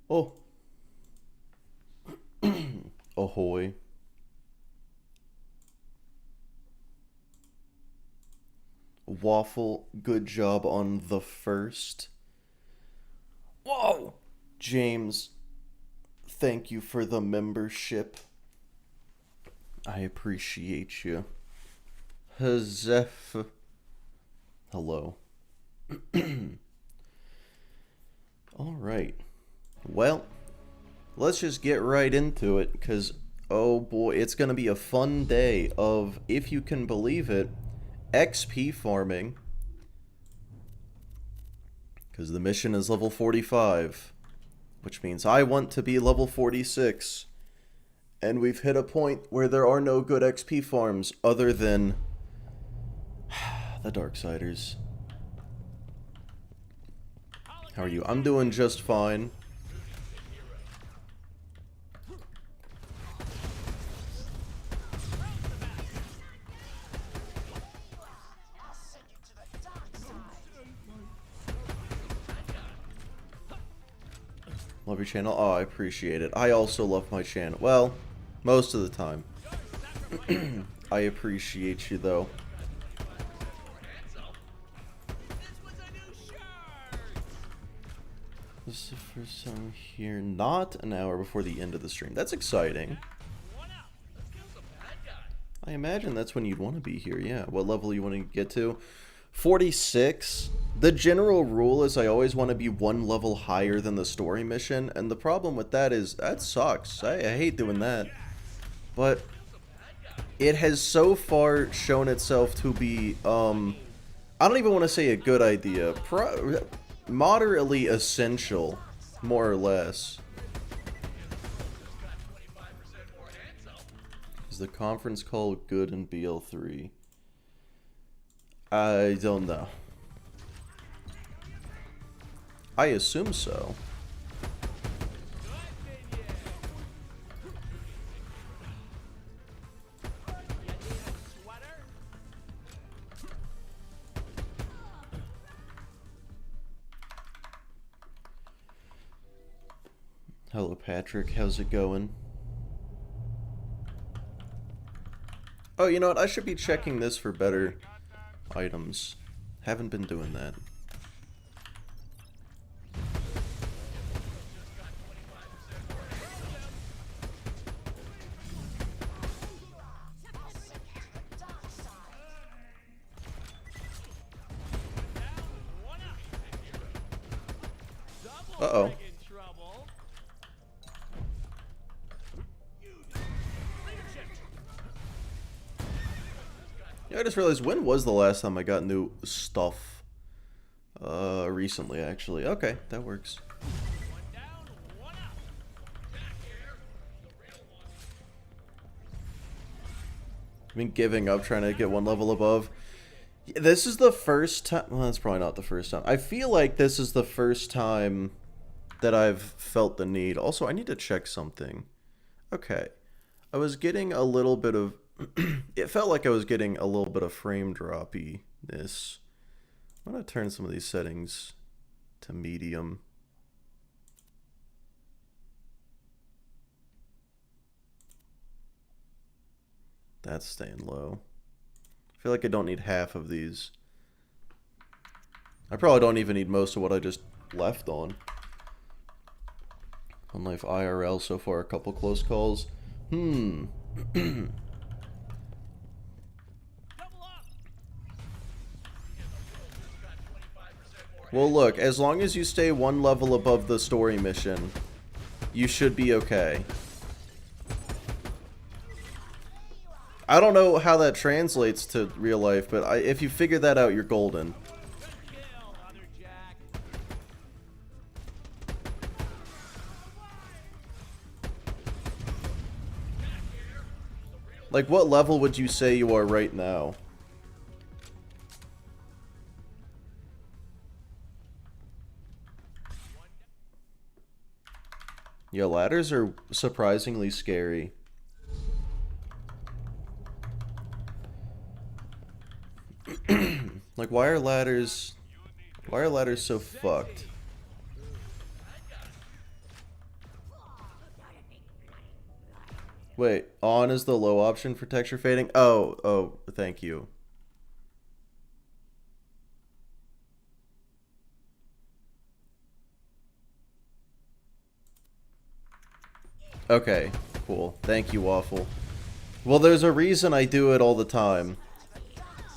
Oh, ahoy. Waffle, good job on the first. Whoa! James, thank you for the membership. I appreciate you. Hazef. Hello. Alright. Well, let's just get right into it, because, oh boy, it's going to be a fun day of, if you can believe it, XP farming. Because the mission is level 45, which means I want to be level 46. And we've hit a point where there are no good XP farms other than the Darksiders. How are you? I'm doing just fine. Love your channel. Oh, I appreciate it. I also love my channel. Well, most of the time. I appreciate you, though. This is the first time here. Not an hour before the end of the stream. That's exciting. I imagine that's when you'd want to be here. Yeah. What level you want to get to? 46. The general rule is I always want to be one level higher than the story mission, and the problem with that is that sucks. I hate doing that. But it has so far shown itself to be, I don't even want to say a good idea. Moderately essential, more or less. Is the conference call good in BL3? I don't know. I assume so. Hello, Patrick. How's it going? Oh, you know what? I should be checking this for better items. Haven't been doing that. Uh-oh. Yeah, I just realized, when was the last time I got new stuff? Recently, actually. Okay, that works. I mean, giving up trying to get one level above. This is the first time. Well, that's probably not the first time. I feel like this is the first time that I've felt the need. Also, I need to check something. Okay. I was getting a little bit of... it felt like I was getting a little bit of frame droppiness. I'm going to turn some of these settings to medium. That's staying low. I feel like I don't need half of these. I probably don't even need most of what I just left on. On Life IRL so far, a couple close calls. Well, look, as long as you stay one level above the story mission, you should be okay. I don't know how that translates to real life, but if you figure that out, you're golden. Like, what level would you say you are right now? Yeah, ladders are surprisingly scary. Like, why are ladders so fucked? Wait, on is the low option for texture fading? Oh, thank you. Okay, cool. Thank you, Waffle. Well, there's a reason I do it all the time.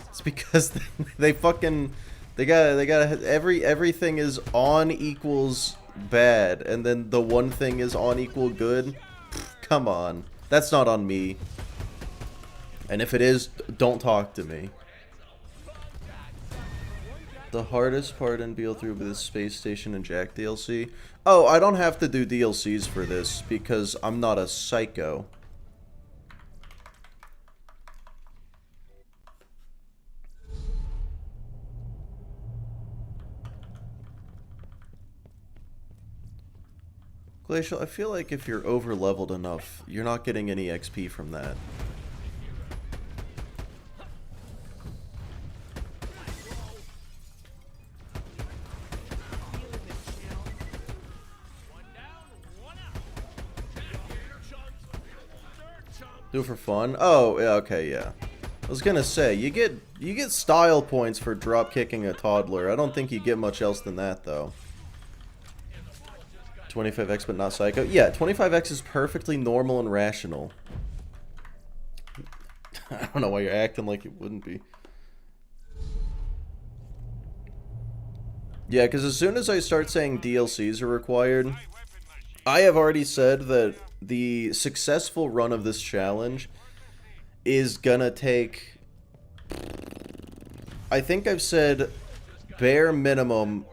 It's because they fucking they gotta everything is on equals bad, and then the one thing is on equal good. Come on, that's not on me. And if it is, don't talk to me. The hardest part in BL3 will be the Space Station and Jack DLC. Oh, I don't have to do DLCs for this because I'm not a psycho. Glacial, I feel like if you're over-leveled enough, you're not getting any XP from that. Do it for fun? Oh, yeah, okay, yeah. I was gonna say, you get style points for drop kicking a toddler. I don't think you get much else than that, though. 25x but not psycho? Yeah, 25x is perfectly normal and rational. I don't know why you're acting like it wouldn't be. Yeah, because as soon as I start saying DLCs are required, I have already said that the successful run of this challenge is gonna take... I think I've said bare minimum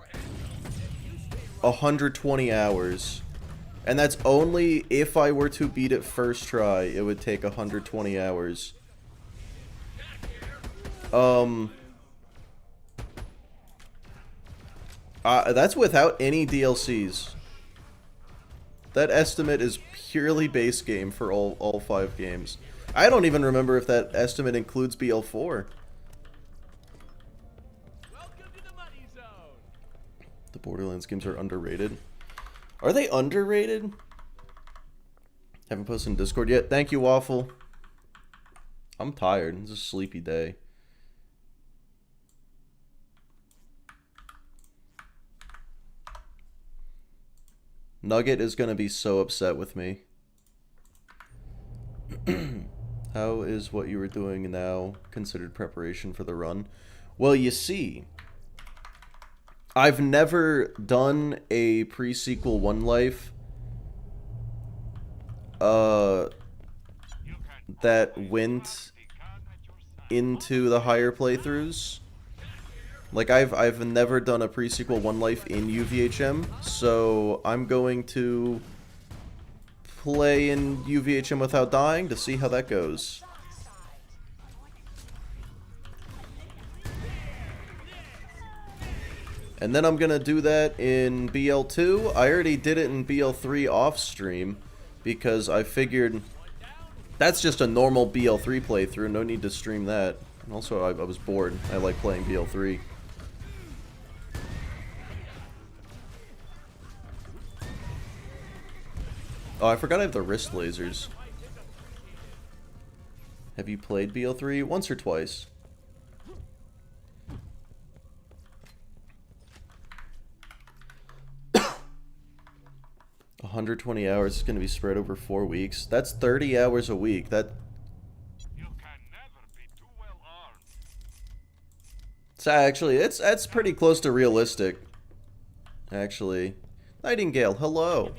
120 hours, and that's only if I were to beat it first try. It would take 120 hours. That's without any DLCs. That estimate is purely base game for all 5 games. I don't even remember if that estimate includes BL4. The Borderlands games are underrated. Are they underrated? Haven't posted in Discord yet. Thank you, Waffle. I'm tired. It's a sleepy day. Nugget is going to be so upset with me. How is what you were doing now considered preparation for the run? Well, you see, I've never done a pre-sequel One Life that went into the higher playthroughs. Like, I've never done a pre-sequel One Life in UVHM, so I'm going to play in UVHM without dying to see how that goes. And then I'm gonna do that in BL2. I already did it in BL3 off stream because I figured that's just a normal BL3 playthrough, no need to stream that. And also I was bored. I like playing BL3. Oh, I forgot I have the wrist lasers. Have you played BL3? Once or twice? $120 hours is going to be spread over 4 weeks. That's 30 hours a week. That... You can never be too well armed. So actually, that's pretty close to realistic. Actually. Nightingale, hello.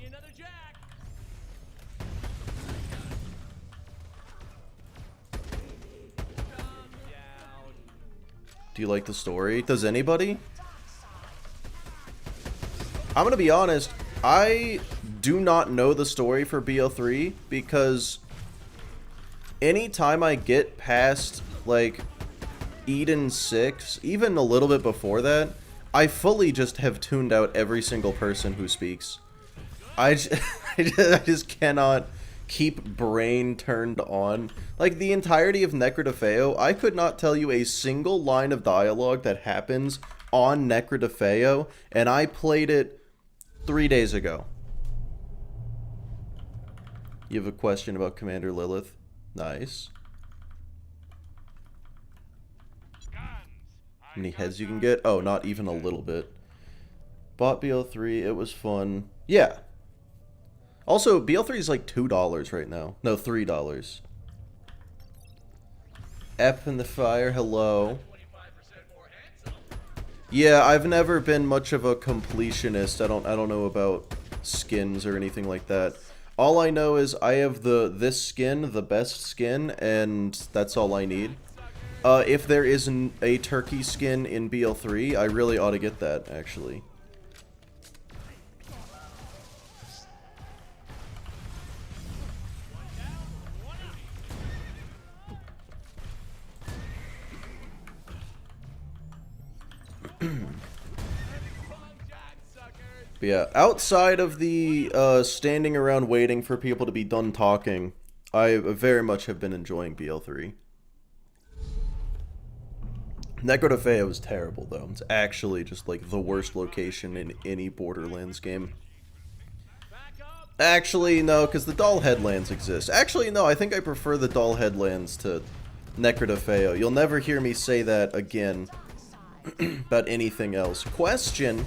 Do you like the story? Does anybody? I'm gonna be honest, I do not know the story for BL3 because anytime I get past, like, Eden 6, even a little bit before that, I fully just have tuned out every single person who speaks. I just cannot keep brain turned on. Like, the entirety of Necrodefeo, I could not tell you a single line of dialogue that happens on Necrodefeo, and I played it 3 days ago. You have a question about Commander Lilith? Nice. How many heads you can get? Oh, not even a little bit. Bought BL3, it was fun. Yeah. Also, BL3 is like $2 right now. No, $3. Ep in the fire, hello. Yeah, I've never been much of a completionist. I don't know about skins or anything like that. All I know is I have this skin, the best skin, and that's all I need. If there isn't a turkey skin in BL3, I really ought to get that, actually. But yeah, outside of the standing around waiting for people to be done talking, I very much have been enjoying BL3. Necrodefea was terrible, though. It's actually just like the worst location in any Borderlands game. Actually, no, because the Doll Headlands exist. Actually, no, I think I prefer the Doll Headlands to Necrodefea. You'll never hear me say that again about anything else. Question?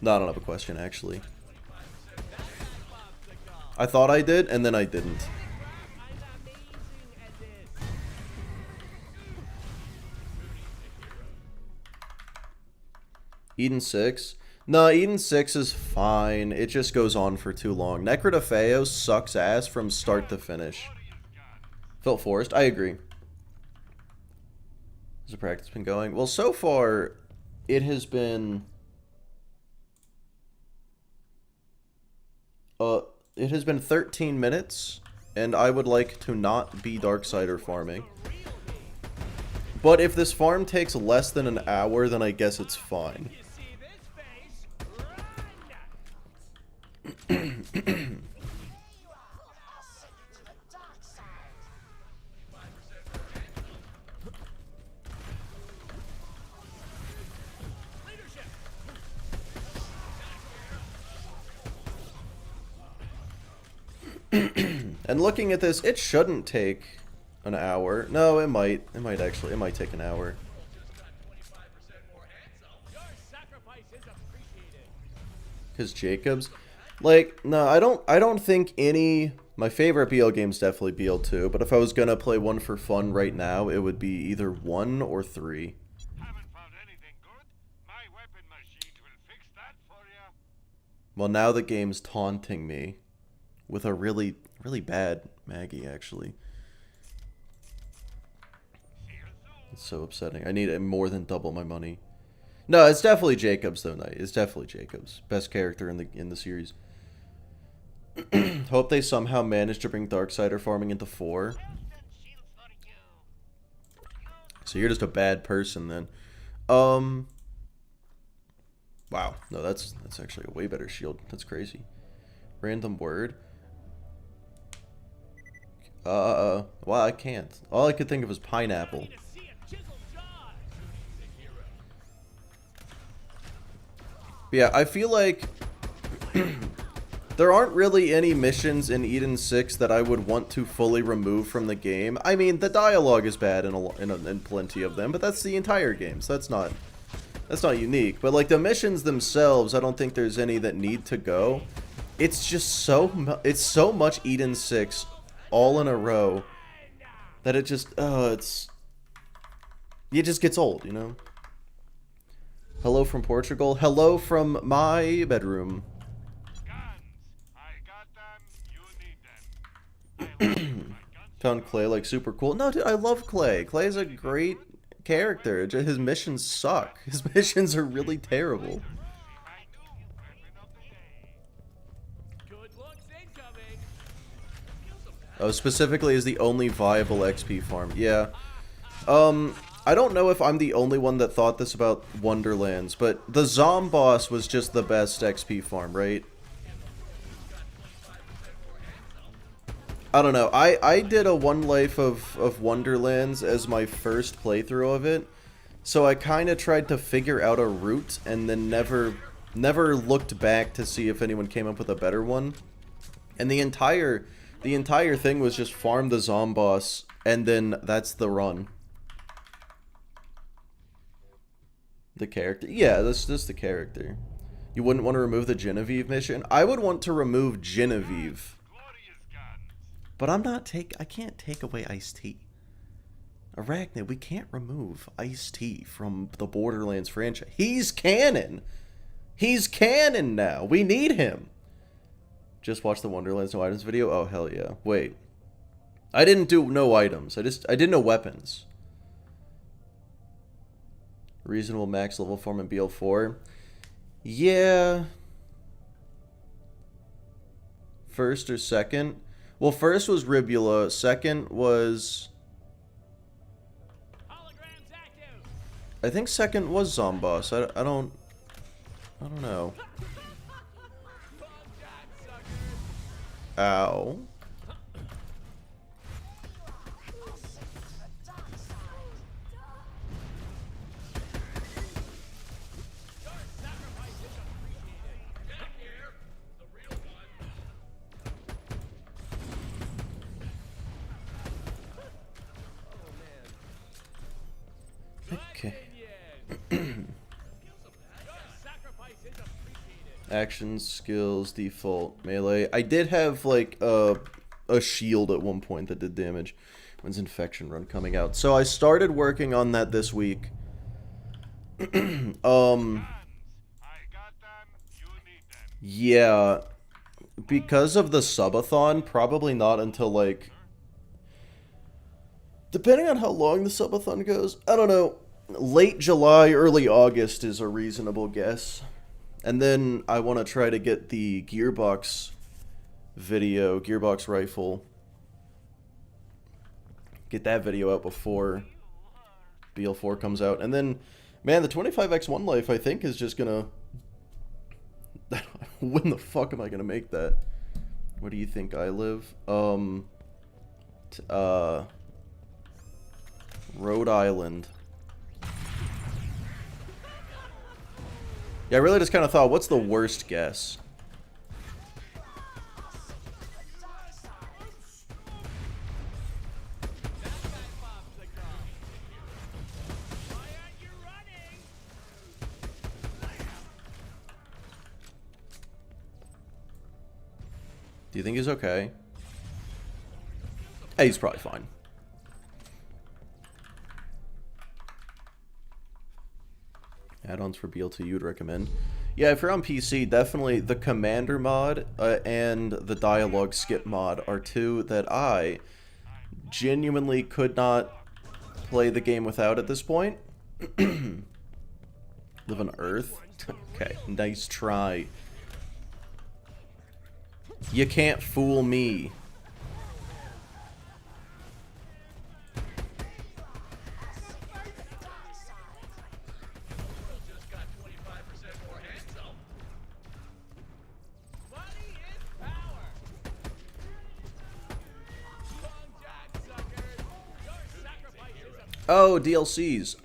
No, I don't have a question, actually. I thought I did, and then I didn't. Eden 6? No, Eden 6 is fine. It just goes on for too long. Necrodefeo sucks ass from start to finish. Felt forced. I agree. How's the practice been going? Well, so far, it has been... it has been 13 minutes, and I would like to not be Darksider farming. But if this farm takes less than an hour, then I guess it's fine. And looking at this, it shouldn't take an hour. No, it might. It might actually. It might take an hour. Because Jacobs, like, no, I don't think any. My favorite BL game is definitely BL2. But if I was gonna play one for fun right now, it would be either 1 or 3. Well, now the game's taunting me with a really bad Maggie, actually. It's so upsetting. I need more than double my money. No, it's definitely Jacobs, though, Knight. It's definitely Jacobs. Best character in the series. Hope they somehow manage to bring Darksider farming into 4. So you're just a bad person, then. Wow. No, that's actually a way better shield. That's crazy. Random word. Well, I can't. All I could think of was pineapple. But yeah, I feel like there aren't really any missions in Eden 6 that I would want to fully remove from the game. I mean, the dialogue is bad in plenty of them, but that's the entire game, so that's not unique. But like the missions themselves, I don't think there's any that need to go. It's just so much Eden 6 all in a row that it just it just gets old, you know. Hello from Portugal. Hello from my bedroom. Found Clay like super cool. No, dude, I love Clay. Clay is a great character. His missions suck. His missions are really terrible. Oh, specifically is the only viable XP farm. Yeah. I don't know if I'm the only one that thought this about Wonderlands, but the Zomboss was just the best XP farm, right? I don't know. I did a one life of Wonderlands as my first playthrough of it, so I kind of tried to figure out a route and then never looked back to see if anyone came up with a better one. And the entire thing was just farm the Zomboss, and then that's the run. The character? Yeah, that's just the character. You wouldn't want to remove the Genevieve mission? I would want to remove Genevieve. But I can't take away Ice-T. Arachnid, we can't remove Ice-T from the Borderlands franchise. He's canon! He's canon now! We need him! Just watch the Wonderlands no items video? Oh, hell yeah. Wait. I didn't do no items. I did no weapons. Reasonable max level form in BL4. Yeah. First or second? Well, first was Ribula. Second was... I think second was Zomboss. I don't know. Ow. Okay. Actions, skills, default, melee. I did have like a shield at one point that did damage. When's Infection Run coming out? So I started working on that this week. Yeah, because of the subathon, probably not until like, depending on how long the subathon goes, I don't know, late July, early August is a reasonable guess. And then I want to try to get the gearbox video, gearbox rifle, get that video out before BL4 comes out. And then, man, the 25x1 life, I think, is just gonna... When the fuck am I gonna make that? Where do you think I live? Rhode Island. Yeah, I really just kind of thought, what's the worst guess? Do you think he's okay? Hey, he's probably fine. Add-ons for BL2 you'd recommend? Yeah, if you're on PC, definitely the Commander mod and the Dialogue Skip mod are two that I genuinely could not play the game without at this point. Live on Earth? Okay, nice try. You can't fool me. Oh, DLCs.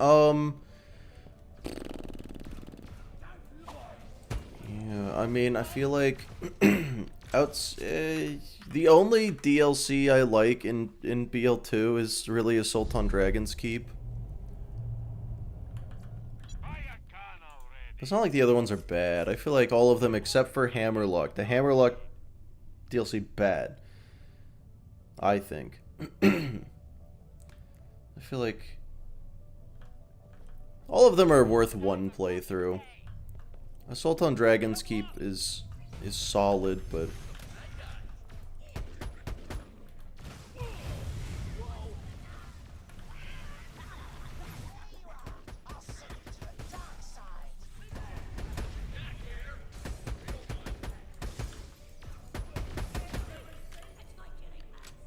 Yeah, I mean, I feel like the only DLC I like in BL2 is really Assault on Dragon's Keep. It's not like the other ones are bad. I feel like all of them except for Hammerlock. The Hammerlock DLC bad, I think. I feel like all of them are worth one playthrough. Assault on Dragon's Keep is solid, but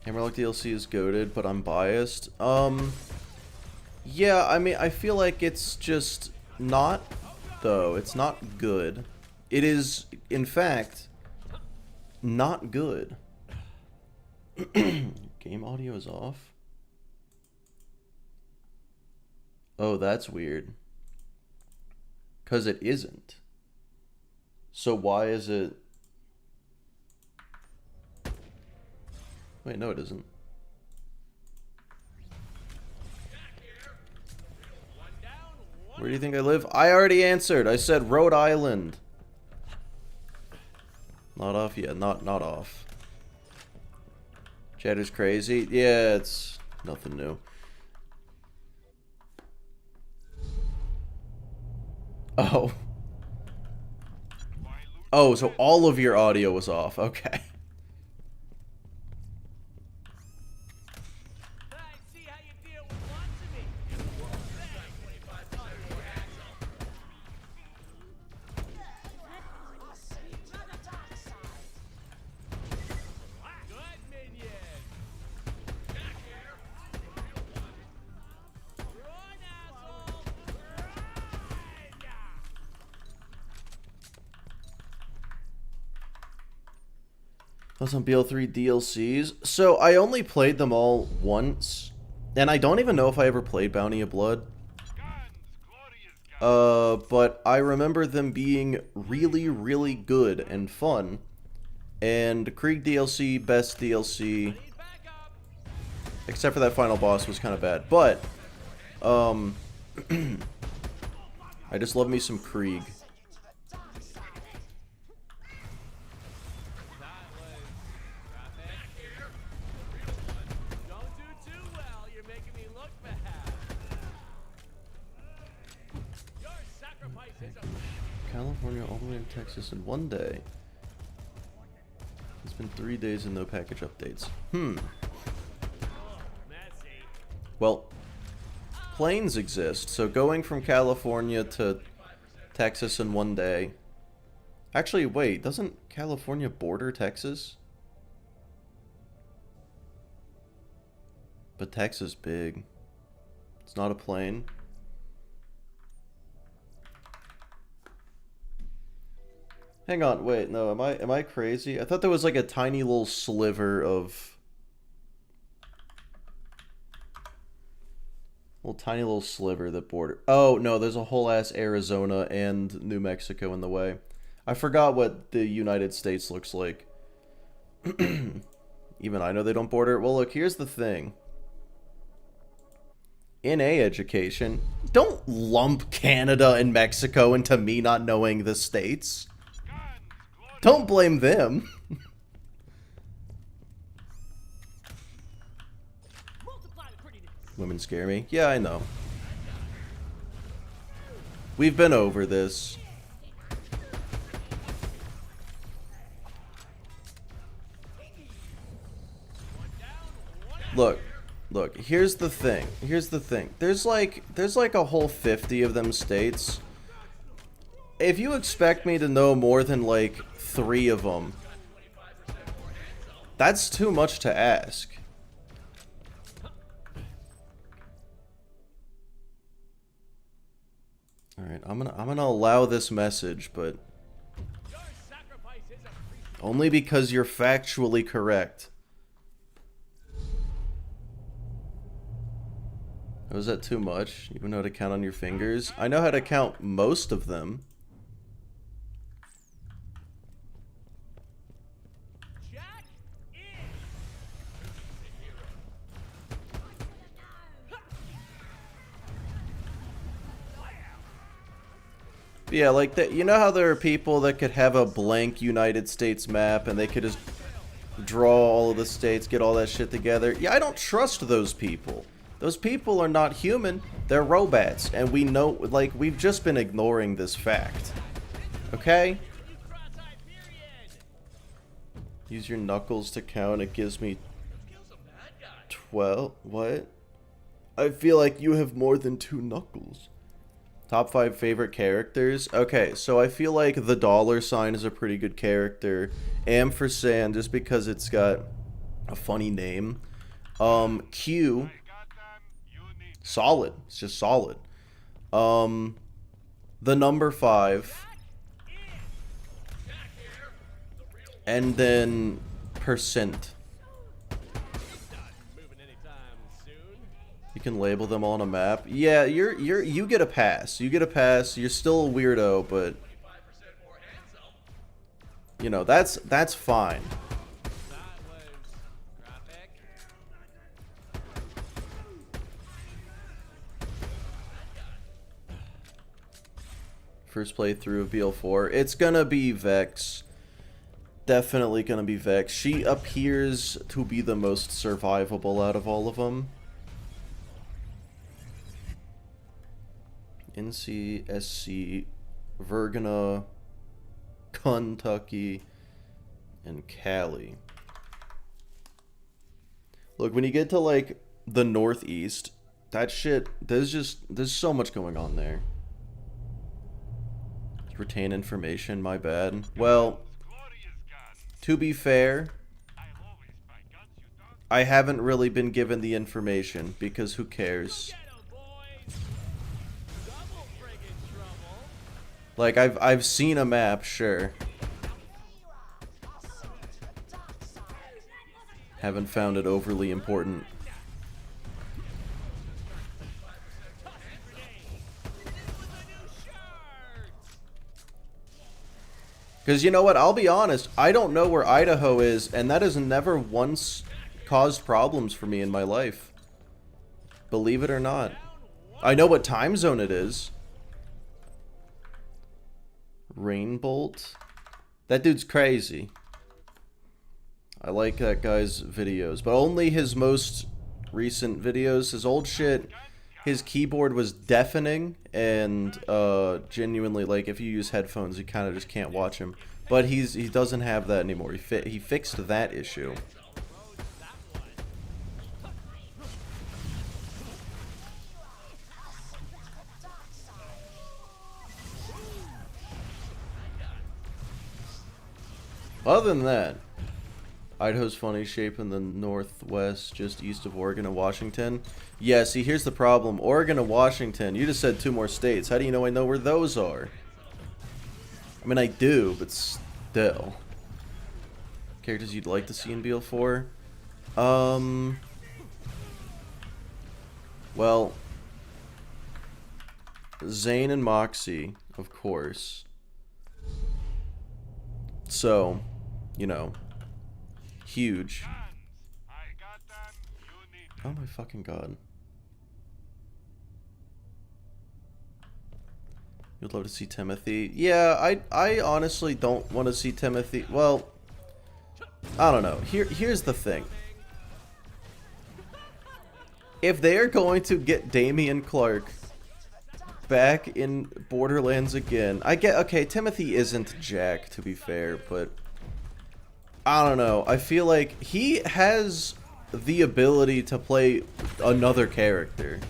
Hammerlock DLC is goated, but I'm biased. Yeah, I mean, I feel like it's just not, though. It's not good. It is, in fact, not good. Game audio is off? Oh, that's weird. 'Cause it isn't. So why is it... Wait, no it isn't. Where do you think I live? I already answered. I said Rhode Island. Not off yet. Not off. Chatter's crazy. Yeah, it's nothing new. Oh. Oh, so all of your audio was off. Okay. Those on BL3 DLCs. So I only played them all once, and I don't even know if I ever played Bounty of Blood. But I remember them being really, really good and fun. And Krieg DLC, best DLC, except for that final boss was kind of bad. But I just love me some Krieg. California all the way to Texas in one day. It's been 3 days and no package updates. Well, planes exist, so going from California to Texas in one day. Actually, wait, doesn't California border Texas? But Texas big. It's not a plane. Hang on, wait, no, am I crazy? I thought there was like a tiny little sliver of tiny little sliver that border. Oh, no, there's a whole ass Arizona and New Mexico in the way. I forgot what the United States looks like. Even I know they don't border. Well, look, here's the thing. NA education. Don't lump Canada and Mexico into me not knowing the states. Don't blame them. Women scare me. Yeah, I know. We've been over this. Look, here's the thing. There's like a whole 50 of them states. If you expect me to know more than like 3 of them, that's too much to ask. Alright, I'm gonna allow this message, but only because you're factually correct. Was that too much? You know how to count on your fingers? I know how to count most of them. Yeah, like that. You know how there are people that could have a blank United States map and they could just draw all of the states, get all that shit together? Yeah, I don't trust those people. Those people are not human. They're robots, and we know, like, we've just been ignoring this fact. Okay? Use your knuckles to count. It gives me 12. What? I feel like you have more than 2 knuckles. Top 5 favorite characters? Okay, so I feel like the $sign is a pretty good character. Ampersand, just because it's got a funny name. Q, solid. It's just solid. The number 5. And then percent. You can label them all on a map. Yeah, you get a pass. You get a pass. You're still a weirdo, but you know, that's fine. First playthrough of BL4. It's gonna be Vex. Definitely gonna be Vex. She appears to be the most survivable out of all of them. NC, SC, Vergana, Kentucky, and Cali. Look, when you get to like the Northeast, that shit, there's so much going on there. Retain information, my bad. Well, to be fair, I haven't really been given the information because who cares? Like I've seen a map, sure. Haven't found it overly important. Because you know what, I'll be honest, I don't know where Idaho is, and that has never once caused problems for me in my life. Believe it or not. I know what time zone it is. Rainbolt? That dude's crazy. I like that guy's videos, but only his most recent videos. His old shit, his keyboard was deafening, and genuinely, like, if you use headphones, you kind of just can't watch him. But he doesn't have that anymore. He fixed that issue. Other than that, Idaho's funny shape in the northwest, just east of Oregon and Washington. Yeah, see, here's the problem. Oregon and Washington, you just said 2 more states. How do you know I know where those are? I mean, I do, but still. Characters you'd like to see in BL4? Well, Zane and Moxie, of course. So, you know, huge. Oh my fucking god. You'd love to see Timothy. Yeah, I honestly don't want to see Timothy. Well, I don't know. Here's the thing. If they are going to get Damian Clark back in Borderlands again, I get, okay, Timothy isn't Jack, to be fair, but I don't know. I feel like he has the ability to play another character.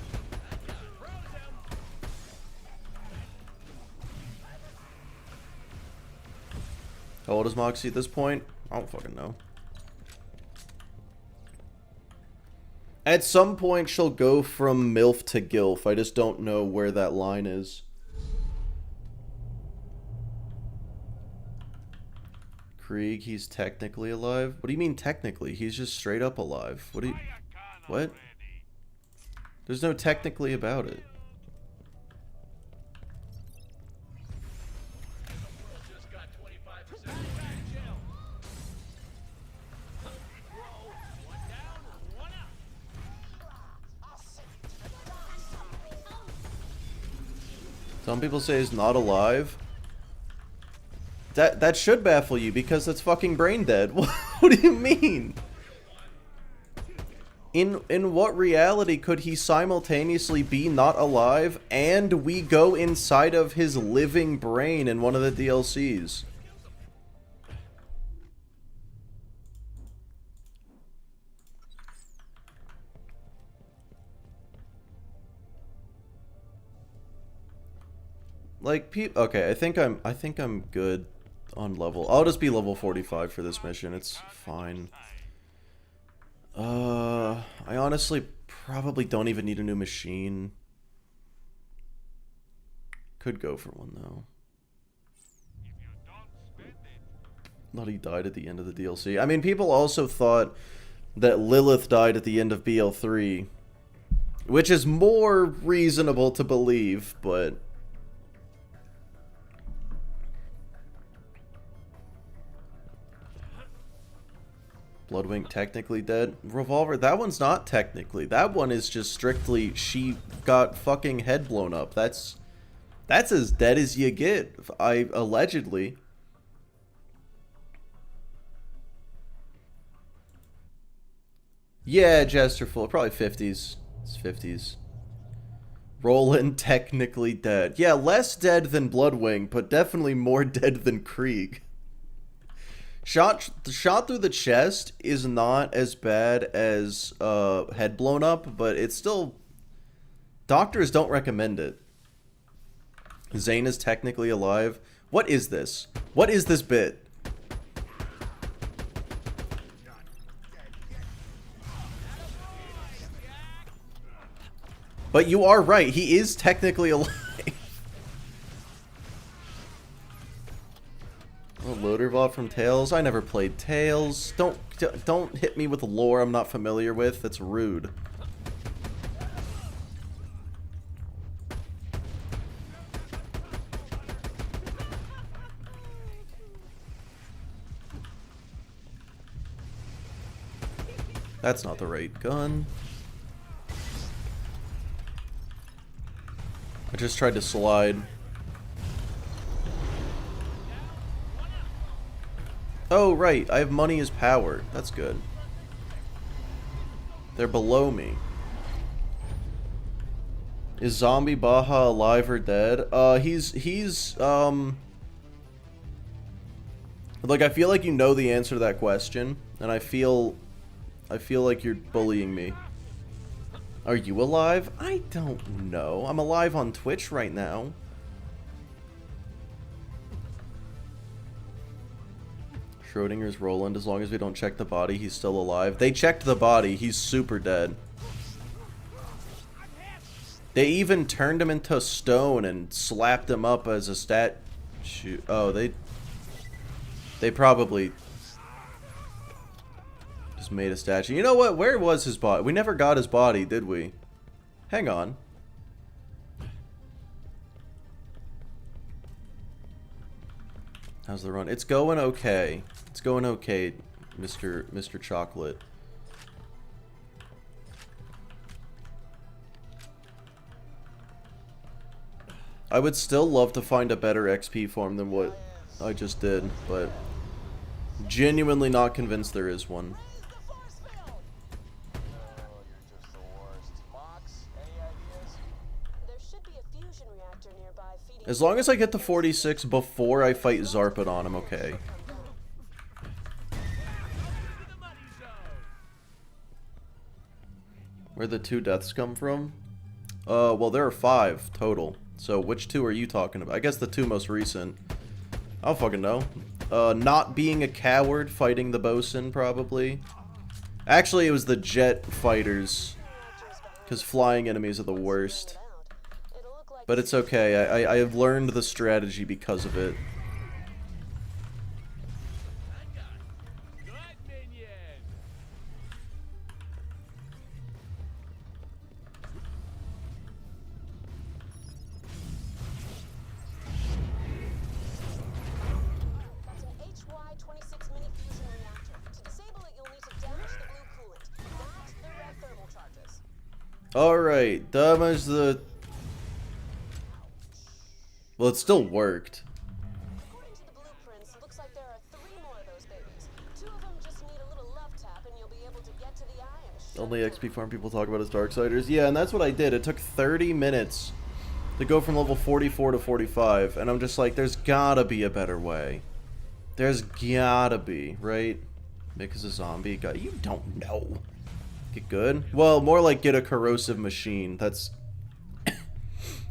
How old is Moxie at this point? I don't fucking know. At some point, she'll go from MILF to GILF. I just don't know where that line is. Krieg, he's technically alive? What do you mean technically? He's just straight up alive. What do you... What? There's no technically about it. Some people say he's not alive. That should baffle you because that's fucking brain dead. What do you mean? In what reality could he simultaneously be not alive and we go inside of his living brain in one of the DLCs? Like, okay, I think I'm good on level. I'll just be level 45 for this mission. It's fine. I honestly probably don't even need a new machine. Could go for one though. Not he died at the end of the DLC. I mean, people also thought that Lilith died at the end of BL3, which is more reasonable to believe, but Bloodwink technically dead. Revolver, that one's not technically. That one is just strictly she got fucking head blown up. That's That's as dead as you get. Allegedly. Yeah, Jesterful, probably 50s. It's 50s. Roland technically dead. Yeah, less dead than Bloodwing, but definitely more dead than Krieg. Shot through the chest is not as bad as head blown up, but it's still... Doctors don't recommend it. Zane is technically alive. What is this? What is this bit? But you are right, he is technically alive. Oh, loader bot from Tales. I never played Tales. Don't hit me with lore I'm not familiar with. That's rude. That's not the right gun. I just tried to slide. Oh, right. I have money as power. That's good. They're below me. Is Zombie Baja alive or dead? He's like, I feel like you know the answer to that question, and I feel like you're bullying me. Are you alive? I don't know. I'm alive on Twitch right now. Schrodinger's Roland. As long as we don't check the body, he's still alive. They checked the body. He's super dead. They even turned him into stone and slapped him up as a statue. Oh, they probably just made a statue. You know what? Where was his body? We never got his body, did we? Hang on. How's the run? It's going okay. It's going okay, Mr. Chocolate. I would still love to find a better XP form than what I just did, but genuinely not convinced there is one. As long as I get to 46 before I fight Zarpedon, I'm okay. Where'd the 2 deaths come from? Well, there are 5 total. So which 2 are you talking about? I guess the 2 most recent. I don't fucking know. Not being a coward, fighting the bosun, probably. Actually, it was the jet fighters. Because flying enemies are the worst. But it's okay. I have learned the strategy because of it. Alright, damage the... Well, it still worked. According to the blueprints, looks like there are 3 more of those babies. 2 of them just need a little love tap and you'll be able to get to the eye and Only XP farm people talk about is Darksiders. Yeah, and that's what I did. It took 30 minutes to go from level 44 to 45, and I'm just like, there's gotta be a better way. There's gotta be, right? Mick is a zombie. God, you don't know. Get good? Well, more like get a corrosive machine. That's...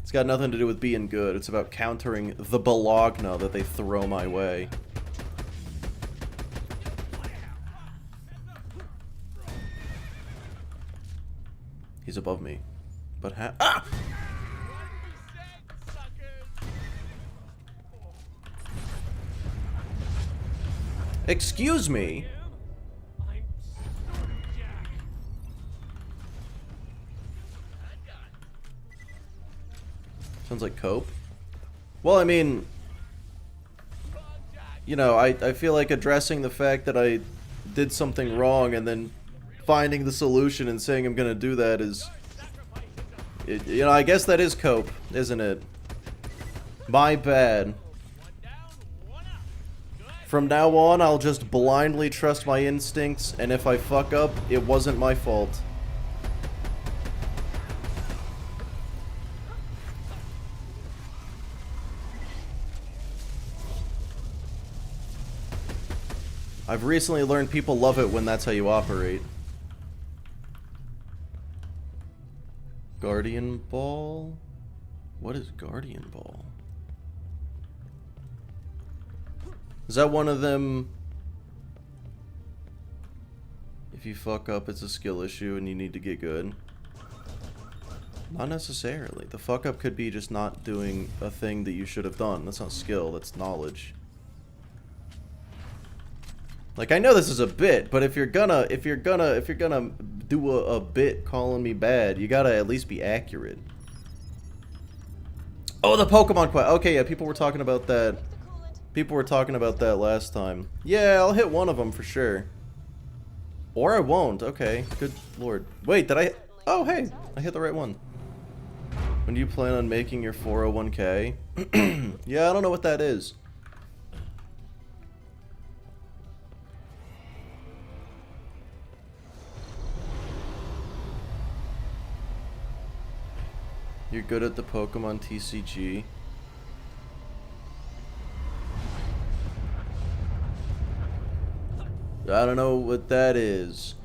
It's got nothing to do with being good. It's about countering the Bologna that they throw my way. He's above me. But ah! Excuse me? Sounds like cope. Well, I mean, you know, I feel like addressing the fact that I did something wrong and then finding the solution and saying I'm gonna do that is, you know, I guess that is cope, isn't it? My bad. From now on, I'll just blindly trust my instincts, and if I fuck up, it wasn't my fault. I've recently learned people love it when that's how you operate. Guardian Ball? What is Guardian Ball? Is that one of them? If you fuck up, it's a skill issue and you need to get good. Not necessarily. The fuck up could be just not doing a thing that you should have done. That's not skill, that's knowledge. Like, I know this is a bit, but if you're gonna do a bit calling me bad, you gotta at least be accurate. Oh, the Pokemon quest. Okay, yeah, people were talking about that. People were talking about that last time. Yeah, I'll hit one of them for sure. Or I won't. Okay, good lord. Wait, did I? Oh, hey, I hit the right one. When do you plan on making your 401k? Yeah, I don't know what that is. You're good at the Pokemon TCG. I don't know what that is.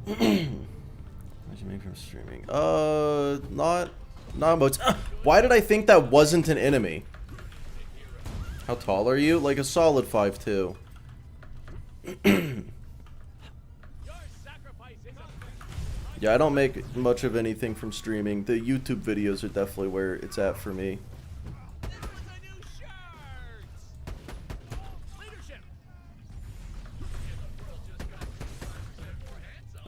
Why'd you make from streaming? Not much. Why did I think that wasn't an enemy? How tall are you? Like a solid 5'2". Yeah, I don't make much of anything from streaming. The YouTube videos are definitely where it's at for me.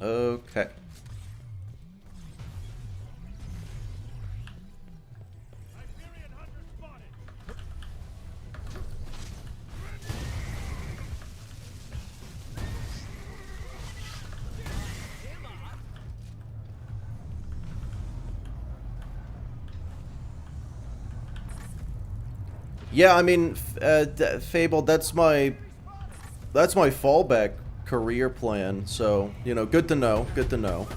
Okay. Yeah, I mean, Fable, that's my fallback career plan, so, you know, good to know, good to know.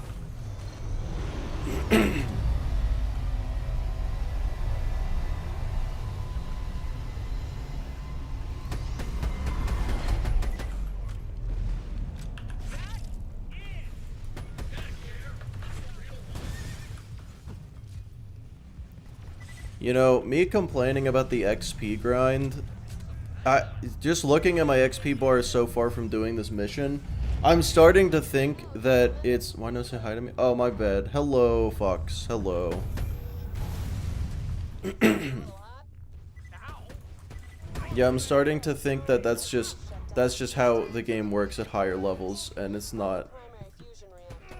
You know, me complaining about the XP grind, just looking at my XP bar so far from doing this mission, I'm starting to think that it's... Why not say hi to me? Oh, my bad. Hello, Fox. Hello. Yeah, I'm starting to think that that's just how the game works at higher levels, and it's not... Primary fusion reactor.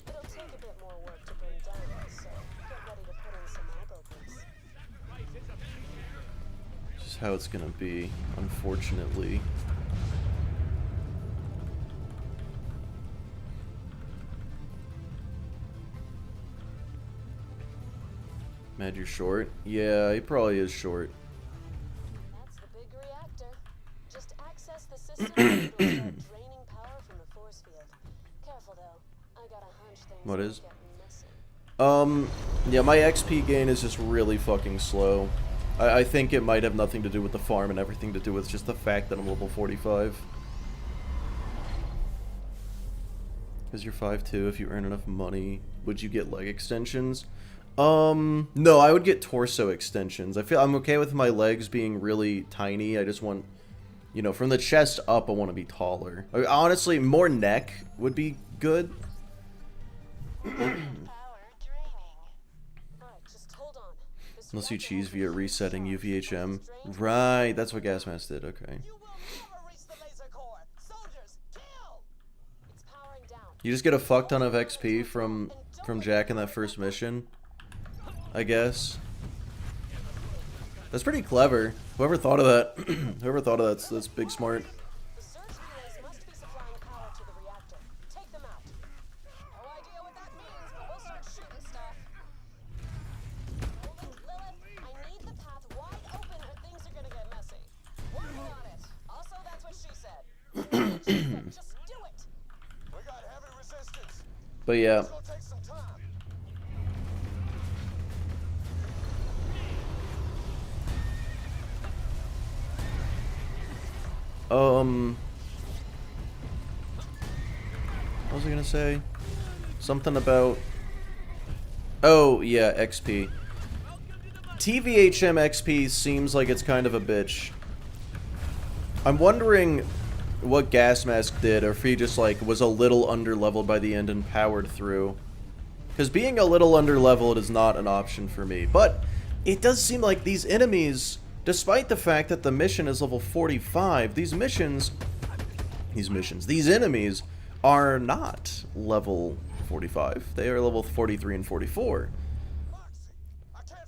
It'll take a bit more work to bring down, so get ready to put in some elbow grease. Just how it's gonna be, unfortunately. Mad, you're short? Yeah, he probably is short. That's the big reactor. Just access the system and it'll start draining power from the force field. Careful though. I got a hunch things What might is? get messy. Yeah, my XP gain is just really fucking slow. I think it might have nothing to do with the farm and everything to do with just the fact that I'm level 45. Because you're 5'2", if you earn enough money, would you get leg extensions? No, I would get torso extensions. I feel I'm okay with my legs being really tiny. I just want, you know, from the chest up, I want to be taller. Honestly, more neck would be good. Unless you cheese via resetting UVHM. Right, that's what gas mask did, okay. You just get a fuck ton of XP from Jack in that first mission, I guess. That's pretty clever. Whoever thought of that, whoever thought of that's big smart. The surge relays must be supplying power to the reactor. Take them out. No idea what that means, but we'll start shooting stuff. Lilith, I need the path wide But yeah. What was I gonna say? Something about... Oh, yeah, XP. TVHM XP seems like it's kind of a bitch. I'm wondering what Gas Mask did, or if he just, like, was a little underleveled by the end and powered through. Because being a little underleveled is not an option for me. But it does seem like these enemies, despite the fact that the mission is level 45, these enemies are not level 45. They are level 43 and 44.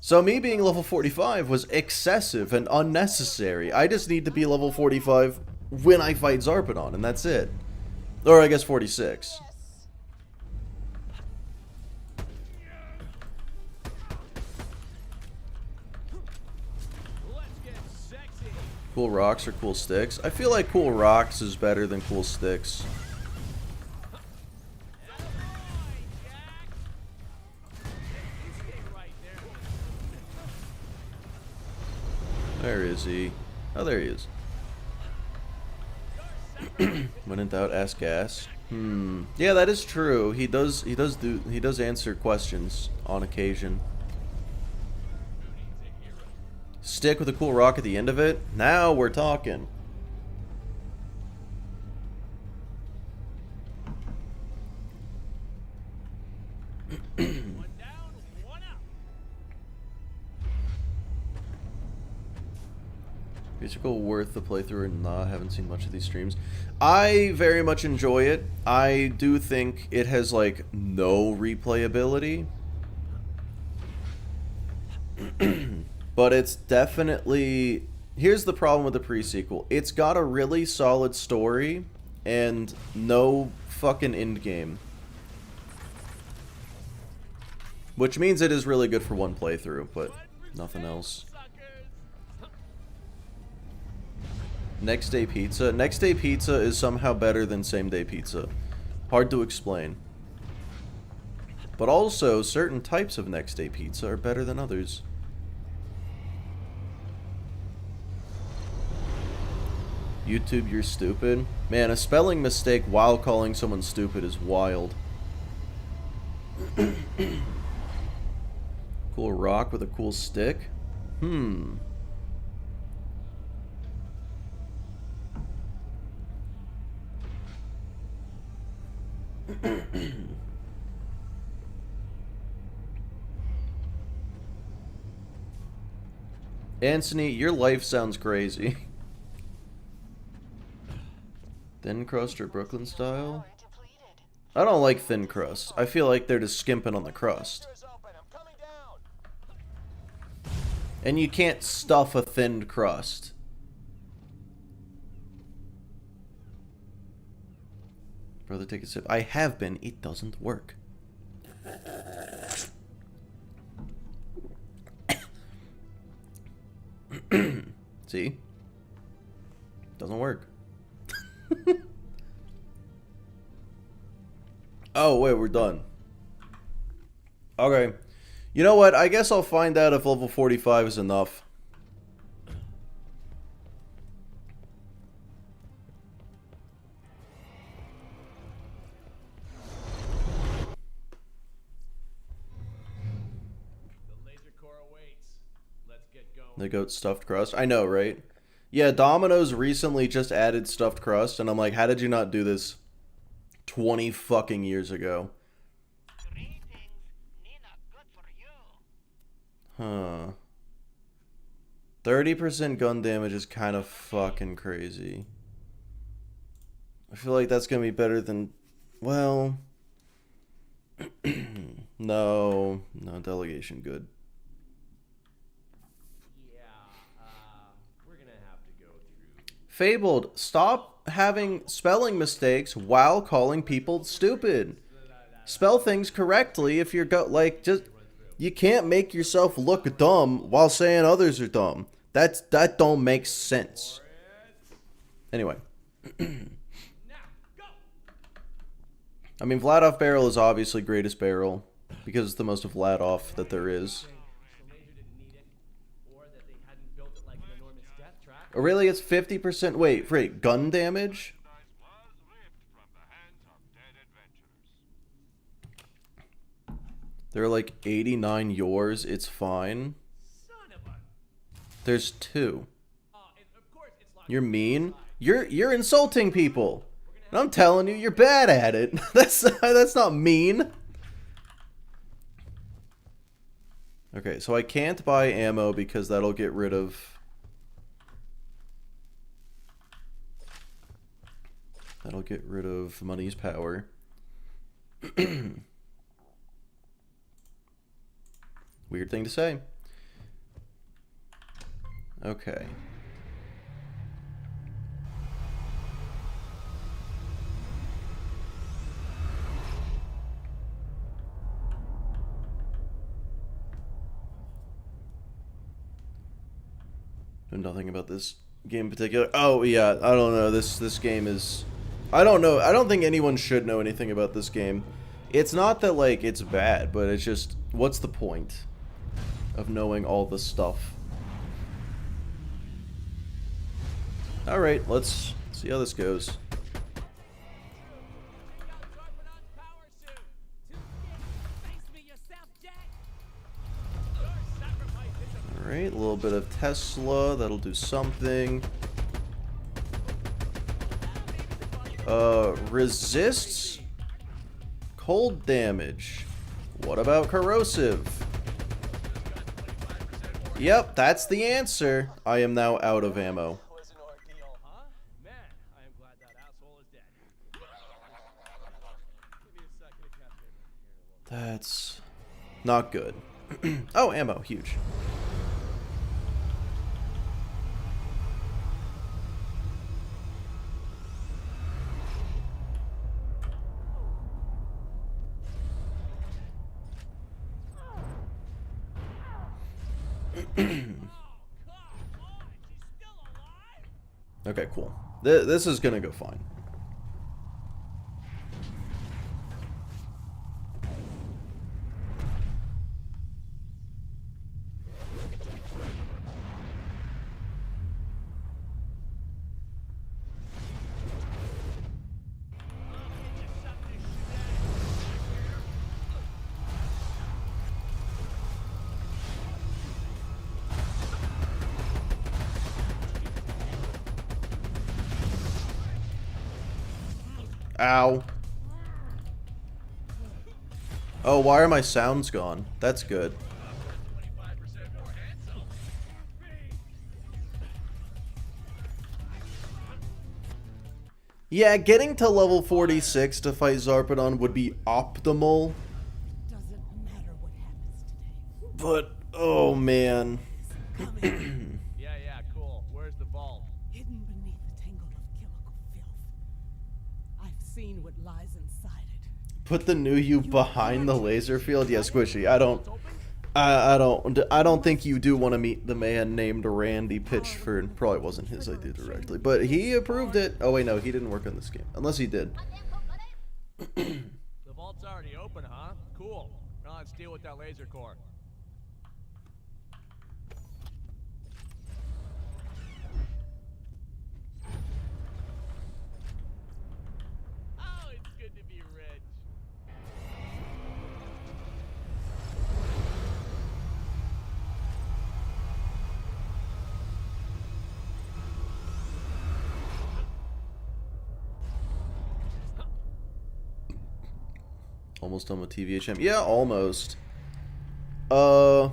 So me being level 45 was excessive and unnecessary. I just need to be level 45 when I fight Zarpedon, and that's it. Or I guess 46. Cool rocks or cool sticks? I feel like cool rocks is better than cool sticks. Where is he? Oh, there he is. When in doubt, ask Gas. Yeah, that is true. He does answer questions on occasion. Stick with a cool rock at the end of it. Now we're talking. Musical worth the playthrough or not? I haven't seen much of these streams. I very much enjoy it. I do think it has like no replayability. But it's definitely... Here's the problem with the pre-sequel. It's got a really solid story and no fucking endgame. Which means it is really good for one playthrough, but nothing else. Next day pizza. Next day pizza is somehow better than same day pizza. Hard to explain. But also, certain types of next day pizza are better than others. YouTube, you're stupid. Man, a spelling mistake while calling someone stupid is wild. Cool rock with a cool stick? Anthony, your life sounds crazy. Thin crust or Brooklyn style? I don't like thin crust. I feel like they're just skimping on the crust. And you can't stuff a thin crust. Brother, take a sip. I have been. It doesn't work. See? Doesn't work. Oh, wait, we're done. Okay. You know what? I guess I'll find out if level 45 is enough. The goat stuffed crust. I know, right? Yeah, Domino's recently just added stuffed crust, and I'm like, how did you not do this 20 fucking years ago? Huh. 30% gun damage is kind of fucking crazy. I feel like that's gonna be better than... Well... No, delegation good. Fabled, stop having spelling mistakes while calling people stupid. Spell things correctly if you're just you can't make yourself look dumb while saying others are dumb. That don't make sense. Anyway. I mean, Vladoff barrel is obviously greatest barrel because it's the most of Vladoff that there is. Oh, really? It's 50%. Wait, gun damage? There are like 89 yours. It's fine. There's 2. You're mean. You're insulting people. And I'm telling you, you're bad at it. That's not mean. Okay, so I can't buy ammo because that'll get rid of... That'll get rid of money's power. Weird thing to say. Okay. Know nothing about this game in particular. Oh yeah, I don't know. This game is... I don't know. I don't think anyone should know anything about this game. It's not that like it's bad, but it's just, what's the point of knowing all the stuff? Alright, let's see how this goes. Alright, a little bit of Tesla, that'll do something. Resists cold damage. What about corrosive? Yep, that's the answer. I am now out of ammo. That's not good. Oh, ammo, huge. Okay, cool. This is gonna go fine. Ow. Oh, why are my sounds gone? That's good. Yeah, getting to level 46 to fight Zarpedon would be optimal. Doesn't matter what happens today. But, oh man. Yeah, cool. Where's the vault? Hidden beneath a tangle of chemical filth. I've seen what lies inside it. Put the new you behind the laser field? Yeah, Squishy. I don't think you do want to meet the man named Randy Pitchford. Probably wasn't his idea directly, but he approved it. Oh wait, no, he didn't work on this game. Unless he did. The vault's already open, huh? Cool. Now let's deal with that laser core. Oh, it's good to be rich. Almost done with TVHM. Yeah, almost. I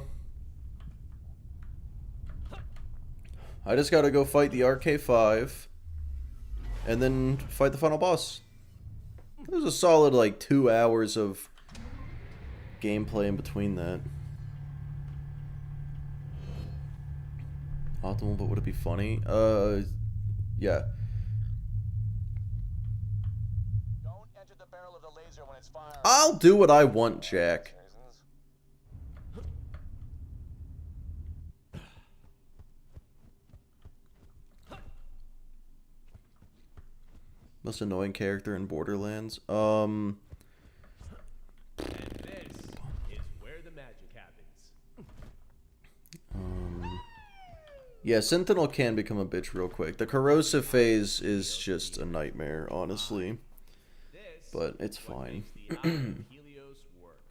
just gotta go fight the RK5. And then fight the final boss. There's a solid, like, 2 hours of gameplay in between that. Optimal, but would it be funny? Yeah. Don't enter the barrel of the laser when it's firing. I'll do what I want, Jack. Most annoying character in Borderlands? Yeah, Sentinel can become a bitch real quick. The corrosive phase is just a nightmare, honestly. This But it's is what fine. makes the Eye of Helios work.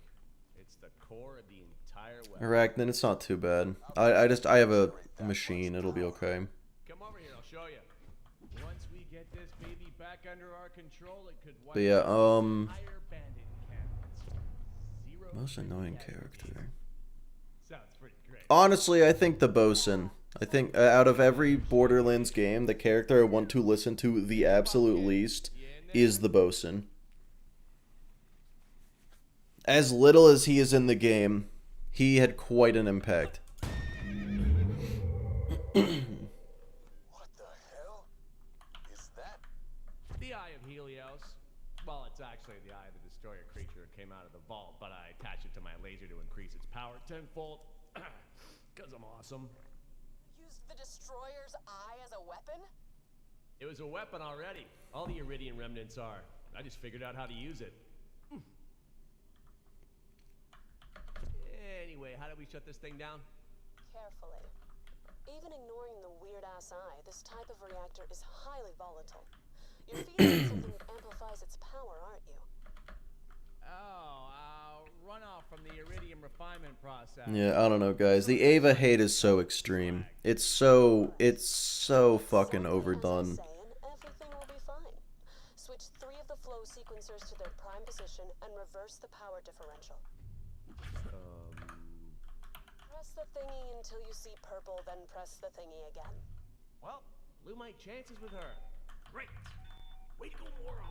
It's the core of the entire weapon. Arachnid, it's not too bad. I have a machine. It'll be okay. Come over here, I'll show you. Once we get this baby back under our control, it could wipe But yeah, out the entire bandit encampment. Zero most annoying casualties. character. Sounds pretty great. Honestly, I think the bosun. I think out of every Borderlands game, the character I want to listen to the absolute least is the bosun. As little as he is in the game, he had quite an impact. What the hell is that? The Eye of Helios. Well, it's actually the Eye of the Destroyer creature that came out of the vault, but I attached it to my laser to increase its power tenfold. Because I'm awesome. Used the destroyer's eye as a weapon? It was a weapon already. All the Iridian remnants are. I just figured out how to use it. Anyway, how do we shut this thing down? Carefully. Even ignoring the weird-ass eye, this type of reactor is highly volatile. You're feeding something that amplifies its power, aren't you? Oh, runoff from the iridium refinement process. Yeah, I don't know, guys. The Ava hate is so extreme. It's so fucking overdone. Everything will be fine. Switch 3 of the flow sequencers to their prime position and reverse the power differential. Press the thingy until you see purple, then press the thingy again. Well, blew my chances with her. Great. Way to go, moron.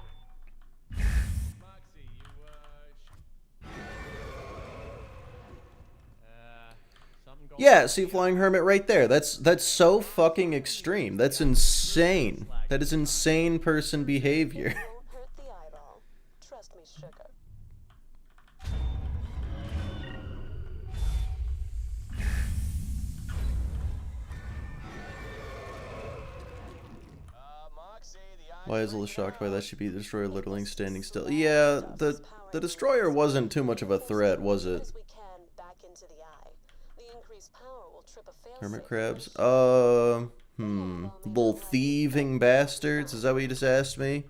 Moxie, something going Yeah, see Flying Hermit right there. That's so fucking extreme. That's insane. That is insane person behavior. It won't hurt the eyeball. Trust me, sugar. Moxie, the eye. Why is Lil shocked by that? Should be the destroyer literally standing still. Yeah, the destroyer wasn't too much of a threat, was it? As we can back into the eye. The increased power will trip a failsafe. Hermit crabs. Little thieving bastards. Is that what you just asked me?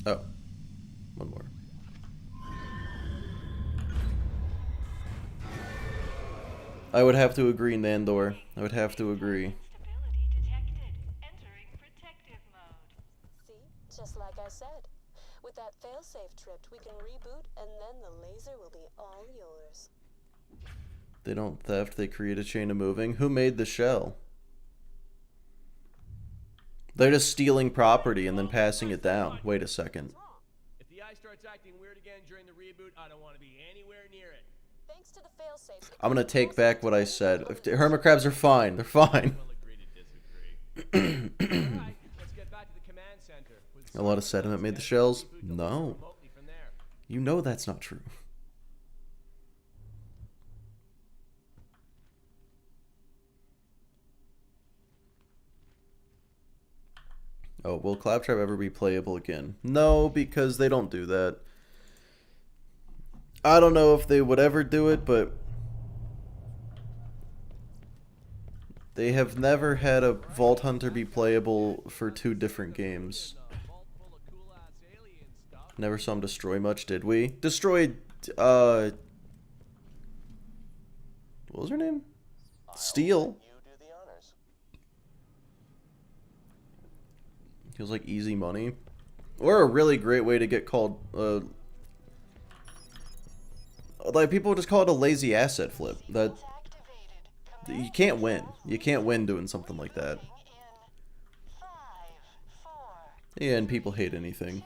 Oh. One more. I would have to agree, Nandor. I would have to agree. Instability detected. Entering protective mode. See? Just like I said. With that failsafe tripped, we can reboot, and then the laser will be all yours. They don't theft, they create a chain of moving. Who made the shell? They're just stealing property and then passing it down. Wait a second. If the eye starts acting weird again during the reboot, I don't want to be anywhere near it. Thanks to the failsafes. I'm gonna take back what I said. Hermit crabs are fine. They're fine. We'll agree to disagree. Alright, let's get back to the command center. A lot of sediment made the shells? Reboot the laser No. remotely from there. You know that's not true. Oh, will Claptrap ever be playable again? No, because they don't do that. I don't know if they would ever do it, but they have never had a Vault Hunter be playable for 2 different games. Vault full of cool-ass alien stuff. Never saw him destroy much, did we? Destroyed, what was her name? Steel. You do the honors. Feels like easy money. Or a really great way to get called, like, people just call it a lazy asset flip. That, you can't win. You can't win doing something like that. Yeah, and people hate anything.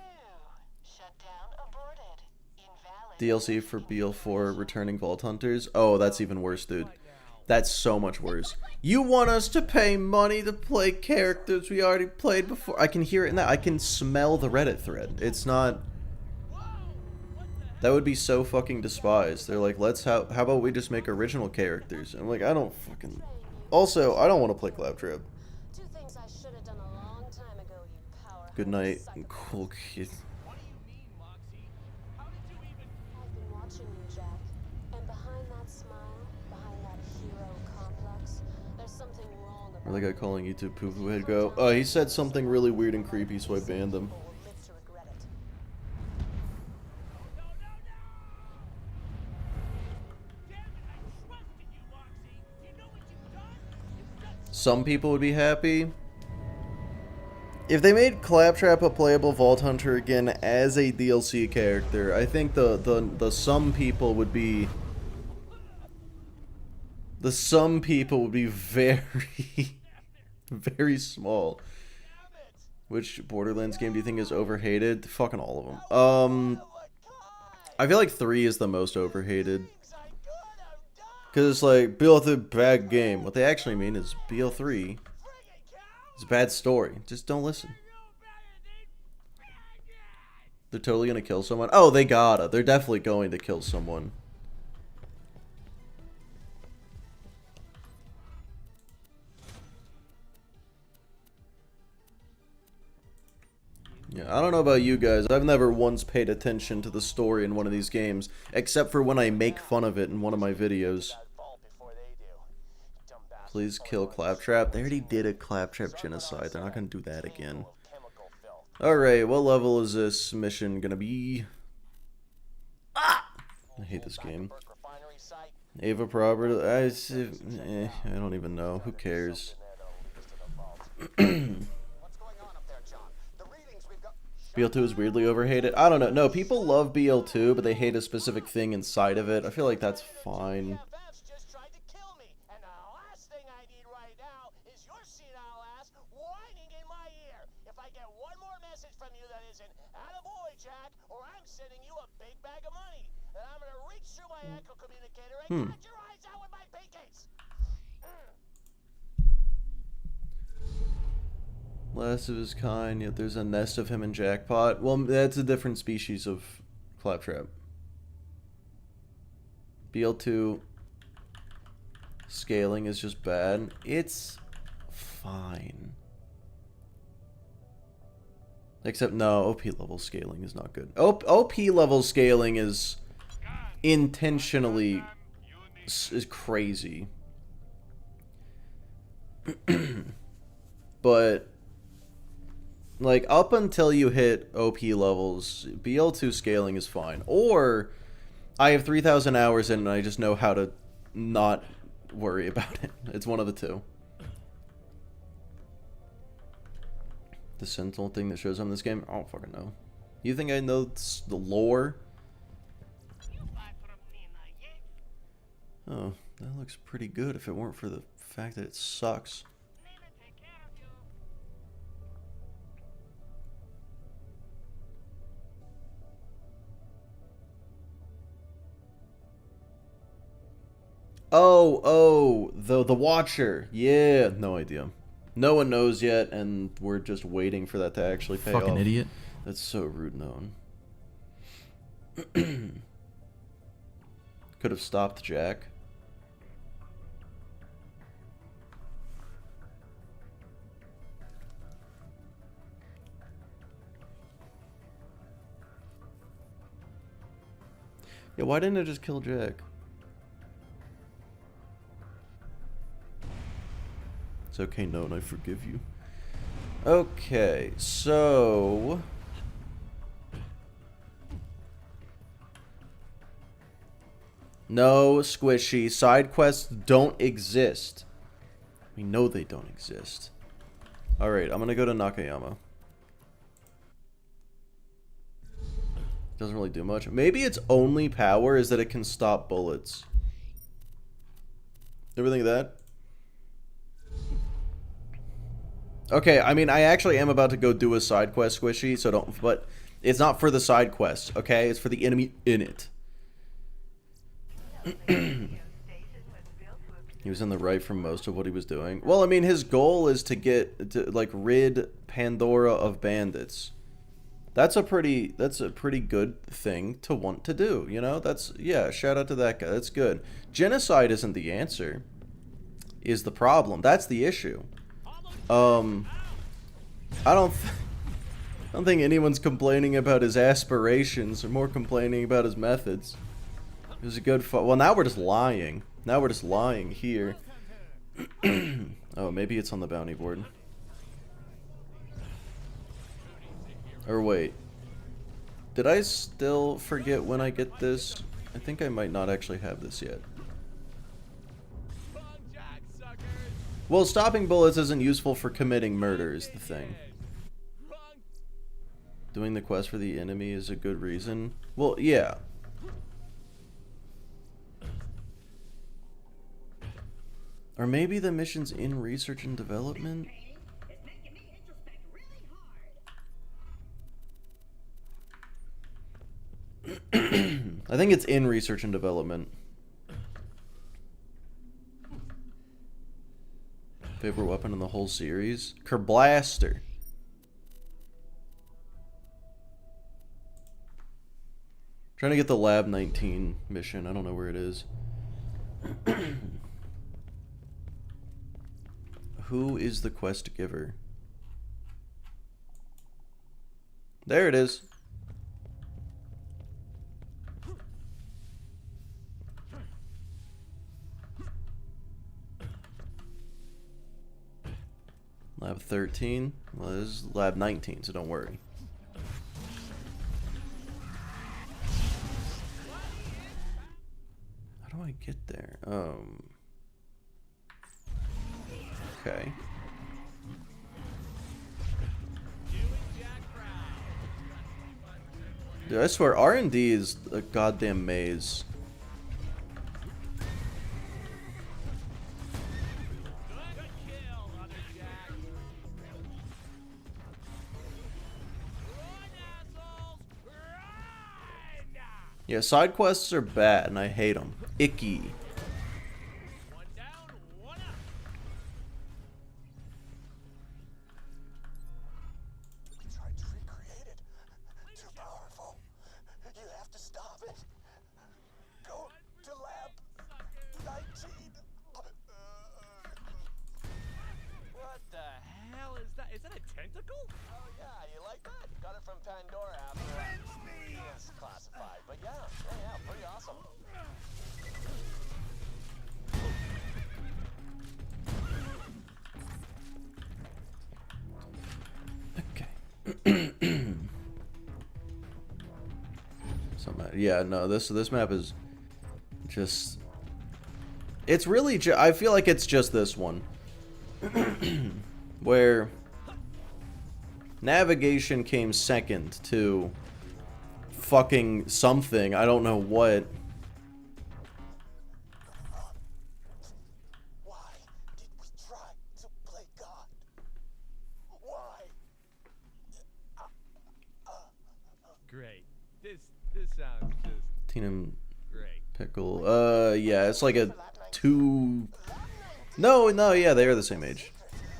DLC for BL4 returning Vault Hunters? Oh, that's even worse, dude. That's so much worse. You want us to pay money to play characters we already played before? I can hear it now. I can smell the Reddit thread. It's not... That would be so fucking despised. They're like, how about we just make original characters? And I'm like, I don't fucking... Also, I don't want to play Claptrap. 2 things I should have done a long time ago, you powerhouse. Good night, psychopath. cool kid. What do you mean, Moxie? How did you Or the guy calling YouTube poo-poo head go. He said something really weird and creepy, so I banned him. Will live to regret it. Some people would be happy. If they made Claptrap a playable Vault Hunter again as a DLC character, I think the some people would be... The some people would be very, very small. Which Borderlands game do you think is overhated? Fucking all of them. I feel like 3 is the most overhated. Because it's like, BL3 bad game. What they actually mean is BL3 is a bad story. Just don't listen. They're totally gonna kill someone. Oh, they gotta. They're definitely going to kill someone. Yeah, I don't know about you guys. I've never once paid attention to the story in one of these games, except for when I make fun of it in one of my videos. Please kill Claptrap. They already did a Claptrap genocide. They're not going to do that again. Alright, what level is this mission going to be? Ah! I hate this game. Ava Proper. I don't even know. Who cares? BL2 is weirdly overhated. I don't know. No, people love BL2, but they hate a specific thing inside of it. I feel like that's fine. Last of his kind, yet there's a nest of him in Jackpot. Well, that's a different species of Claptrap. BL2 scaling is just bad. It's fine. Except, no, OP level scaling is not good. OP level scaling is intentionally is crazy. But like, up until you hit OP levels, BL2 scaling is fine. Or, I have 3,000 hours in and I just know how to not worry about it. It's one of the two. The Sentinel thing that shows up in this game? I don't fucking know. You think I know the lore? Oh, that looks pretty good if it weren't for the fact that it sucks. Oh, the Watcher. Yeah, no idea. No one knows yet, and we're just waiting for that to actually pay off. Fucking idiot. That's so rude, known. Could have stopped Jack. Yeah, why didn't I just kill Jack? It's okay, known, I forgive you. Okay, so... No, Squishy. Side quests don't exist. We know they don't exist. Alright, I'm gonna go to Nakayama. Doesn't really do much. Maybe its only power is that it can stop bullets. Ever think of that? Okay, I mean, I actually am about to go do a side quest, Squishy, so don't... But it's not for the side quest, okay? It's for the enemy in it. He was in the right from most of what he was doing. Well, I mean, his goal is to get... to, like, rid Pandora of bandits. That's a pretty good thing to want to do, you know? That's... Yeah, shout out to that guy. That's good. Genocide isn't the answer. Is the problem. That's the issue. I don't think anyone's complaining about his aspirations. They're more complaining about his methods. It was a good well, now we're just lying. Now we're just lying here. Oh, maybe it's on the bounty board. Or wait. Did I still forget when I get this? I think I might not actually have this yet. Well, stopping bullets isn't useful for committing murder is the thing. Doing the quest for the enemy is a good reason. Well, yeah. Or maybe the mission's in research and development? I think it's in research and development. Favorite weapon in the whole series? Kerblaster. Trying to get the Lab 19 mission. I don't know where it is. Who is the quest giver? There it is. Lab 13. Well, this is Lab 19, so don't worry. How do I get there? Okay. Dude, I swear, R&D is a goddamn maze. Yeah, side quests are bad, and I hate them. Icky. Tried to recreate it. Too powerful. You have to stop it. Go to lab 19. What the hell is that? Is that a tentacle? Oh yeah, you like that? Got it from Pandora after. It's classified, but yeah, pretty awesome. Okay. Yeah, no, this map is just... It's really I feel like it's just this one. Where navigation came second to fucking something. I don't know what. Why did we try to play God? Why? Great. This sounds just Tina great. Pickle. Yeah, it's like a 2... No, yeah, they are the same age.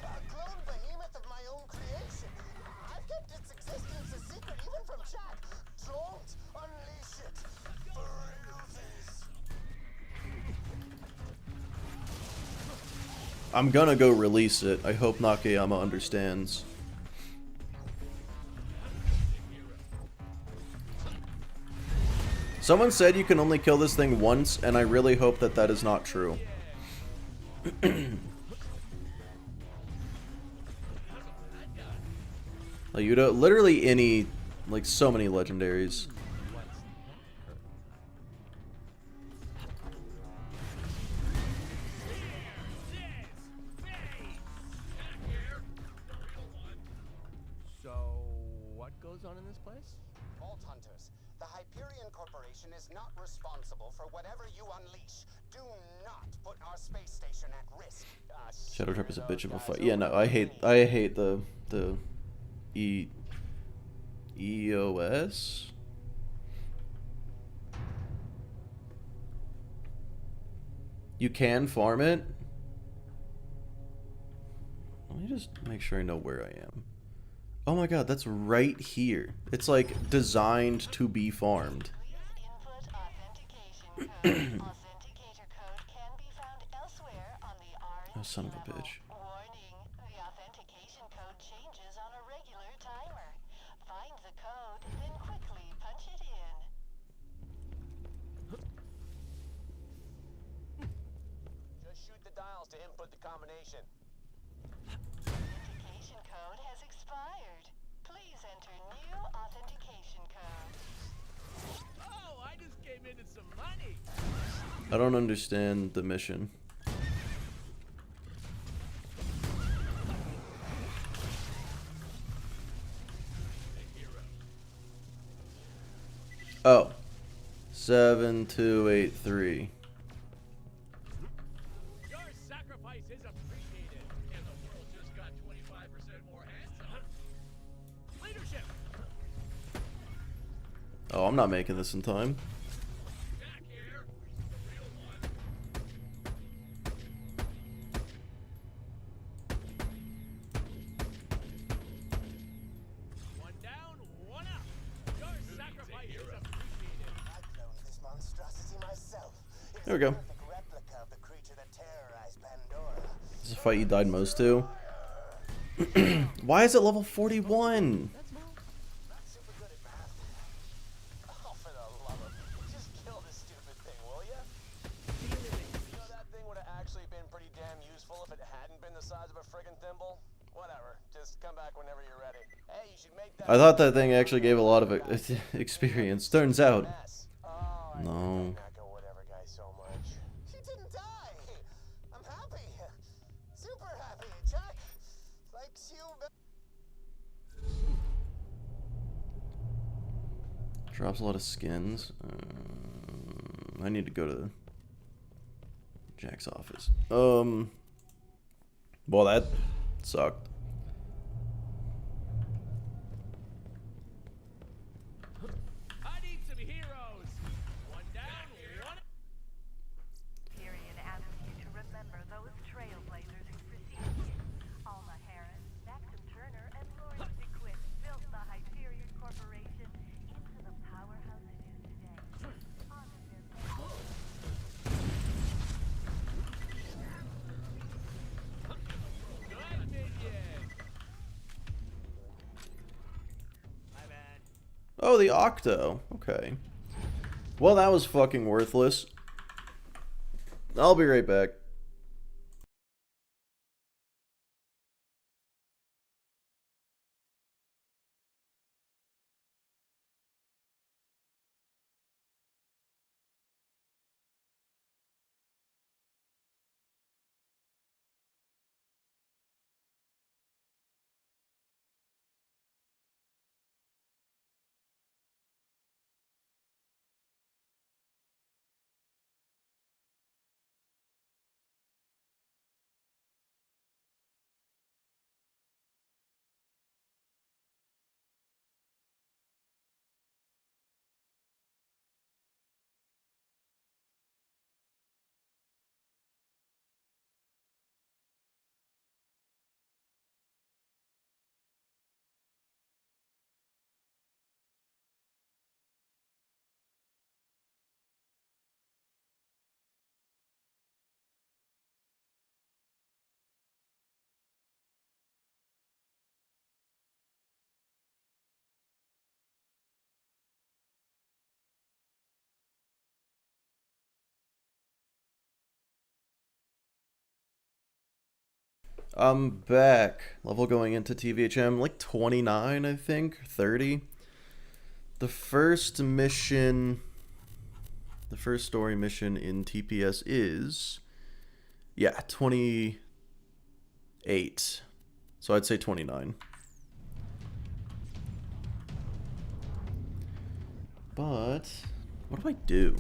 A clone behemoth of my own creation. I've kept its existence a secret even from Jack. Don't unleash it. For realsies. I'm gonna go release it. I hope Nakayama understands. Someone said you can only kill this thing once, and I really hope that that is not true. Like, you know, literally any, like, so many legendaries. So, what goes on in this place? Vault Hunters, the Hyperion Corporation is not responsible for whatever you unleash. Do not put our space station at risk. Shadow Trap is a bitch of a fight. Yeah, no, I hate the EOS. You can farm it. Let me just make sure I know where I am. Oh my god, that's right here. It's like designed to be farmed. Input authentication code. Authenticator code can be found elsewhere on the orange Oh, son of a level. bitch. Warning, the authentication code changes on a regular timer. Find the code, then quickly punch it in. Just shoot the dials to input the combination. authentication code has expired. Please enter new authentication code. Oh, I just came into some money. I don't understand the mission. Oh. 7283. Your sacrifice is appreciated, and the world just got 25% more handsome. Leadership. Oh, I'm not making this in time. Jack here, the real one. One down, one up. Your sacrifice is appreciated. I cloned this monstrosity myself. It There we is a go. perfect replica of the creature that terrorized Pandora. This is a fight you died most to. Why is it level 41? Not super good at math. Oh, for the love of... Just kill this stupid thing, will ya? You know, that thing would have actually been pretty damn useful if it hadn't been the size of a friggin' thimble. Whatever. Just come back whenever you're ready. Hey, you should make that... I thought that thing actually gave a lot of experience. Turns out, mess. Oh, I no. hate that go whatever guy so much. She didn't die. I'm happy. Super happy. Jack likes you. Drops a lot of skins. I need to go to Jack's office. Well, that sucked. I need some heroes. One down, one up. Tyrion asks you to remember those trailblazers who preceded you. Alma Harris, Maxim Turner, and Lawrence DeQuitt built the Hyperion Corporation into the powerhouse it is today. Honor their Good minion. My bad. Oh, the Octo. Okay. Well, that was fucking worthless. I'll be right back. I'm back. Level going into TVHM, like 29, I think, 30. The first mission, the first story mission in TPS is, yeah, 28. So I'd say 29. But what do I do?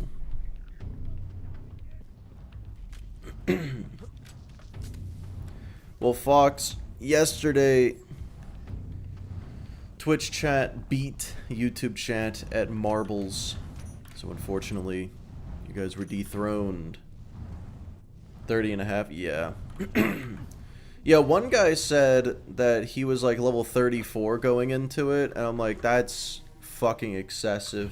Well, Fox, yesterday, Twitch chat beat YouTube chat at marbles. So unfortunately, you guys were dethroned. 30 and a half, yeah. Yeah, one guy said that he was like level 34 going into it, and I'm like, that's fucking excessive.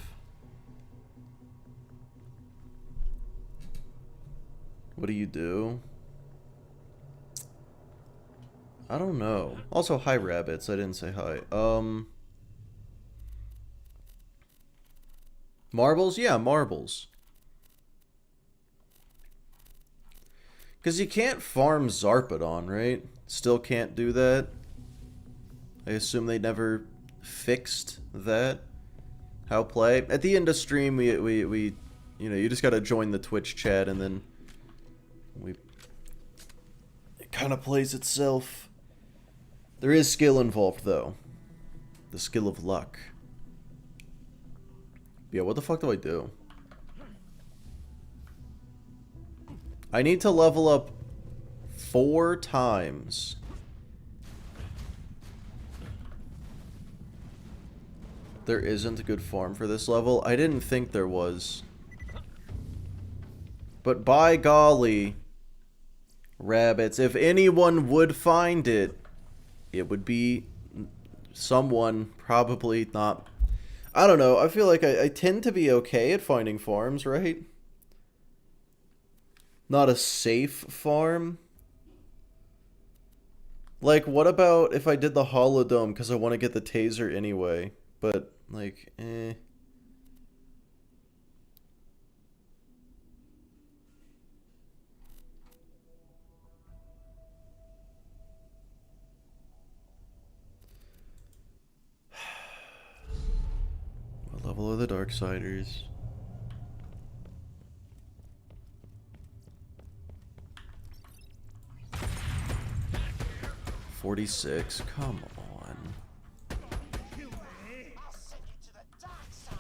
What do you do? I don't know. Also, hi rabbits. I didn't say hi. Marbles? Yeah, marbles. Because you can't farm Zarpedon, right? Still can't do that. I assume they never fixed that. How play. At the end of stream, we you know, you just gotta join the Twitch chat and then it kind of plays itself. There is skill involved, though. The skill of luck. Yeah, what the fuck do I do? I need to level up 4 times. There isn't a good farm for this level. I didn't think there was. But by golly, rabbits, if anyone would find it, it would be someone, probably not. I don't know, I feel like I tend to be okay at finding farms, right? Not a safe farm. Like, what about if I did the Holodome because I want to get the taser anyway? But, like, eh. What level are the Darksiders? $46. Come on. I'll send you to the dark side.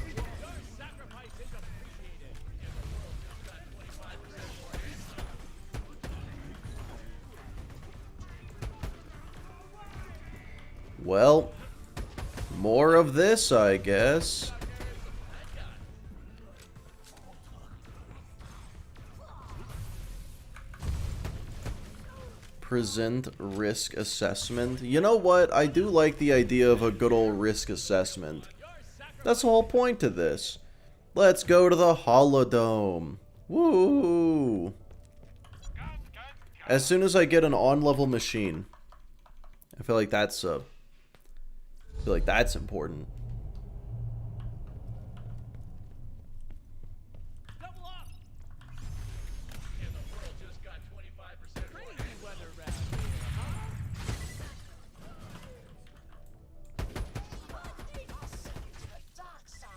Your sacrifice is appreciated. If the world just got 25% more handsome. Well, more of this, I guess. Present risk assessment. You know what? I do like the idea of a good old risk assessment. That's the whole point of this. Let's go to the Holodome. Woo! As soon as I get an on-level machine, I feel like that's important. Double up! And the world just got 25% more crazy weather around here, huh? I'll send you to the dark side.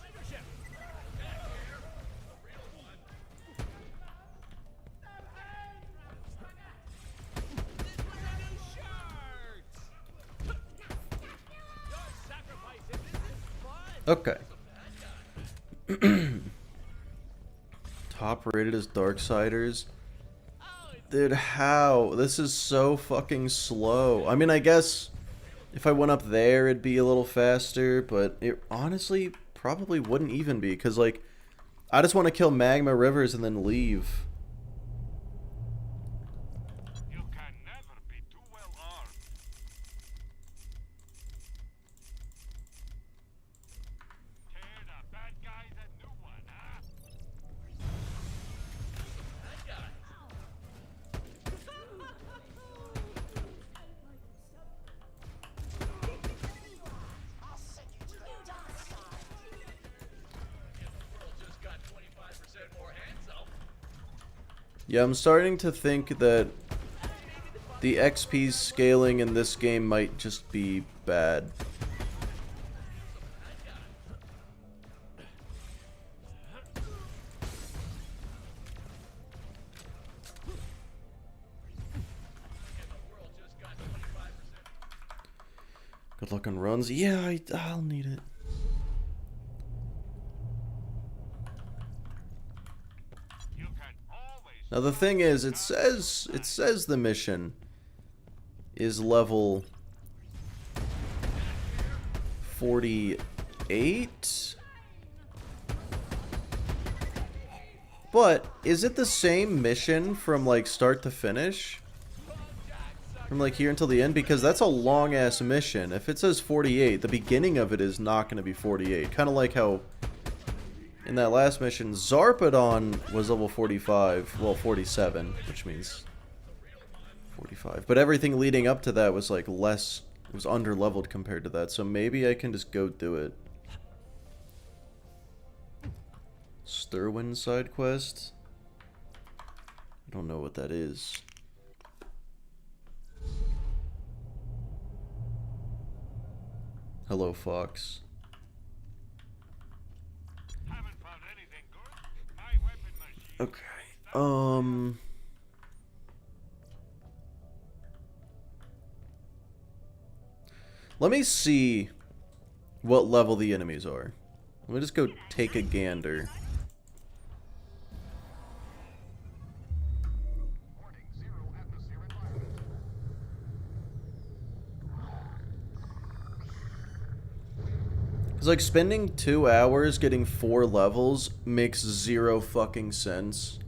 Leadership! Back here, the real one. This was a new shirt! Your sacrifice isn't fun! Okay. Top rated as Darksiders. Dude, how? This is so fucking slow. I mean, I guess if I went up there, it'd be a little faster, but it honestly probably wouldn't even be, because, like, I just want to kill magma rivers and then leave. You can never be too well armed. Tear the bad guys a new one, huh? I'll send you to the dark side. And the world just got 25% more handsome. Yeah, I'm starting to think that the XP scaling in this game might just be bad. Good luck on runs. Yeah, I'll need it. You can always Now the thing is, it says the mission is level 48. But is it the same mission from like start to finish? From like here until the end, because that's a long ass mission. If it says 48, the beginning of it is not going to be 48. Kind of like how in that last mission, Zarpedon was level 45, well 47, which means 45. But everything leading up to that was like less, it was under leveled compared to that. So maybe I can just go do it. Stirwin side quest? I don't know what that is. Hello, Fox. Haven't found anything good. My weapon machine. Okay. Let me see what level the enemies are. Let me just go take a gander. Warning, 0 atmosphere environment. It's like spending 2 hours getting 4 levels makes zero fucking sense.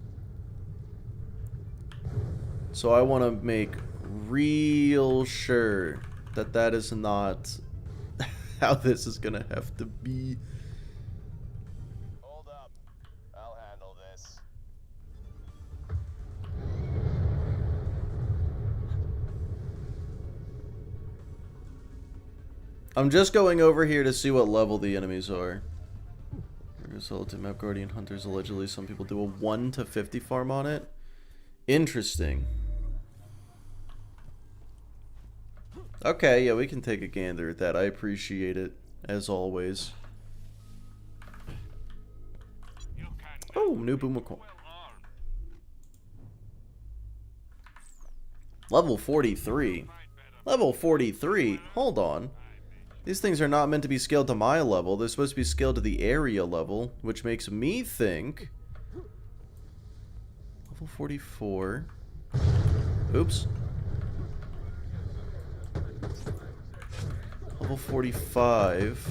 So I want to make real sure that that is not how this is gonna have to be. Hold up. I'll handle this. I'm just going over here to see what level the enemies are. Result to map guardian hunters. Allegedly, some people do a 1 to 50 farm on it. Interesting. Okay, yeah, we can take a gander at that. I appreciate it, as always. You can Oh, new Boomacorn. well armed. Level 43. Level 43? Hold on. These things are not meant to be scaled to my level. They're supposed to be scaled to the area level, which makes me think... Level 44. Oops. Level 45.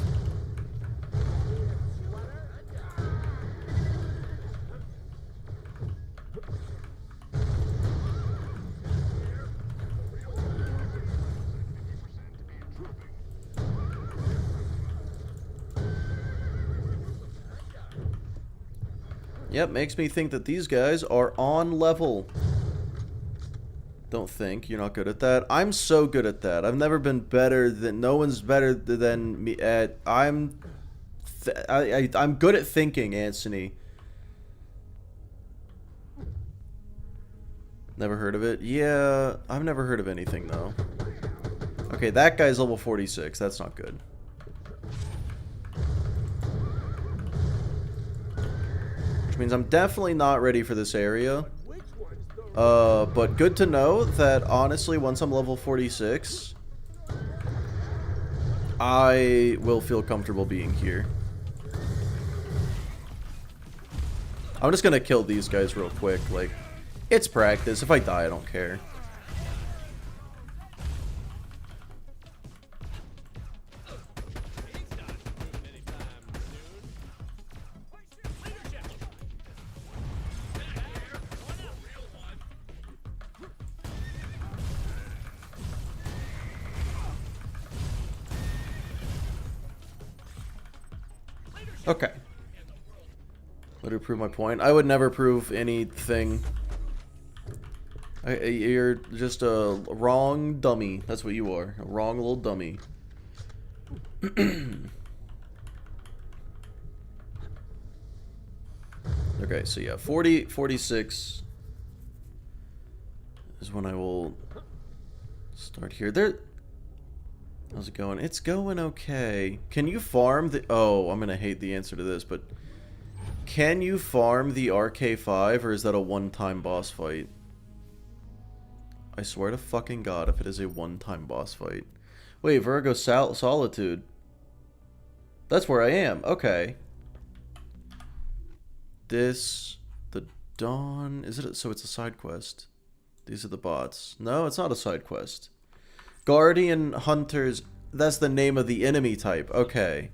Yep, makes me think that these guys are on level. Don't think. You're not good at that. I'm so good at that. I've never been better than... No one's better than me at... I'm good at thinking, Anthony. Never heard of it? Yeah, I've never heard of anything, though. Okay, that guy's level 46. That's not good. Which means I'm definitely not ready for this area. But good to know that, honestly, once I'm level 46, I will feel comfortable being here. I'm just gonna kill these guys real quick. Like, it's practice. If I die, I don't care. Okay. Let her prove my point. I would never prove anything. You're just a wrong dummy. That's what you are. A wrong little dummy. Okay, so yeah, 46 is when I will start here. How's it going? It's going okay. Can you farm the... Oh, I'm gonna hate the answer to this, but... Can you farm the RK5, or is that a one-time boss fight? I swear to fucking God if it is a one-time boss fight. Wait, Virgo Solitude. That's where I am. Okay. The Dawn... Is it... So it's a side quest. These are the bots. No, it's not a side quest. Guardian Hunters, that's the name of the enemy type. Okay.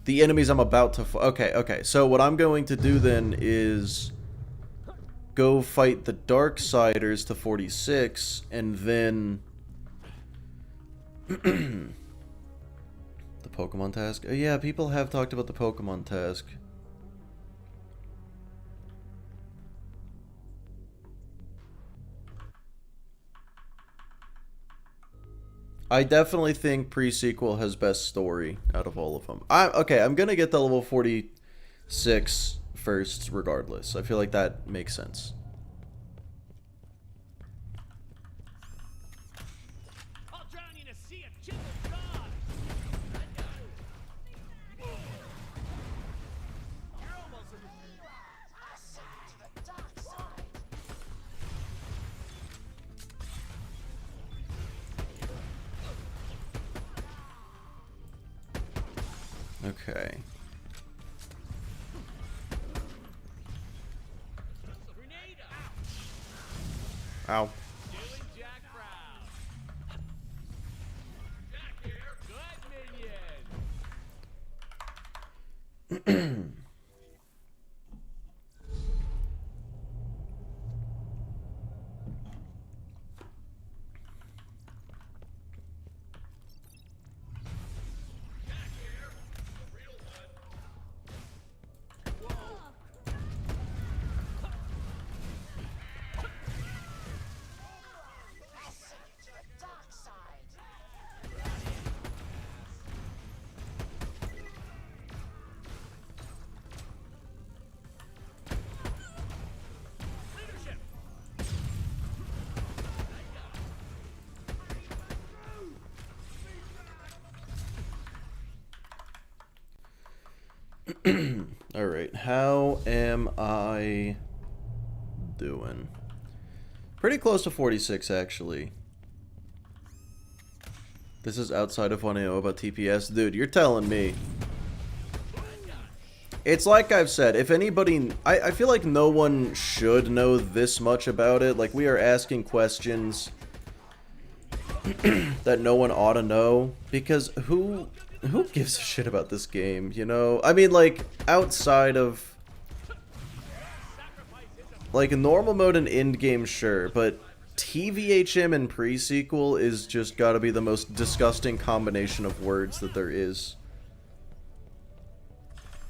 The enemies I'm about to... Okay. So what I'm going to do then is go fight the Darksiders to 46, and then... the Pokemon task? Oh, yeah, people have talked about the Pokemon task. I definitely think pre-sequel has best story out of all of them. Okay, I'm gonna get the level 46 first regardless. I feel like that makes sense. I'll drown you in a sea of chiseled God. Okay. Grenade out. Ow. Doing Jack Brown. Jack here. Good minion. To the dark side. Leadership. Alright, how am I doing? Pretty close to 46, actually. This is outside of what I know about TPS. Dude, you're telling me. It's like I've said, if anybody... I feel like no one should know this much about it. Like, we are asking questions that no one ought to know. Because who gives a shit about this game, you know? I mean, like, outside of... Like, normal mode and endgame, sure, but TVHM and pre-sequel is just gotta be the most disgusting combination of words that there is.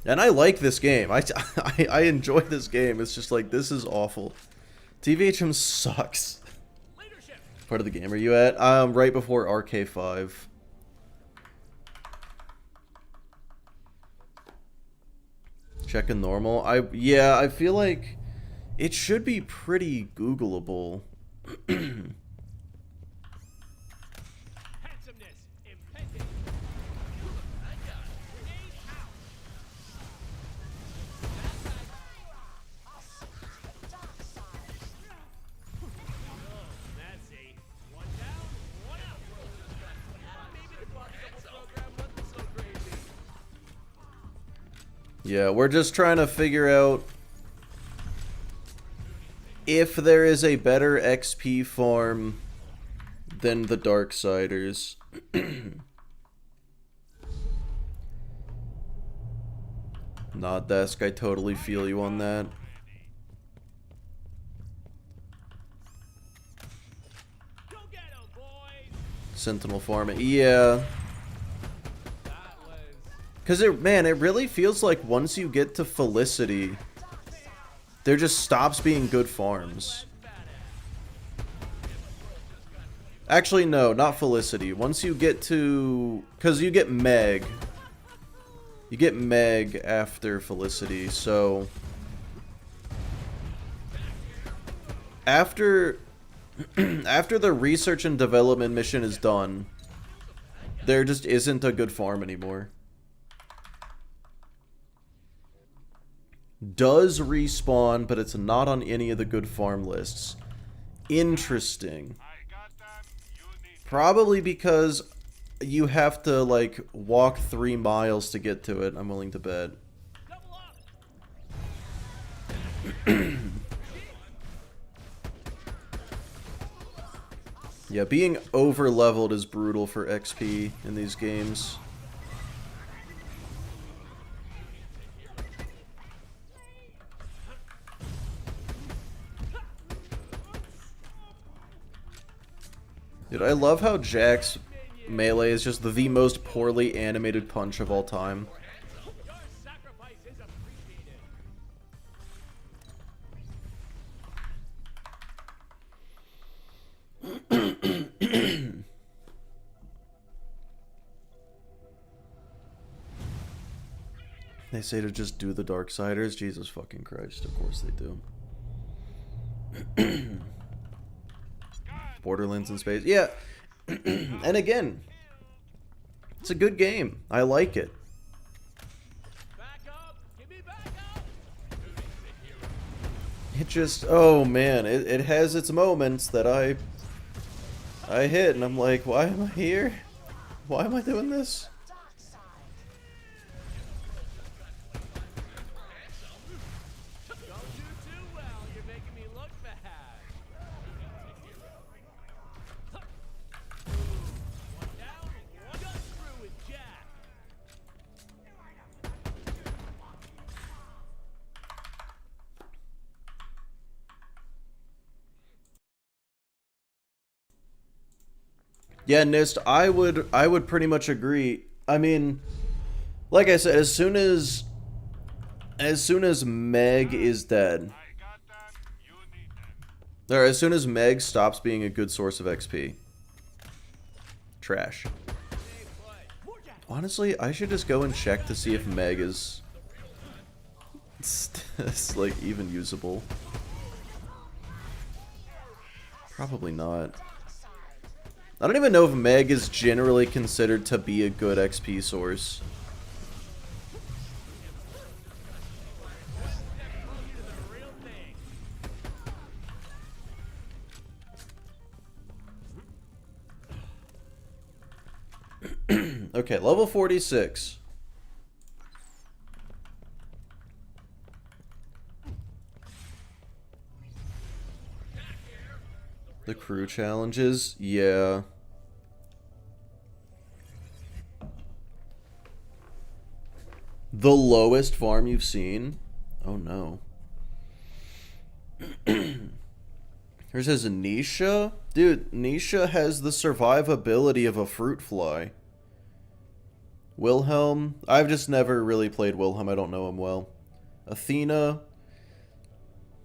And I like this game. I enjoy this game. It's just like, this is awful. TVHM sucks. Part of the game are you at? Right before RK5. Checking normal. Yeah, I feel like it should be pretty Googleable. Handsomeness impending. I got it. Grenade out. Messy. One down, one out. Maybe the quadruple program wasn't so crazy. Yeah, we're just trying to figure out if there is a better XP farm than the Darksiders. Not Desk, I totally feel you on that. Go get 'em, boys. Sentinel farm, yeah. That was Cause it really feels like once you get to Felicity, there just stops being good farms. Actually, no, not Felicity. Once you get to... Because you get Meg. You get Meg after Felicity, so... After... after the research and development mission is done, there just isn't a good farm anymore. Does respawn, but it's not on any of the good farm lists. Interesting. I got them. You need Probably because you have to, like, walk 3 miles to get to it, I'm willing to bet. double up. Yeah, being over-leveled is brutal for XP in these games. Dude, I love how Jack's melee is just the most poorly animated punch of all time. Your sacrifice is appreciated. They say to just do the Darksiders. Jesus fucking Christ, of course they do. Borderlands in space. Yeah. And again, it's a good game. I like it. Back up. Give me back up. It just, oh man, it has its moments that I hit and I'm like, why am I here? Why am I doing this? Dark side. Yeah, Nist, I would pretty much agree. I mean, like I said, as soon as Meg is dead, I got them, you need them. or as soon as Meg stops being a good source of XP, trash. Honestly, I should just go and check to see if Meg is it's like even usable. Probably not. I don't even know if Meg is generally considered to be a good XP source. Okay, level 46. The crew challenges, yeah. The lowest farm you've seen? Oh no. Here's his Nisha? Dude, Nisha has the survivability of a fruit fly. Wilhelm? I've just never really played Wilhelm, I don't know him well. Athena?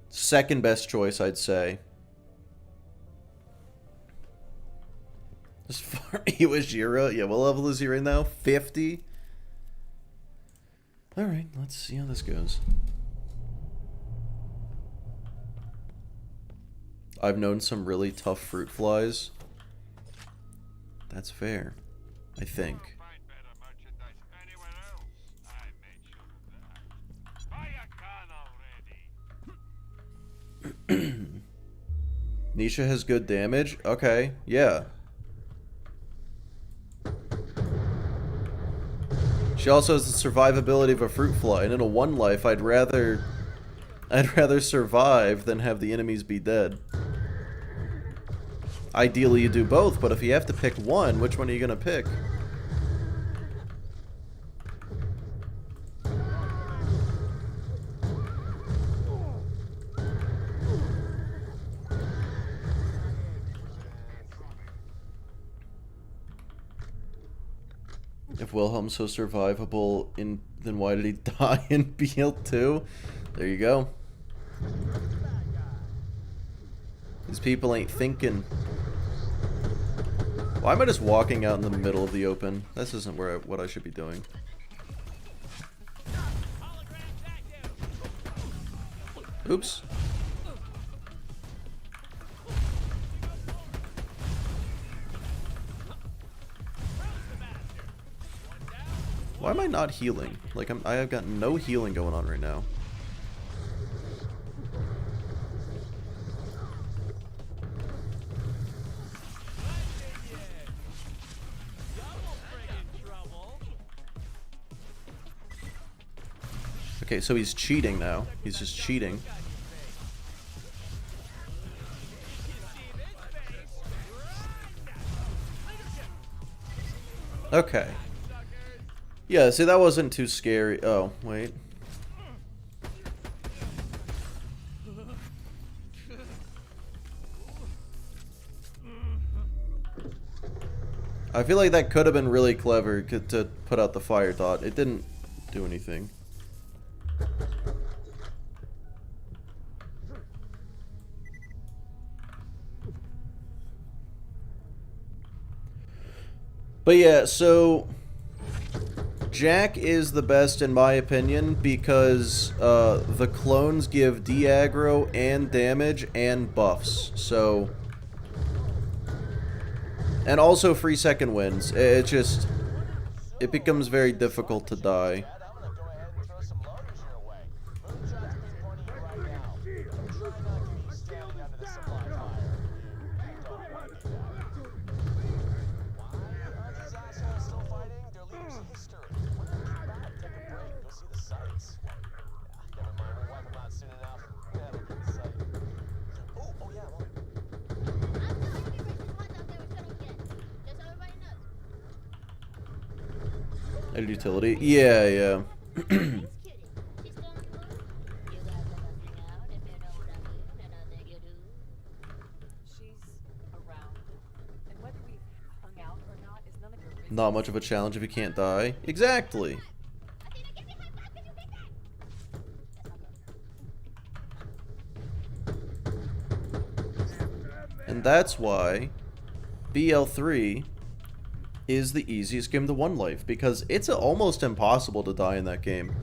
Second best choice, I'd say. As far Iwajira? Yeah, what level is he right now? 50? Alright, let's see how this goes. I've known some really tough fruit flies. That's fair. I think. Find better merchandise anywhere else. I made sure of that. Buy a gun already. Nisha has good damage? Okay, yeah. She also has the survivability of a fruit fly, and in a one life, I'd rather survive than have the enemies be dead. Ideally, you do both, but if you have to pick one, which one are you gonna pick? If Wilhelm's so survivable, then why did he die in BL2? There you go. These people ain't thinking. Why am I just walking out in the middle of the open? This isn't what I should be doing. Oops. Why am I not healing? Like I have got no healing going on right now. Okay, so he's cheating now. He's just cheating. Okay. Yeah, see, that wasn't too scary. Oh, wait. I feel like that could have been really clever to put out the fire dot. It didn't do anything. But yeah, so Jack is the best in my opinion because the clones give de-aggro and damage and buffs. So, and also free second wins. It becomes very difficult to die. I'm gonna go ahead and throw some loaders your way. Moonshots be pointing you right now. Try not to be standing under the supply fire. You don't want to do that. Why are these assholes still fighting? Their leader's history. Why not come back, take a break, go see the sights? Yeah, never mind. We'll wipe them out soon enough. That'll be the sight. Oh yeah, well, Added utility? Yeah, yeah. She's around, and whether we hung Not much of a challenge if you can't die. Exactly. And that's why BL3 is the easiest game to one life, because it's almost impossible to die in that game.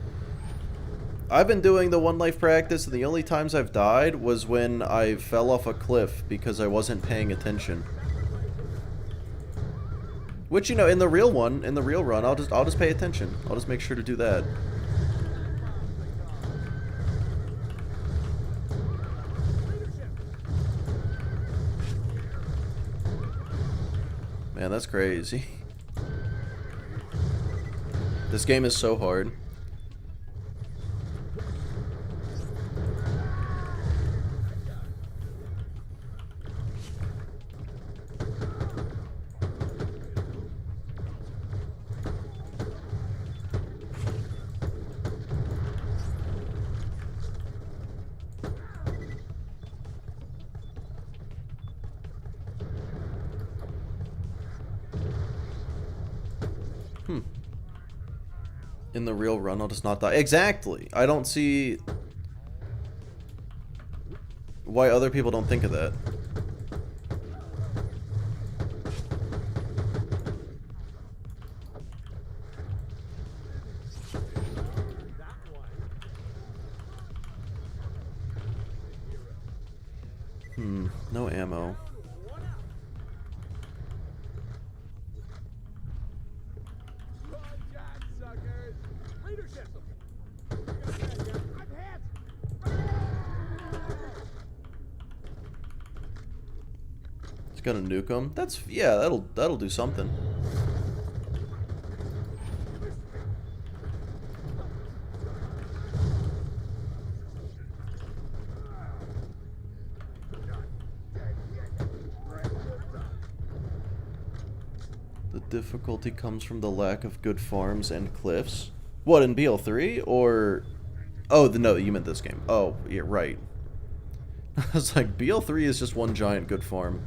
I've been doing the one life practice, and the only times I've died was when I fell off a cliff because I wasn't paying attention. Which, you know, in the real run, I'll just pay attention. I'll just make sure to do that. Man, that's crazy. This game is so hard. In the real run, I'll just not die. Exactly! I don't see why other people don't think of that. No ammo. It's gonna nuke him. That's, yeah, that'll do something. The difficulty comes from the lack of good farms and cliffs. What, in BL3? Or... Oh, no, you meant this game. Oh, yeah, right. I was like, BL3 is just one giant good farm.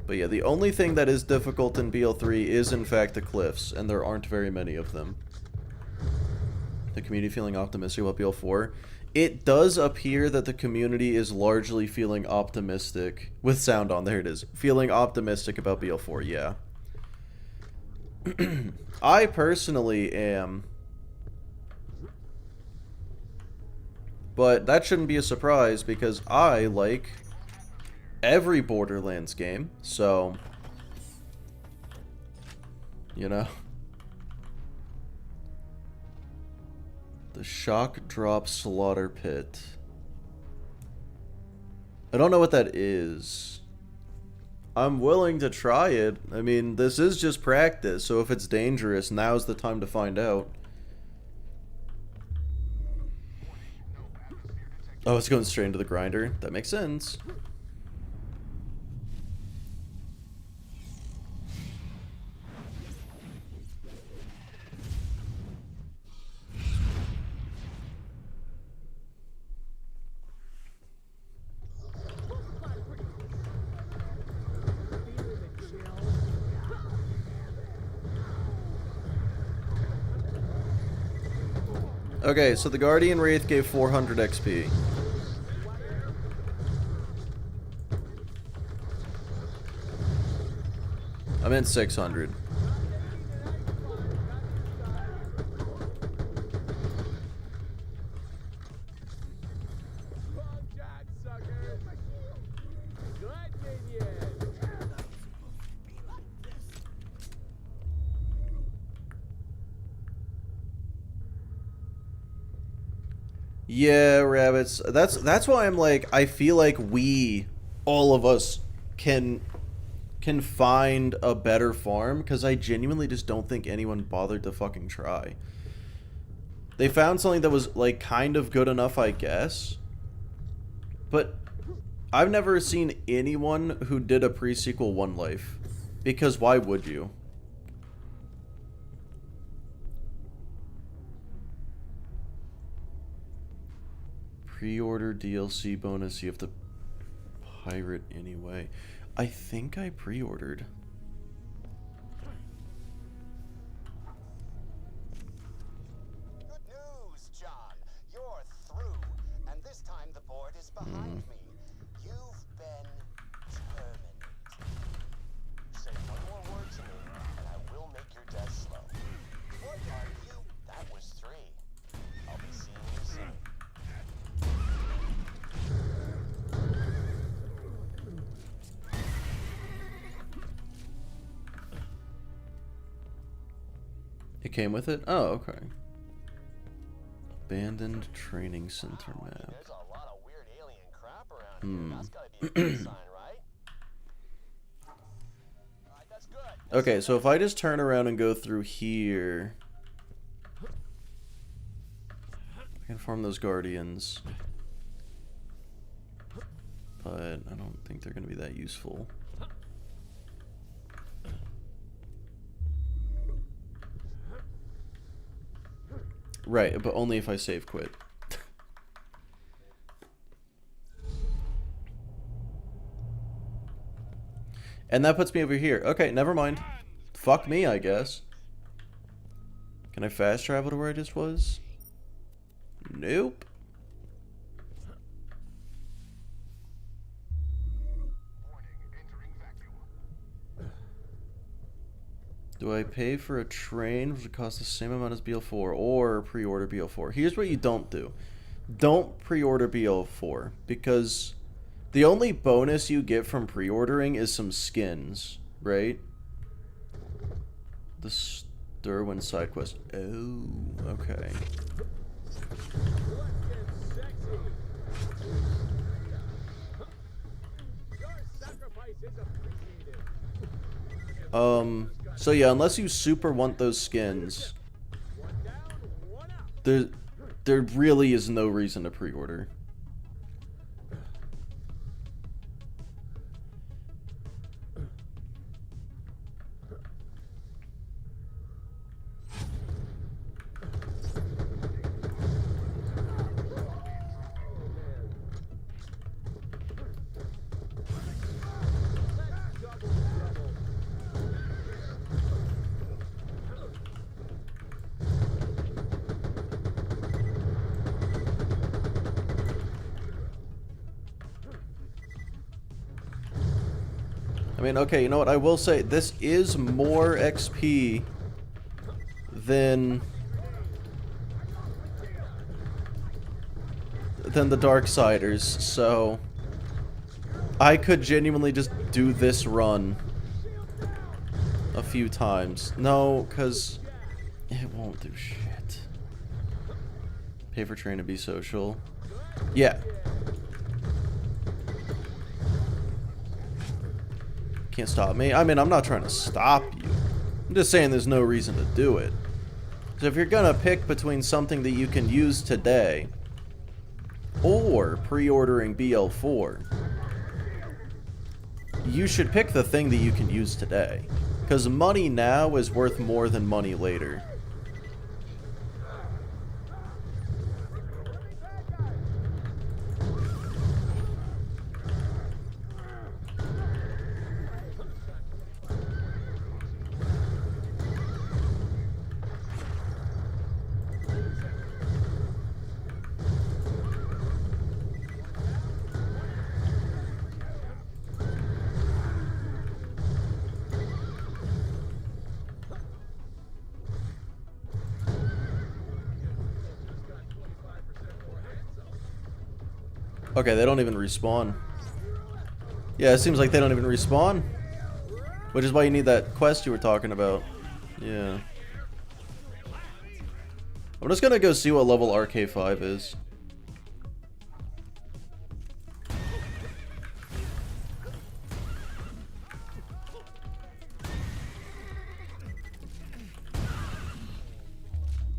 But yeah, the only thing that is difficult in BL3 is, in fact, the cliffs, and there aren't very many of them. The community feeling optimistic about BL4. It does appear that the community is largely feeling optimistic. With sound on, there it is. Feeling optimistic about BL4, yeah. I personally am. But that shouldn't be a surprise, because I like every Borderlands game, so... You know? The Shock Drop Slaughter Pit. I don't know what that is. I'm willing to try it. I mean, this is just practice, so if it's dangerous, now's the time to find out. Oh, it's going straight into the grinder. That makes sense. Okay, so the Guardian Wraith gave 400 XP. I meant 600. Yeah, rabbits. That's why I'm like, I feel like all of us can find a better farm, because I genuinely just don't think anyone bothered to fucking try. They found something that was like kind of good enough, I guess. But I've never seen anyone who did a pre-sequel one life, because why would you? Pre-order DLC bonus, you have to pirate anyway. I think I pre-ordered. Good news, John. You're through. And this time the board is behind me. You've been terminated. Say one more word to me, and I will make your death slow. What are you? That was 3. I'll be seeing you soon. It came with it? Oh, okay. Abandoned training center map. There's a lot of weird alien crap around here. That's gotta be a good sign, right? Alright, that's good. Okay, so if I just turn around and go through here, I can farm those guardians. But I don't think they're going to be that useful. Right, but only if I save quit. And that puts me over here. Okay, never mind. Fuck me, I guess. Can I fast travel to where I just was? Nope. Do I pay for a train which would cost the same amount as BL4 or pre-order BL4? Here's what you don't do. Don't pre-order BL4 because the only bonus you get from pre-ordering is some skins, right? The Derwin side quest. Oh, okay. So yeah, unless you super want those skins, there really is no reason to pre-order. I mean, okay, you know what? I will say this is more XP than the Darksiders, so I could genuinely just do this run a few times. No, because it won't do shit. Pay for train to be social. Yeah. Can't stop me. I mean, I'm not trying to stop you. I'm just saying there's no reason to do it. So if you're gonna pick between something that you can use today or pre-ordering BL4, you should pick the thing that you can use today. Because money now is worth more than money later. Okay, they don't even respawn. Yeah, it seems like they don't even respawn. Which is why you need that quest you were talking about. Yeah. I'm just gonna go see what level RK5 is.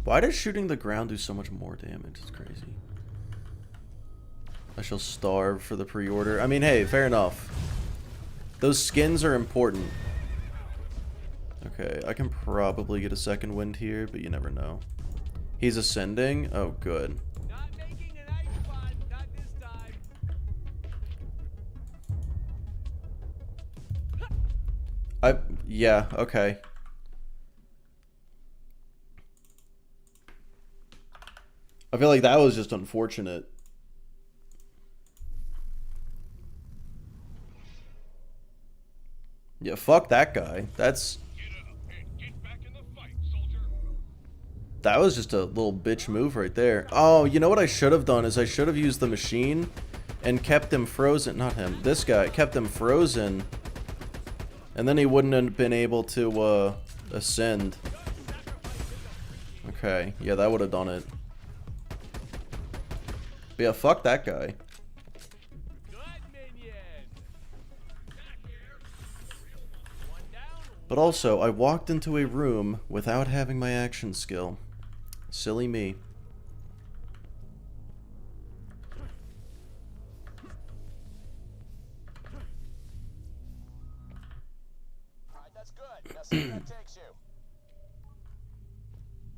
Why does shooting the ground do so much more damage? It's crazy. I shall starve for the pre-order. I mean, hey, fair enough. Those skins are important. Okay, I can probably get a second wind here, but you never know. He's ascending? Oh, good. Not making an ice spot, not this time. Yeah, okay. I feel like that was just unfortunate. Yeah, fuck that guy. That's... Get up and get back in the fight, soldier. That was just a little bitch move right there. Oh, you know what I should have done is I should have used the machine and kept him frozen. Not him. This guy. Kept him frozen. And then he wouldn't have been able to ascend. Okay. Yeah, that would have done it. But yeah, fuck that guy. But also, I walked into a room without having my action skill. Silly me. Alright, that's good. Now see where that takes you.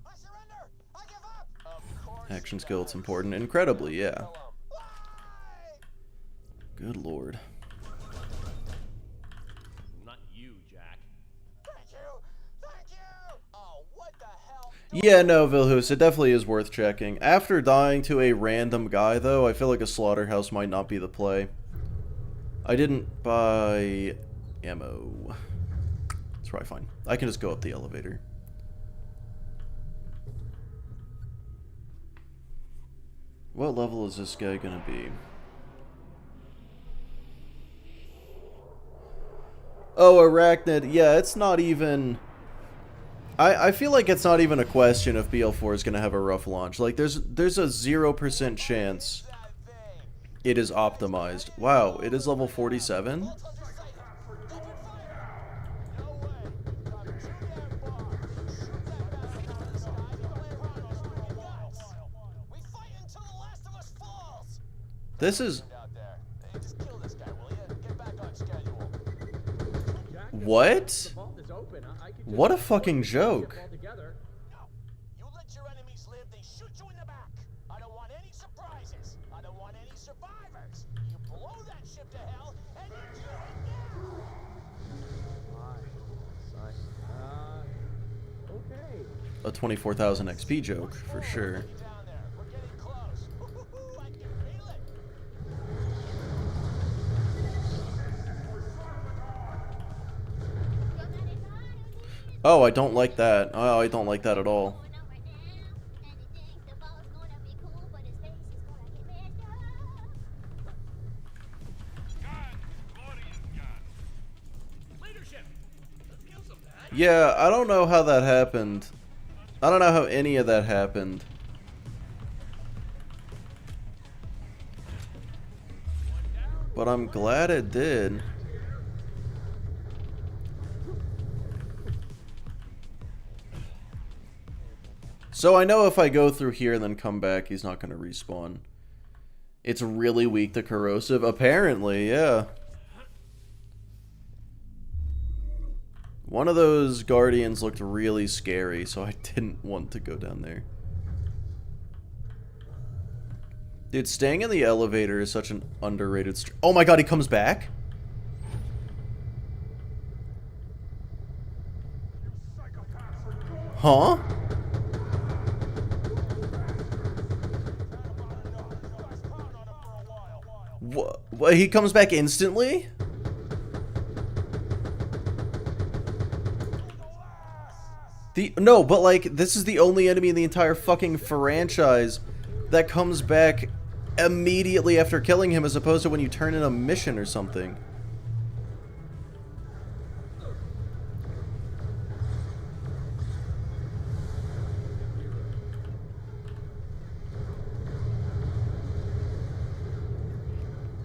I surrender! I give up! Of course Action he skill, it's does. important. Incredibly, yeah. Kill him. Why? Good lord. Not you, Jack. Thank you! Thank you! Oh, what the hell? Yeah, no, Vilhus, it definitely is worth checking. After dying to a random guy, though, I feel like a slaughterhouse might not be the play. I didn't buy ammo. It's probably fine. I can just go up the elevator. What level is this guy gonna be? Oh, Arachnid. Yeah, it's not even... I feel like it's not even a question if BL4 is going to have a rough launch. Like, there's a 0% chance That thing! it is optimized. Wow, it is level 47? Hold on to sight. Open fire! No way. I'm too damn far. Shoot that bastard out of the sky and land on those freaking guys. We fight until the last of us falls! This is... Out there. Hey, just kill this guy, will you? Get back on schedule. What? vault is open. I could What a fucking joke. together. No. You let your enemies live, they shoot you in the back. I don't want any surprises. I don't want any survivors. You blow that ship to hell, and you do it now. Okay. A 24,000 XP joke, for sure. Down there. We're getting close. Woo-hoo-hoo, I can feel it. Oh, I don't like that. Oh, I don't like that at all. Leadership. Let's kill some bad. Yeah, I don't know how that happened. I don't know how any of that happened. But I'm glad it did. So I know if I go through here and then come back, he's not going to respawn. It's really weak to corrosive. Apparently, yeah. One of those guardians looked really scary, so I didn't want to go down there. Dude, staying in the elevator is such an underrated... Oh my god, he comes back? Huh? What? He comes back instantly? No, but like, this is the only enemy in the entire fucking franchise that comes back immediately after killing him, as opposed to when you turn in a mission or something.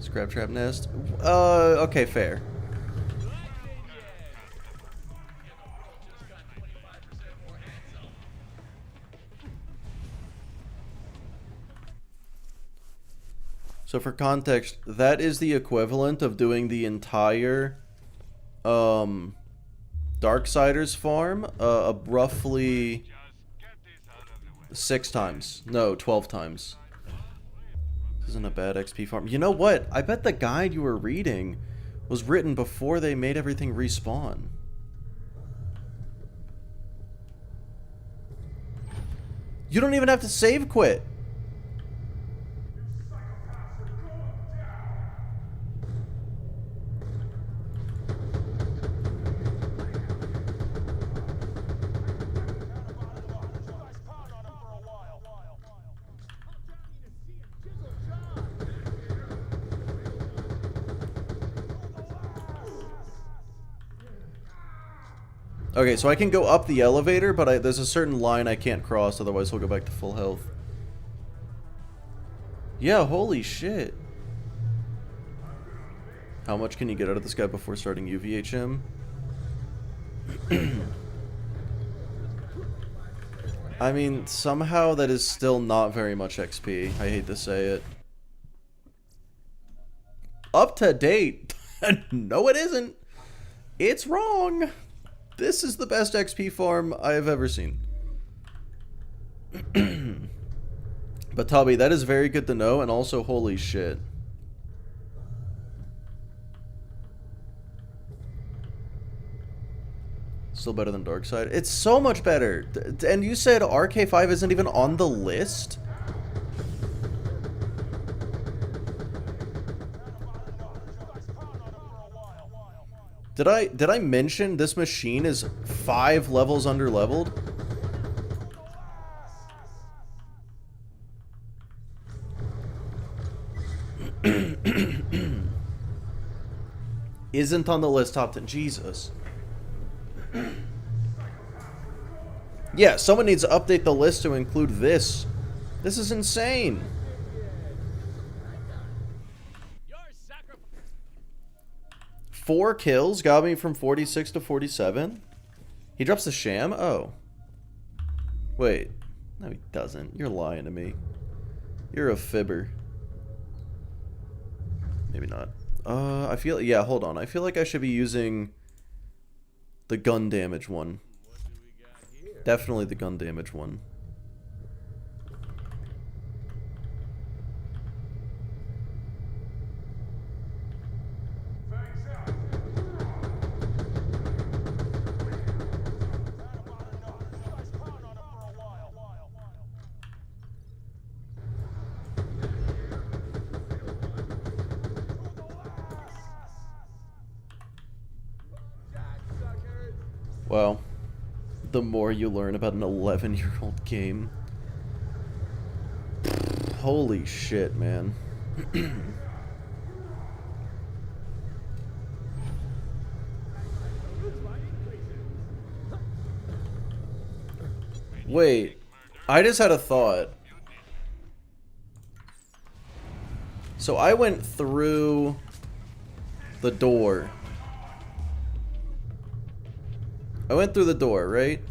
Scrap trap nest. Okay, fair. So for context, that is the equivalent of doing the entire Darksiders farm roughly Just get this out of the way. 6 times. No, 12 times. This isn't a bad XP farm. You know what? I bet the guide you were reading was written before they made everything respawn. You don't even have to save quit. Okay, so I can go up the elevator, but there's a certain line I can't cross, otherwise he'll go back to full health. Yeah, holy shit. How much can you get out of this guy before starting UVHM? I mean, somehow that is still not very much XP. I hate to say it. Up to date? No, it isn't. It's wrong. This is the best XP farm I have ever seen. But Tubby, that is very good to know, and also holy shit. Still better than Darksider. It's so much better. And you said RK5 isn't even on the list? Did I mention this machine is 5 levels under-leveled? Isn't on the list top 10. Jesus. Yeah, someone needs to update the list to include this. This is insane. Four kills got me from 46 to 47. He drops the sham? Oh. Wait. No, he doesn't. You're lying to me. You're a fibber. Maybe not. I feel... Yeah, hold on. I feel like I should be using the gun damage one. Definitely the gun damage one. Well, the more you learn about an 11-year-old game. Holy shit, man. Wait, I just had a thought. So I went through the door. I went through the door, right?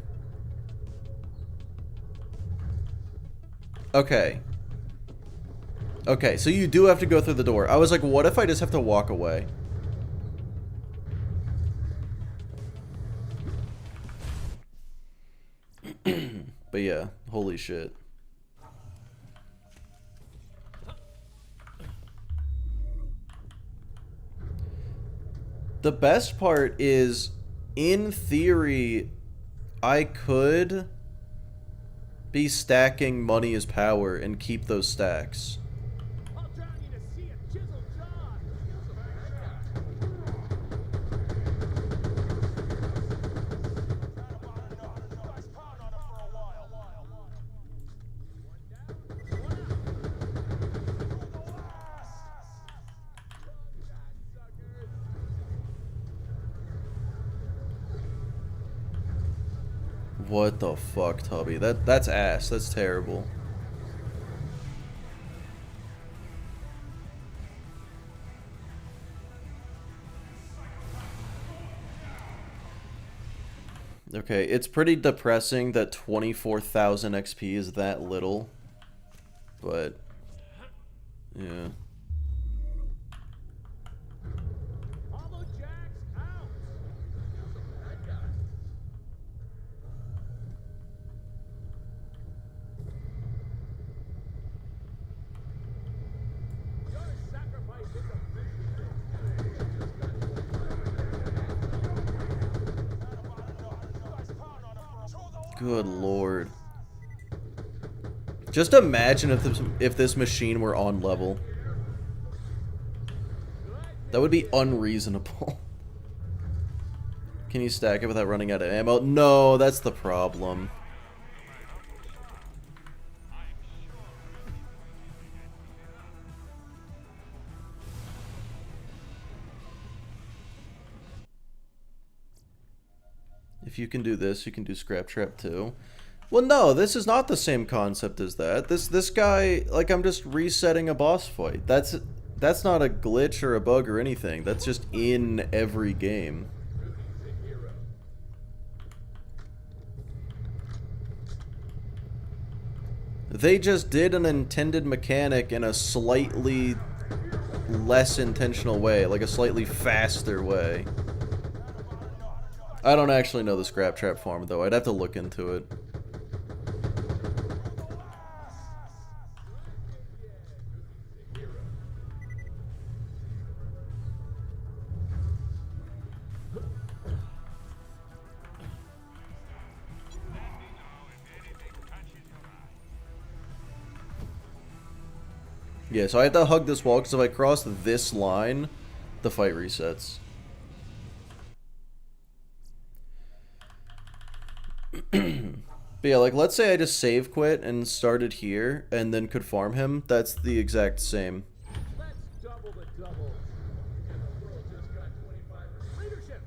Okay. Okay, so you do have to go through the door. I was like, what if I just have to walk away? But yeah, holy shit. The best part is, in theory, I could be stacking money as power and keep those stacks. What the fuck, Tubby? That's ass. That's terrible. Okay, it's pretty depressing that 24,000 XP is that little. But yeah. Good lord. Just imagine if this machine were on level. That would be unreasonable. Can you stack it without running out of ammo? No, that's the problem. If you can do this, you can do Scrap Trap too. Well, no, this is not the same concept as that. This guy, like, I'm just resetting a boss fight. That's not a glitch or a bug or anything. That's just in every game. They just did an intended mechanic in a slightly less intentional way, like a slightly faster way. I don't actually know the Scrap Trap farm, though. I'd have to look into it. Yeah, so I have to hug this wall, because if I cross this line, the fight resets. But yeah, like, let's say I just save quit and started here, and then could farm him. That's the exact same. Let's double the double. And the world just got 25% leadership.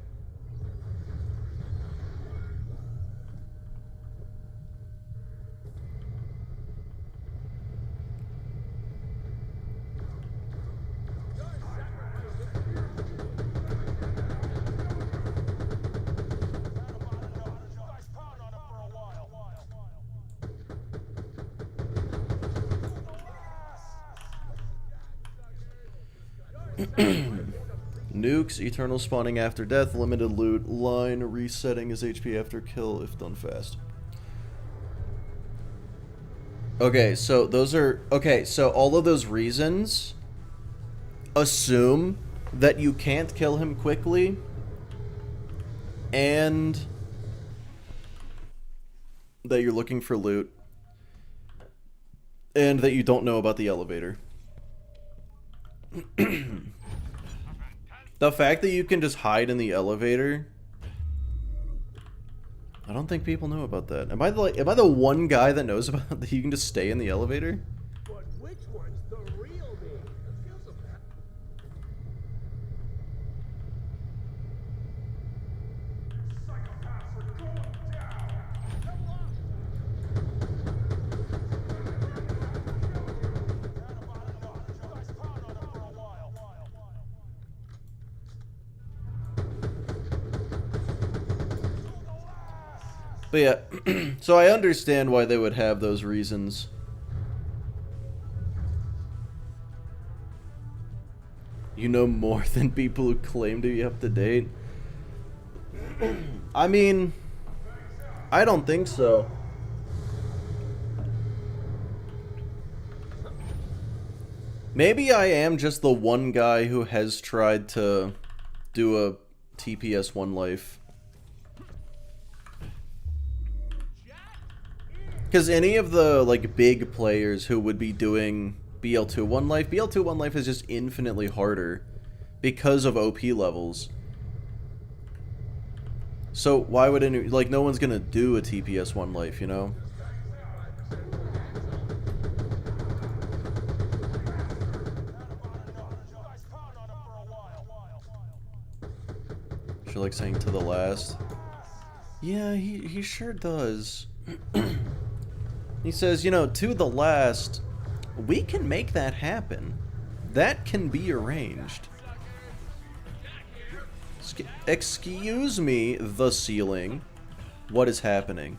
Nukes, eternal spawning after death, limited loot, line resetting his HP after kill if done fast. Okay, so those are... Okay, so all of those reasons assume that you can't kill him quickly and that you're looking for loot and that you don't know about the elevator. The fact that you can just hide in the elevator, I don't think people know about that. Am I the one guy that knows about that you can just stay in the elevator? But which one's the real me? It feels so bad. Psychopaths are going down. Double up. But yeah, so I understand why they would have those reasons. You know more than people who claim to be up to date. I mean, I don't think so. Maybe I am just the one guy who has tried to do a TPS One Life. Because any of the, like, big players who would be doing BL2 One Life, BL2 One Life is just infinitely harder because of OP levels. So why would any, like, no one's gonna do a TPS One Life, you know? She likes saying to the last. Yeah, he sure does. He says, you know, to the last, we can make that happen. That can be arranged. Excuse me, the ceiling. What is happening?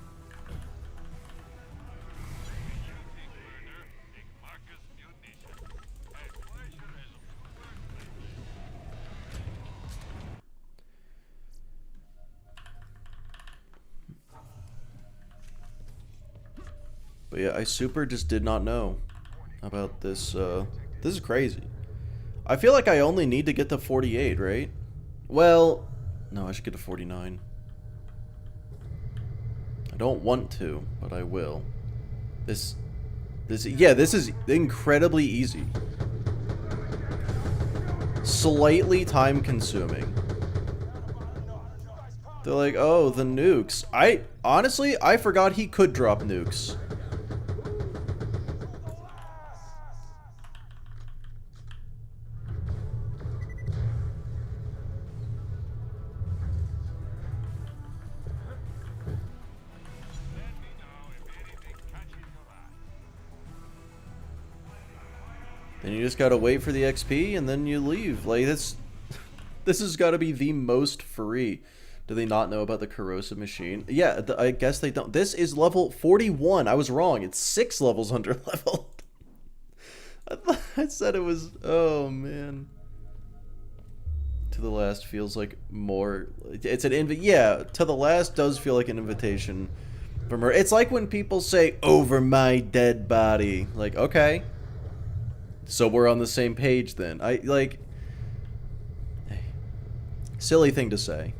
But yeah, I super just did not know about this. This is crazy. I feel like I only need to get to 48, right? Well, no, I should get to 49. I don't want to, but I will. This This is incredibly easy. Slightly time consuming. They're like, oh, the nukes. Honestly, I forgot he could drop nukes. Then you just gotta wait for the XP and then you leave. Like, this has gotta be the most free. Do they not know about the corrosive machine? Yeah, I guess they don't. This is level 41. I was wrong. It's 6 levels under leveled. I said it was... Oh, man. To the Last feels like more... It's an yeah, To the Last does feel like an invitation from her. It's like when people say, over my dead body. Like, okay. So we're on the same page then. Silly thing to say.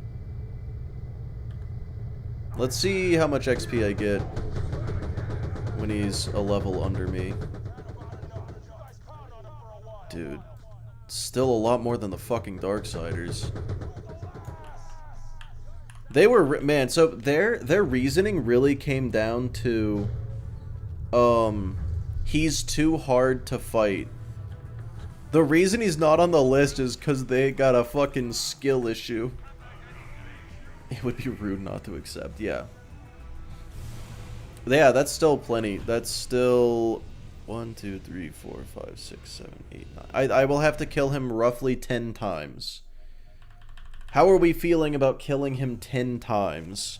Let's see how much XP I get when he's a level under me. Dude. Still a lot more than the fucking Darksiders. They were... Man, so their reasoning really came down to... He's too hard to fight. The reason he's not on the list is because they got a fucking skill issue. It would be rude not to accept, yeah. Yeah, that's still plenty. That's still 1, 2, 3, 4, 5, 6, 7, 8, 9. I will have to kill him roughly 10 times. How are we feeling about killing him 10 times?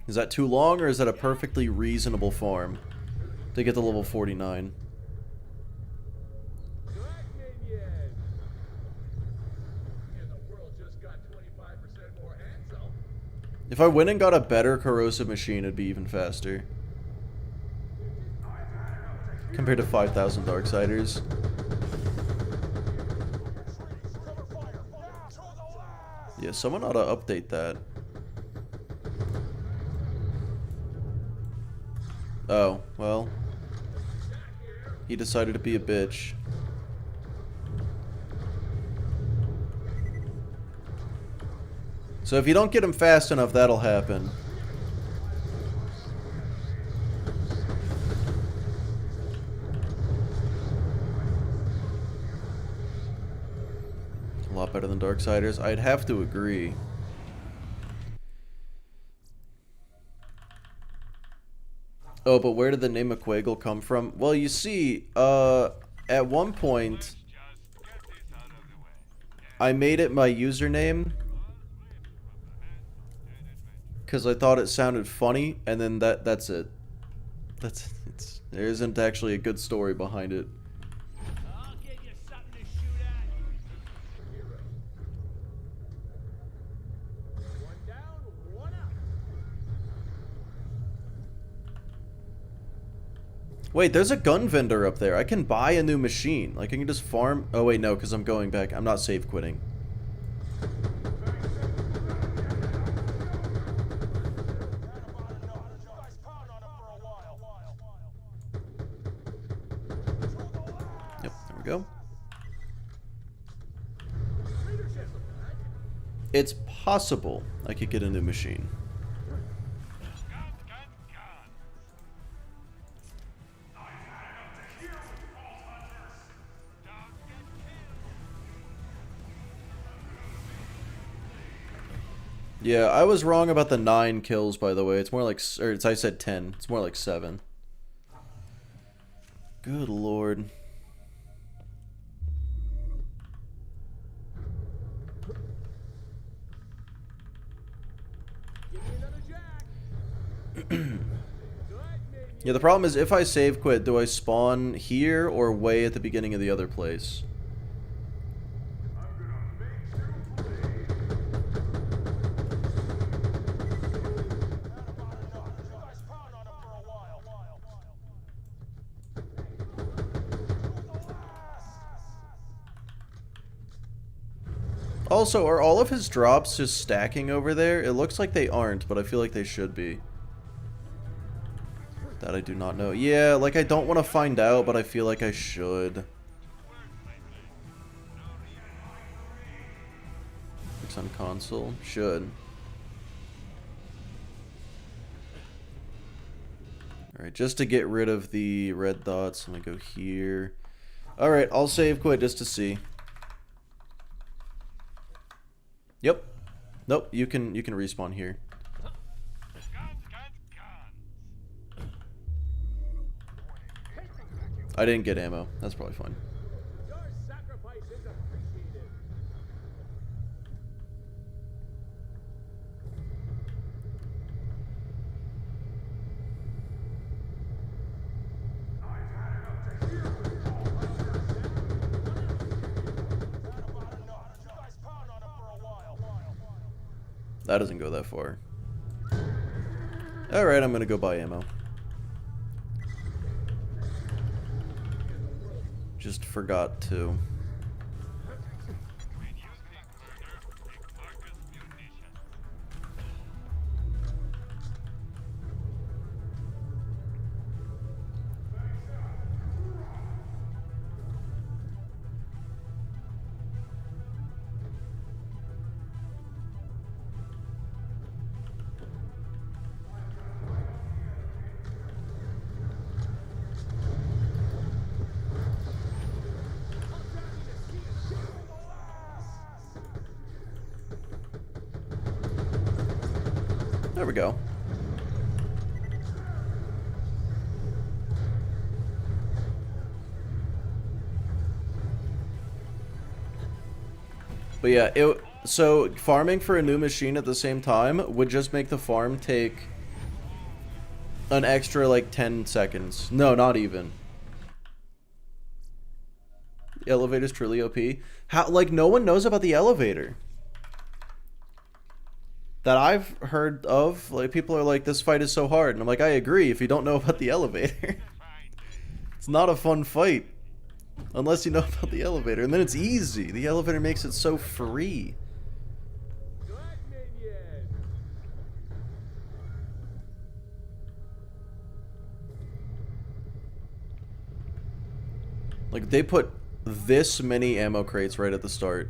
Is that too long, or is that a perfectly reasonable farm to get to level 49? If I went and got a better corrosive machine, it'd be even faster. Compared to 5,000 Darksiders. Yeah, someone ought to update that. Oh, well. He decided to be a bitch. So if you don't get him fast enough, that'll happen. A lot better than Darksiders. I'd have to agree. Oh, but where did the name McQuaggle come from? Well, you see, at one point, I made it my username because I thought it sounded funny, and then that's it. There isn't actually a good story behind it. I'll get you something to shoot at. One down, one out. Wait, there's a gun vendor up there. I can buy a new machine. Like, I can just farm... Oh, wait, no, because I'm going back. I'm not save quitting. Yep, there we go. It's possible I could get a new machine. Yeah, I was wrong about the 9 kills, by the way. It's more like... Or I said 10. It's more like 7. Good lord. Yeah, the problem is if I save quit, do I spawn here or way at the beginning of the other place? Also, are all of his drops just stacking over there? It looks like they aren't, but I feel like they should be. That I do not know. Yeah, like I don't want to find out, but I feel like I should. It's on console. Should. Alright, just to get rid of the red dots, I'm gonna go here. Alright, I'll save quit just to see. Yep. Nope, you can respawn here. I didn't get ammo. That's probably fine. Your sacrifice is appreciated. That doesn't go that far. Alright, I'm gonna go buy ammo. Just forgot to. There we go. But yeah, so farming for a new machine at the same time would just make the farm take an extra like 10 seconds. No, not even. The elevator's truly OP. How, like, no one knows about the elevator that I've heard of. Like, people are like, this fight is so hard, and I'm like, I agree if you don't know about the elevator. It's not a fun fight unless you know about the elevator, and then it's easy. The elevator makes it so free. Like, they put this many ammo crates right at the start.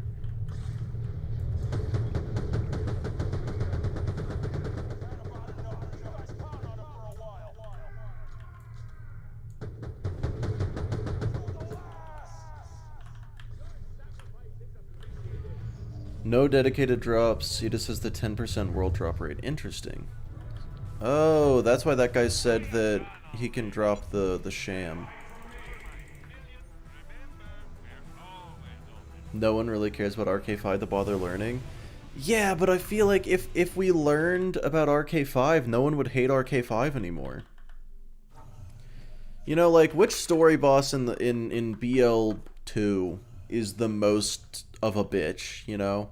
No dedicated drops. He just has the 10% world drop rate. Interesting. Oh, that's why that guy said that he can drop the sham. No one really cares about RK5 to bother learning. Yeah, but I feel like if we learned about RK5, no one would hate RK5 anymore. You know, like, which story boss in BL2 is the most of a bitch, you know?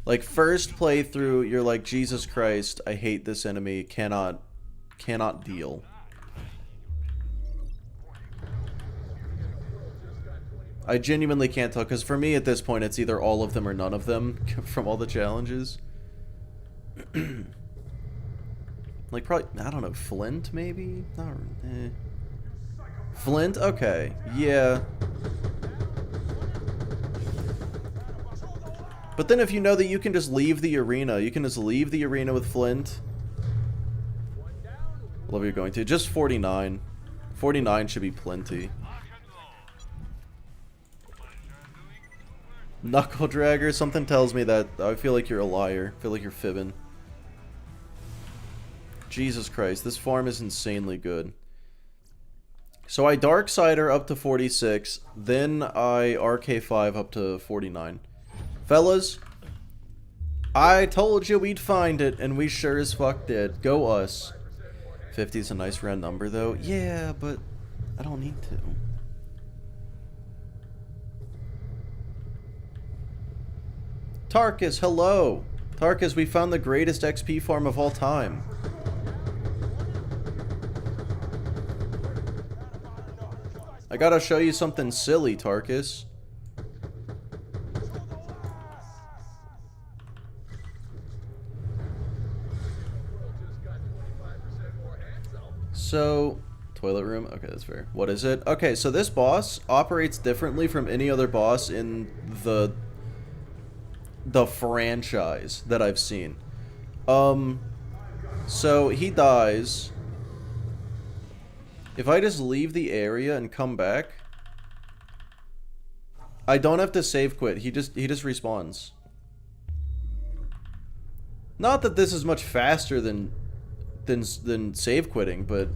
Like, first playthrough, you're like, Jesus Christ, I hate this enemy, cannot deal. I genuinely can't tell, because for me at this point, it's either all of them or none of them from all the challenges. Like, probably, I don't know, Flint, maybe? Not, Flint? Okay, yeah. But then if you know that you can just leave the arena, you can just leave the arena with Flint. I love you're going to. Just 49. 49 should be plenty. Knuckle dragger, something tells me that I feel like you're a liar. I feel like you're fibbing. Jesus Christ, this farm is insanely good. So I Darksider up to 46, then I RK5 up to 49. Fellas, I told you we'd find it, and we sure as fuck did. Go us. 50 is a nice round number, though. Yeah, but I don't need to. Tarkus, hello! Tarkus, we found the greatest XP farm of all time. I gotta show you something silly, Tarkus. So, toilet room? Okay, that's fair. What is it? Okay, so this boss operates differently from any other boss in the franchise that I've seen. So he dies. If I just leave the area and come back, I don't have to save quit. He just respawns. Not that this is much faster than save quitting, but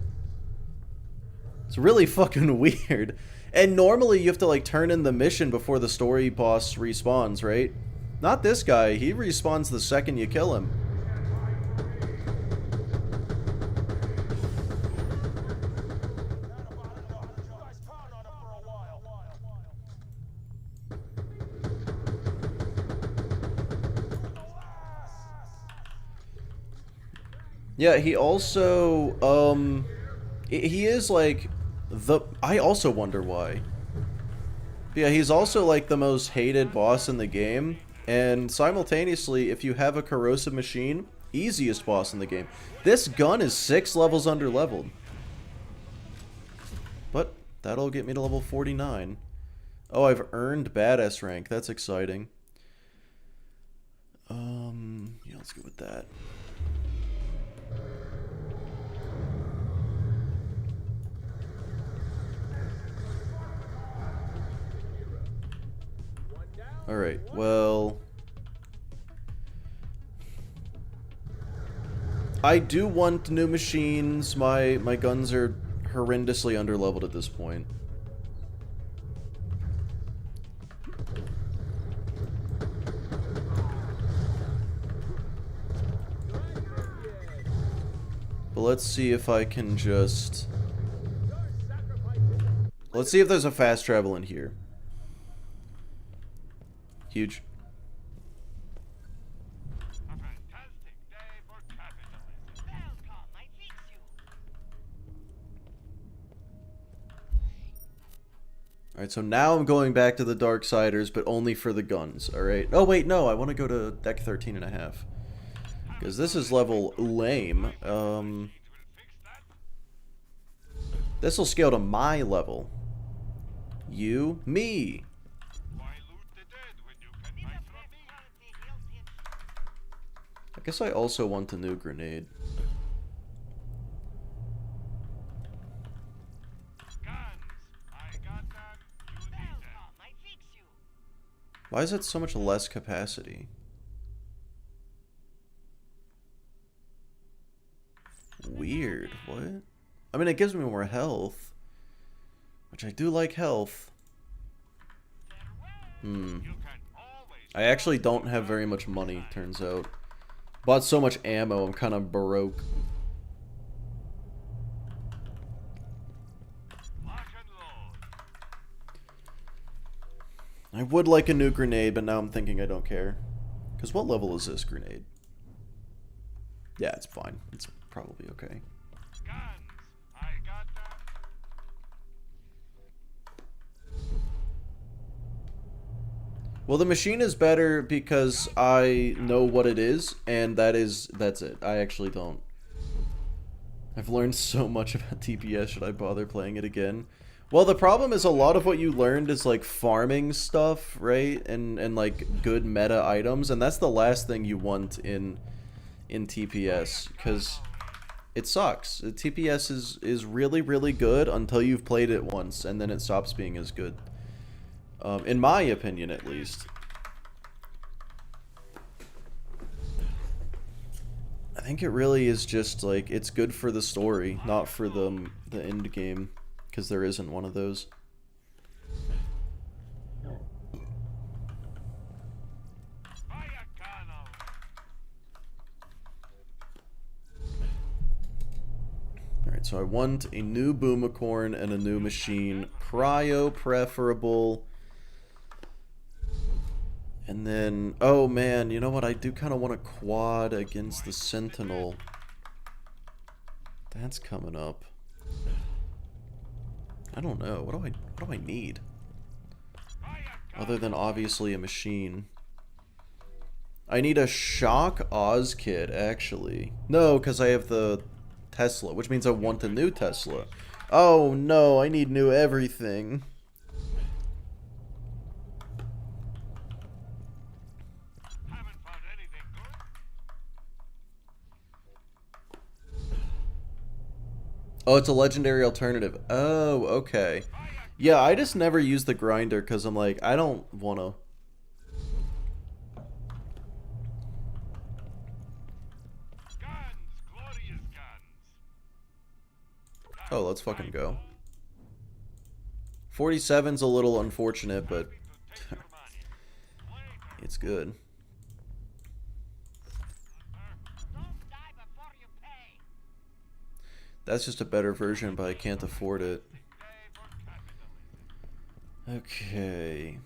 it's really fucking weird. And normally you have to like turn in the mission before the story boss respawns, right? Not this guy. He respawns the second you kill him. Yeah, he also, he is like I also wonder why. But yeah, he's also like the most hated boss in the game, and simultaneously, if you have a corrosive machine, easiest boss in the game. This gun is 6 levels under leveled. But that'll get me to level 49. Oh, I've earned badass rank. That's exciting. Yeah, let's go with that. Alright, well... I do want new machines. My guns are horrendously underleveled at this point. But let's see if I can just... Let's see if there's a fast travel in here. Huge. A fantastic day for capitalism. Welcome, I fix you. Alright, so now I'm going back to the Darksiders, but only for the guns, alright? Oh, wait, no, I want to go to deck 13.5. Because this is level lame. This will scale to my level. You, me. Why loot the dead when you can buy from me? I guess I also want a new grenade. Guns. I got them. You need them. Welcome, I fix you. Why is it so much less capacity? Weird. What? I mean, it gives me more health. Which I do like health. You can always I actually don't have very much money, turns out. Bought so much ammo, I'm kind of baroque. lock and load. I would like a new grenade, but now I'm thinking I don't care. Because what level is this grenade? Yeah, it's fine. It's probably okay. Guns. I got them. Well, the machine is better because I know what it is, and that's it. I actually don't. I've learned so much about TPS, should I bother playing it again? Well, the problem is a lot of what you learned is like farming stuff, right? And like good meta items, and that's the last thing you want in TPS, because it sucks. TPS is really, really good until you've played it once, and then it stops being as good. In my opinion, at least. I think it really is just, like, it's good for the story, not for the end game, because there isn't one of those. Buy a gun already. Alright, so I want a new Boomicorn and a new machine. Cryo preferable. And then, oh man, you know what? I do kind of want a quad against the Sentinel. That's coming up. I don't know. What do I need? Other than obviously a machine. I need a shock Oz kit, actually. No, because I have the Tesla, which means I want a new Tesla. Oh no, I need new everything. Haven't found anything good. Oh, it's a legendary alternative. Oh, okay. Yeah, I just never use the grinder because I'm like, I don't want to. Guns, glorious guns. Oh, let's fucking go. 47's a little unfortunate, but To take your money. Later. it's good. Don't die before you pay. That's just a better version, but I can't afford it. Day for capitalism. Okay.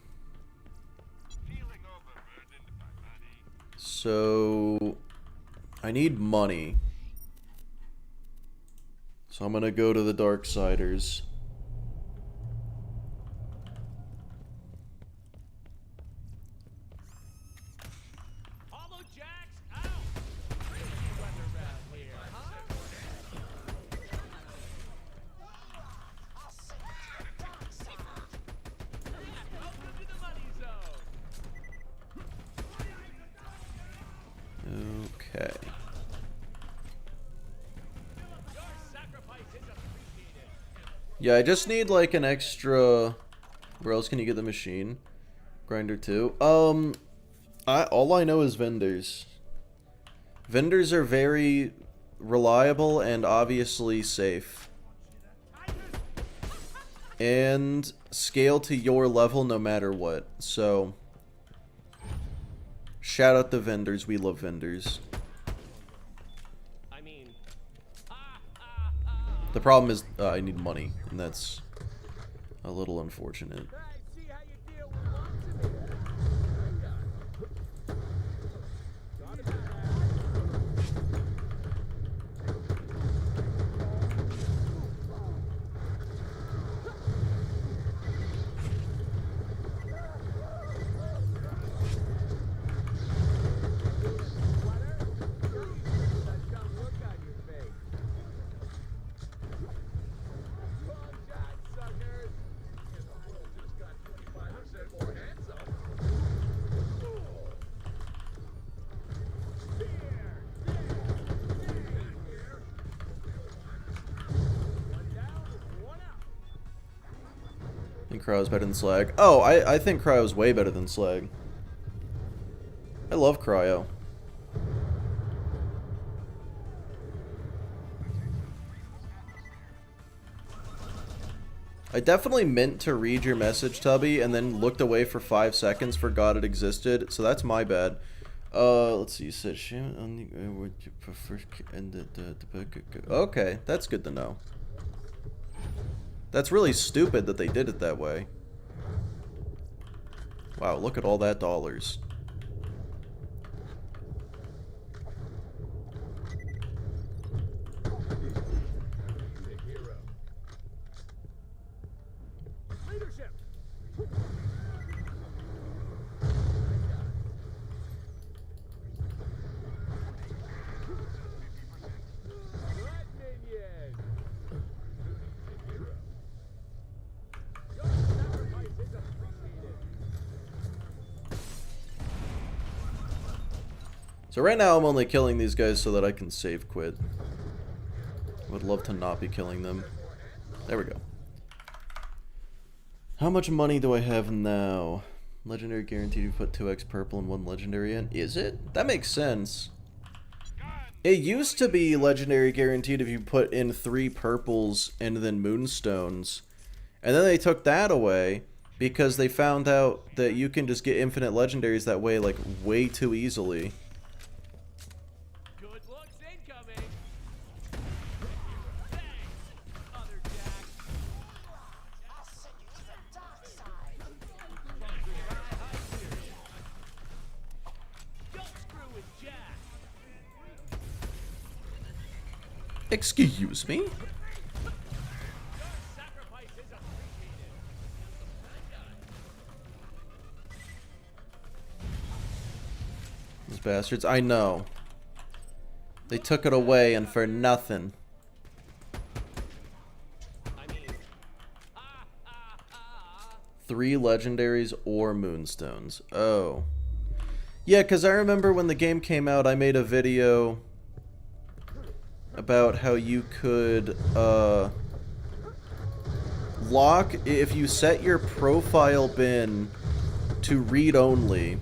Feeling overburdened by money. So I need money. So I'm gonna go to the Darksiders. Hollow Jacks out! Crazy weather around here, huh? I'll send you to the dark side. Welcome to the money zone! Okay. Your sacrifice is appreciated. Yeah, I just need like an extra. Where else can you get the machine? Grinder too. All I know is vendors. Vendors are very reliable and obviously safe. And scale to your level no matter what. So shout out to vendors. We love vendors. I mean, The problem is I need money, and that's a little unfortunate. see how you deal with lots of it. I think Cryo's better than Slag. Oh, I think Cryo's way better than Slag. I love Cryo. I definitely meant to read your message, Tubby, and then looked away for 5 seconds, forgot it existed, so that's my bad. Let's see, you said, would you prefer, okay, that's good to know. That's really stupid that they did it that way. Wow, look at all that dollars. Leadership! Right, minion! Your sacrifice is appreciated. So right now I'm only killing these guys so that I can save quit. Would love to not be killing them. There we go. How much money do I have now? Legendary guaranteed to put 2x purple and 1 legendary in. Is it? That makes sense. It used to be legendary guaranteed if you put in 3 purples and then moonstones. And then they took that away because they found out that you can just get infinite legendaries that way, like, way too easily. Good looks incoming. Thanks, other Jack. I'll send you to the dark side. Don't screw with Jack. Excuse me? Sacrifice is appreciated. Those bastards. I know. They took it away and for nothing. 3 legendaries or moonstones. Oh. Yeah, because I remember when the game came out, I made a video about how you could, lock, if you set your profile bin to read only,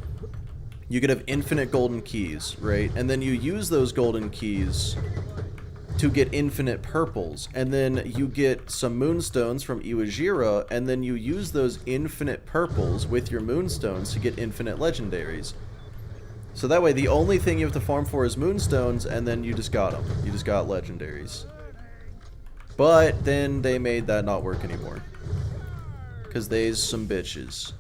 you could have infinite golden keys, right? And then you use those golden keys to get infinite purples, and then you get some moonstones from Iwajira, and then you use those infinite purples with your moonstones to get infinite legendaries. So that way, the only thing you have to farm for is moonstones, and then you just got them. You just got legendaries. But then they made that not work anymore. Because they's some bitches.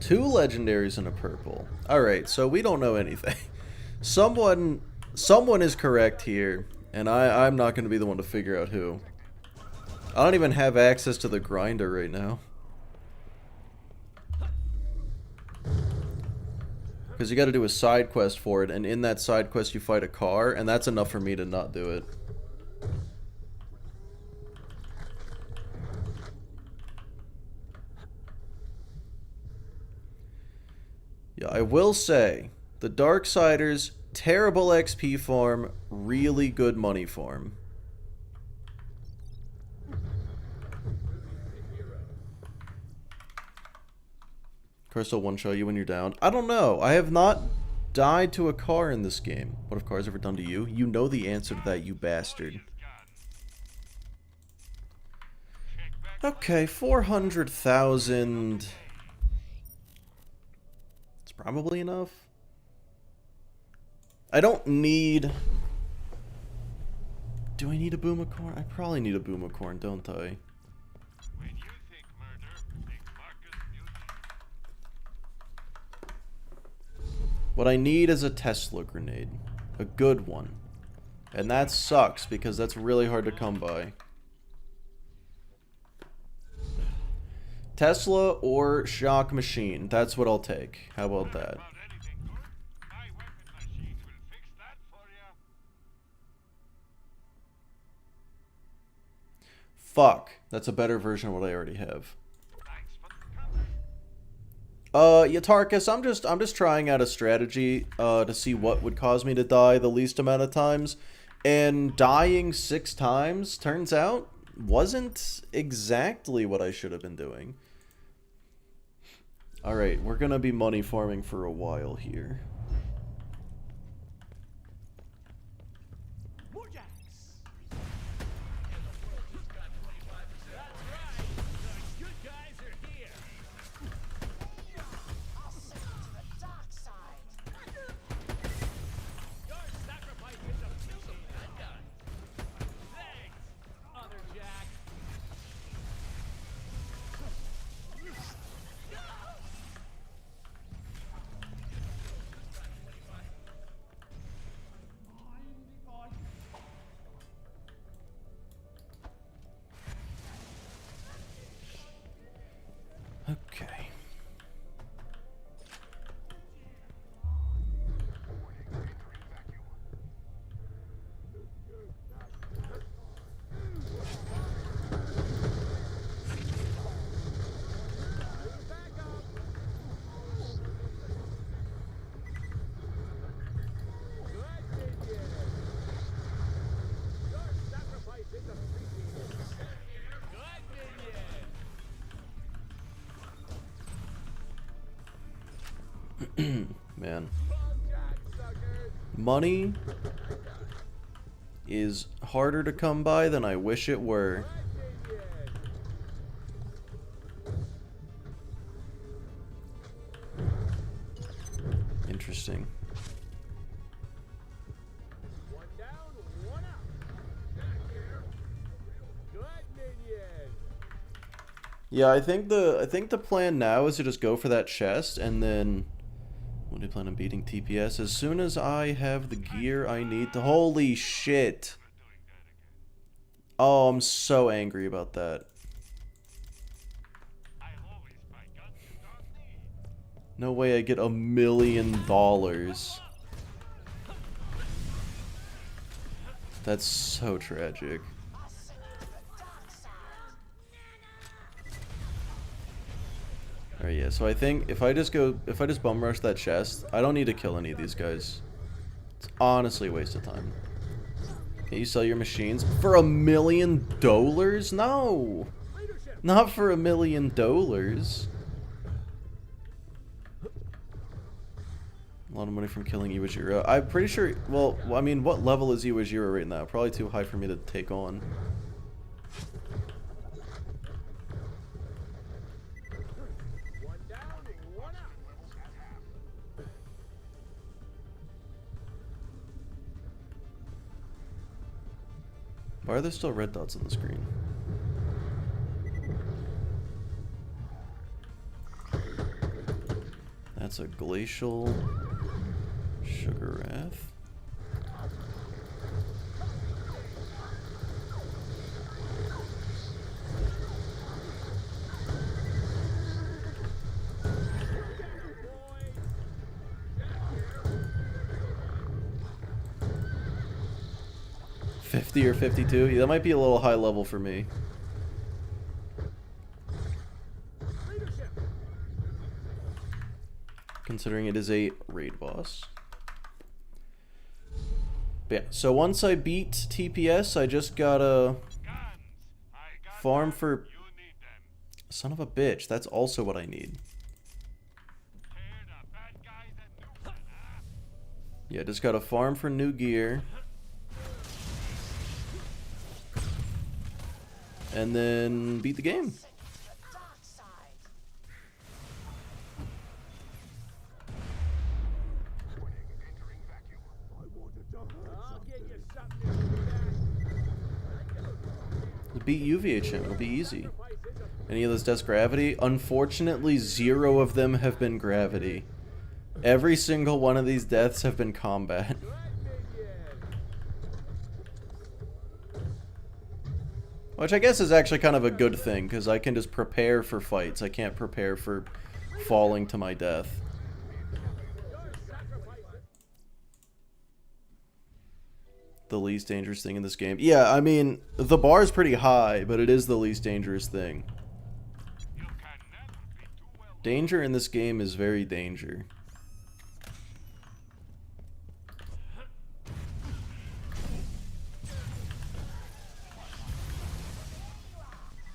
Two legendaries and a purple. Alright, so we don't know anything. Someone is correct here, and I'm not going to be the one to figure out who. I don't even have access to the grinder right now. Because you got to do a side quest for it, and in that side quest you fight a car, and that's enough for me to not do it. Yeah, I will say, the Darksiders, terrible XP farm, really good money farm. Crystal one-shot you when you're down. I don't know. I have not died to a car in this game. What have cars ever done to you? You know the answer to that, you bastard. Okay, 400,000... probably enough. I don't need... Do I need a boomicorn? I probably need a boomicorn, don't I? When you think murder, think Marcus Newton. What I need is a Tesla grenade. A good one. And that sucks, because that's really hard to come by. Tesla or shock machine. That's what I'll take. How about that? About anything good, my weapon machines will fix that for you. Fuck. That's a better version of what I already have. Thanks for the cover. Yatarkus, I'm just trying out a strategy to see what would cause me to die the least amount of times. And dying 6 times, turns out, wasn't exactly what I should have been doing. Alright, we're gonna be money farming for a while here. More jacks. That's right. The good guys are here. I'll send you to the dark side. Your sacrifice is a pistol gun. Thanks, other jack. Okay. Man. Money is harder to come by than I wish it were. Interesting. One down, one out. Good Yeah, I think the plan now is to just go for that chest, and then when do you plan on beating TPS? As soon as I have the gear I need to. Holy shit! Oh, I'm so angry about that. I always buy guns you don't need. No way I get $1 million. That's so tragic. Alright, yeah, so I think if I just bum rush that chest, I don't need to kill any of these guys. It's honestly a waste of time. Can you sell your machines for $1 million? No! Not for $1 million. A lot of money from killing Iwajiro. I'm pretty sure, well, I mean, what level is Iwajiro right now? Probably too high for me to take on. Why are there still red dots on the screen? That's a glacial sugar wrath. $50 or $52? Yeah, that might be a little high level for me. Considering it is a raid boss. But yeah, so once I beat TPS, I just gotta Guns. I got farm them. for... You need them. Son of a bitch, that's also what I need. Tear the bad guys and nuke them, huh? Yeah, just gotta farm for new gear. And then beat the game. Beat UVHM, it'll be easy. Any of those deaths gravity? Unfortunately, 0 of them have been gravity. Every single one of these deaths have been combat. Which I guess is actually kind of a good thing, because I can just prepare for fights. I can't prepare for falling to my death. The least dangerous thing in this game. Yeah, I mean, the bar is pretty high, but it is the least dangerous thing. You can never be too well. Danger in this game is very danger.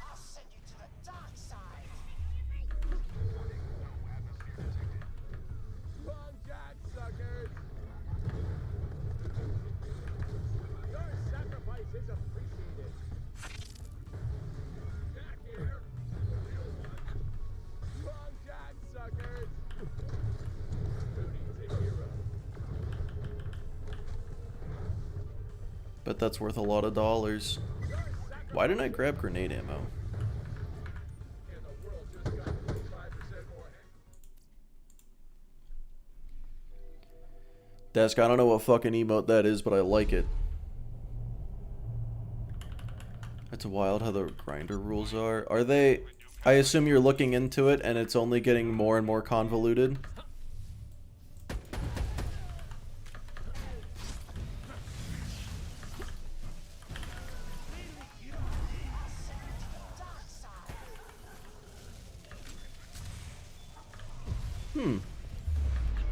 I'll send you to the dark side. Wrong jack, suckers! Your sacrifice is appreciated. Jack here. Wrong jack, suckers! Rudy's a hero. But that's worth a lot of dollars. Why didn't I grab grenade ammo? And the world just got 25% more. Desk, I don't know what fucking emote that is, but I like it. That's wild how the grinder rules are. Are they... I assume you're looking into it and it's only getting more and more convoluted?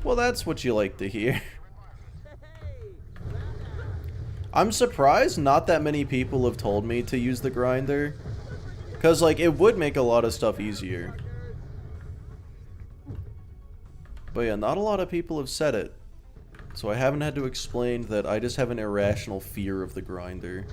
Well, that's what you like to hear. I'm surprised not that many people have told me to use the grinder. Because, like, it would make a lot of stuff easier. But yeah, not a lot of people have said it. So I haven't had to explain that I just have an irrational fear of the grinder.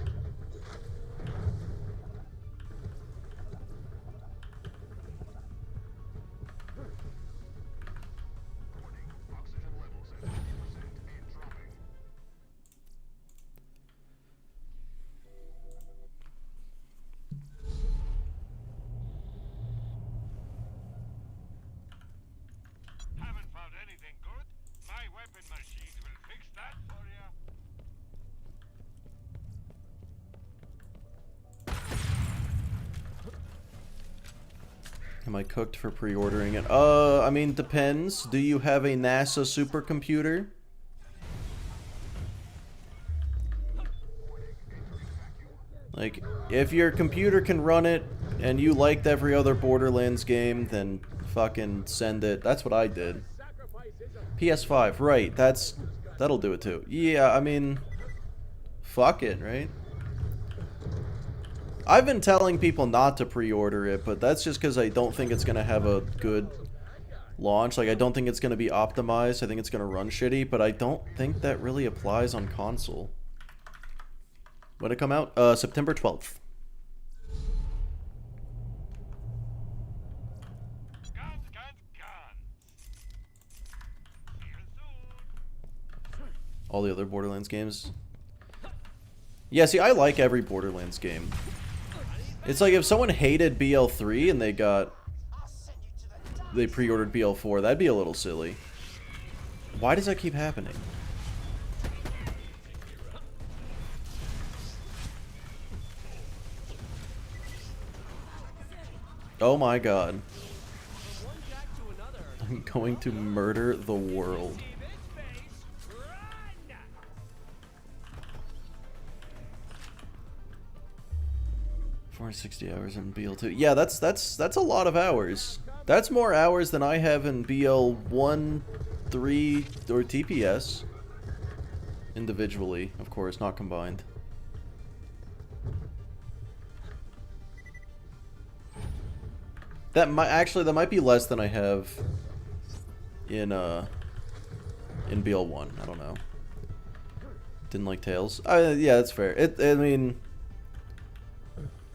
Am I cooked for pre-ordering it? I mean, depends. Do you have a NASA supercomputer? Like, if your computer can run it, and you liked every other Borderlands game, then fucking send it. That's what I did. PS5, right, that'll do it too. Yeah, I mean, fuck it, right? I've been telling people not to pre-order it, but that's just because I don't think it's gonna have a good launch. Like, I don't think it's gonna be optimized. I think it's gonna run shitty, but I don't think that really applies on console. When it come out? September 12th. Guns, guns, guns. See you soon. All the other Borderlands games. Yeah, see, I like every Borderlands game. It's like if someone hated BL3 and they pre-ordered BL4, that'd be a little silly. Why does that keep happening? Oh my god. I'm going to murder the world. 460 hours in BL2. Yeah, that's a lot of hours. That's more hours than I have in BL1, 3, or TPS. Individually, of course, not combined. That might be less than I have in BL1. I don't know. Didn't like Tales. Yeah, that's fair. I mean,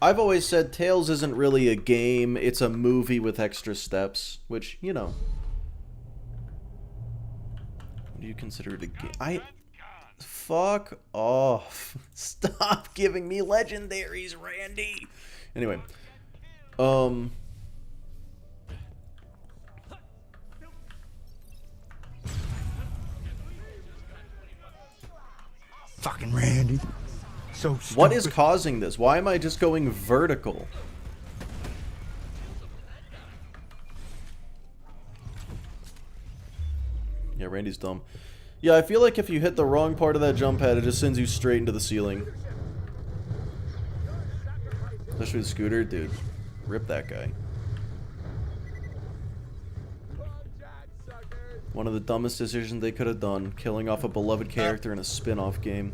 I've always said Tales isn't really a game, it's a movie with extra steps, which, you know. What do you consider it a game? Fuck off. Stop giving me legendaries, Randy. Anyway. Fucking Randy. So stupid. What is causing this? Why am I just going vertical? Yeah, Randy's dumb. Yeah, I feel like if you hit the wrong part of that jump pad, it just sends you straight into the ceiling. Especially with Scooter, dude. Rip that guy. One of the dumbest decisions they could have done, killing off a beloved character in a spin-off game.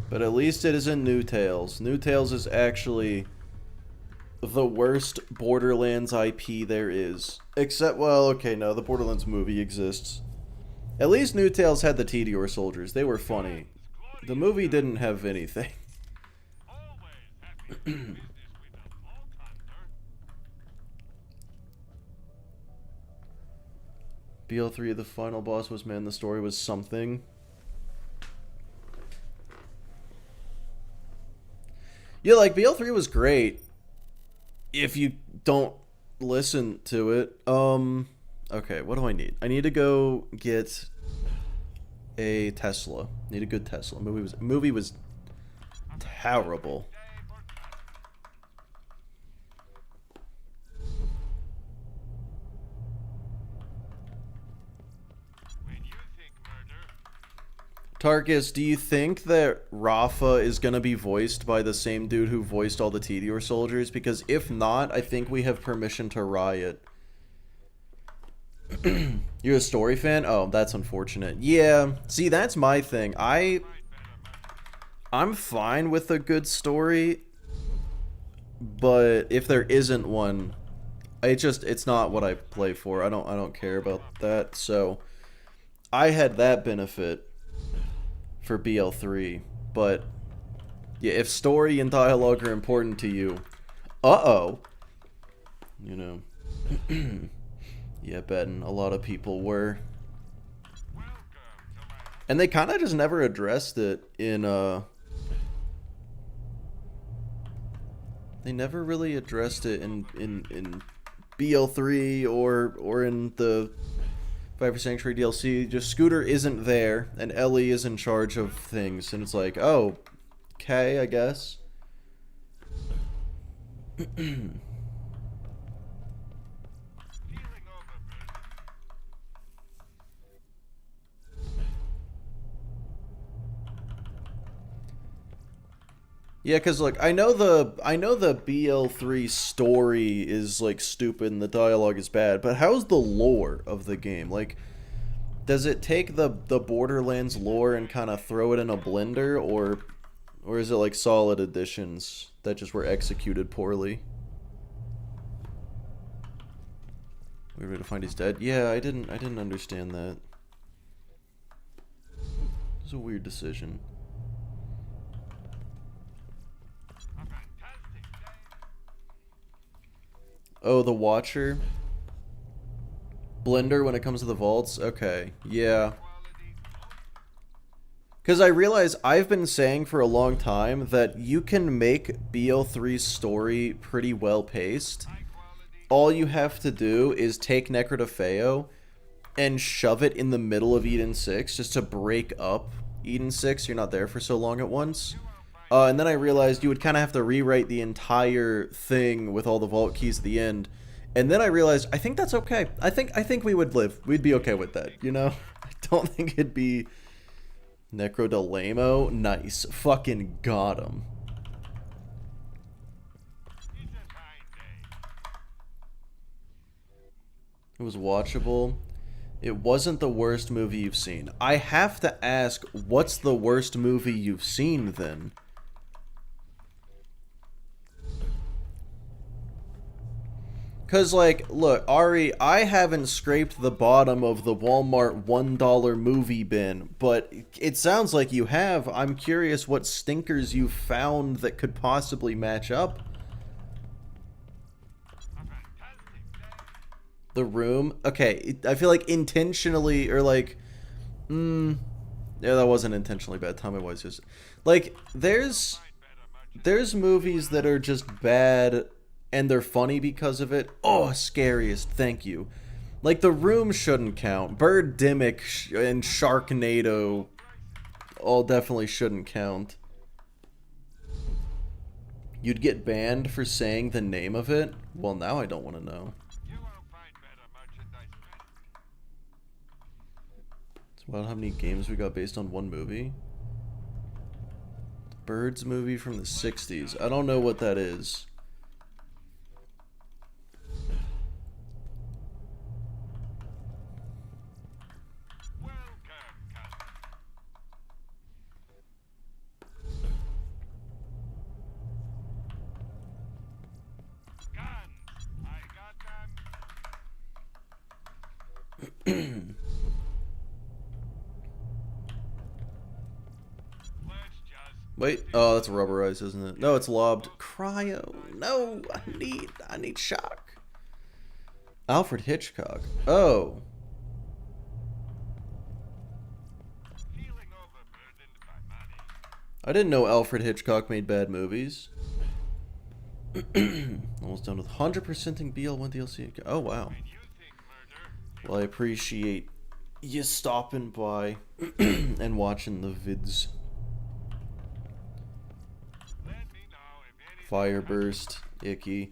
But at least it isn't New Tales. New Tales is actually the worst Borderlands IP there is. Except, well, okay, no, the Borderlands movie exists. At least New Tales had the Tediore soldiers. They were funny. The movie didn't have anything. BL3, the final boss was, man, the story was something. Yeah, like, BL3 was great. If you don't listen to it. Okay, what do I need? I need to go get a Tesla. Need a good Tesla. Movie was terrible. Tarkus, do you think that Rafa is going to be voiced by the same dude who voiced all the Tediore soldiers? Because if not, I think we have permission to riot. You're a story fan? Oh, that's unfortunate. Yeah, see, that's my thing. I'm fine with a good story, but if there isn't one, it's not what I play for. I don't care about that. So I had that benefit for BL3, but yeah, if story and dialogue are important to you, you know, yeah, betting a lot of people were, and they kind of just never addressed it in they never really addressed it in BL3 or in the Viper Sanctuary DLC. Just Scooter isn't there, and Ellie is in charge of things, and it's like, oh, okay, I guess. Yeah, cause look, I know the BL3 story is like stupid and the dialogue is bad, but how's the lore of the game? Like, does it take the Borderlands lore and kind of throw it in a blender, or is it like solid additions that just were executed poorly? Weird way to find he's dead. Yeah, I didn't understand that. It was a weird decision. Oh, the Watcher? Blender when it comes to the vaults? Okay, yeah. Because I realize I've been saying for a long time that you can make BL3's story pretty well paced. All you have to do is take Necrodefeo and shove it in the middle of Eden 6 just to break up Eden 6. You're not there for so long at once. And then I realized you would kind of have to rewrite the entire thing with all the vault keys at the end. And then I realized I think that's okay. I think we would live. We'd be okay with that, you know? I don't think it'd be Necrodelamo. Nice. Fucking got him. It was watchable. It wasn't the worst movie you've seen. I have to ask, what's the worst movie you've seen then? Because, like, look, Ari, I haven't scraped the bottom of the Walmart $1 movie bin, but it sounds like you have. I'm curious what stinkers you found that could possibly match up. The Room? Okay, I feel like intentionally, or like, yeah, that wasn't intentionally bad. Tell me why it's just, like, there's movies that are just bad and they're funny because of it. Oh, Scariest, thank you. Like, The Room shouldn't count. Birdemic and Sharknado all definitely shouldn't count. You'd get banned for saying the name of it? Well, now I don't want to know. It's wild how many games we got based on one movie. Birds movie from the 60s. I don't know what that is. Wait, oh, that's rubberized, isn't it? No, it's lobbed. Cryo. No, I need shock. Alfred Hitchcock. Oh. I didn't know Alfred Hitchcock made bad movies. Almost done with 100%ing BL1 DLC. Oh, wow. Well, I appreciate you stopping by and watching the vids. Fireburst, icky.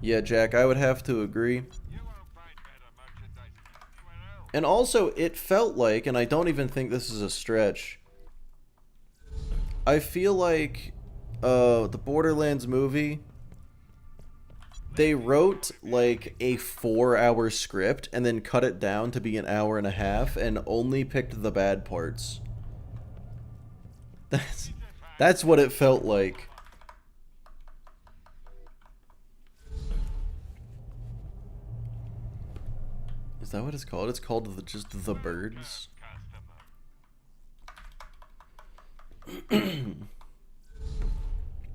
Yeah, Jack, I would have to agree. And also, it felt like, and I don't even think this is a stretch, I feel like the Borderlands movie, they wrote like a 4-hour script and then cut it down to be an hour and a half and only picked the bad parts. That's what it felt like. Is that what it's called? It's called just The Birds.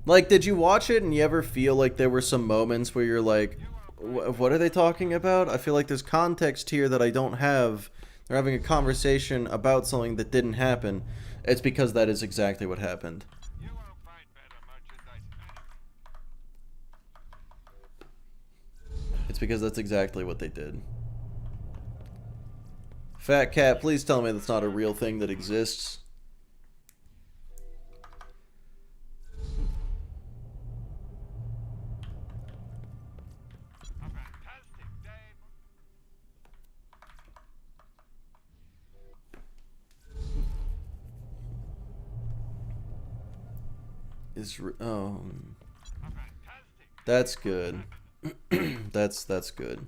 Like, did you watch it and you ever feel like there were some moments where you're like, what are they talking about? I feel like there's context here that I don't have. They're having a conversation about something that didn't happen. It's because that is exactly what happened. It's because that's exactly what they did. Fat Cat, please tell me that's not a real thing that exists. A fantastic day. A fantastic. That's good. That's good.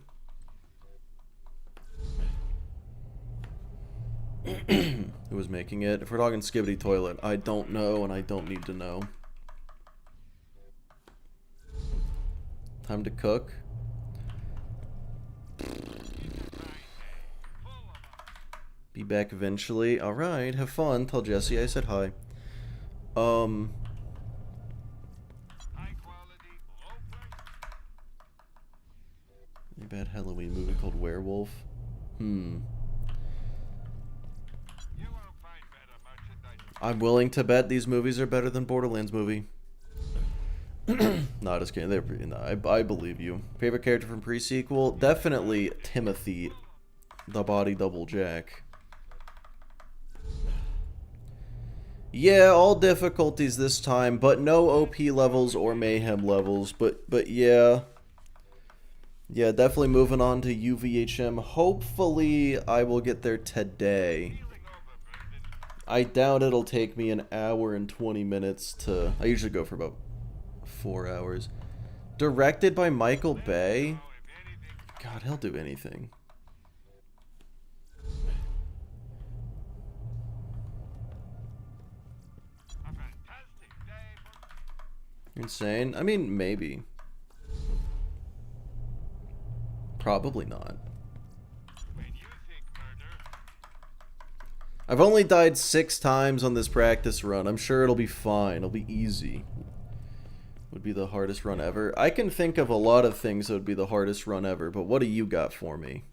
Who was making it? If we're talking Skibbity Toilet, I don't know and I don't need to know. Time to cook. Be back eventually. Alright, have fun. Tell Jesse I said hi. High quality, low price. A bad Halloween movie called Werewolf. You won't find better merchandise. I'm willing to bet these movies are better than Borderlands movie. Not as kidding. They're pretty. No, I believe you. Favorite character from pre-sequel? Definitely Timothy, the Body Double Jack. Yeah, all difficulties this time, but no OP levels or mayhem levels. But yeah. Yeah, definitely moving on to UVHM. Hopefully, I will get there today. I doubt it'll take me an hour and 20 minutes to... I usually go for about 4 hours. Directed by Michael Bay? God, he'll do anything. A fantastic day. Insane? I mean, maybe. Probably not. When you think murder, I've only died 6 times on this practice run. I'm sure it'll be fine. It'll be easy. Would be the hardest run ever. I can think of a lot of things that would be the hardest run ever, but what do you got for me?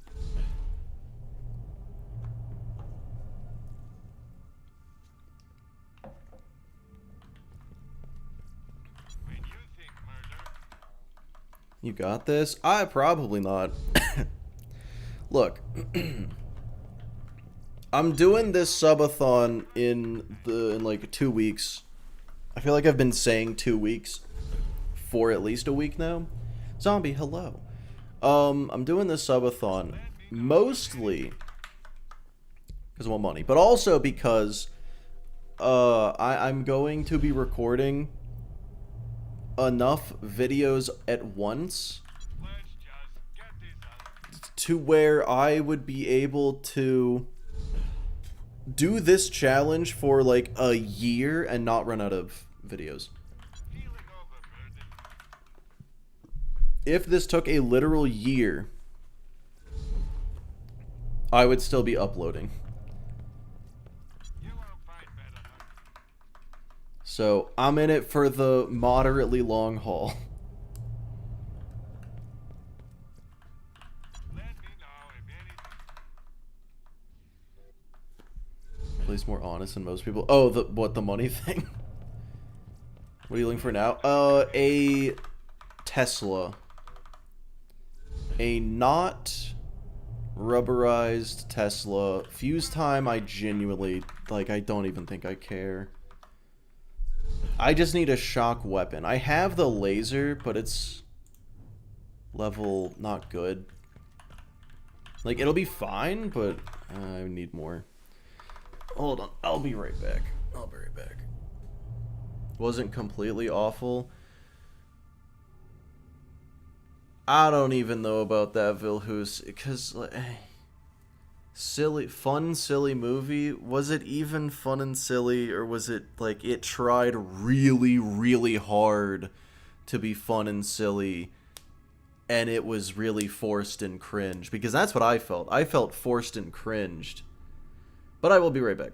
when you think murder, You got this? I probably not. Look. I'm doing this subathon in like 2 weeks. I feel like I've been saying 2 weeks for at least a week now. Zombie, hello. I'm doing this subathon mostly because I want money, but also because I'm going to be recording enough videos at once let's just get this out. to where I would be able to do this challenge for like a year and not run out of videos. Feeling overburdened. If this took a literal year, I would still be uploading. You won't find better. So I'm in it for the moderately long haul. Let me know if anything. At least more honest than most people. Oh, the money thing? What are you looking for now? A Tesla. A not rubberized Tesla. Fuse time, I genuinely, like, I don't even think I care. I just need a shock weapon. I have the laser, but it's level not good. Like, it'll be fine, but I need more. Hold on, I'll be right back. I'll be right back. Wasn't completely awful. I don't even know about that Vilhus, because like, silly movie. Was it even fun and silly, or was it like it tried really, really hard to be fun and silly, and it was really forced and cringe? Because that's what I felt. I felt forced and cringed. But I will be right back.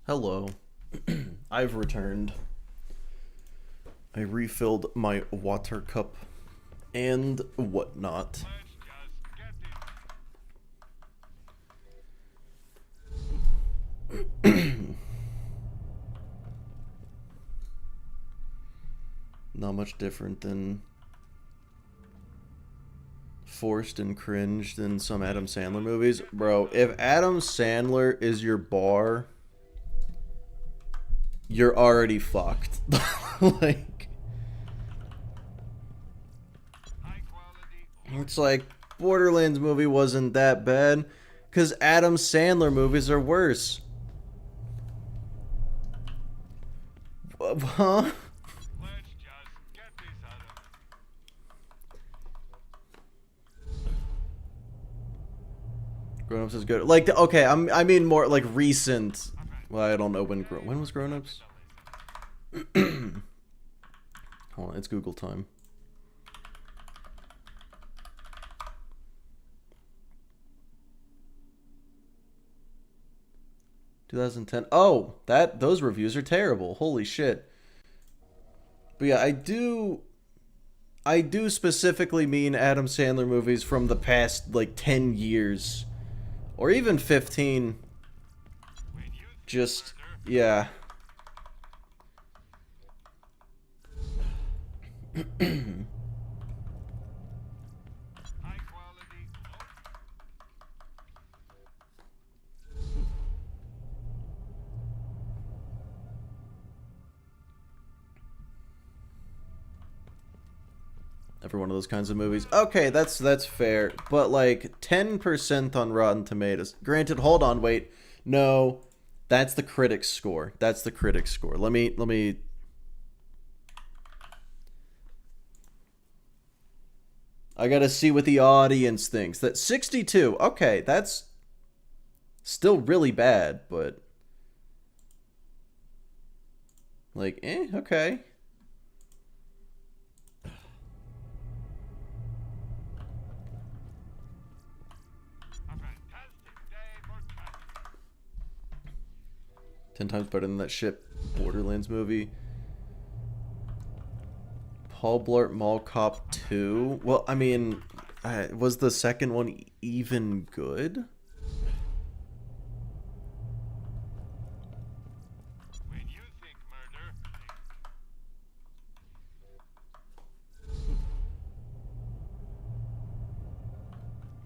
Hello. I've returned. I refilled my water cup and whatnot. Not much different than forced and cringed in some Adam Sandler movies. Bro, if Adam Sandler is your bar, you're already fucked. Like, it's like Borderlands movie wasn't that bad because Adam Sandler movies are worse. Huh? Grown Ups is good. Like, okay, I mean more like recent. Well, I don't know when was Grown Ups. Hold on, it's Google time. (2010). Oh, those reviews are terrible. Holy shit. But yeah, I do specifically mean Adam Sandler movies from the past like 10 years or even 15. Just yeah. Every one of those kinds of movies. Okay, that's fair. But like 10% on Rotten Tomatoes. Granted, hold on, wait. No, that's the critics score. That's the critics score. Let me I gotta see what the audience thinks. That 62. Okay, that's still really bad, but like, okay. Ten times better than that shit Borderlands movie. Paul Blart Mall Cop 2. Well, I mean, was the second one even good? When you think murder,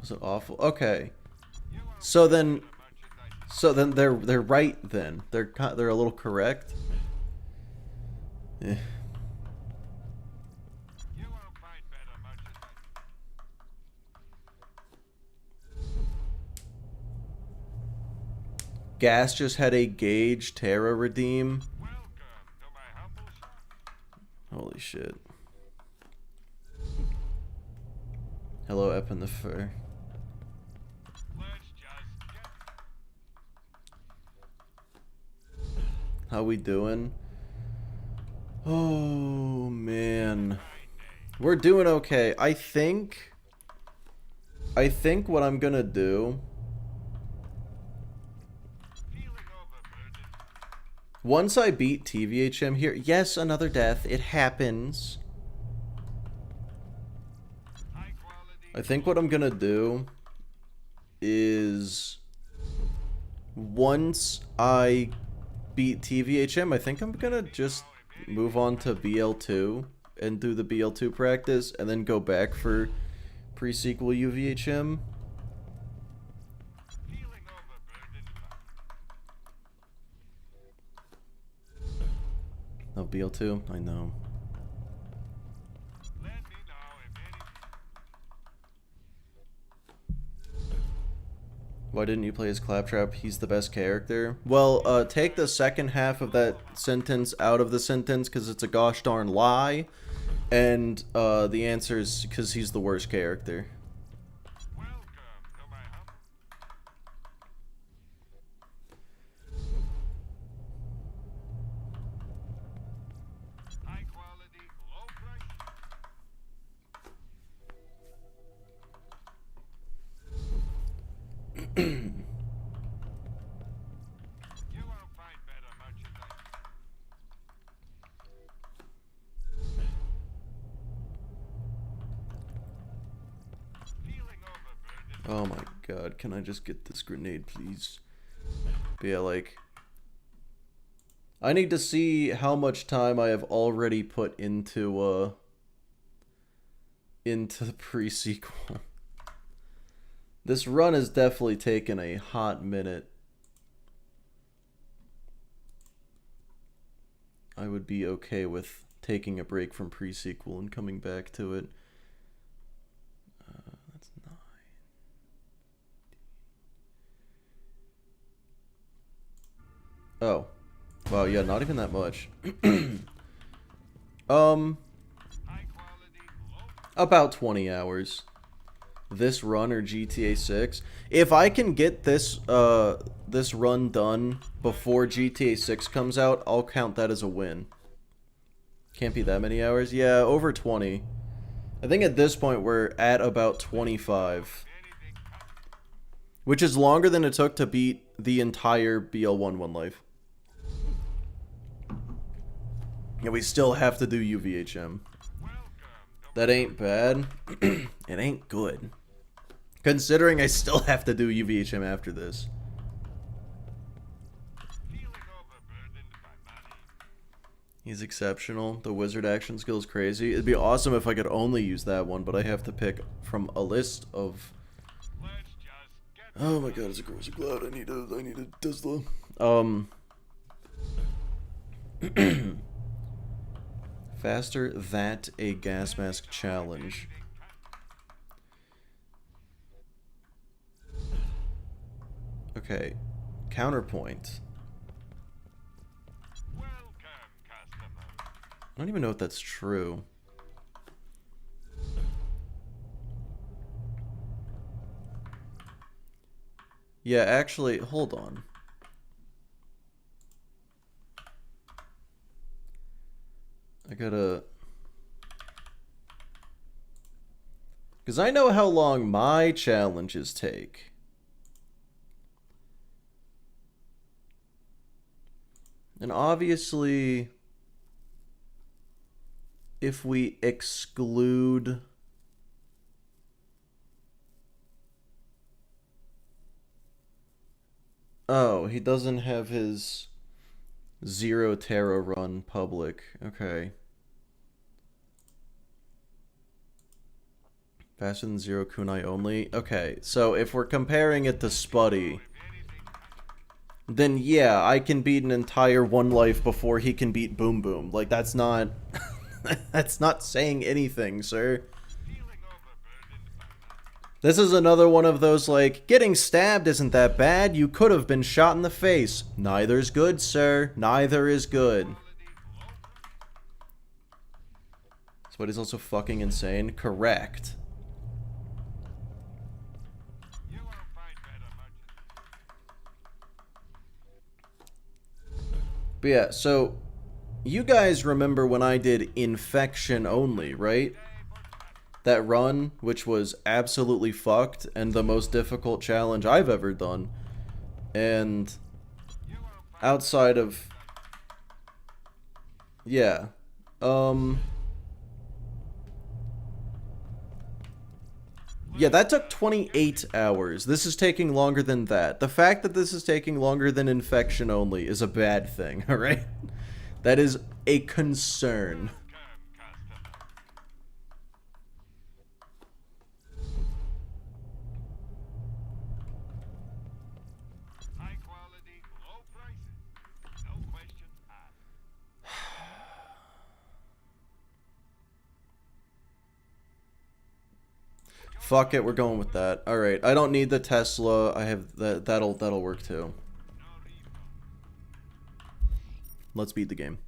Was it awful? Okay. So then they're right then. They're a little correct. Yeah. you won't find better merchandise. Gas just had a Gage Terra redeem. Welcome to my humble shop. Holy shit. Hello, Epinepher. Let's just get How we doing? Oh man. We're doing okay. I think what I'm gonna do, feeling overburdened. once I beat TVHM here, yes, another death, it happens. High quality. I think what I'm gonna do is once I beat TVHM, I think I'm gonna just move on to BL2 and do the BL2 practice and then go back for pre-sequel UVHM. Feeling overburdened. Oh, BL2? I know. Let me know if anything. Why didn't you play as Claptrap? He's the best character. Well, take the second half of that sentence out of the sentence because it's a gosh darn lie. And the answer is because he's the worst character. Welcome to my humble. High quality, low price. You won't find better Oh my god, can I just get this grenade, please? But yeah, like... I need to see how much time I have already put into the pre-sequel. This run has definitely taken a hot minute. I would be okay with taking a break from pre-sequel and coming back to it. That's 9. Oh. Wow, yeah, not even that much. About 20 hours. This run or GTA 6. If I can get this this run done before GTA 6 comes out, I'll count that as a win. Can't be that many hours. Yeah, over 20. I think at this point we're at about 25. Which is longer than it took to beat the entire BL1 One Life. And we still have to do UVHM. That ain't bad. It ain't good. Considering I still have to do UVHM after this. He's exceptional. The wizard action skill is crazy. It'd be awesome if I could only use that one, but I have to pick from a list of... Oh my god, it's a corrosive cloud. I need a Tesla. Faster that a gas mask challenge. Okay. Counterpoint. I don't even know if that's true. Yeah, actually, hold on. I gotta... Because I know how long my challenges take. And obviously, if we exclude... Oh, he doesn't have his Zero Terra run public. Okay. Faster than Zero Kunai only? Okay, so if we're comparing it to Spuddy, then yeah, I can beat an entire One Life before he can beat Boom Boom. Like, that's not... that's not saying anything, sir. This is another one of those, like, getting stabbed isn't that bad, you could have been shot in the face. Neither's good, sir. Neither is good. Spuddy's also fucking insane. Correct. But yeah, so you guys remember when I did Infection Only, right? That run, which was absolutely fucked and the most difficult challenge I've ever done. And outside of... Yeah. Yeah, that took 28 hours. This is taking longer than that. The fact that this is taking longer than Infection Only is a bad thing, alright? That is a concern. High quality, low prices. No question asked. Fuck it, we're going with that. Alright, I don't need the Tesla. I have that. That'll work too. Let's beat the game.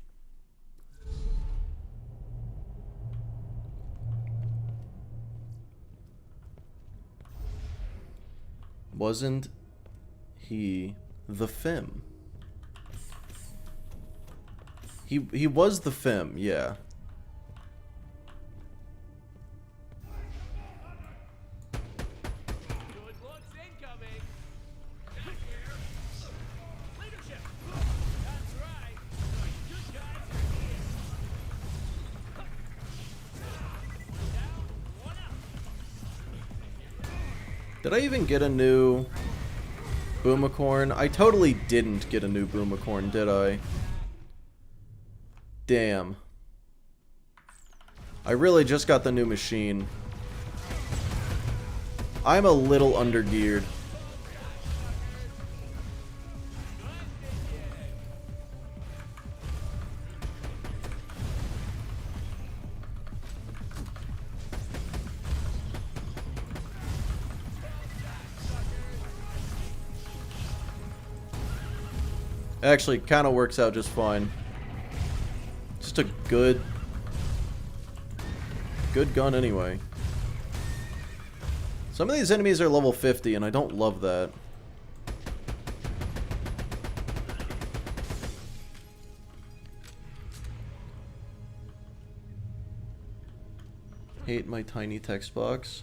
Wasn't he the Fim? He was the Fim, yeah. Good looks incoming. Leadership. That's right. Good guys are here. One down, one out. Did I even get a new Boomicorn? I totally didn't get a new Boomicorn, did I? Damn. I really just got the new machine. I'm a little undergeared. Actually, kind of works out just fine. Just a good gun anyway. Some of these enemies are level 50 and I don't love that. Hate my tiny text box.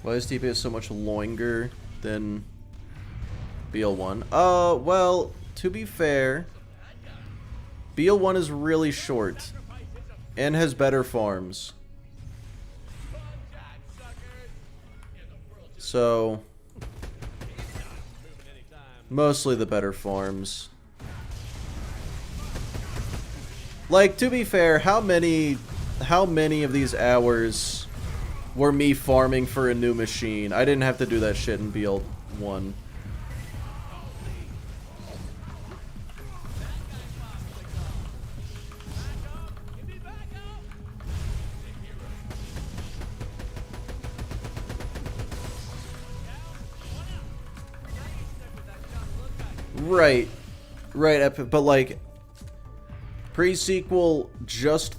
Why is TPS so much longer than BL1? Well, to be fair, BL1 is really short and has better farms. So, mostly the better farms. Like, to be fair, how many of these hours were me farming for a new machine? I didn't have to do that shit in BL1. Right, but like, pre-sequel just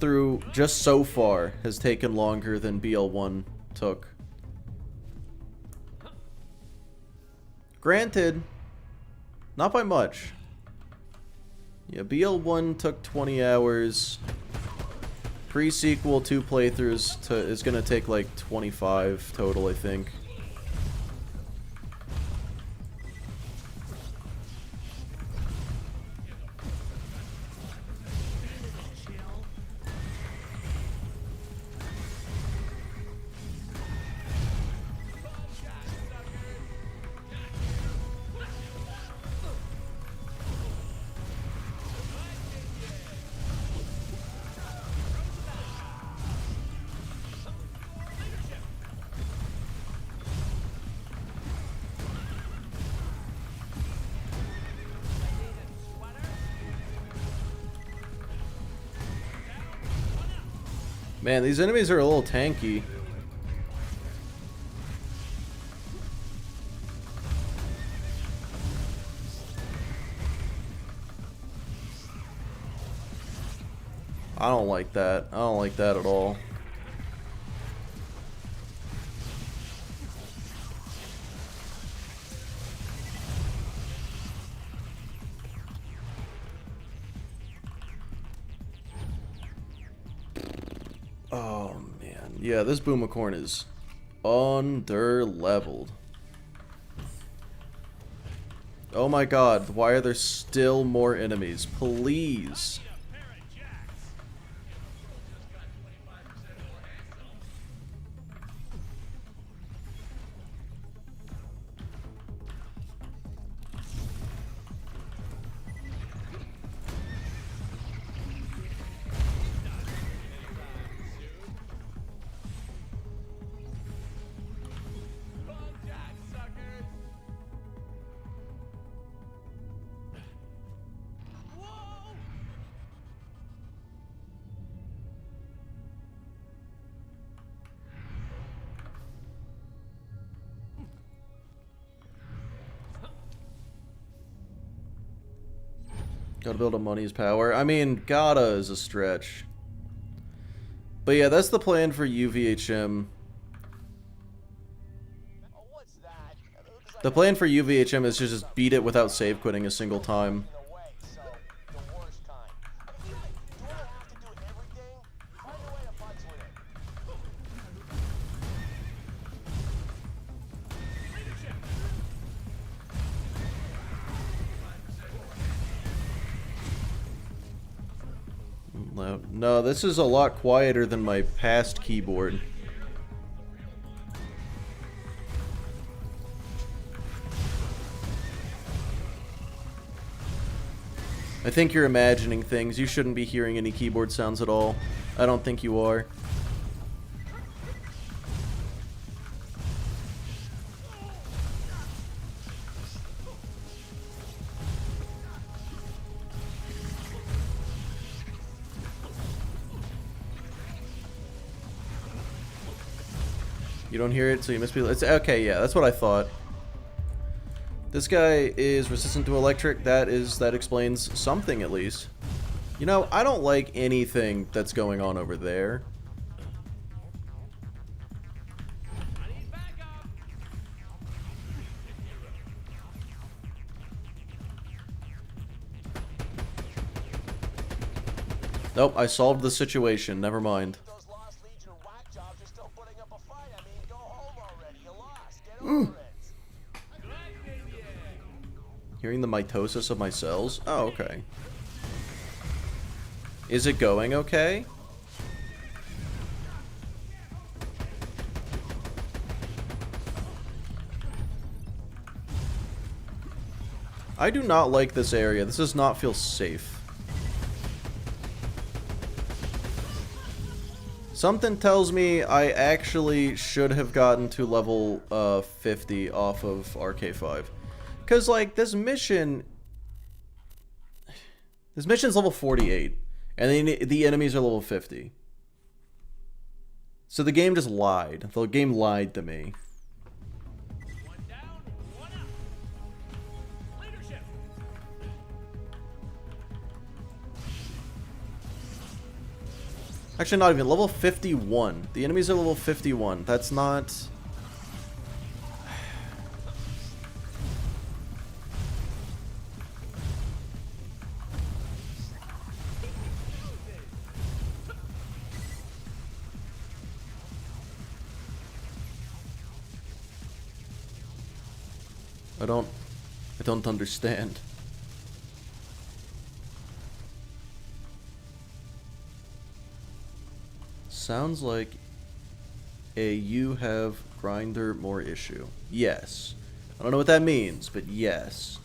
so far has taken longer than BL1 took. Granted, not by much. Yeah, BL1 took 20 hours. Pre-sequel 2 playthroughs is gonna take like 25 total, I think. Man, these enemies are a little tanky. I don't like that. I don't like that at all. Oh man, yeah, this Boomicorn is under-leveled. Oh my god, why are there still more enemies? Please. Gotta build up money's power. I mean, gotta is a stretch. But yeah, that's the plan for UVHM. What's that? The plan for UVHM is to just beat it without save quitting a single time. No, this is a lot quieter than my past keyboard. I think you're imagining things. You shouldn't be hearing any keyboard sounds at all. I don't think you are. You don't hear it, so you must be... It's okay, yeah, that's what I thought. This guy is resistant to electric. That explains something, at least. You know, I don't like anything that's going on over there. Nope, I solved the situation. Never mind. Those lost Legion whack jobs are still putting up a fight. I mean, go home already. You lost. Get over it. Hearing the mitosis of my cells? Oh, okay. Is it going okay? I do not like this area. This does not feel safe. Something tells me I actually should have gotten to level 50 off of RK5. Because, like, this mission's level 48, and the enemies are level 50. So the game just lied. The game lied to me. One down, one out. Leadership. Actually, not even. Level 51. The enemies are level 51. That's not... I don't understand. Sounds like a you have grinder more issue. Yes. I don't know what that means, but yes.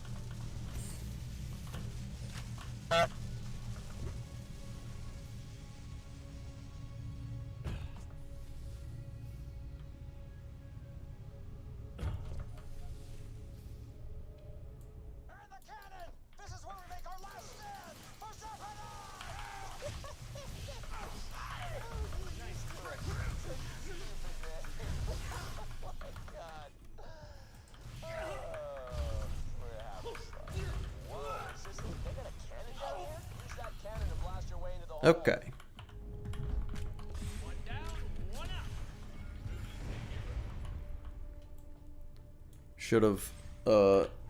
Okay. One down, one out. Should have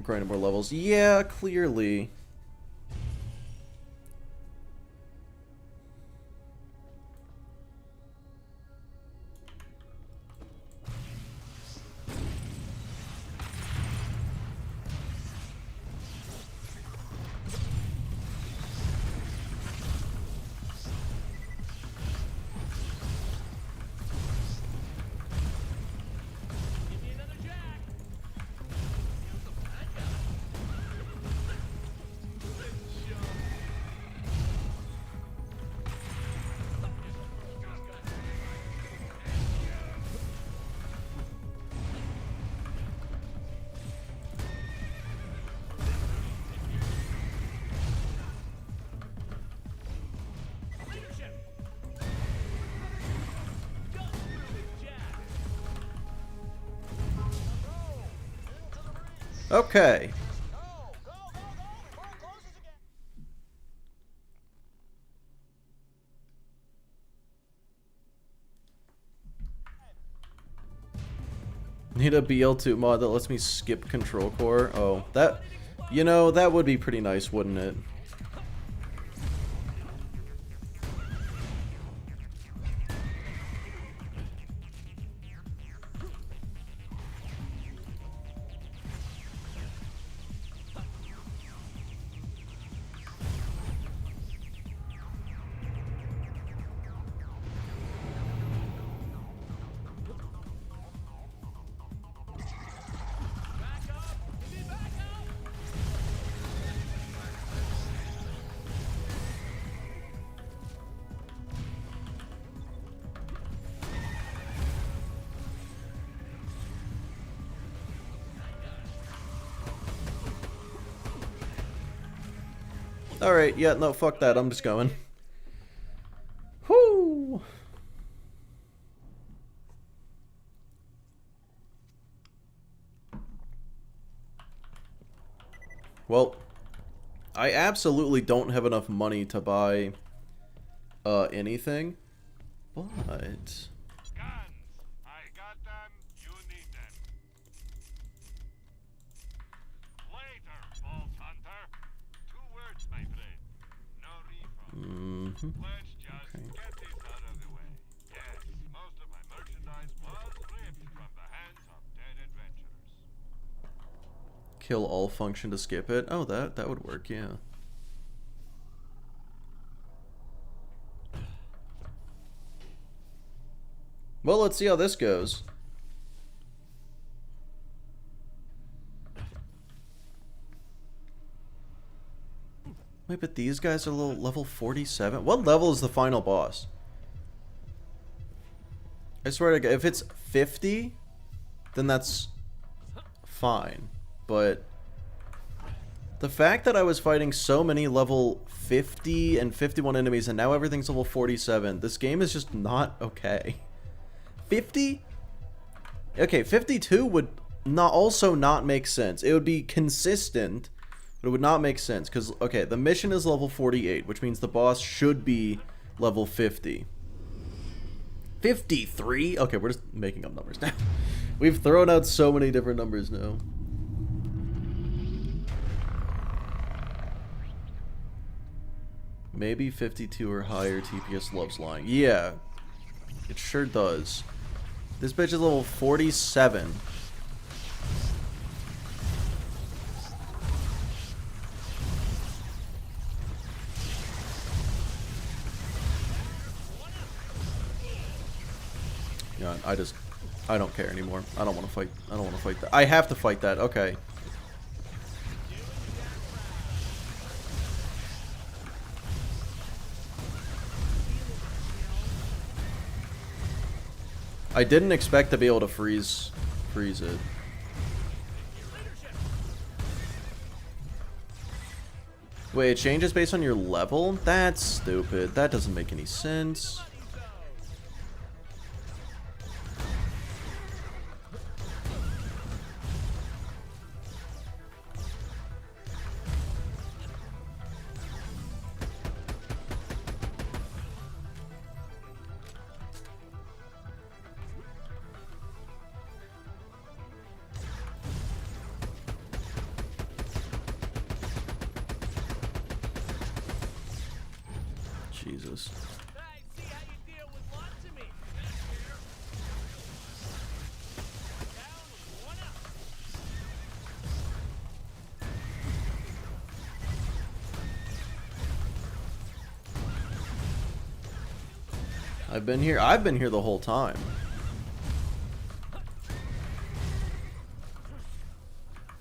grinded more levels. Yeah, clearly. Give me another jack. Leadership. Go through the jack. Okay. Need a BL2 mod that lets me skip control core. Oh, that, you know, that would be pretty nice, wouldn't it? Alright, yeah, no, fuck that. I'm just going. Whoo! Well, I absolutely don't have enough money to buy anything, but Guns! I got them, you need them. Later, false hunter. 2 words, my friend. No refund. Let's just get this out of the way. Yes, most of my merchandise was ripped from the hands of dead adventurers. kill all function to skip it. Oh, that would work, yeah. Well, let's see how this goes. Wait, but these guys are level 47? What level is the final boss? I swear to God, if it's 50, then that's fine. But the fact that I was fighting so many level 50 and 51 enemies and now everything's level 47, this game is just not okay. 50? Okay, 52 would also not make sense. It would be consistent, but it would not make sense. Because, okay, the mission is level 48, which means the boss should be level 50. 53? Okay, we're just making up numbers now. We've thrown out so many different numbers now. Maybe 52 or higher TPS loves lying. Yeah, it sure does. This bitch is level 47. Yeah, I don't care anymore. I don't want to fight. I don't want to fight that. I have to fight that. Okay. I didn't expect to be able to freeze it. Wait, it changes based on your level? That's stupid. That doesn't make any sense. Jesus. I see how you deal with lots of me. Down, one up. I've been here the whole time.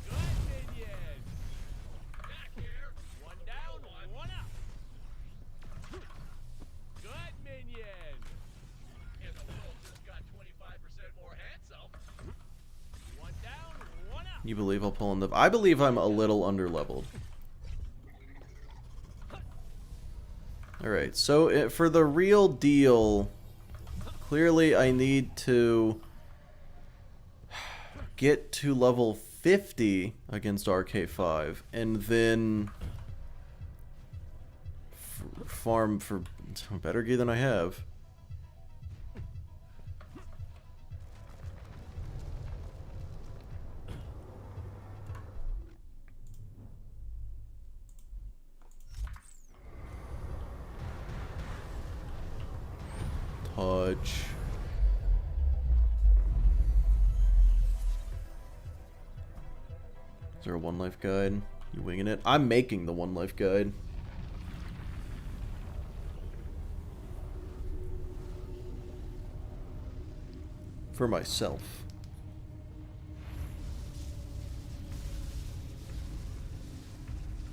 Good minion. Back here. One down, one up. Good minion. And the world just got 25% more handsome. One down, one up. You believe I'll pull in the... I believe I'm a little underleveled. Alright, so for the real deal, clearly I need to get to level 50 against RK5 and then farm for better gear than I have. Touch. Is there a one life guide? You winging it? I'm making the one life guide. For myself.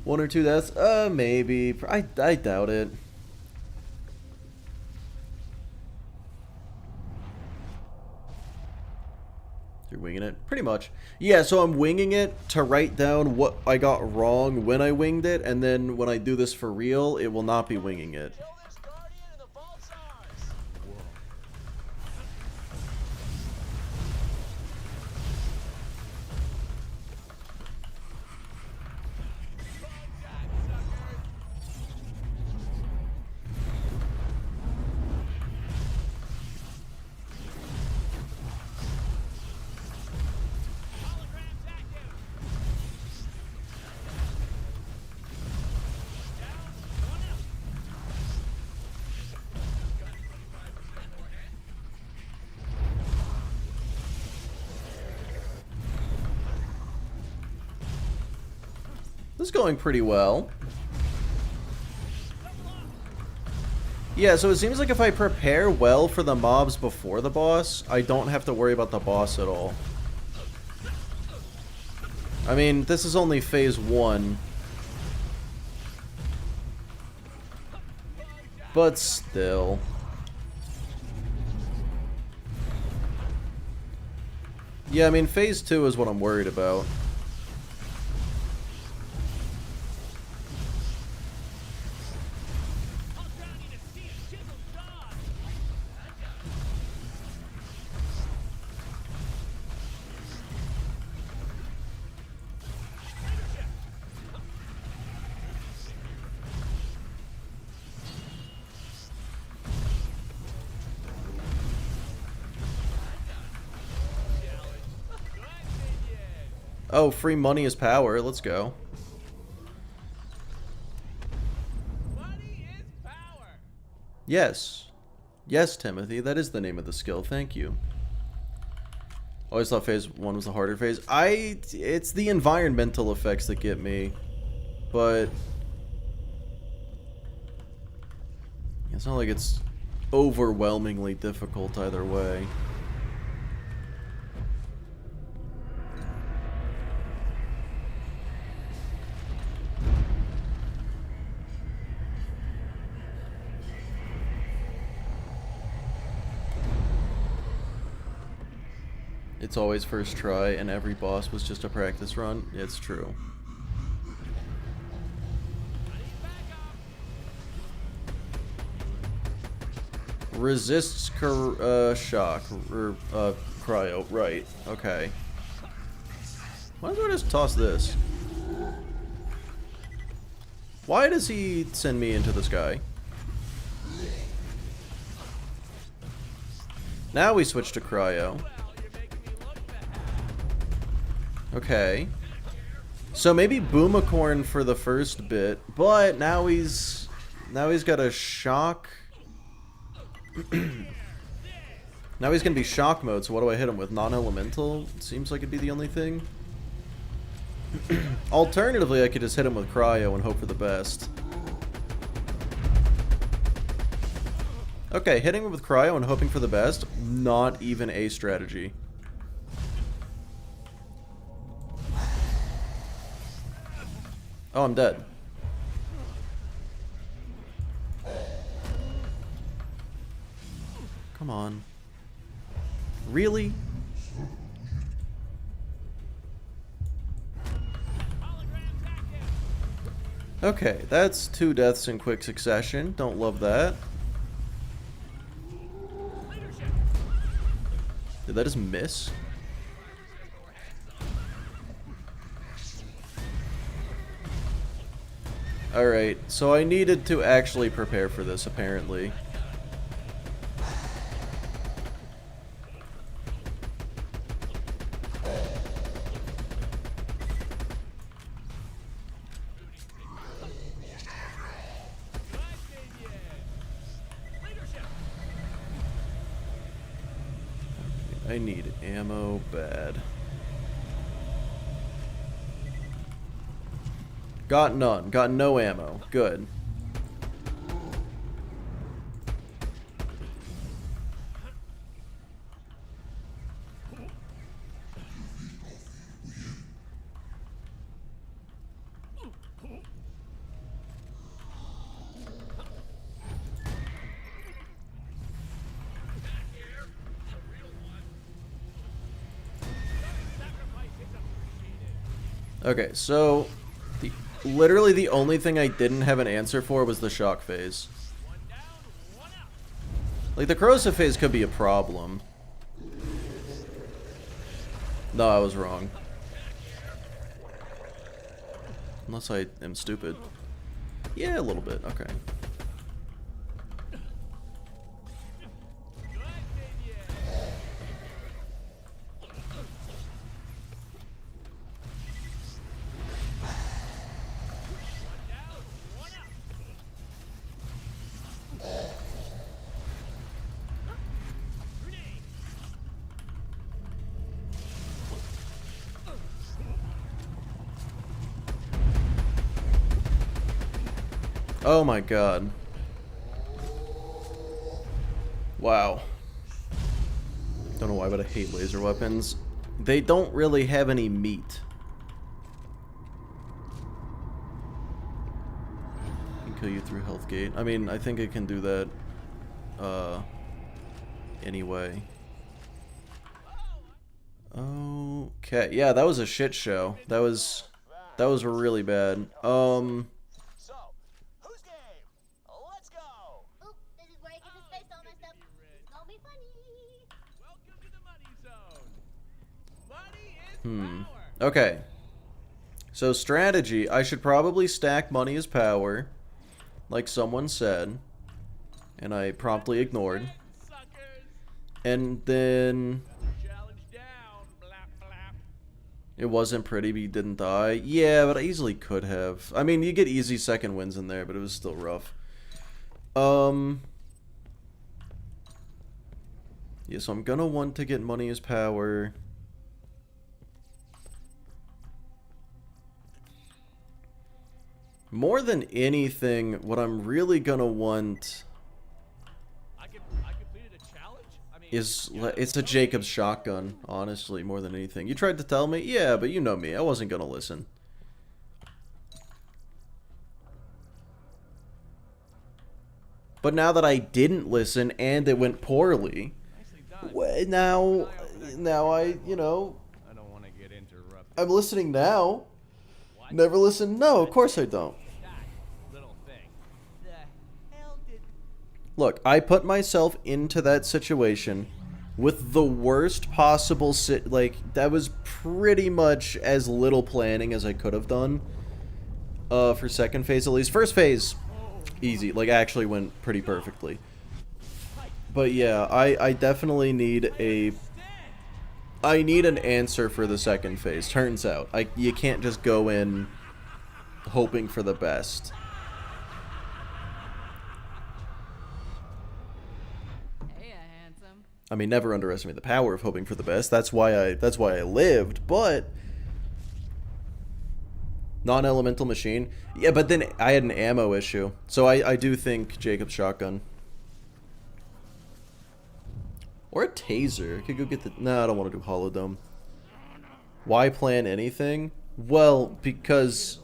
One or two deaths? Maybe. I doubt it. You're winging it? Pretty much. Yeah, so I'm winging it to write down what I got wrong when I winged it, and then when I do this for real, it will not be winging it. Kill this guardian and the vault's ours. This is going pretty well. Yeah, so it seems like if I prepare well for the mobs before the boss, I don't have to worry about the boss at all. I mean, this is only phase 1. But still. Yeah, I mean, phase 2 is what I'm worried about. Oh, free money is power. Let's go. Money is power. Yes. Yes, Timothy. That is the name of the skill. Thank you. Always thought phase 1 was the harder phase. It's the environmental effects that get me. But it's not like it's overwhelmingly difficult either way. It's always first try, and every boss was just a practice run. It's true. Resists shock, or cryo. Right. Okay. Why don't I just toss this? Why does he send me into the sky? Now we switch to cryo. Okay. So maybe Boomicorn for the first bit, but now he's got a shock. Now he's gonna be shock mode, so what do I hit him with? Non-elemental? Seems like it'd be the only thing. Alternatively, I could just hit him with cryo and hope for the best. Okay, hitting him with cryo and hoping for the best, not even a strategy. Oh, I'm dead. Come on. Really? Okay, that's 2 deaths in quick succession. Don't love that. Did that just miss? Alright, so I needed to actually prepare for this, apparently. I need ammo bad. Got none. Got no ammo. Good. Okay, so literally the only thing I didn't have an answer for was the shock phase. Like, the corrosive phase could be a problem. No, I was wrong. Unless I am stupid. Yeah, a little bit. Okay. Oh my god. Wow. Don't know why, but I hate laser weapons. They don't really have any meat. Can kill you through health gate. I mean, I think it can do that anyway. Okay. Yeah, that was a shit show. That was really bad. So, who's game? Let's go! Oop, this is where I get his face all messed up. It's gonna be funny. Welcome to the money zone. Money is power. Okay. So strategy, I should probably stack money as power, like someone said, and I promptly ignored. Suckers. And then Challenge down. Blap, blap. it wasn't pretty, but you didn't die. Yeah, but I easily could have. I mean, you get easy second wins in there, but it was still rough. Yeah, so I'm gonna want to get money as power. More than anything, what I'm really gonna want I completed a challenge? I mean, is it's a Jacob's shotgun, honestly, more than anything. You tried to tell me? Yeah, but you know me. I wasn't gonna listen. But now that I didn't listen and it went poorly, now I, you know, I don't want to get interrupted. I'm listening now. Never listen? No, of course I don't. That little thing. The hell did... Look, I put myself into that situation with the worst possible like, that was pretty much as little planning as I could have done. For second phase at least. First phase, easy. Like, actually went pretty perfectly. But yeah, I definitely need I need an answer for the second phase. Turns out, you can't just go in hoping for the best. Hey, handsome. I mean, never underestimate the power of hoping for the best. That's why I lived. But non-elemental machine, yeah. But then I had an ammo issue, so I do think Jacob's shotgun. Or a taser. I could go get the... No, I don't want to do Holodome. Why plan anything? Well, because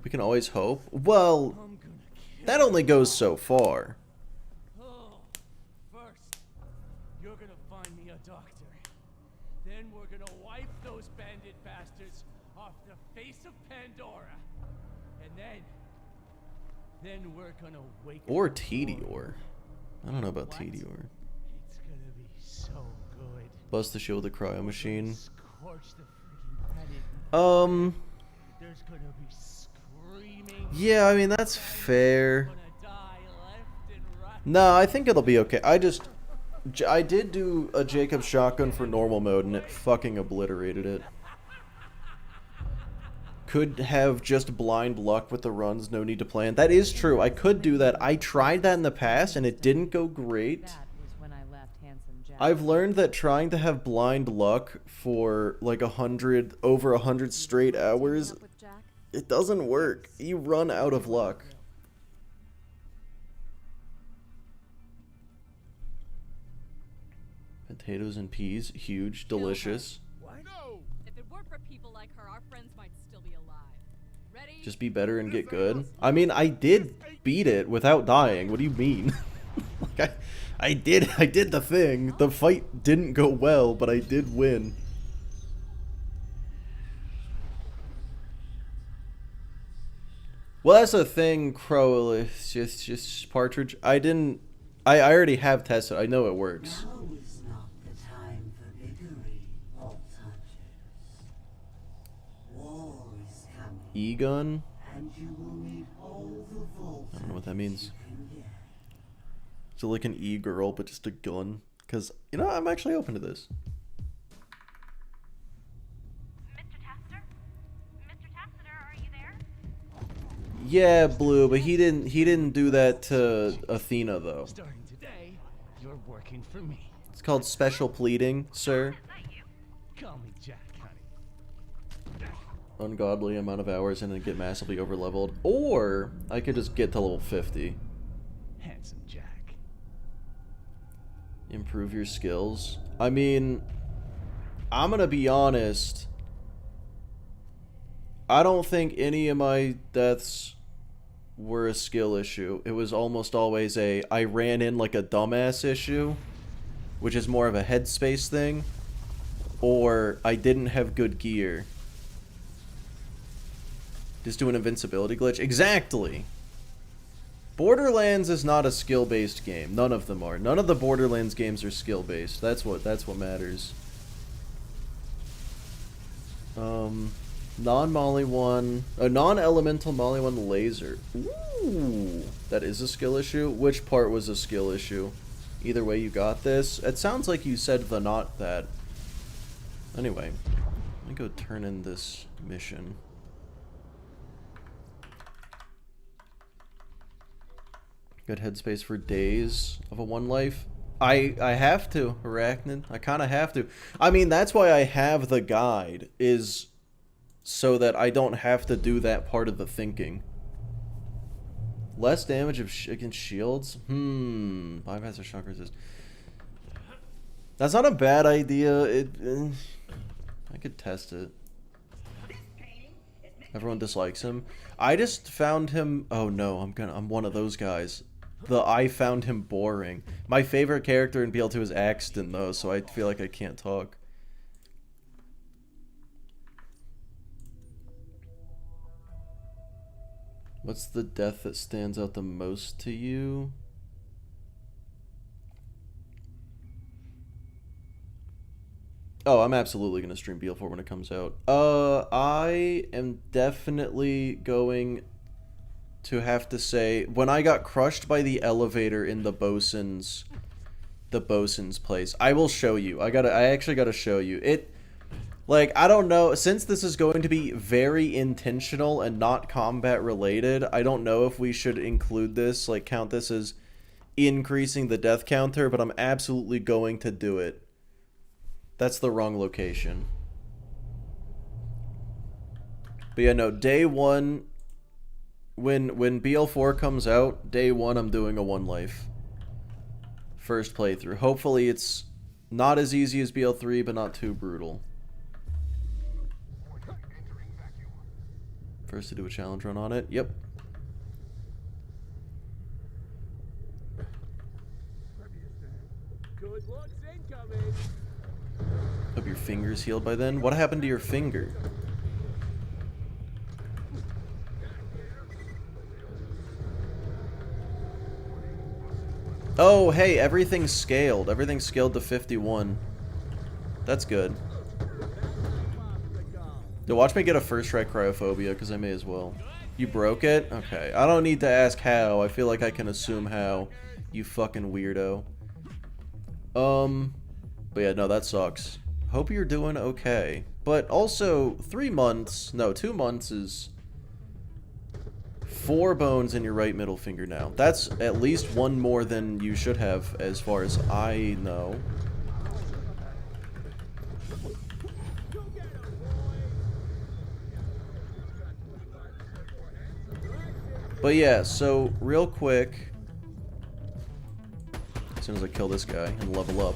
we can always hope. Well, that only goes so far. Oh, first, you're gonna find me a doctor. Then we're gonna wipe those bandit bastards off the face of Pandora. And then we're gonna wake Or up the Tedior. world. I don't know about What? Tedior. It's gonna be so good. Bust the shield with the cryo machine. Scorch the freaking planet. There's gonna be screaming. Yeah, I mean, that's fair. Gonna die left and right. No, I think it'll be okay. I did do a Jacob's shotgun for normal mode, and it fucking obliterated it. Could have just blind luck with the runs, no need to plan. That is true. I could do that. I tried that in the past, and it didn't go great. That was when I left Handsome Jack. I've learned that trying to have blind luck for like over 100 straight hours, Up with Jack? it doesn't work. You run out of luck. Potatoes and peas, huge, delicious. If it weren't for people like her, our friends might still be alive. Ready? Just be better and get good. I mean, I did beat it without dying. What do you mean? Like, I did the thing. The fight didn't go well, but I did win. Well, that's the thing, Crow. It's just Partridge. I already have tested. I know it works. Now is not the time for biggery, Vault Hunters. War is coming. E-gun? And you will need all the Vault I don't know what that means. you can get. So like an E-girl, but just a gun. Because, you know, I'm actually open to this. Mr. Tassiter? Mr. Tassiter, are you there? Yeah, Blue, but he didn't do that to Athena though. Starting today, you're working for me. It's called special pleading, sir. Call me Jack, honey. Ungodly amount of hours and then get massively overleveled. Or I could just get to level 50. Handsome Jack. Improve your skills. I mean, I'm gonna be honest. I don't think any of my deaths were a skill issue. It was almost always I ran in like a dumbass issue, which is more of a headspace thing, or I didn't have good gear. Just do an invincibility glitch. Exactly. Borderlands is not a skill-based game. None of them are. None of the Borderlands games are skill-based. That's what matters. Non-Molly 1... non-elemental Molly 1 laser. Ooh! That is a skill issue? Which part was a skill issue? Either way, you got this. It sounds like you said the not that. Anyway, let me go turn in this mission. Good headspace for days of a one life. I have to, Arachnid. I kind of have to. I mean, that's why I have the guide, is so that I don't have to do that part of the thinking. Less damage against shields? Bypass or shock resist. That's not a bad idea. I could test it. Everyone dislikes him. I just found him... Oh no, I'm one of those guys. I found him boring. My favorite character in BL2 is Axton, though, so I feel like I can't talk. What's the death that stands out the most to you? Oh, I'm absolutely going to stream BL4 when it comes out. I am definitely going to have to say, when I got crushed by the elevator in the bosun's place, I will show you. I actually gotta show you. Like, I don't know, since this is going to be very intentional and not combat related, I don't know if we should include this, like count this as increasing the death counter, but I'm absolutely going to do it. That's the wrong location. But yeah, no, day one, when BL4 comes out, day one I'm doing a one life. First playthrough. Hopefully it's not as easy as BL3, but not too brutal. First to do a challenge run on it. Yep. Good looks incoming. Hope your finger's healed by then. What happened to your finger? Oh, hey, everything's scaled. Everything's scaled to 51. That's good. Yo, watch me get a first try cryophobia, because I may as well. You broke it? Okay. I don't need to ask how. I feel like I can assume how. You fucking weirdo. But yeah, no, that sucks. Hope you're doing okay. But also, 3 months... No, 2 months is... 4 bones in your right middle finger now. That's at least 1 more than you should have, as far as I know. But yeah, so real quick, as soon as I kill this guy and level up.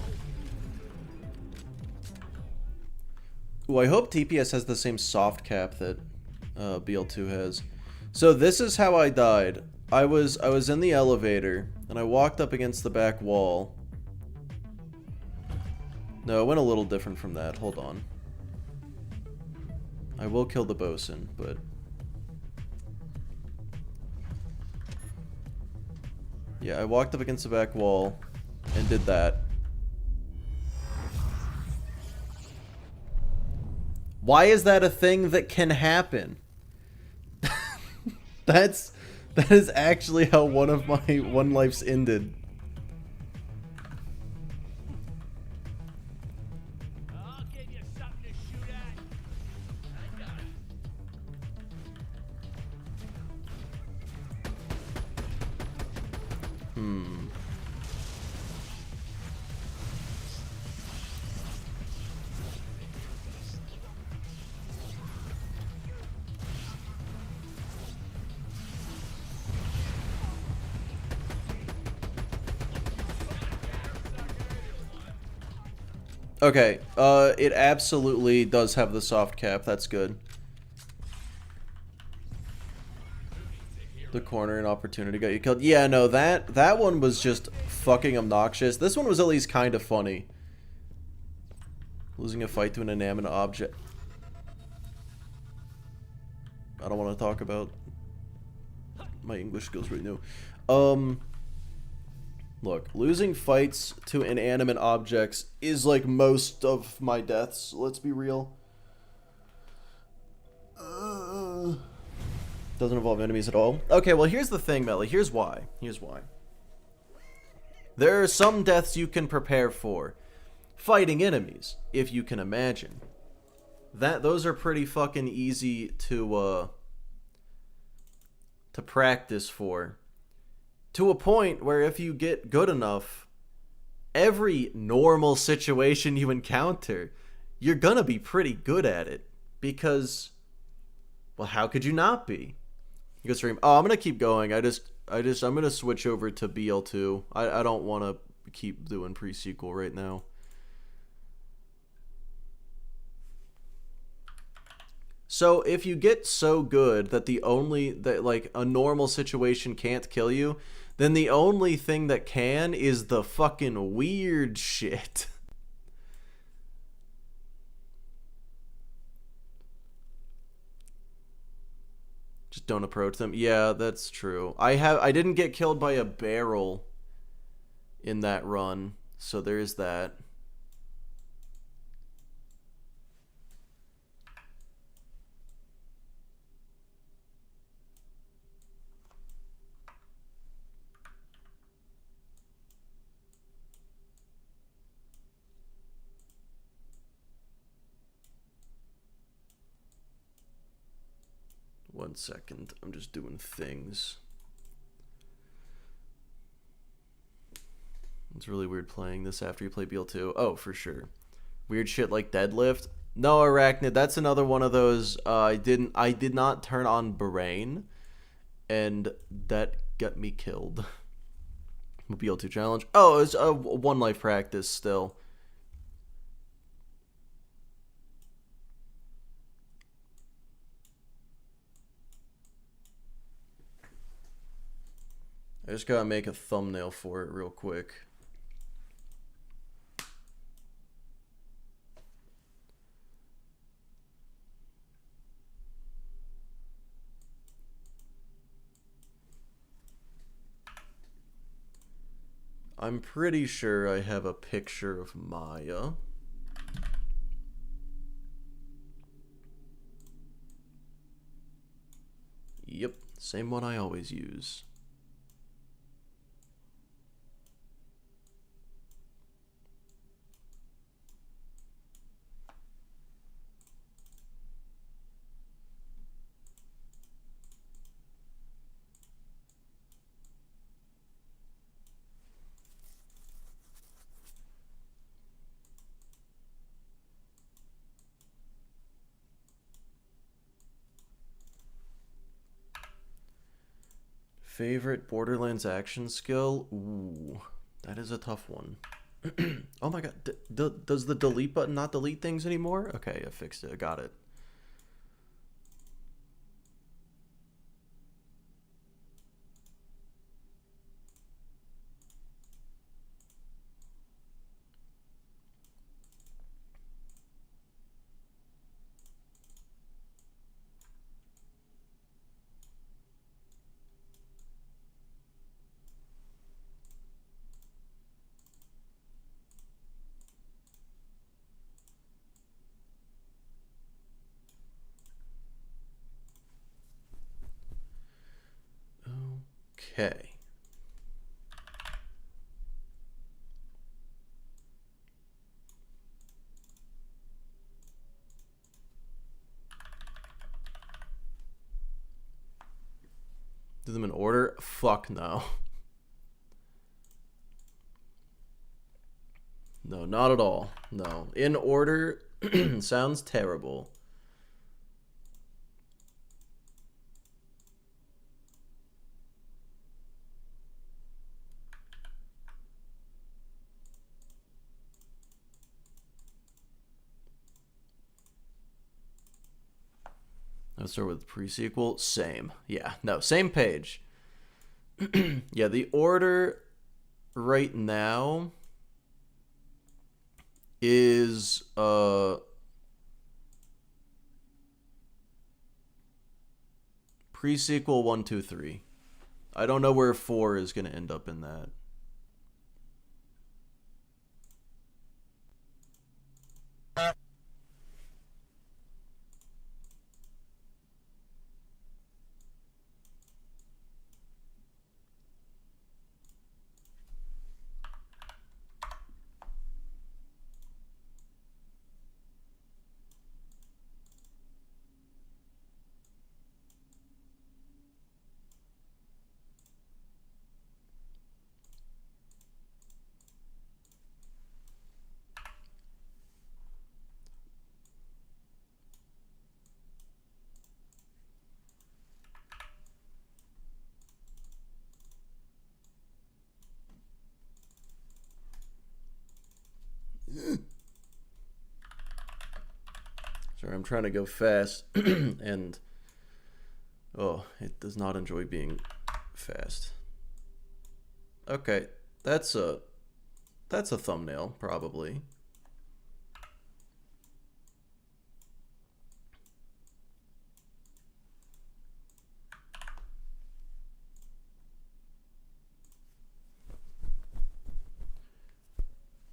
Ooh, I hope TPS has the same soft cap that BL2 has. So this is how I died. I was in the elevator and I walked up against the back wall. No, it went a little different from that. Hold on. I will kill the bosun, but Yeah, I walked up against the back wall and did that. Why is that a thing that can happen? That is actually how one of my one lifes ended. I'll give you something to shoot at. I got it. Okay, it absolutely does have the soft cap. That's good. The corner and opportunity got you killed. Yeah, no, that one was just fucking obnoxious. This one was at least kind of funny. Losing a fight to an inanimate object. I don't want to talk about my English skills right now. Look, losing fights to inanimate objects is like most of my deaths, let's be real. Doesn't involve enemies at all. Okay, well here's the thing, Melly. Here's why. There are some deaths you can prepare for. Fighting enemies, if you can imagine. Those are pretty fucking easy to practice for. To a point where if you get good enough, every normal situation you encounter, you're gonna be pretty good at it. Because, well, how could you not be? You go stream. Oh, I'm gonna keep going. I'm gonna switch over to BL2. I don't want to keep doing pre-sequel right now. So if you get so good that like a normal situation can't kill you, then the only thing that can is the fucking weird shit. Just don't approach them. Yeah, that's true. I didn't get killed by a barrel in that run, so there's that. One second, I'm just doing things. It's really weird playing this after you play BL2. Oh, for sure. Weird shit like deadlift. No, Arachnid, that's another one of those. I did not turn on brain, and that got me killed. BL2 challenge. Oh, it's a one life practice still. I just gotta make a thumbnail for it real quick. I'm pretty sure I have a picture of Maya. Yep, same one I always use. Favorite Borderlands action skill? Ooh, that is a tough one. Oh my god, does the delete button not delete things anymore? Okay, I fixed it, I got it. Okay. Do them in order? Fuck no. No, not at all. No. In order sounds terrible. Let's start with pre-sequel. Same. Yeah, no, same page. Yeah, the order right now is pre-sequel 1, 2, 3. I don't know where 4 is going to end up in that. Sorry, I'm trying to go fast, and oh, it does not enjoy being fast. Okay, that's a thumbnail, probably.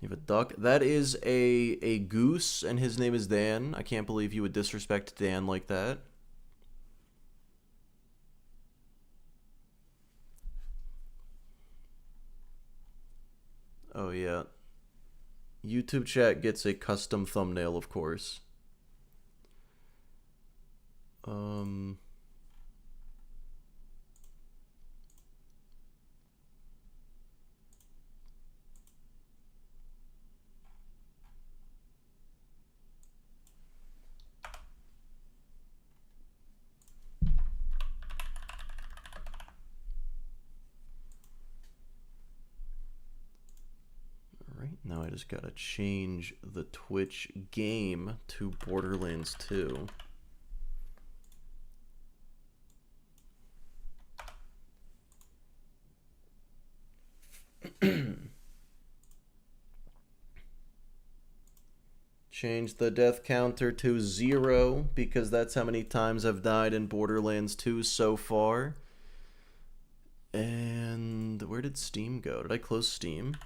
You have a duck. That is a goose, and his name is Dan. I can't believe you would disrespect Dan like that. Oh, yeah. YouTube chat gets a custom thumbnail, of course. Alright, now I just gotta change the Twitch game to Borderlands 2. Change the death counter to 0 because that's how many times I've died in Borderlands 2 so far. And where did Steam go? Did I close Steam?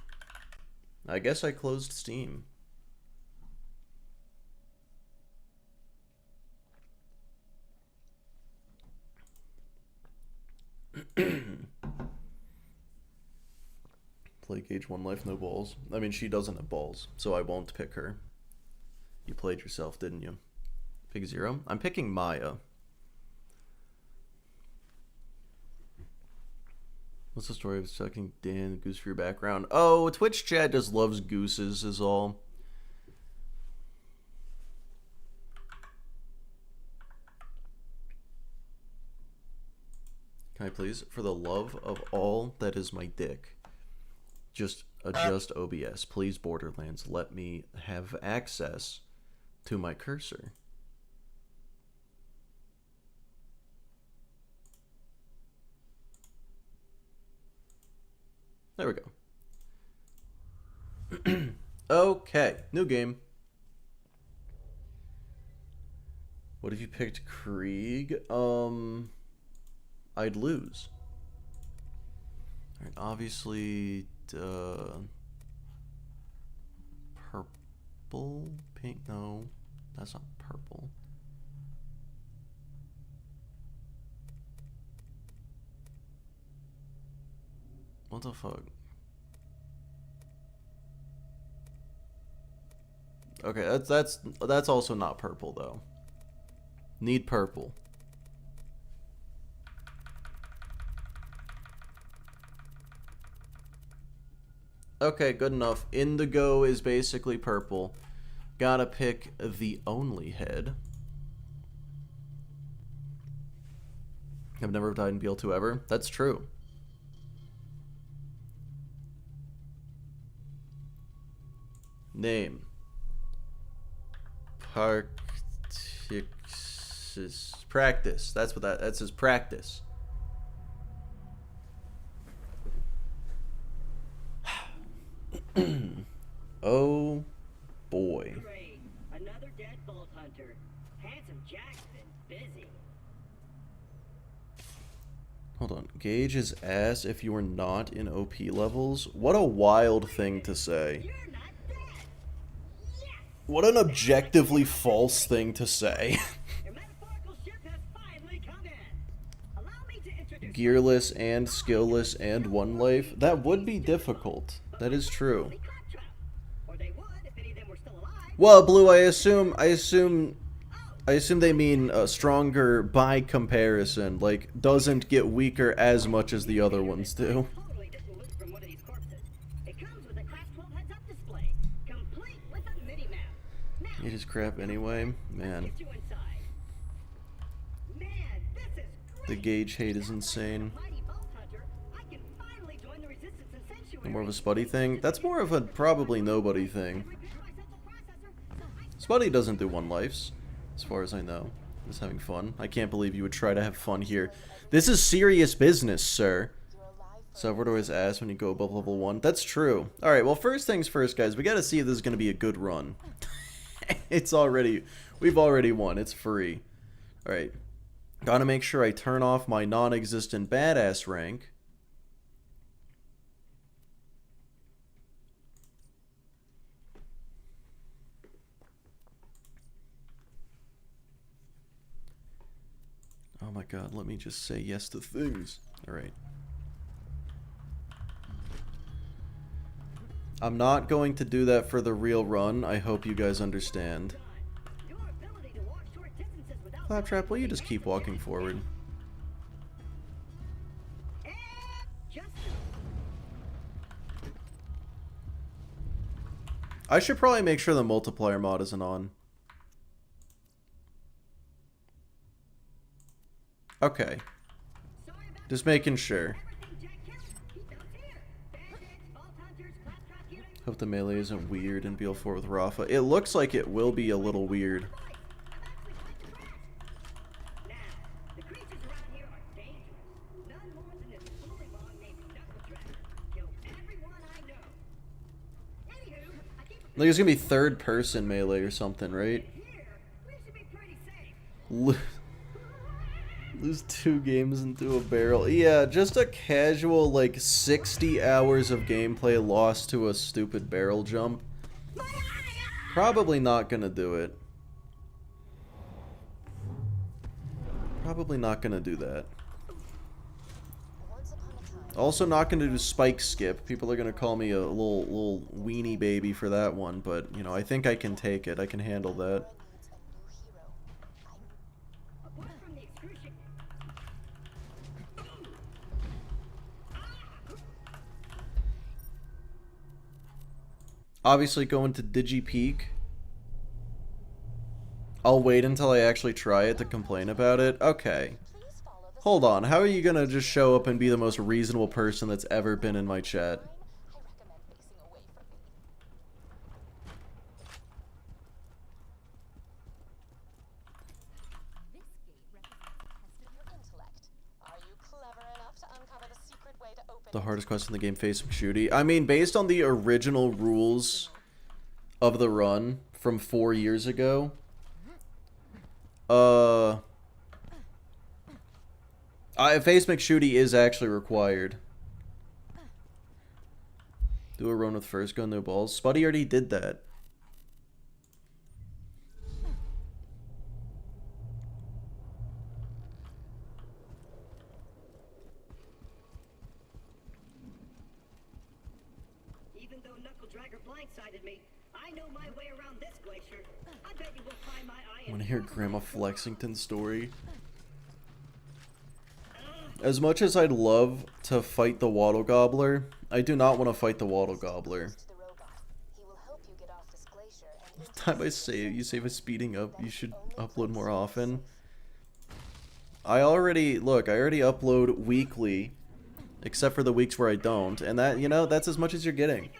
I guess I closed Steam. Play Gage 1 Life, no balls. I mean, she doesn't have balls, so I won't pick her. You played yourself, didn't you? Pick 0? I'm picking Maya. What's the story of sucking Dan Goose for your background? Oh, Twitch chat just loves gooses is all. Can I please, for the love of all that is my dick, just adjust OBS. Please, Borderlands, let me have access to my cursor. There we go. Okay, new game. What if you picked Krieg? I'd lose. Alright, obviously, purple, pink, no, that's not purple. What the fuck? Okay, that's also not purple though. Need purple. Okay, good enough. Indigo is basically purple. Gotta pick the only head. I've never died in BL2 ever. That's true. Name. Practice. That's what that says. Practice. Oh boy. Great. Another deadbolt hunter. Handsome Jack's been busy. Hold on. Gauge his ass if you are not in OP levels. What a wild thing to say. What an objectively false thing to say. Gearless and skillless and one life. That would be difficult. That is true. Well, Blue, I assume they mean stronger by comparison. Like, doesn't get weaker as much as the other ones do. It is crap anyway, man. The gauge hate is insane. More of a Spuddy thing? That's more of a probably nobody thing. Spuddy doesn't do one lives, as far as I know. Just having fun. I can't believe you would try to have fun here. This is serious business, sir. So over to his ass when you go above level 1. That's true. Alright, well, first things first, guys. We gotta see if this is gonna be a good run. We've already won. It's free. Alright. Gotta make sure I turn off my non-existent badass rank. Oh my god, let me just say yes to things. Alright. I'm not going to do that for the real run. I hope you guys understand. Claptrap, will you just keep walking forward? I should probably make sure the multiplier mod isn't on. Okay. Just making sure. Hope the melee isn't weird in BL4 with Rafa. It looks like it will be a little weird. Like it's gonna be third person melee or something, right? Lose 2 games into a barrel. Yeah, just a casual, like, 60 hours of gameplay lost to a stupid barrel jump. Probably not gonna do it. Probably not gonna do that. Also not gonna do spike skip. People are gonna call me a little weenie baby for that one, but, you know, I think I can take it. I can handle that. Obviously going to DigiPeak. I'll wait until I actually try it to complain about it. Okay. Hold on. How are you gonna just show up and be the most reasonable person that's ever been in my chat? The hardest quest in the game, face McShooty. I mean, based on the original rules of the run from 4 years ago, face McShooty is actually required. Do a run with first gun, no balls. Spuddy already did that. I know my way around this glacier. I bet you will find my eye. I want to hear Grandma Flexington's story. As much as I'd love to fight the Waddle Gobbler, I do not want to fight the Waddle Gobbler. Time I save, you save a speeding up, you should upload more often. I already upload weekly, except for the weeks where I don't, and that, you know, that's as much as you're getting.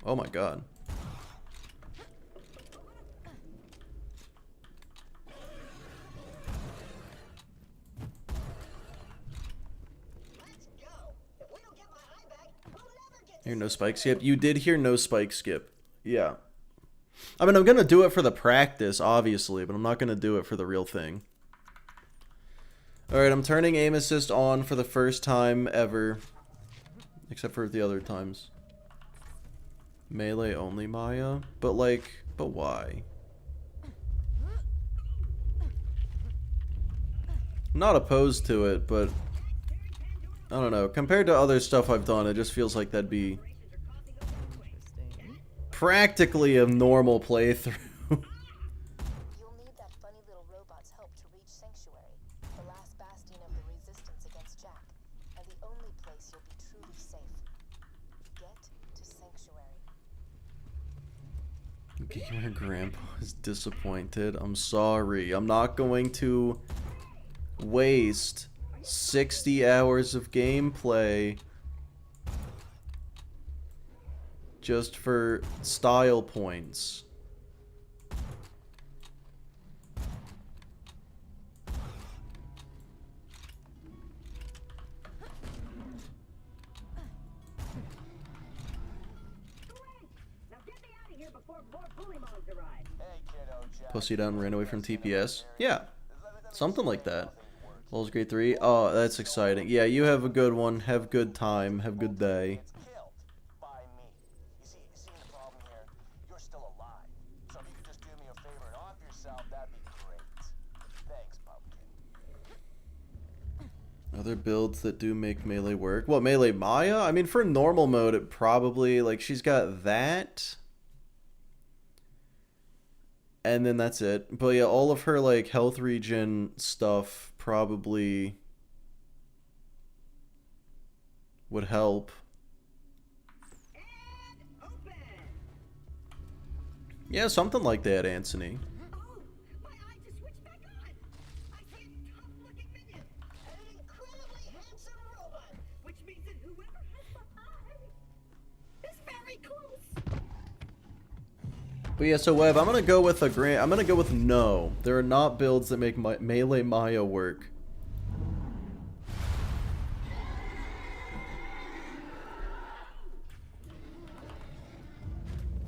Oh my god. Hear no spike skip? You did hear no spike skip. Yeah. I mean, I'm gonna do it for the practice, obviously, but I'm not gonna do it for the real thing. Alright, I'm turning aim assist on for the first time ever. Except for the other times. Melee only, Maya? But why? I'm not opposed to it, but I don't know. Compared to other stuff I've done, it just feels like that'd be practically a normal playthrough. You'll need that funny little robot's help to reach Sanctuary, the last bastion of the resistance against Jack, and the only place you'll be truly safe. Get to Sanctuary. Gamer Grandpa is disappointed. I'm sorry. I'm not going to waste 60 hours of gameplay just for style points. Pussy down, ran away from TPS. Yeah, something like that. Baldur's Gate 3. Oh, that's exciting. Yeah, you have a good one. Have good time. Have good day. Other builds that do make melee work. What, melee Maya? I mean, for normal mode, it probably, like, she's got that. And then that's it. But yeah, all of her, like, health regen stuff probably would help. Yeah, something like that, Anthony. But yeah, so Web, I'm gonna go with I'm gonna go with no. There are not builds that make melee Maya work.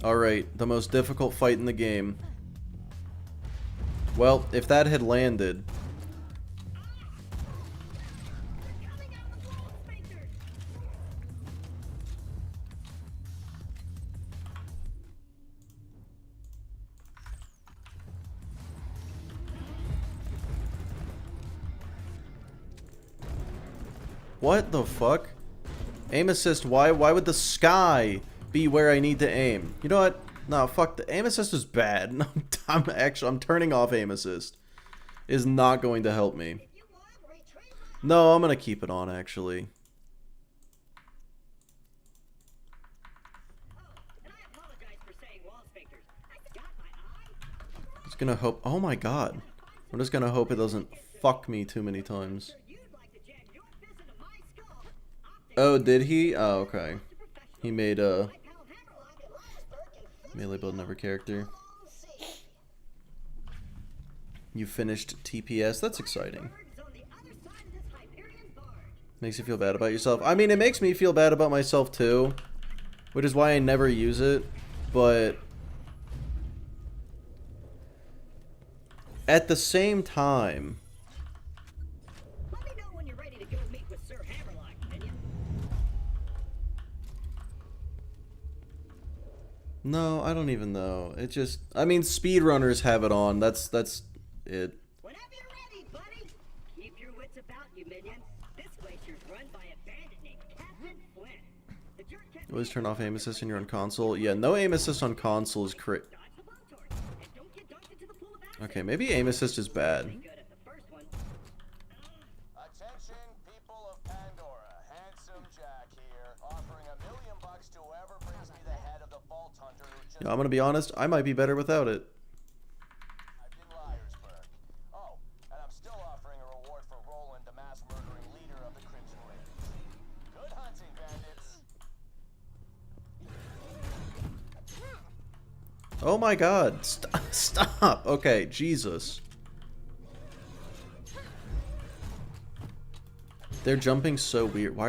Alright, the most difficult fight in the game. Well, if that had landed... What the fuck? Aim assist, why would the sky be where I need to aim? You know what? No, fuck, the aim assist is bad. I'm turning off aim assist. Is not going to help me. No, I'm gonna keep it on, actually. Just gonna hope, oh my god. I'm just gonna hope it doesn't fuck me too many times. Oh, did he? Oh, okay. He made a melee build never character. You finished TPS? That's exciting. Makes you feel bad about yourself. I mean, it makes me feel bad about myself too, which is why I never use it, but at the same time, no, I don't even know. It just, I mean, speedrunners have it on. That's it. Whenever you're ready, Keep your wits about you, minion. This glacier's run by a bandit named Captain Flint. The jerk kept Always turn off aim assist when you're on console. Yeah, no aim assist on console is crit. Okay, maybe aim assist is bad. Attention, people of Pandora. Handsome Jack here, offering $1 million to whoever brings me the head of the Vault Hunter who just... Yeah, I'm gonna be honest, I might be better without it. in Liarsburg. Oh, and I'm still offering a reward for Roland, the mass murdering leader of the Crimson Raiders. Good hunting, bandits. Oh my god, stop. Okay, Jesus. They're jumping so weird. Why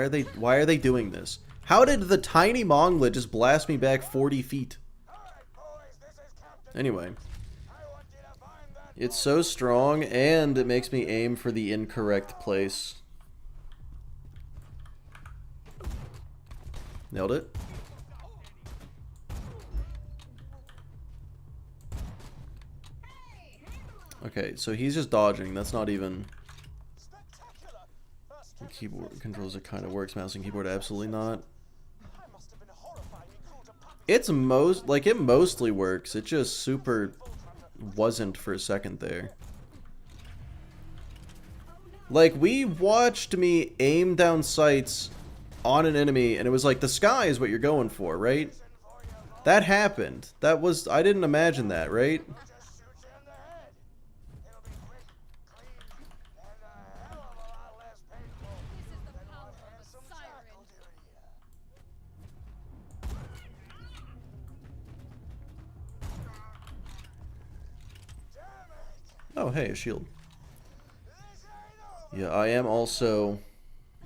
are they doing this? How did the tiny Monglet just blast me back 40 feet? Anyway. It's so strong, and it makes me aim for the incorrect place. Nailed it. Okay, so he's just dodging. That's not even... Keyboard controls, it kind of works. Mouse and keyboard, absolutely not. It's it mostly works. It just super wasn't for a second there. Like, we watched me aim down sights on an enemy, and it was like, the sky is what you're going for, right? That happened. That was... I didn't imagine that, right? Oh, hey, a shield. Yeah, I am also...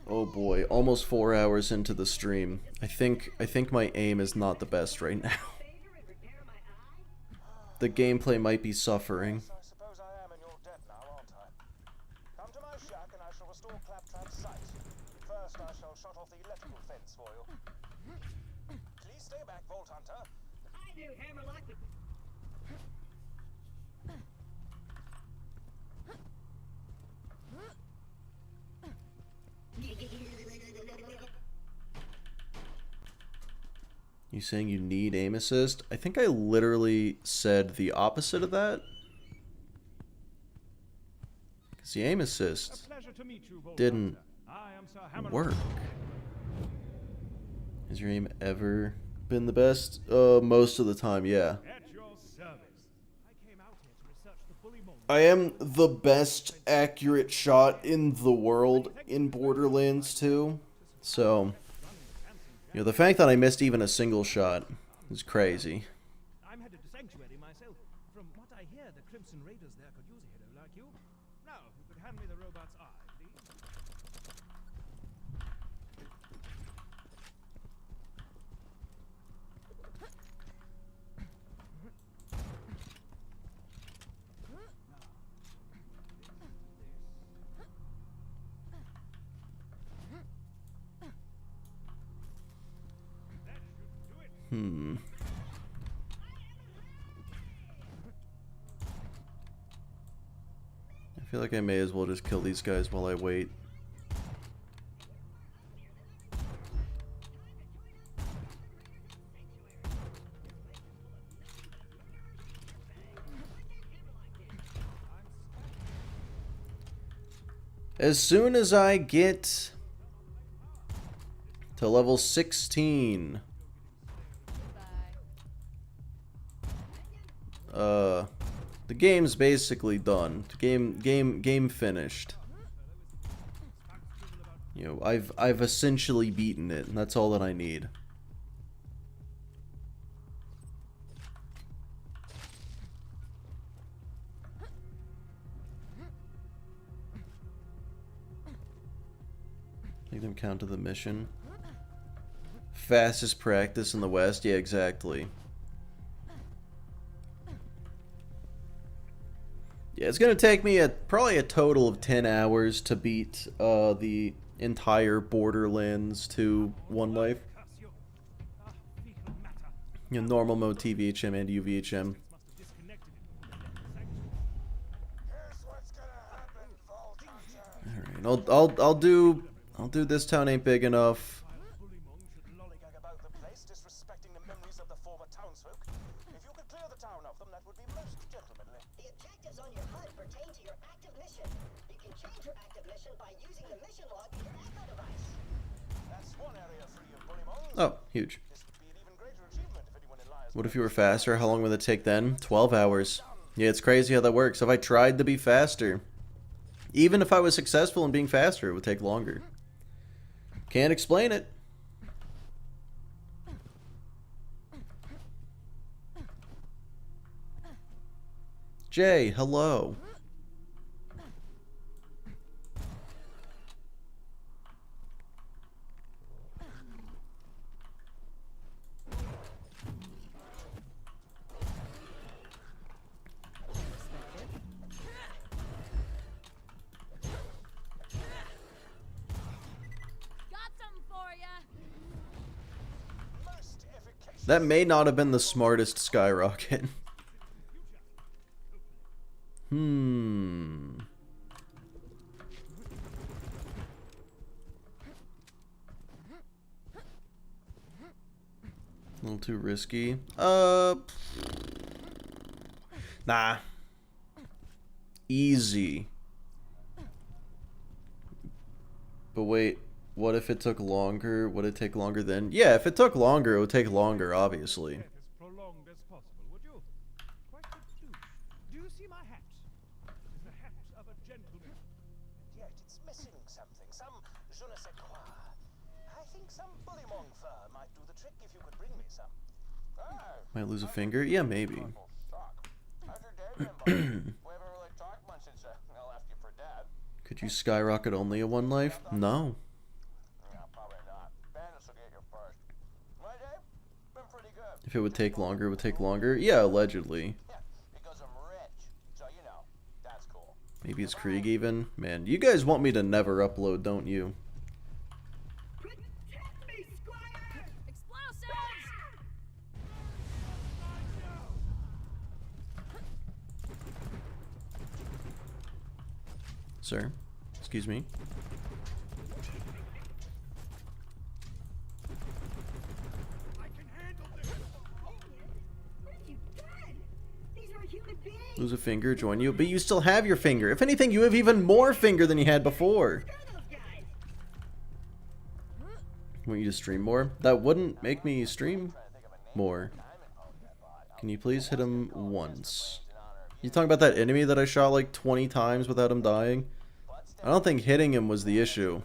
Oh boy, almost 4 hours into the stream. I think my aim is not the best right now. The gameplay might be suffering. I suppose I am in your debt now, aren't I? Come to my shack and I shall restore Claptrap's sight. First, I shall shut off the electrical fence for you. Please stay back, Vault Hunter. I knew Hammerlock would... You saying you need aim assist? I think I literally said the opposite of that. Because the aim assist didn't work. Has your aim ever been the best? Most of the time, yeah. I am the best accurate shot in the world in Borderlands 2. So, you know, the fact that I missed even a single shot is crazy. I'm headed to Sanctuary myself. From what I hear, the Crimson Raiders there could use a hero like you. Now, if you could hand me the robot's eye, please. I feel like I may as well just kill these guys while I wait. As soon as I get to level 16, the game's basically done. Game finished. You know, I've essentially beaten it, and that's all that I need. Make them count to the mission. Fastest practice in the West? Yeah, exactly. Yeah, it's gonna take me probably a total of 10 hours to beat the entire Borderlands 2 One Life. You know, normal mode, TVHM, and UVHM. I'll do this town ain't big enough. Lollygag about the place, disrespecting the memories of the former townsfolk. If you could clear the town of them, that would be most gentlemanly. The objectives on your HUD pertain to your active mission. You can change your active mission by using the mission log in your Echo device. That's one area free of bully mongs. Oh, huge. This would be an even greater achievement if anyone in lies. What if you were faster? How long would it take then? 12 hours. Yeah, it's crazy how that works. If I tried to be faster, even if I was successful in being faster, it would take longer. Can't explain it. Jay, hello. That may not have been the smartest skyrocket. A little too risky. Nah. Easy. But wait. What if it took longer? Would it take longer then? Yeah, if it took longer, it would take longer, obviously. As prolonged as possible, would you? Quite a douche. Do you see my hat? It is the hat of a gentleman. Yet it's missing something. Some je ne sais quoi. I think some bullymong fur might do the trick if you could bring me some. Oh, Might lose a finger? Yeah, maybe. how's your day been, buddy? We haven't really talked much since I left you for dead. Could you skyrocket only a one life? No. If it would take longer, it would take longer. Yeah, allegedly. Because I'm rich, so you know, that's cool. Maybe it's Krieg even. Man, you guys want me to never upload, don't you? Protect me, Squire! Explosives! Sir? Excuse me? Lose a finger, join you. But you still have your finger. If anything, you have even more finger than you had before. Want you to stream more? That wouldn't make me stream more. Can you please hit him once? You talking about that enemy that I shot like 20 times without him dying? I don't think hitting him was the issue.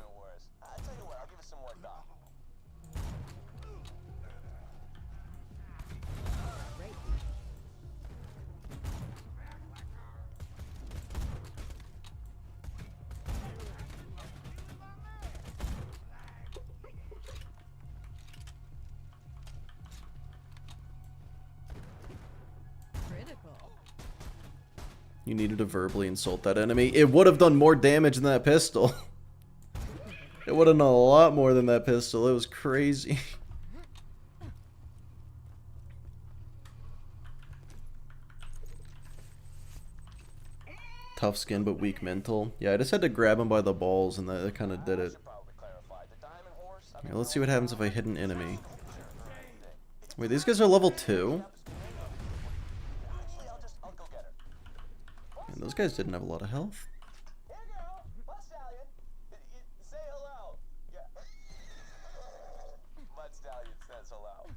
You needed to verbally insult that enemy. It would have done more damage than that pistol. It would have done a lot more than that pistol. It was crazy. Tough skin but weak mental. Yeah, I just had to grab him by the balls and that kind of did it. Yeah, let's see what happens if I hit an enemy. Wait, these guys are level 2? Man, those guys didn't have a lot of health. Say hello. Yeah. Mud Stallion says hello.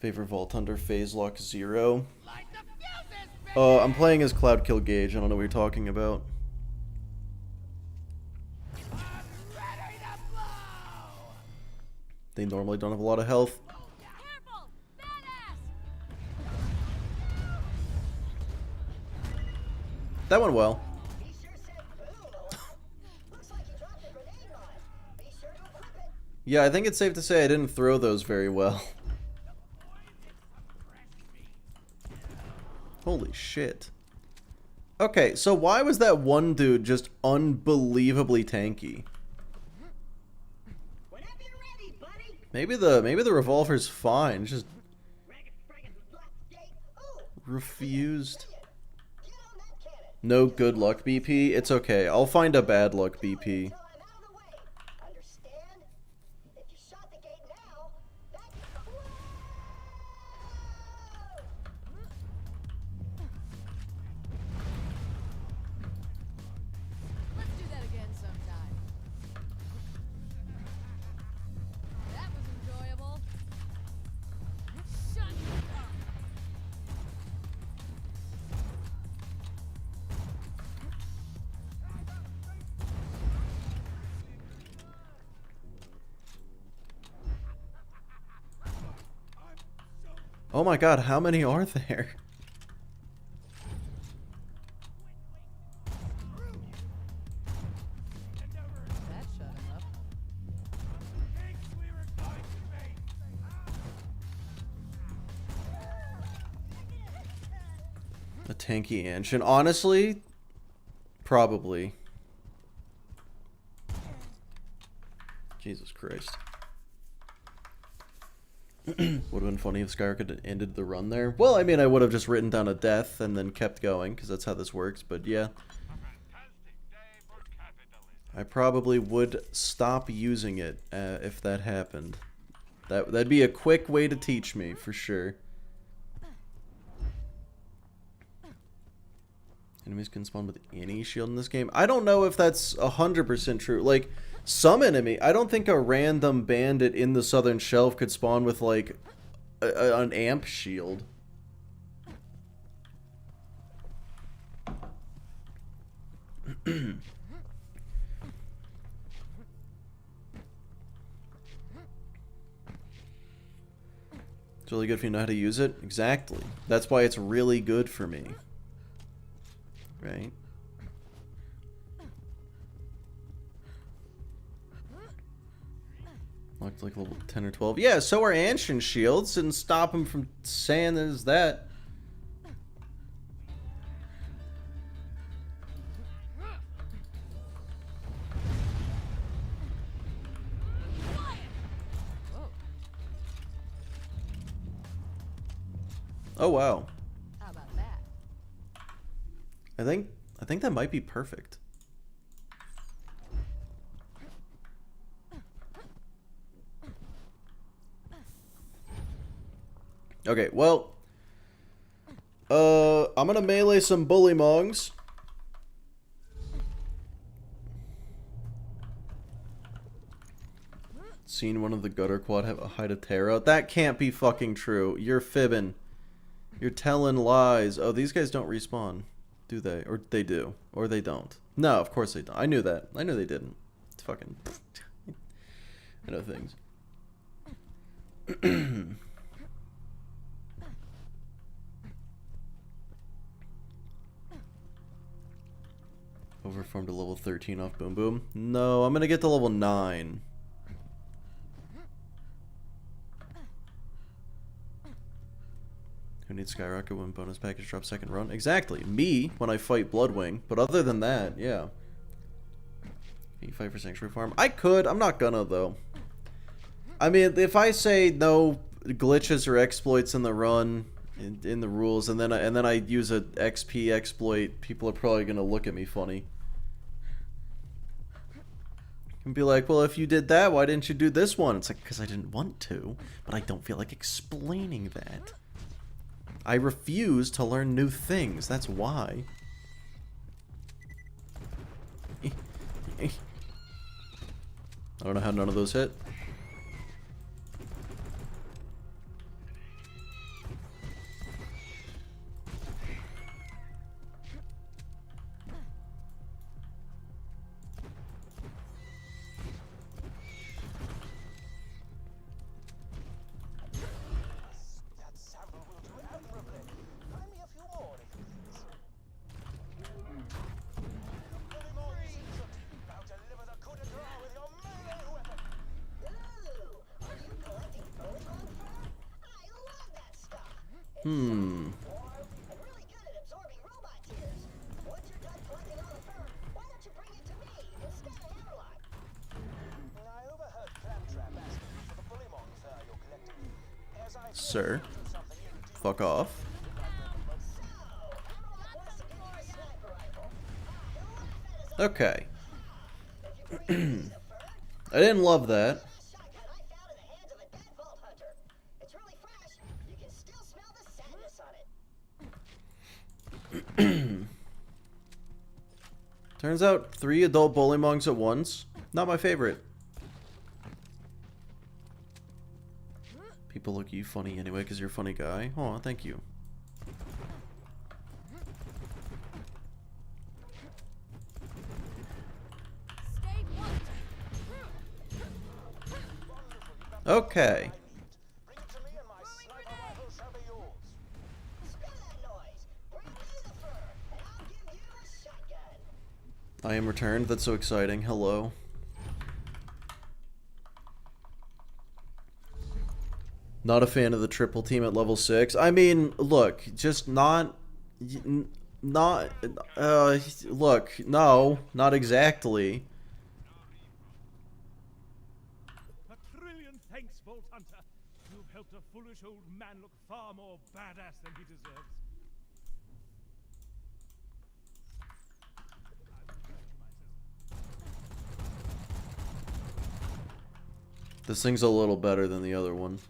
Favorite Vault Hunter, Phase Lock 0. I'm playing as Cloud Kill Gauge. I don't know what you're talking about. They normally don't have a lot of health. That went well. Yeah, I think it's safe to say I didn't throw those very well. Holy shit. Okay, so why was that one dude just unbelievably tanky? Maybe the revolver's fine. It's just refused. No good luck BP? It's okay. I'll find a bad luck BP. Understand? If you shot the gate now, that... Let's do that again sometime. That was enjoyable. Shut up. Oh my god, how many are there? That shut him up. A tanky ancient. Honestly, probably. Jesus Christ. Would have been funny if Skyr could have ended the run there. Well, I mean, I would have just written down a death and then kept going, because that's how this works, but yeah. I probably would stop using it if that happened. That'd be a quick way to teach me, for sure. Enemies can spawn with any shield in this game. I don't know if that's 100% true. Like, some enemy, I don't think a random bandit in the southern shelf could spawn with, like, an amp shield. It's really good if you know how to use it. Exactly. That's why it's really good for me. Right? Locked like level 10 or 12. Yeah, so are ancient shields. Didn't stop him from saying there's that. Oh wow. How about that? I think that might be perfect. Okay, well, I'm gonna melee some bullymongs. Seen one of the gutter quad have a hide of terror. That can't be fucking true. You're fibbing. You're telling lies. Oh, these guys don't respawn, do they? Or they do, or they don't. No, of course they don't. I knew that. I knew they didn't. It's fucking. I know things. Overformed to level 13 off Boom Boom. No, I'm gonna get to level 9. Who needs Skyrocket when bonus package drops second run? Exactly. Me, when I fight Bloodwing. But other than that, yeah. Can you fight for Sanctuary Farm? I could. I'm not gonna, though. I mean, if I say no glitches or exploits in the run, in the rules, and then I use a XP exploit, people are probably gonna look at me funny. And be like, well, if you did that, why didn't you do this one? It's like, because I didn't want to, but I don't feel like explaining that. I refuse to learn new things, that's why. I don't know how none of those hit. Sir, fuck off. Okay. I didn't love that. Turns out 3 adult bullywongs at once. Not my favorite. People look at you funny anyway because you're a funny guy. Aw, thank you. Okay. I am returned. That's so exciting. Hello. Not a fan of the triple team at level 6. I mean, look, just not, look, no, not exactly. A trillion thanks, Vault Hunter. You've helped a foolish old man look far more badass than he deserves. This thing's a little better than the other one.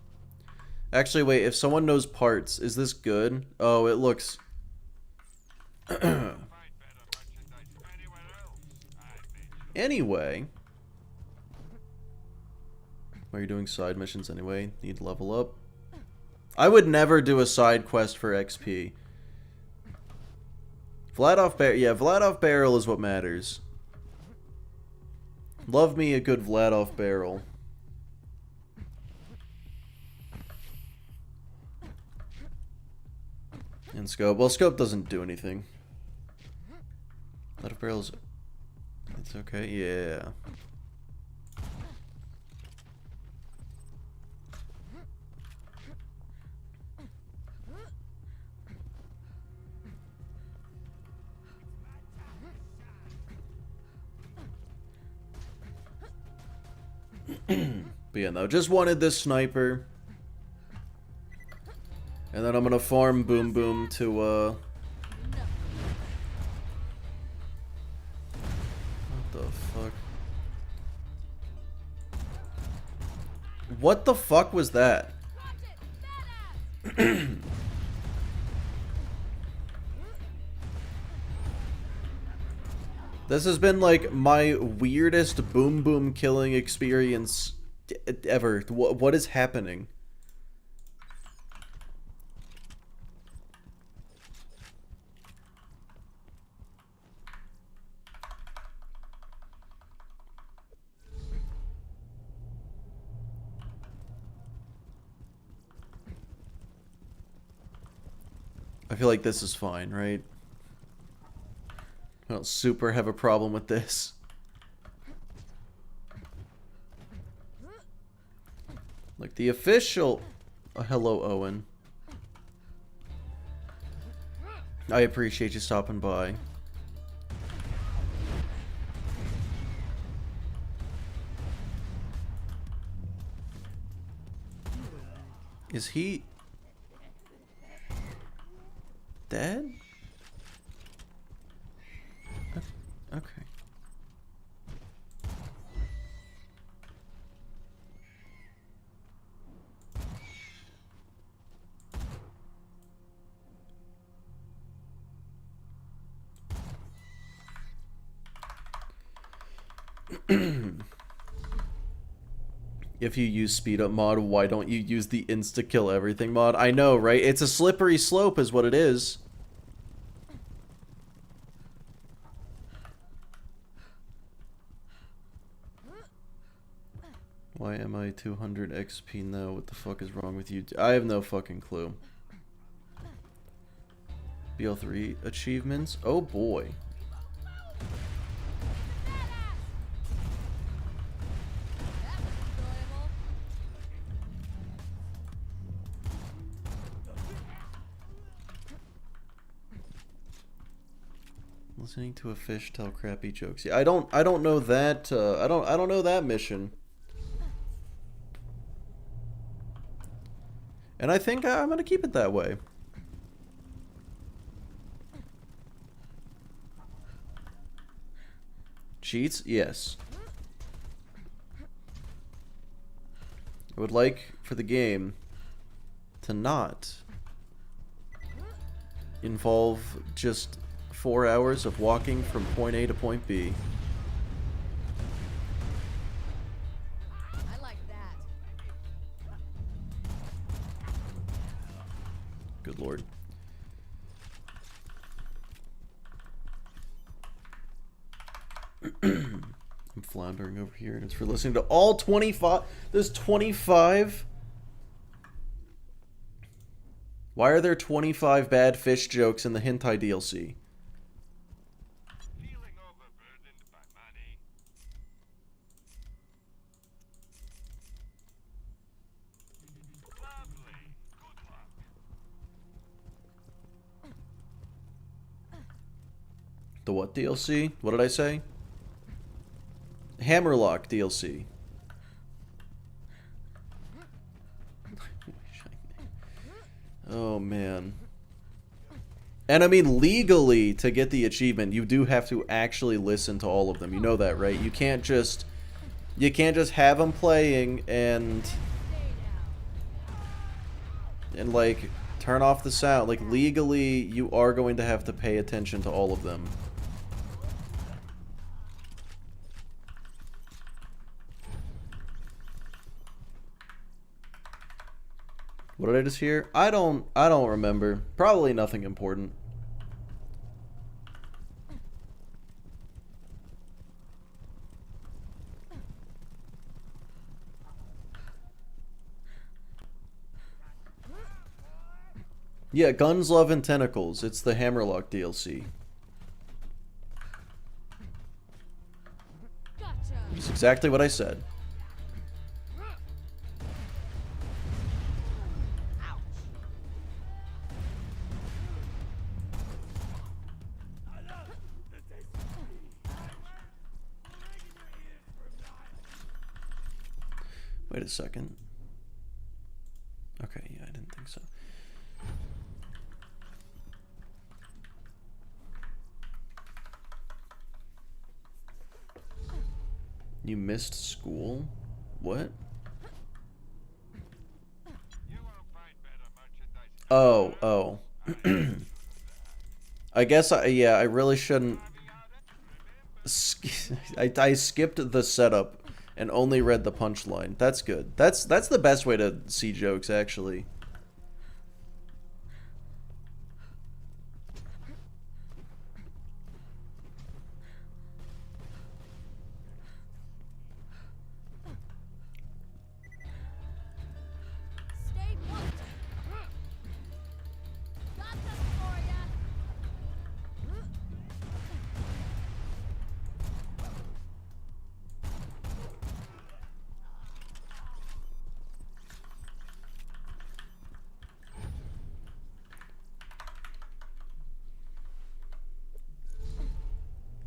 Actually, wait, if someone knows parts, is this good? Oh, it looks... Anyway. Why are you doing side missions anyway? Need level up? I would never do a side quest for XP. Vlad off barrel is what matters. Love me a good Vlad off barrel. And scope. Well, scope doesn't do anything. Vlad off barrel's... It's okay, yeah. But yeah, no, just wanted this sniper. And then I'm gonna farm Boom Boom to, What the fuck? What the fuck was that? This has been like my weirdest Boom Boom killing experience ever. What is happening? I feel like this is fine, right? I don't super have a problem with this. Like the official... hello, Owen. I appreciate you stopping by. Is he... dead? Okay. If you use speed up mod, why don't you use the insta kill everything mod? I know, right? It's a slippery slope is what it is. Why am I 200 XP now? What the fuck is wrong with you? I have no fucking clue. BL3 achievements? Oh boy. Listening to a fish tell crappy jokes. Yeah, I don't know that I don't know that mission. And I think I'm gonna keep it that way. Cheats? Yes. I would like for the game to not involve just 4 hours of walking from point A to point B. I like that. Good lord. I'm floundering over here, and it's for listening to all 25. There's 25. Why are there 25 bad fish jokes in the hentai DLC? Feeling overburdened by money? Lovely. Good luck. The what DLC? What did I say? Hammerlock DLC. Oh man. And I mean, legally, to get the achievement, you do have to actually listen to all of them. You know that, right? You can't just have them playing and like turn off the sound. Like legally, you are going to have to pay attention to all of them. What did I just hear? I don't remember. Probably nothing important. Yeah, Guns, Love, and Tentacles. It's the Hammerlock DLC. It's exactly what I said. Wait a second. Okay, yeah, I didn't think so. You missed school? What? Oh. I guess yeah, I really shouldn't. I skipped the setup and only read the punchline. That's good. That's the best way to see jokes, actually.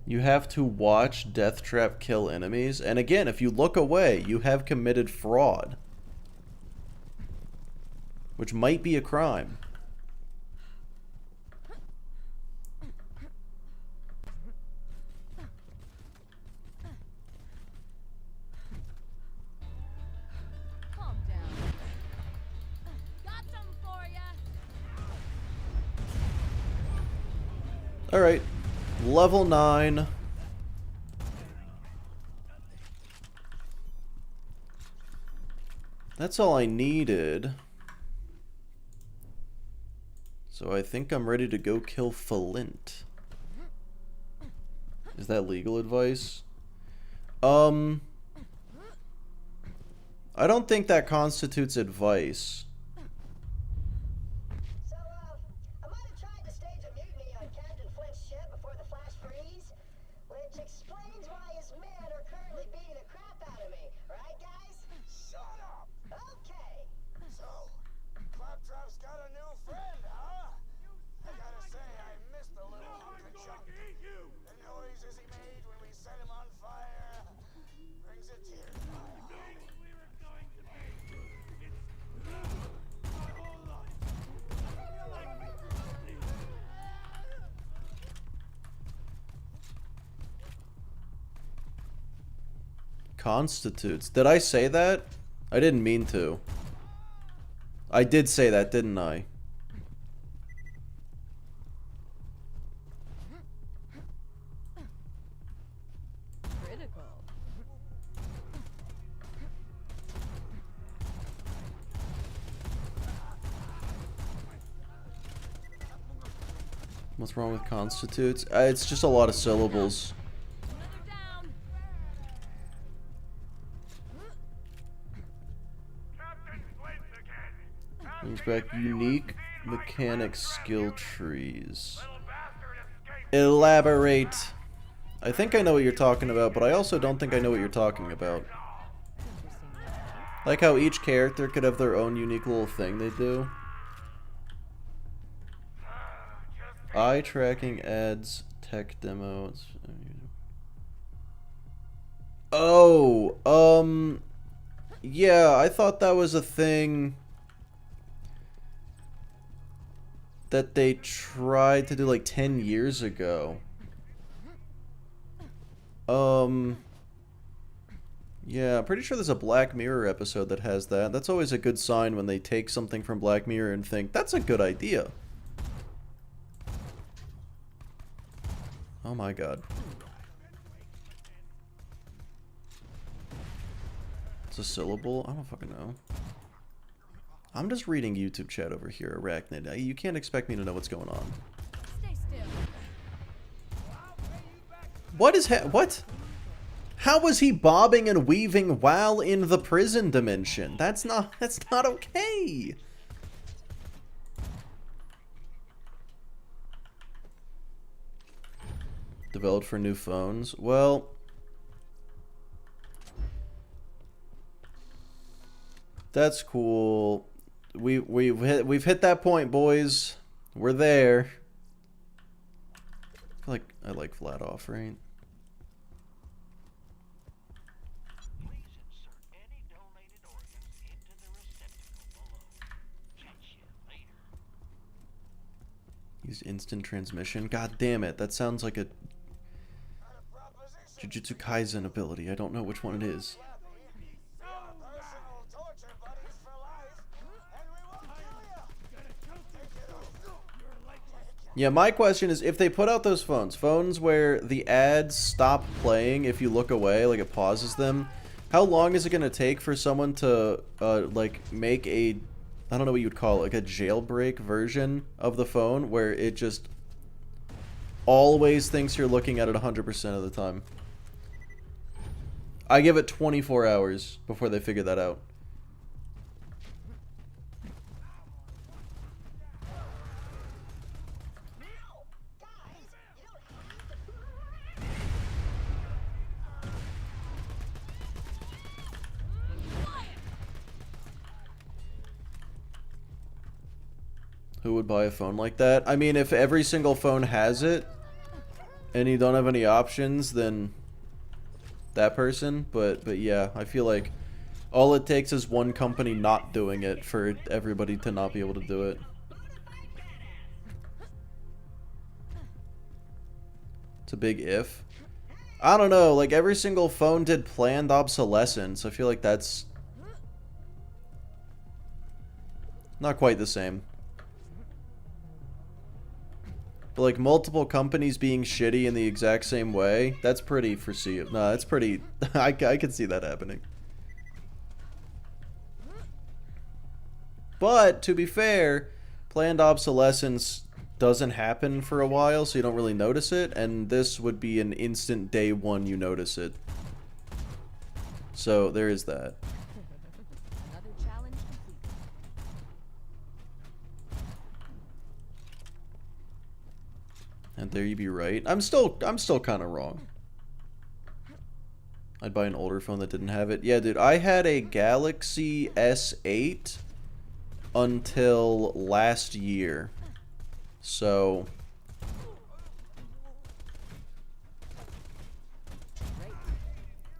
You have to watch Deathtrap kill enemies, and again, if you look away, you have committed fraud. Which might be a crime. Calm down. Got some for ya. Alright. Level 9. That's all I needed. So I think I'm ready to go kill Flint. Is that legal advice? I don't think that constitutes advice. So, I might have tried to stage a mutiny on Captain Flint's ship before the flash freeze, which explains why his men are currently beating the crap out of me, right, guys? Shut up! Okay. So, Claptrap's got a new friend, huh? I gotta say, I missed the little hunk of junk. The noises he made when we set him on fire brings a tear to my eye. Constitutes. Did I say that? I didn't mean to. I did say that, didn't I? Critical. What's wrong with constitutes? It's just a lot of syllables. Brings back unique mechanic skill trees. Elaborate. I think I know what you're talking about, but I also don't think I know what you're talking about. Like how each character could have their own unique little thing they do. Eye tracking ads, tech demos. Oh, yeah, I thought that was a thing that they tried to do like 10 years ago. Yeah, I'm pretty sure there's a Black Mirror episode that has that. That's always a good sign when they take something from Black Mirror and think, that's a good idea. Oh my god. It's a syllable? I don't fucking know. I'm just reading YouTube chat over here, Arachnid. You can't expect me to know what's going on. Stay still. What is what? How was he bobbing and weaving while in the prison dimension? That's not okay. Developed for new phones. Well, that's cool. We've hit that point, boys. We're there. I like flat off, right? Use instant transmission. God damn it! That sounds like a Jujutsu Kaisen ability. I don't know which one it is. Yeah, my question is, if they put out those phones where the ads stop playing if you look away, like it pauses them, how long is it going to take for someone to, like, make a, I don't know what you'd call it, like a jailbreak version of the phone where it just always thinks you're looking at it 100% of the time? I give it 24 hours before they figure that out. Who would buy a phone like that? I mean, if every single phone has it, and you don't have any options, then that person. But yeah, I feel like all it takes is one company not doing it for everybody to not be able to do it. It's a big if. I don't know, like every single phone did planned obsolescence. I feel like that's not quite the same. But like multiple companies being shitty in the exact same way, that's pretty foreseeable. No, that's pretty, I could see that happening. But to be fair, planned obsolescence doesn't happen for a while, so you don't really notice it, and this would be an instant day one you notice it. So there is that. Another challenge completed. And there you be right. I'm still kind of wrong. I'd buy an older phone that didn't have it. Yeah, dude, I had a Galaxy S8 until last year. So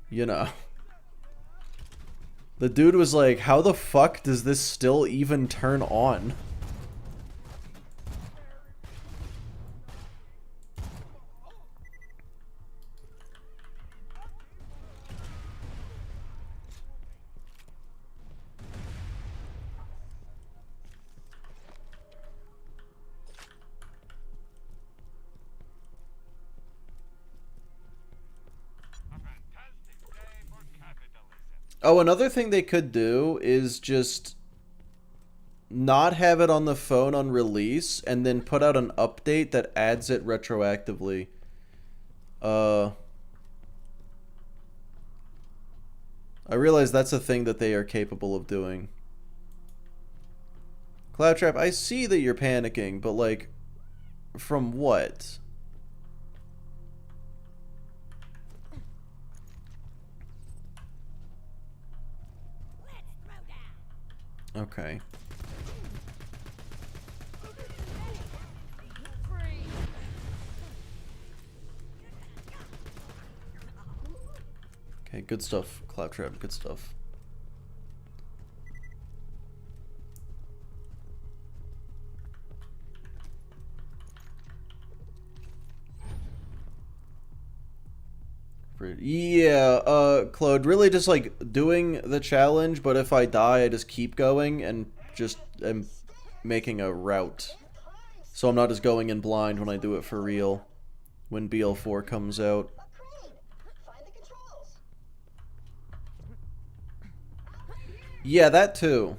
you know. The dude was like, how the fuck does this still even turn on? Oh, another thing they could do is just not have it on the phone on release and then put out an update that adds it retroactively. I realize that's a thing that they are capable of doing. Cloudtrap, I see that you're panicking, but like, from what? Okay. Okay, good stuff, Cloudtrap, good stuff. Yeah, Claude, really just like doing the challenge, but if I die, I just keep going and just am making a route. So I'm not just going in blind when I do it for real, when BL4 comes out. Yeah, that too,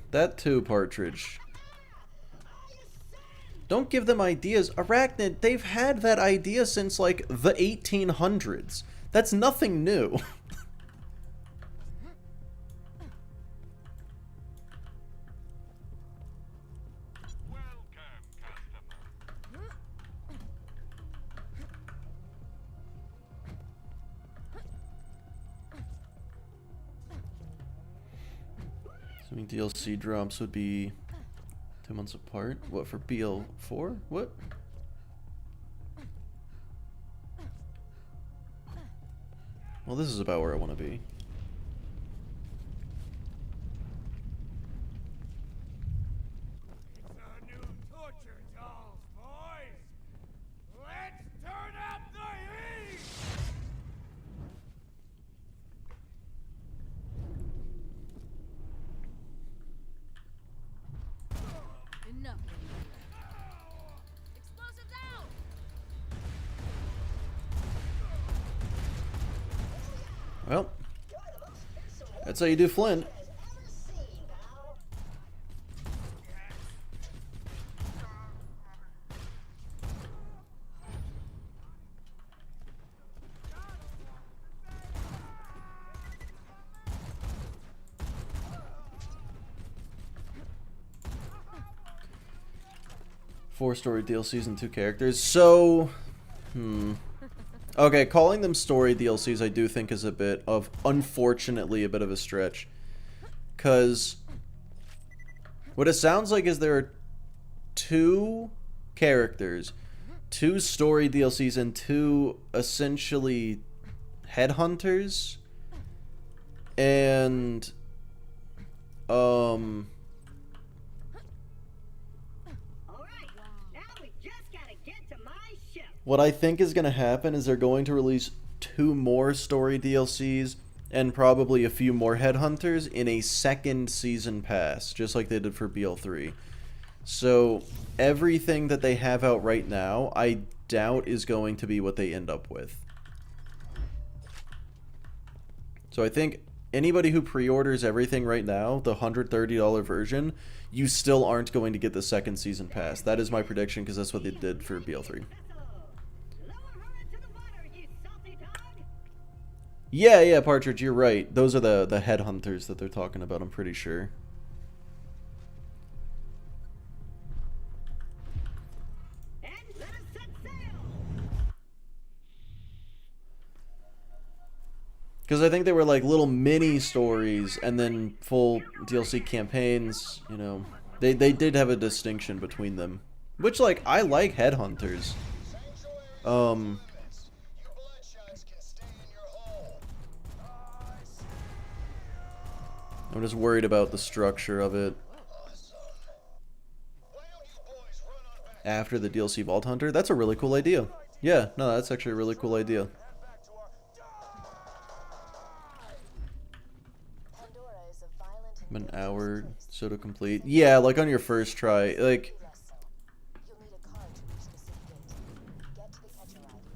Partridge. Don't give them ideas. Arachnid, they've had that idea since like the 1800s. That's nothing new. Assuming DLC drops would be 2 months apart. What, for BL4? What? Well, this is about where I want to be. It's our new torture dolls, boys! Let's turn up the heat! Enough. Explosives out! Well, that's how you do Flint. Four-story DLCs and 2 characters. So, okay, calling them story DLCs I do think is a bit of, unfortunately, a bit of a stretch. Because what it sounds like is there are 2 characters, 2 story DLCs, and 2 essentially headhunters. And, what I think is going to happen is they're going to release 2 more story DLCs and probably a few more headhunters in a second season pass, just like they did for BL3. So everything that they have out right now, I doubt is going to be what they end up with. So I think anybody who pre-orders everything right now, the $130 version, you still aren't going to get the second season pass. That is my prediction because that's what they did for BL3. Yeah, Partridge, you're right. Those are the headhunters that they're talking about, I'm pretty sure. Because I think they were like little mini stories and then full DLC campaigns, you know. They did have a distinction between them. Which, like, I like headhunters. I'm just worried about the structure of it. After the DLC Vault Hunter? That's a really cool idea. Yeah, no, that's actually a really cool idea. An hour so to complete. Yeah, like on your first try. Like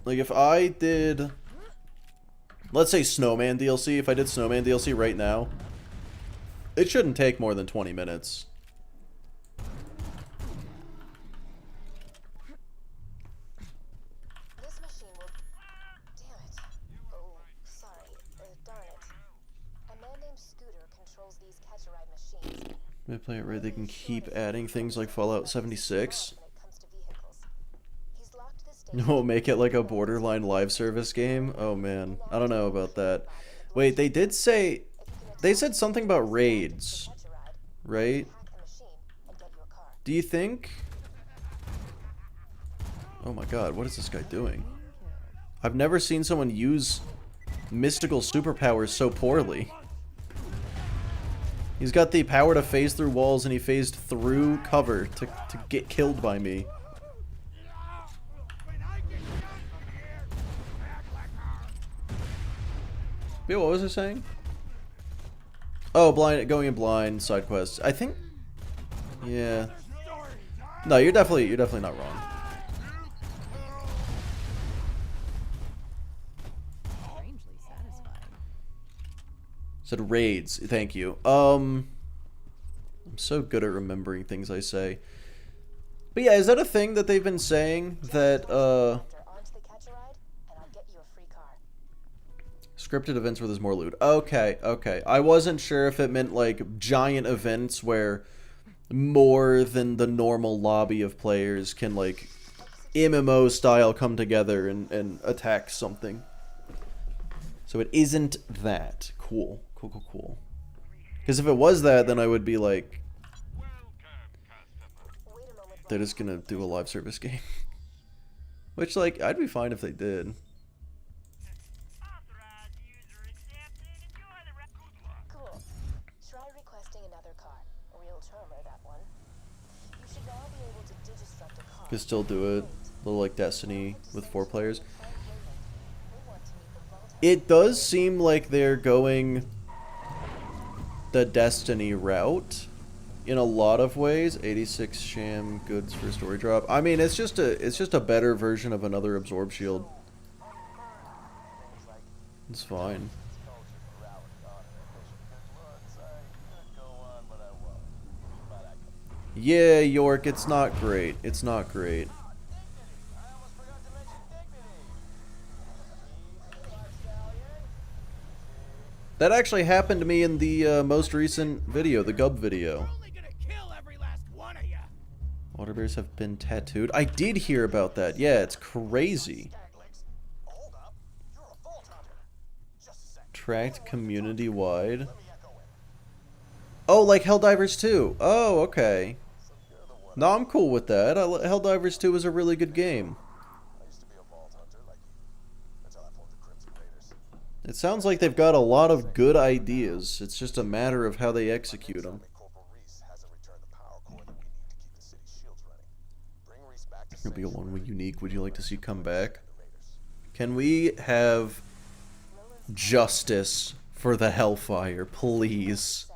if I did, let's say Snowman DLC, if I did Snowman DLC right now, It shouldn't take more than 20 minutes. This machine will... Damn it. Oh, sorry. Darn it. A man named Scooter controls these catch-a-ride machines. If they play it right, they can keep adding things like Fallout 76. No, make it like a Borderline live service game? Oh man, I don't know about that. Wait, they did say... They said something about raids, right? Do you think... Oh my god, what is this guy doing? I've never seen someone use mystical superpowers so poorly. He's got the power to phase through walls, and he phased through cover to get killed by me. Yeah, what was I saying? Oh, going in blind side quests. I think, yeah. No, you're definitely not wrong. Strangely satisfying. Said raids. Thank you. I'm so good at remembering things I say. But yeah, is that a thing that they've been saying that scripted events where there's more loot? Okay, okay. I wasn't sure if it meant like giant events where more than the normal lobby of players can like MMO style come together and attack something. So it isn't that. Cool. Cool, cool, cool. Because if it was that, then I would be like, they're just gonna do a live service game. Which, like, I'd be fine if they did. Cool. Try requesting another car. Real charmer, that one. You should now be able to digistruct a car. Could still do it. A little like Destiny with 4 players. It does seem like they're going the Destiny route in a lot of ways. 86 sham goods for story drop. I mean, it's just a better version of another absorb shield. It's fine. Yeah, York, it's not great. It's not great. That actually happened to me in the most recent video, the Gub video. Water bears have been tattooed. I did hear about that. Yeah, it's crazy. Tracked community-wide. Oh, like Helldivers 2. Oh, okay. No, I'm cool with that. Helldivers 2 is a really good game. It sounds like they've got a lot of good ideas. It's just a matter of how they execute them. It'll be a one unique. Would you like to see come back? Can we have justice for the Hellfire, please?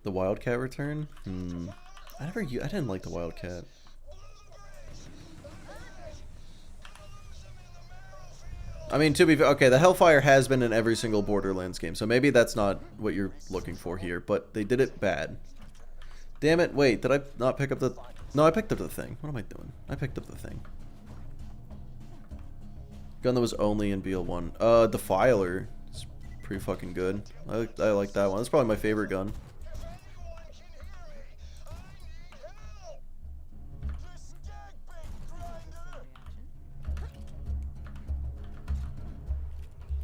The Wildcat return? I didn't like the Wildcat. I mean, to be fair, okay, the Hellfire has been in every single Borderlands game, so maybe that's not what you're looking for here, but they did it bad. Damn it, wait, did I not pick up the... No, I picked up the thing. What am I doing? I picked up the thing. Gun that was only in BL1. Defiler. It's pretty fucking good. I like that one. That's probably my favorite gun.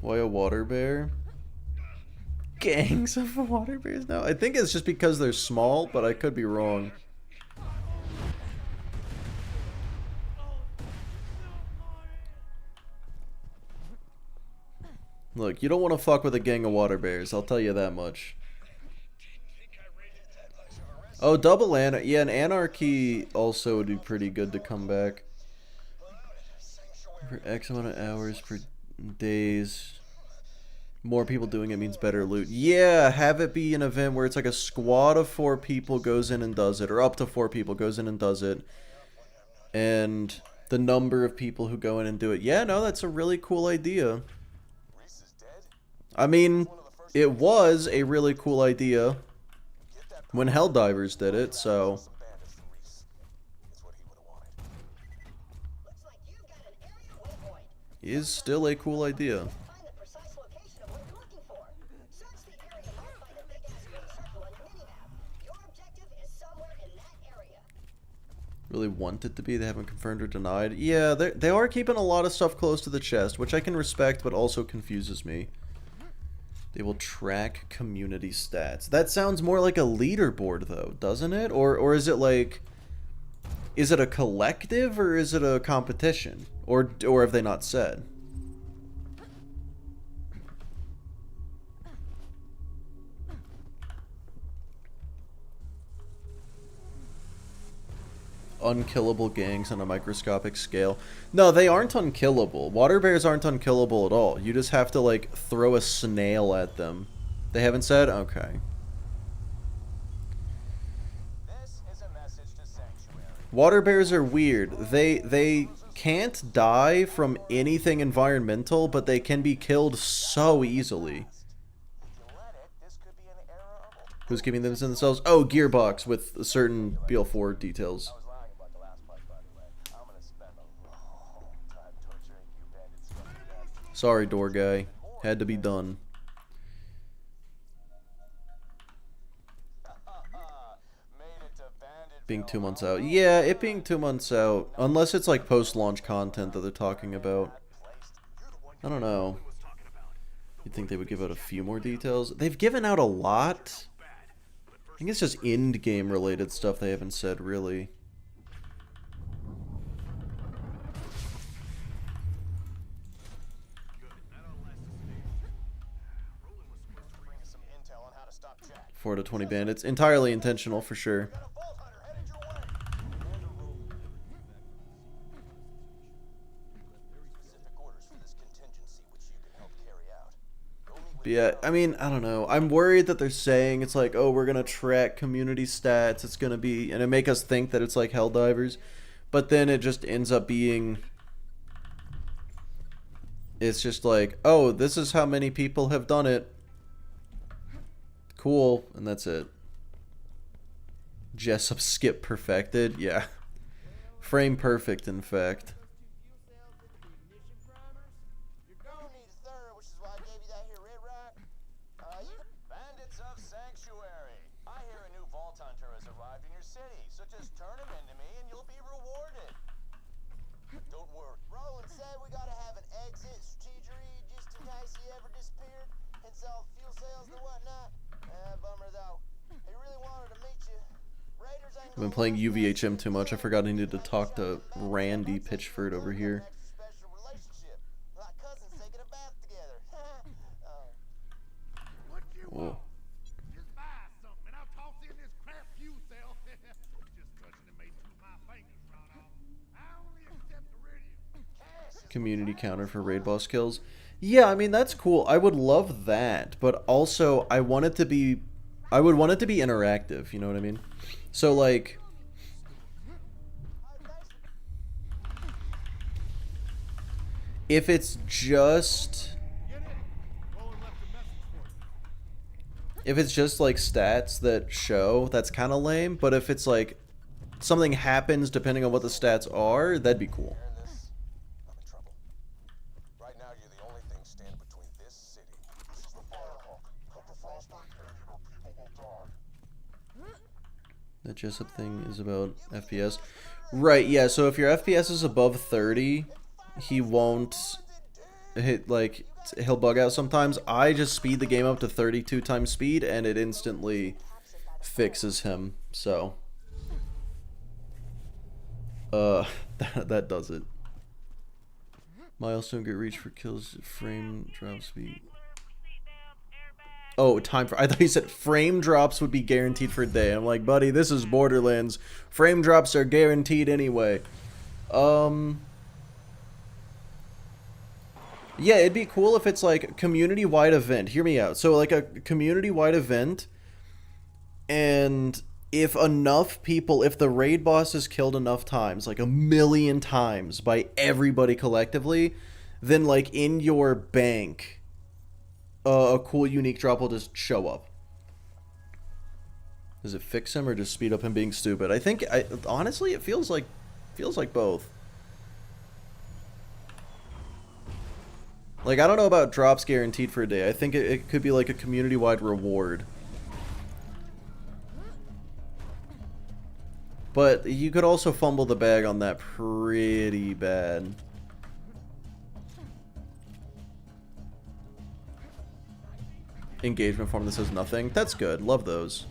Why a water bear? Gangs of water bears now? I think it's just because they're small, but I could be wrong. Look, you don't want to fuck with a gang of water bears, I'll tell you that much. Oh, double Anarchy. Yeah, an Anarchy also would be pretty good to come back. For X amount of hours per days. More people doing it means better loot. Yeah, have it be an event where it's like a squad of 4 people goes in and does it, or up to 4 people goes in and does it. And the number of people who go in and do it. Yeah, no, that's a really cool idea. I mean, it was a really cool idea when Helldivers did it, so... Is still a cool idea. Really want it to be, they haven't confirmed or denied. Yeah, they are keeping a lot of stuff close to the chest, which I can respect, but also confuses me. They will track community stats. That sounds more like a leaderboard, though, doesn't it? Or is it like... Is it a collective, or is it a competition? Or have they not said? Unkillable gangs on a microscopic scale. No, they aren't unkillable. Water bears aren't unkillable at all. You just have to, like, throw a snail at them. They haven't said? Okay. Water bears are weird. They can't die from anything environmental, but they can be killed so easily. Who's keeping them in themselves? Oh, Gearbox with certain BL4 details. Sorry, door guy. Had to be done. Being 2 months out. Yeah, it being 2 months out. Unless it's like post-launch content that they're talking about. I don't know. You'd think they would give out a few more details. They've given out a lot. I think it's just end-game related stuff they haven't said, really. Four to 20 bandits. Entirely intentional, for sure. But yeah, I mean, I don't know. I'm worried that they're saying it's like, oh, we're going to track community stats. It's going to be, and it make us think that it's like Helldivers. But then it just ends up being, it's just like, oh, this is how many people have done it. Cool, and that's it. Jessup skip perfected, yeah. Frame perfect, in fact. Bandits of Sanctuary. I hear a new Vault Hunter has arrived in your city, so just turn him into me and you'll be rewarded. Don't worry. Roland said we gotta have an exit strategy just in case he ever disappeared and sell fuel sales and whatnot. Bummer though. He really wanted to meet you. Raiders ain't I've been playing UVHM too much. I forgot I needed to talk to Randy Pitchford over here. special relationship. Like cousins taking a bath together. Whoa. Just buy something and I'll toss in this crap fuel cell. Just touching it made two of my fingers run off. I only accept iridium. Community counter for raid boss kills. Yeah, I mean, that's cool. I would love that, but also I want it to be, I would want it to be interactive, you know what I mean? So like, if it's just like stats that show, that's kind of lame, but if it's like something happens depending on what the stats are, that'd be cool. The Jessup thing is about FPS. Right, yeah, so if your FPS is above 30, he won't hit, like, he'll bug out sometimes. I just speed the game up to 32 times speed, and it instantly fixes him, so. That does it. Milestone get reached for kills, frame drop speed. Oh, time for... I thought you said frame drops would be guaranteed for a day. I'm like, buddy, this is Borderlands. Frame drops are guaranteed anyway. Yeah, it'd be cool if it's like a community-wide event. Hear me out. So like a community-wide event, and if enough people... If the raid boss is killed enough times, like 1,000,000 times by everybody collectively, then like in your bank... a cool unique drop will just show up. Does it fix him or just speed up him being stupid? I think, honestly, it feels like both. Like, I don't know about drops guaranteed for a day. I think it could be like a community-wide reward. But you could also fumble the bag on that pretty bad. Engagement form that says nothing. That's good. Love those.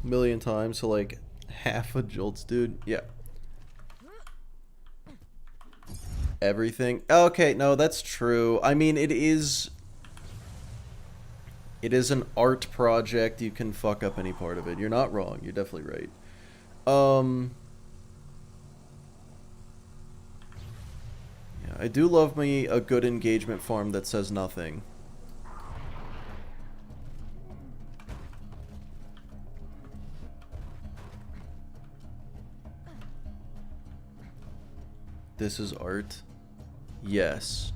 Million times, so like half a jolts, dude. Yeah. Everything. Okay, no, that's true. I mean, it is an art project. You can fuck up any part of it. You're not wrong. You're definitely right. Yeah, I do love me a good engagement form that says nothing. This is art. Yes.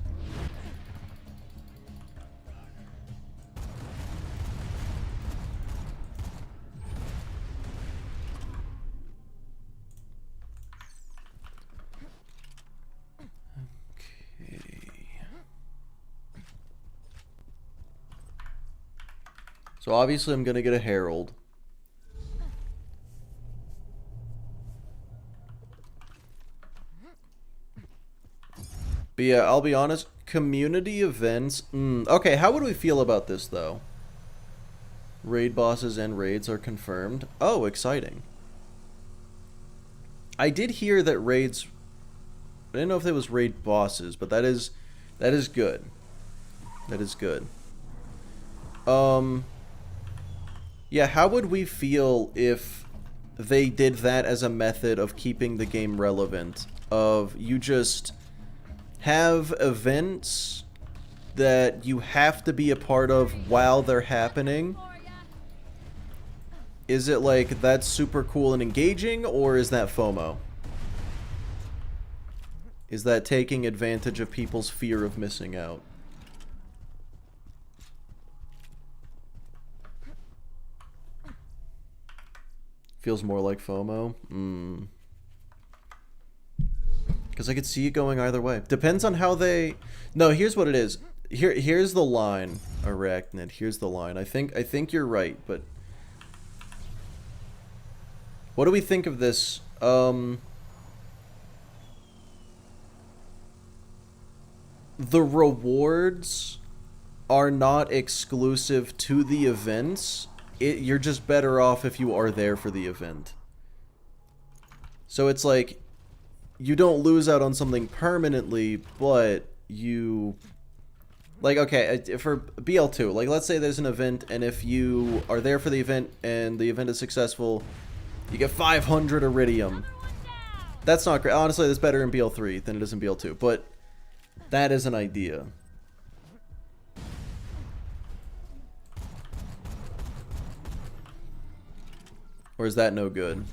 So obviously I'm gonna get a Herald. But yeah, I'll be honest, community events... Okay, how would we feel about this, though? Raid bosses and raids are confirmed. Oh, exciting. I did hear that raids... I didn't know if it was raid bosses, but that is good. That is good. Yeah, how would we feel if they did that as a method of keeping the game relevant? Of you just have events that you have to be a part of while they're happening. Is it like that's super cool and engaging, or is that FOMO? Is that taking advantage of people's fear of missing out? Feels more like FOMO? Because I could see it going either way. Depends on how they... No, here's what it is. Here's the line, Arachnid. Here's the line. I think you're right, but... What do we think of this? The rewards are not exclusive to the events. You're just better off if you are there for the event. So it's like, you don't lose out on something permanently, but you... Like, okay, for BL2, like, let's say there's an event, and if you are there for the event, and the event is successful, you get 500 Iridium. That's not great. Honestly, that's better in BL3 than it is in BL2, but that is an idea. Or is that no good?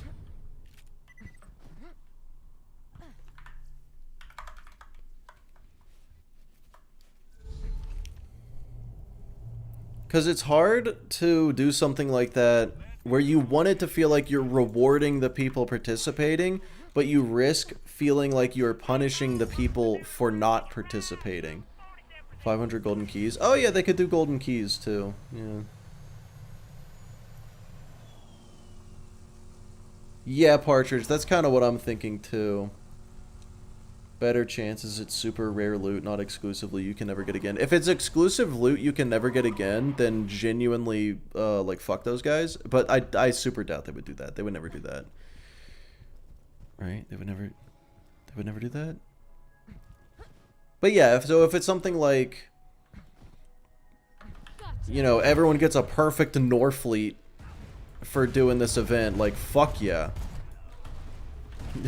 Because it's hard to do something like that where you want it to feel like you're rewarding the people participating, but you risk feeling like you're punishing the people for not participating. 500 golden keys. Oh yeah, they could do golden keys too. Yeah. Yeah, Partridge, that's kind of what I'm thinking too. Better chances it's super rare loot, not exclusively you can never get again. If it's exclusive loot you can never get again, then genuinely, like, fuck those guys. But I super doubt they would do that. They would never do that. Right? They would never do that? But yeah, if it's something like, you know, everyone gets a perfect Norfleet for doing this event, like, fuck yeah.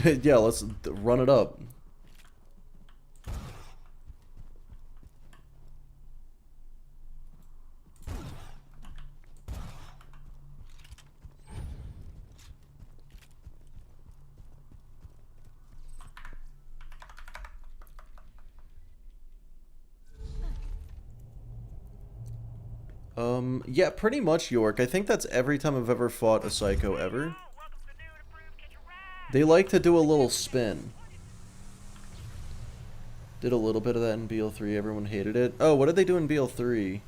Yeah, let's run it up. Yeah, pretty much, York. I think that's every time I've ever fought a psycho ever. They like to do a little spin. Did a little bit of that in BL3. Everyone hated it. Oh, what did they do in BL3?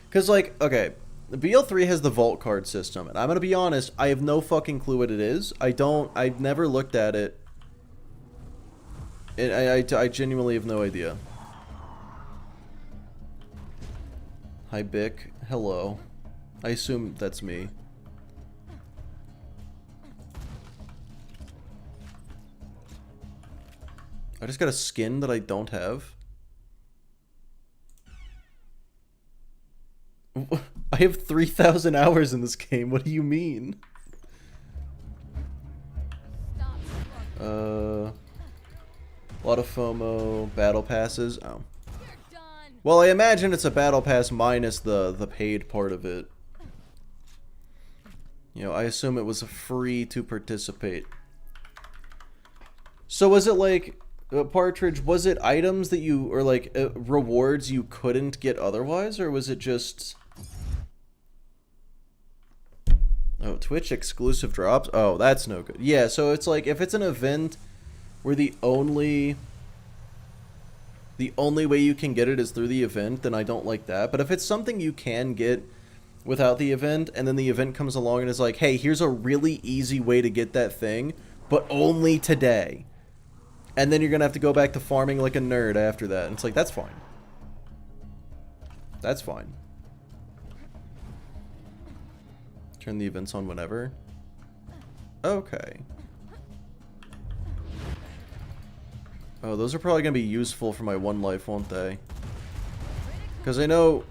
Because, like, okay, BL3 has the vault card system, and I'm gonna be honest, I have no fucking clue what it is. I've never looked at it. I genuinely have no idea. Hi, Bick. Hello. I assume that's me. I just got a skin that I don't have. I have 3,000 hours in this game. What do you mean? A lot of FOMO, battle passes. Oh. Well, I imagine it's a battle pass minus the paid part of it. You know, I assume it was free to participate. So was it like, Partridge, was it items that you, or like rewards you couldn't get otherwise, or was it just... Oh, Twitch exclusive drops? Oh, that's no good. Yeah, so it's like, if it's an event where the only way you can get it is through the event, then I don't like that. But if it's something you can get without the event, and then the event comes along and is like, hey, here's a really easy way to get that thing, but only today. And then you're gonna have to go back to farming like a nerd after that. And it's like, that's fine. That's fine. Turn the events on whenever. Okay. Oh, those are probably gonna be useful for my one life, won't they? Because I know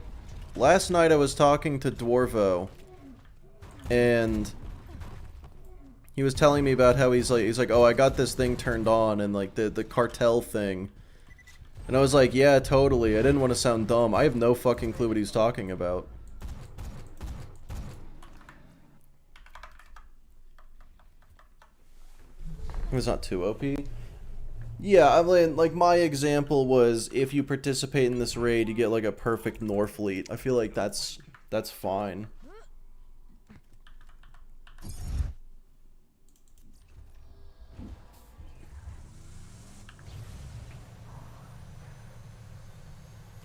last night I was talking to Dwarvo, and he was telling me about how he's like, oh, I got this thing turned on, and like the cartel thing. And I was like, yeah, totally. I didn't want to sound dumb. I have no fucking clue what he's talking about. It was not too OP. Yeah, I mean, like, my example was, if you participate in this raid, you get, like, a perfect Norfleet. I feel like that's fine.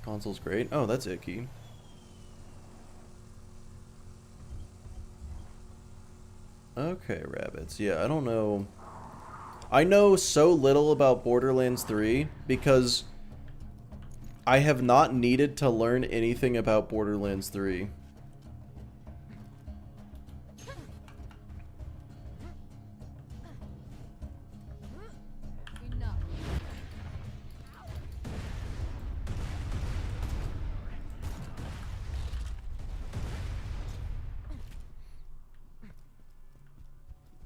Console's great. Oh, that's icky. Okay, rabbits. Yeah, I don't know. I know so little about Borderlands 3 because I have not needed to learn anything about Borderlands 3.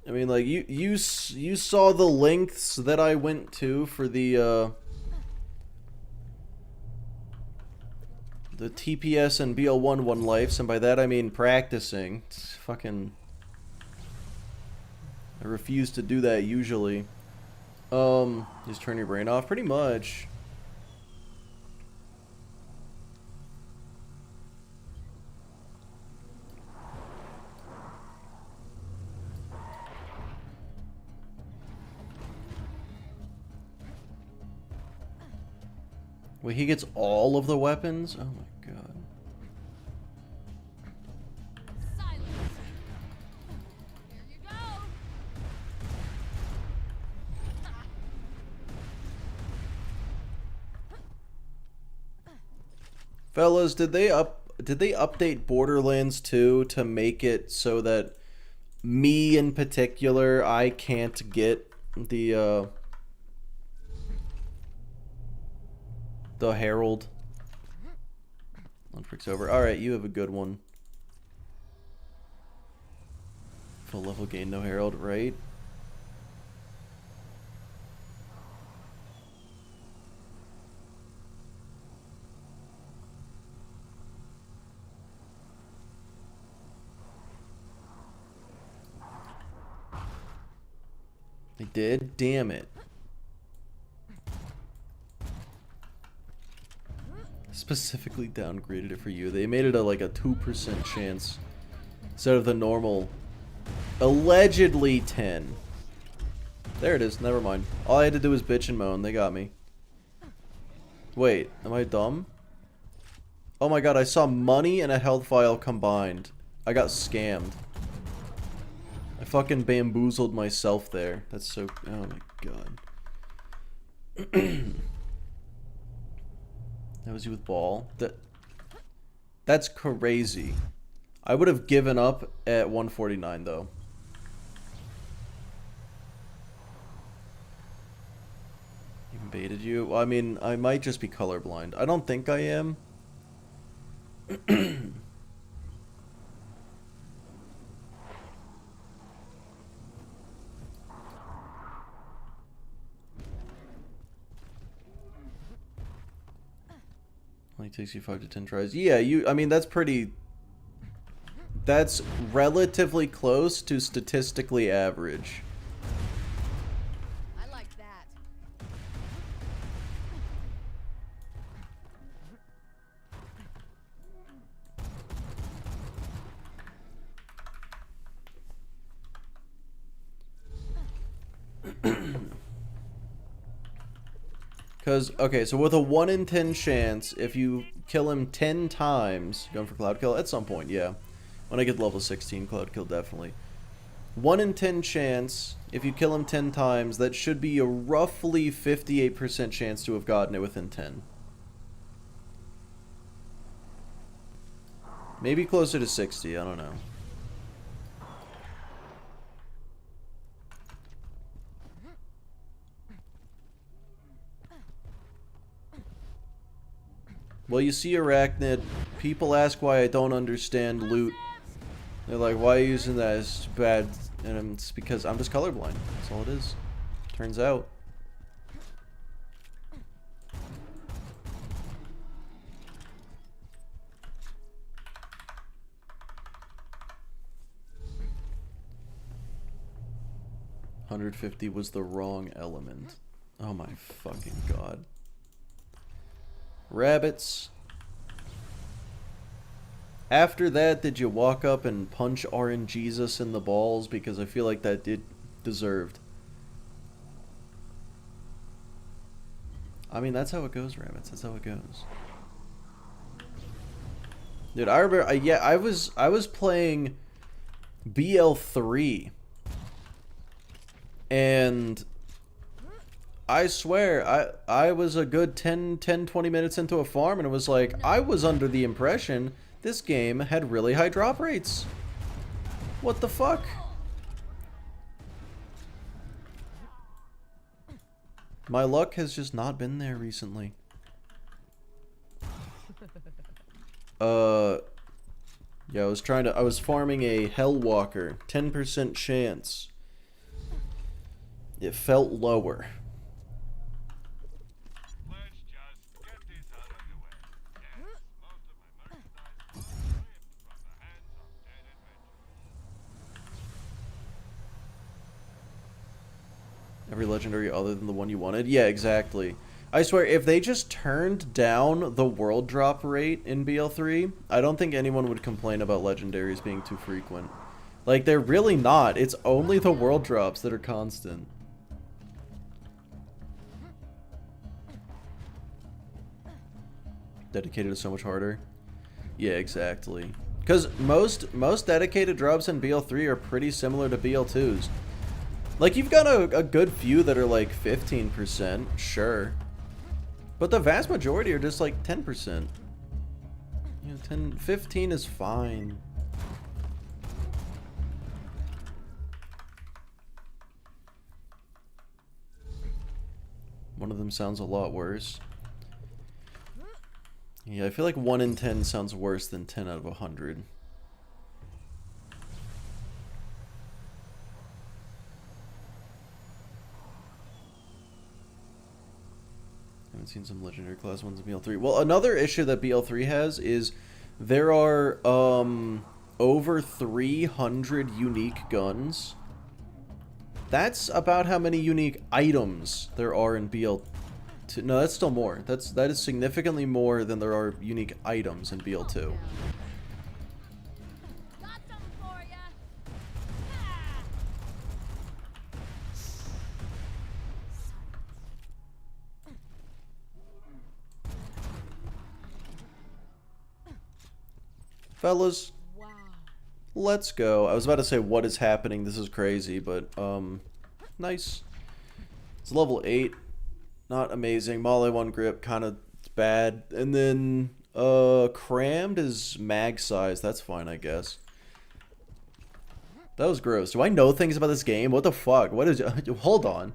I mean, like, you saw the lengths that I went to for the TPS and BL1 one lives, and by that I mean practicing. It's fucking... I refuse to do that usually. Just turn your brain off, pretty much. Wait, he gets all of the weapons? Oh my god. Silence. Here you go. Fellas, did they update Borderlands 2 to make it so that me in particular, I can't get the Herald? One freak's over. Alright, you have a good one. Full level gain, no Herald, right? They did? Damn it. specifically downgraded it for you. They made it like a 2% chance instead of the normal, allegedly 10. There it is. Never mind. All I had to do was bitch and moan. They got me. Wait, am I dumb? Oh my god, I saw money and a health vial combined. I got scammed. I fucking bamboozled myself there. That's so... Oh my god. That was you with ball? That's crazy. I would have given up at 149 though. Even baited you? Well, I mean, I might just be colorblind. I don't think I am. Only takes you 5 to 10 tries. Yeah, I mean, that's pretty... That's relatively close to statistically average. I like that. Because, okay, so with a 1 in 10 chance, if you kill him 10 times, going for Cloud Kill at some point, yeah. When I get level 16, Cloud Kill definitely. 1 in 10 chance, if you kill him 10 times, that should be a roughly 58% chance to have gotten it within 10. Maybe closer to 60, I don't know. Well, you see, Arachnid, people ask why I don't understand loot. They're like, why are you using that? It's bad. And it's because I'm just colorblind. That's all it is. Turns out. $150 was the wrong element. Oh my fucking god. Rabbits. After that, did you walk up and punch RNGesus in the balls? Because I feel like that did deserved. I mean, that's how it goes, Rabbits. That's how it goes. Dude, I remember, yeah, I was playing BL3. And I swear, I was a good 20 minutes into a farm, and it was like, I was under the impression this game had really high drop rates. What the fuck? My luck has just not been there recently. Yeah, I was farming a Hellwalker, 10% chance. It felt lower. Every legendary other than the one you wanted? Yeah, exactly. I swear, if they just turned down the world drop rate in BL3, I don't think anyone would complain about legendaries being too frequent. Like, they're really not. It's only the world drops that are constant. Dedicated is so much harder. Yeah, exactly. Because most dedicated drops in BL3 are pretty similar to BL2's. Like, you've got a good few that are like 15%, sure. But the vast majority are just like 10%. You know, 15 is fine. One of them sounds a lot worse. Yeah, I feel like 1 in 10 sounds worse than 10 out of 100. Haven't seen some legendary class ones in BL3. Well, another issue that BL3 has is there are over 300 unique guns. That's about how many unique items there are in BL2. BL2. No, that's still more. That is significantly more than there are unique items in BL2. Got something for ya. Fellas, Wow. let's go. I was about to say what is happening. This is crazy, but nice. It's level 8. Not amazing. Mole 1 grip kind of bad. And then crammed is mag size. That's fine, I guess. That was gross. Do I know things about this game? What the fuck? What is hold on.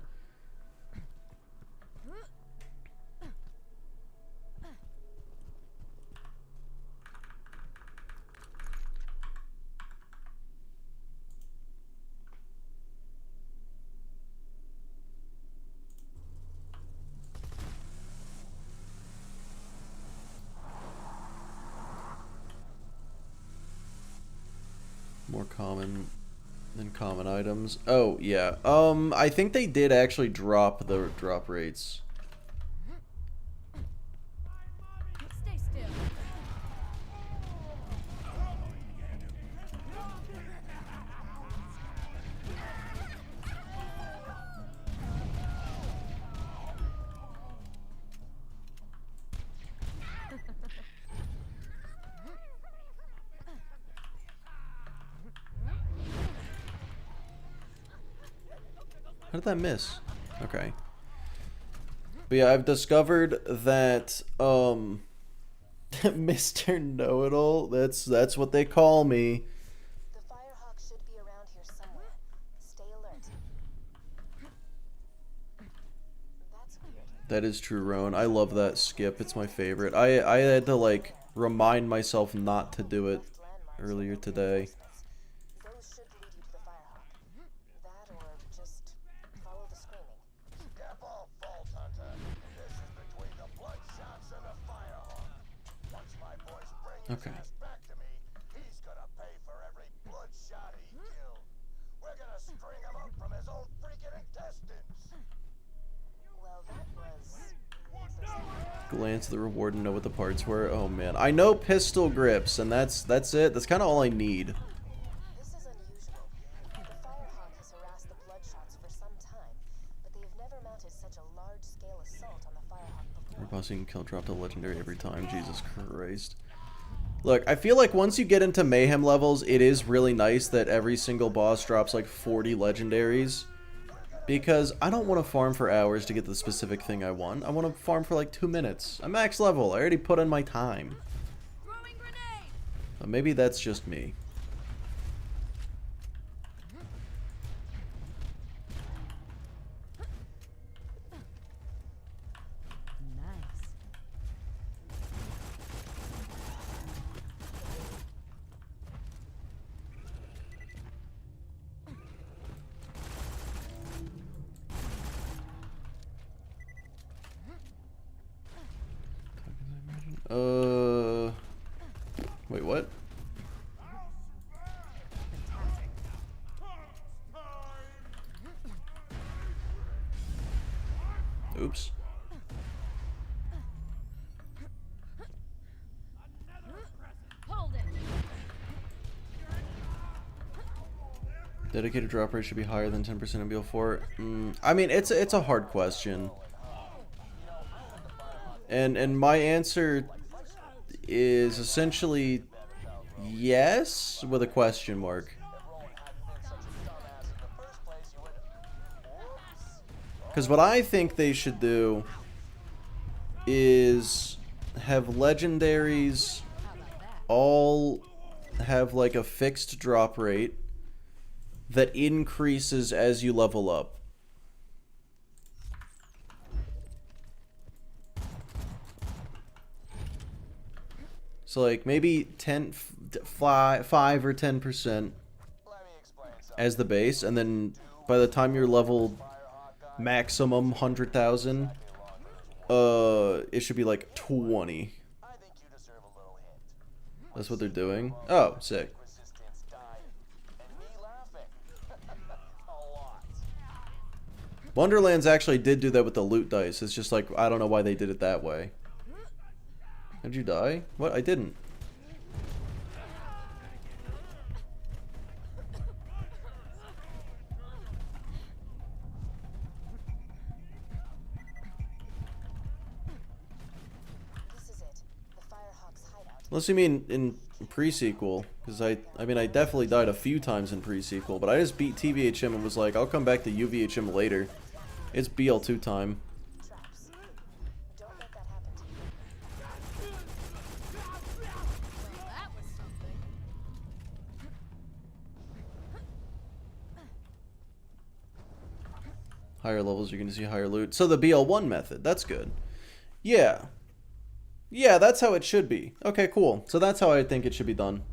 More common than common items. Oh, yeah. I think they did actually drop the drop rates. Stay still. How did that miss? Okay. But yeah, I've discovered that Mr. Know-It-All, that's what they call me. The Firehawk should be around here somewhere. Stay alert. That's weird. That is true, Rowan. I love that skip. It's my favorite. I had to like remind myself not to do it earlier today. Those should lead you to the Firehawk. That or just follow the screaming. Step off, Vault Hunter. This is between the Bloodshots and the Firehawk. Once my boys bring his ass back to me, he's gonna pay for every bloodshot he killed. We're gonna string him up from his own freaking intestines. Well, that was... Glance at the reward and know what the parts were. Oh man, I know pistol grips, and that's it. That's kind of all I need. This is unusual. The Firehawk has harassed the Bloodshots for some time, but they have never mounted such a large-scale assault on the Firehawk before. Every boss you can kill dropped a legendary every time. Jesus Christ. Look, I feel like once you get into mayhem levels, it is really nice that every single boss drops like 40 legendaries. Because I don't want to farm for hours to get the specific thing I want. I want to farm for like 2 minutes. I'm max level. I already put in my time. Throwing grenade. But maybe that's just me. Nice. Wait, what? Oops. Hold it. Dedicated drop rate should be higher than 10% in BL4. I mean, it's a hard question. And my answer is essentially yes with a question mark. Because what I think they should do is have legendaries all have like a fixed drop rate that increases as you level up. So like maybe 5 or 10% as the base, and then by the time you're level maximum 100,000, it should be like 20. That's what they're doing. Oh, sick. Borderlands actually did do that with the loot dice. It's just like, I don't know why they did it that way. Did you die? What? I didn't. This is it. The Firehawk's hideout. Unless you mean in pre-sequel, because I mean, I definitely died a few times in pre-sequel, but I just beat TVHM and was like, I'll come back to UVHM later. It's BL2 time. Traps. Don't let that happen to you. Well, that was something. Higher levels, you're going to see higher loot. So the BL1 method, that's good. Yeah. Yeah, that's how it should be. Okay, cool. So that's how I think it should be done.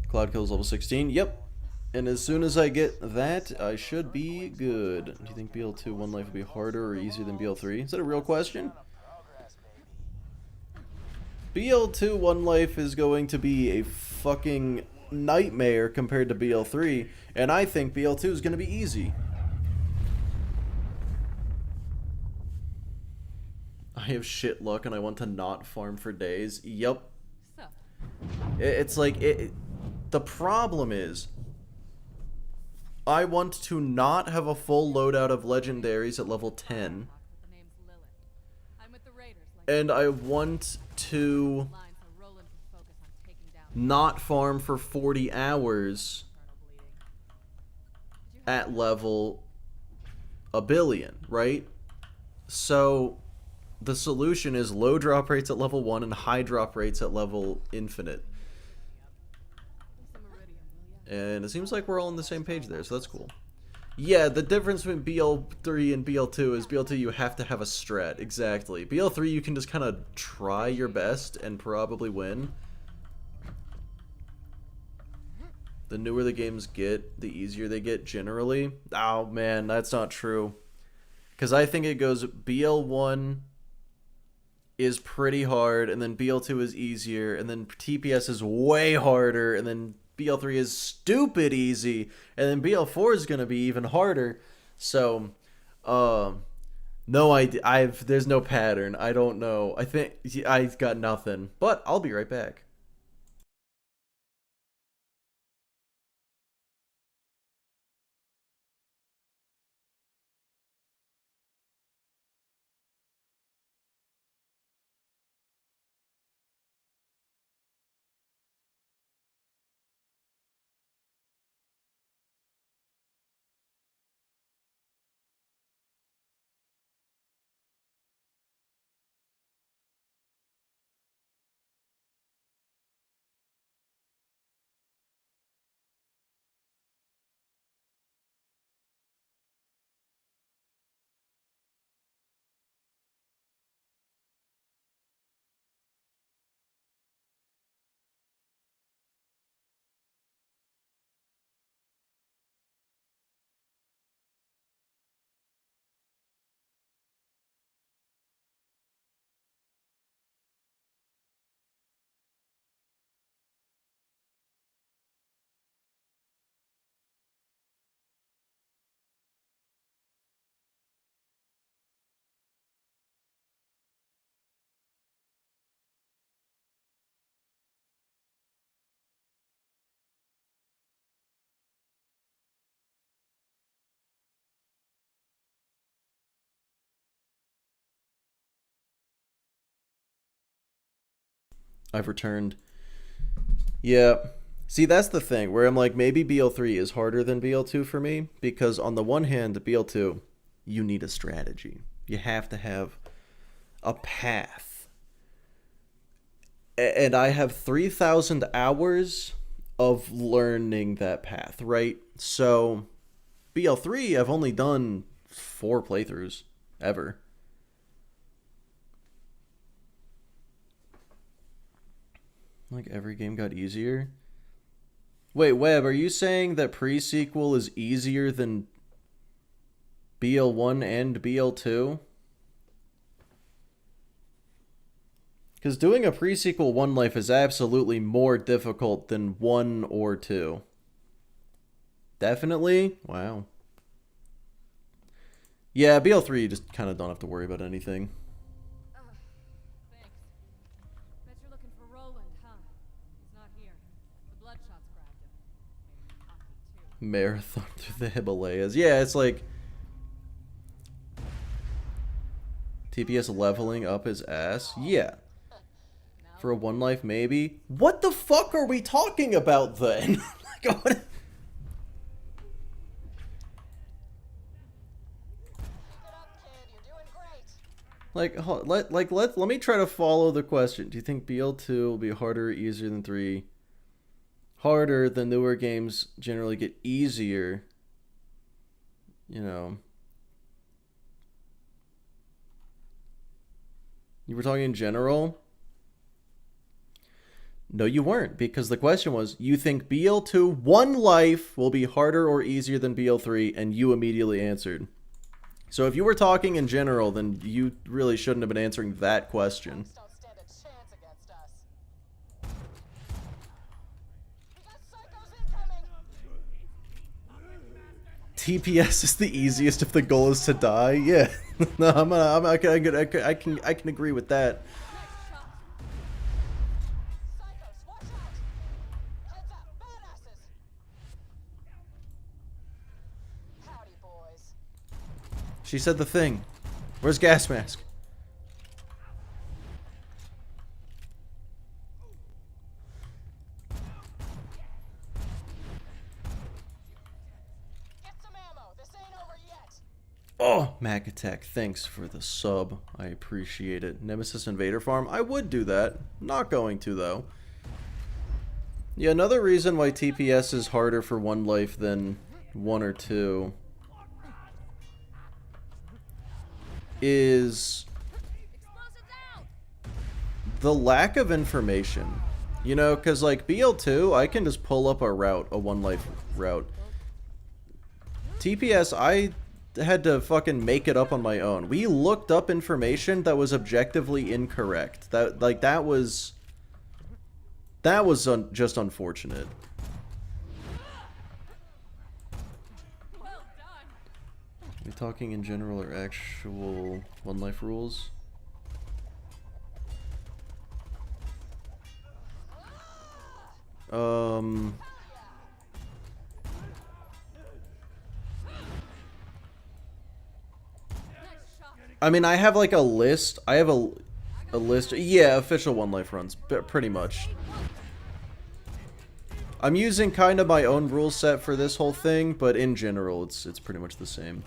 Cloud kills level 16. Yep. And as soon as I get that, I should be good. Do you think BL2 One Life will be harder or easier than BL3? Is that a real question? BL2 One Life is going to be a fucking nightmare compared to BL3, and I think BL2 is going to be easy. I have shit luck and I want to not farm for days. Yup. So, It's like, the problem is, I want to not have a full loadout of legendaries at level 10, the name's Lilith. I'm with the Raiders. Like and I want to line so Roland can focus on taking down not farm for 40 hours at level a billion, right? So the solution is low drop rates at level 1 and high drop rates at level infinite. And it seems like we're all on the same page there, so that's cool. Yeah, the difference between BL3 and BL2 is BL2 you have to have a strat, exactly. BL3 you can just kind of try your best and probably win. The newer the games get, the easier they get generally. Oh man, that's not true. Because I think it goes BL1 is pretty hard, and then BL2 is easier, and then TPS is way harder, and then BL3 is stupid easy, and then BL4 is going to be even harder. So, no idea. There's no pattern. I don't know. I think I've got nothing, but I'll be right back. I've returned. Yeah. See, that's the thing, where I'm like, maybe BL3 is harder than BL2 for me, because on the one hand, BL2, you need a strategy. You have to have a path. And I have 3,000 hours of learning that path, right? So, BL3, I've only done 4 playthroughs, ever. Like, every game got easier? Wait, Webb, are you saying that pre-sequel is easier than BL1 and BL2? Because doing a pre-sequel One Life is absolutely more difficult than 1 or 2. Definitely? Wow. Yeah, BL3 you just kind of don't have to worry about anything. Thanks. Bet you're looking for Roland, huh? He's not here. The Bloodshots grabbed him. Maybe coffee, too. Marathon through the Himalayas. Yeah, it's like... TPS leveling up his ass? Yeah. For a One Life, maybe? What the fuck are we talking about, then? Like, what? Let me try to follow the question. Do you think BL2 will be harder or easier than 3? Harder. The newer games generally get easier. You know. You were talking in general? No, you weren't, because the question was, you think BL2 One Life will be harder or easier than BL3, and you immediately answered. So if you were talking in general, then you really shouldn't have been answering that question. Don't stand a chance against us. We got psychos incoming. TPS is the easiest if the goal is to die. Yeah, no, I can agree with that. Psychos, watch out! Heads up, badasses! Howdy, boys. She said the thing. Where's gas mask? Get some ammo. This ain't over yet. Oh, Mag Attack, thanks for the sub. I appreciate it. Nemesis Invader Farm? I would do that. Not going to, though. Yeah, another reason why TPS is harder for One Life than 1 or 2 is the lack of information. You know, because like BL2, I can just pull up a route, a One Life route. TPS, I had to fucking make it up on my own. We looked up information that was objectively incorrect. That was just unfortunate. Well done. Are we talking in general or actual One Life rules? I mean, I have like a list. I have a list. Yeah, official One Life runs, pretty much. I'm using kind of my own rule set for this whole thing, but in general, it's pretty much the same.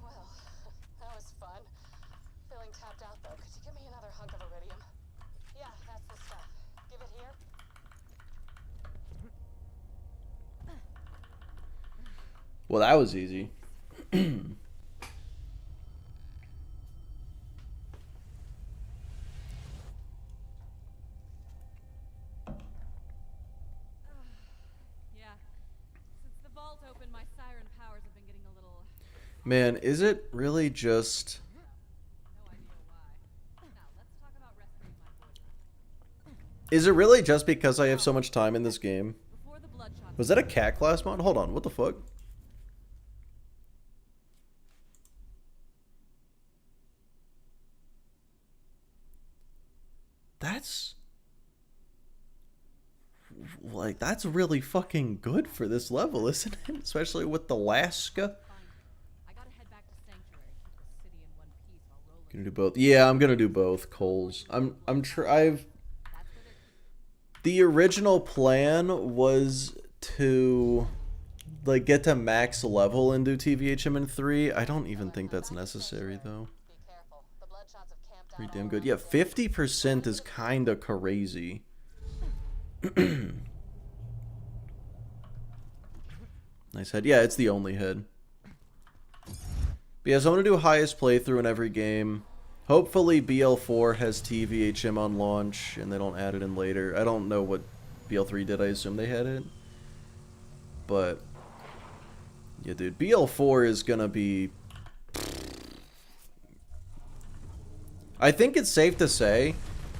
Well, that was fun. Feeling tapped out though. Could you give me another hunk of iridium? Yeah, that's the stuff. Give it here. Well, that was easy. Yeah. Since the vault opened, my siren powers have been getting a little... Man, is it really just... No idea why. Now, let's talk about rescuing my boyfriend. Is it really just because I have so much time in this game? Before the Bloodshots... Was that a cat class mod? Hold on, what the fuck? That's... like, that's really fucking good for this level, isn't it? Especially with Alaska. I gotta head back to Sanctuary, keep the city in one piece while Roland... Gonna do both. Yeah, I'm gonna do both, Coles. The original plan was to like get to max level and do TVHM in 3. I don't even think that's necessary though. Be careful. The Bloodshots have camped out Pretty all damn good. around Yeah, the city. 50% is kinda crazy. Nice head. Yeah, it's the only head. But yeah, so I'm gonna do highest playthrough in every game. Hopefully BL4 has TVHM on launch and they don't add it in later. I don't know what BL3 did. I assume they had it. But yeah, dude, BL4 is gonna be... I think it's safe to say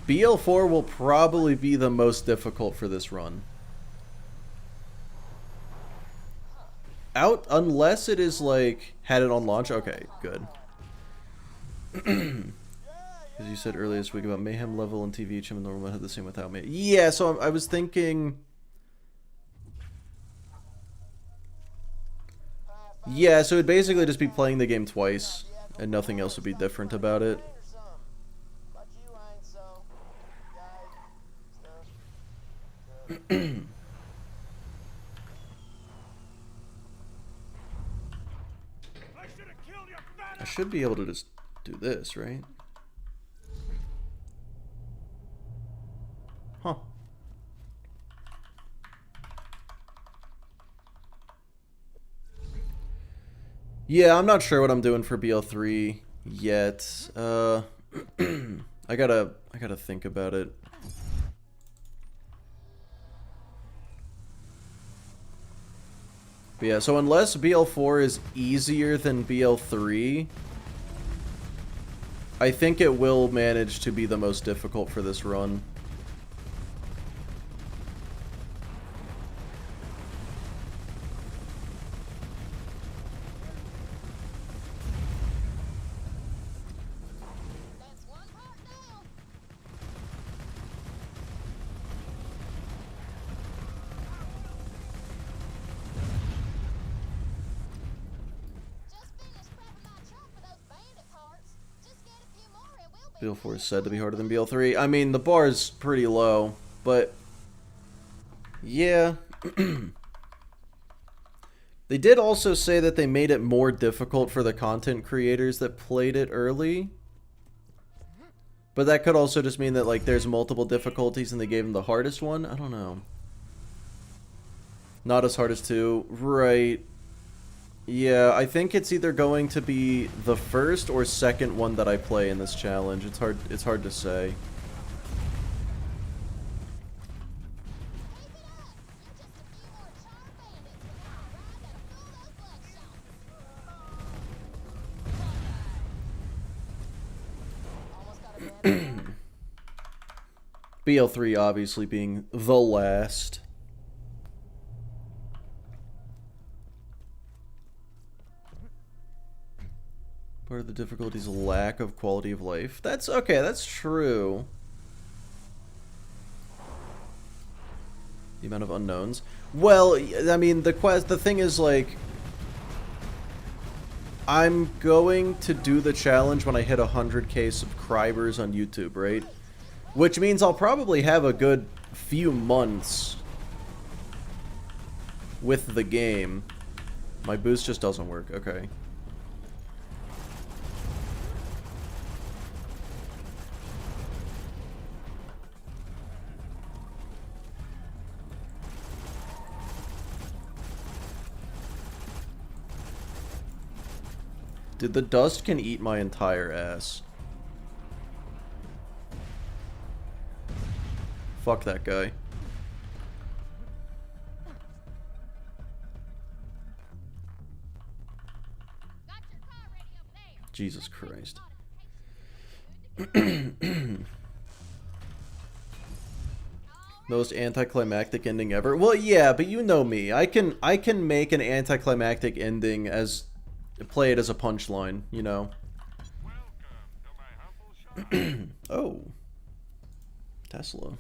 BL4 will probably be the most difficult for this run. Unless it is like, had it on launch? Okay, good. Because you said earlier this week about Mayhem level and TVHM and normal had the same without me. Yeah, so I was thinking... Yeah, so it'd basically just be playing the game twice, and nothing else would be different about it. I should be able to just do this, right? Huh. Yeah, I'm not sure what I'm doing for BL3 yet. I gotta think about it. But yeah, so unless BL4 is easier than BL3, I think it will manage to be the most difficult for this run. BL4 is said to be harder than BL3. I mean, the bar is pretty low, but yeah. They did also say that they made it more difficult for the content creators that played it early. But that could also just mean that, like, there's multiple difficulties and they gave them the hardest one? I don't know. Not as hard as 2. Right. Yeah, I think it's either going to be the first or second one that I play in this challenge. It's hard to say. BL3 obviously being the last. Part of the difficulty is lack of quality of life. That's okay, that's true. The amount of unknowns. Well, I mean, the thing is, like, I'm going to do the challenge when I hit 100k subscribers on YouTube, right? Which means I'll probably have a good few months with the game. My boost just doesn't work, okay. Dude, the dust can eat my entire ass. Fuck that guy. Jesus Christ. Most anticlimactic ending ever. Well, yeah, but you know me. I can make an anticlimactic ending as play it as a punchline, you know. Oh. Tesla.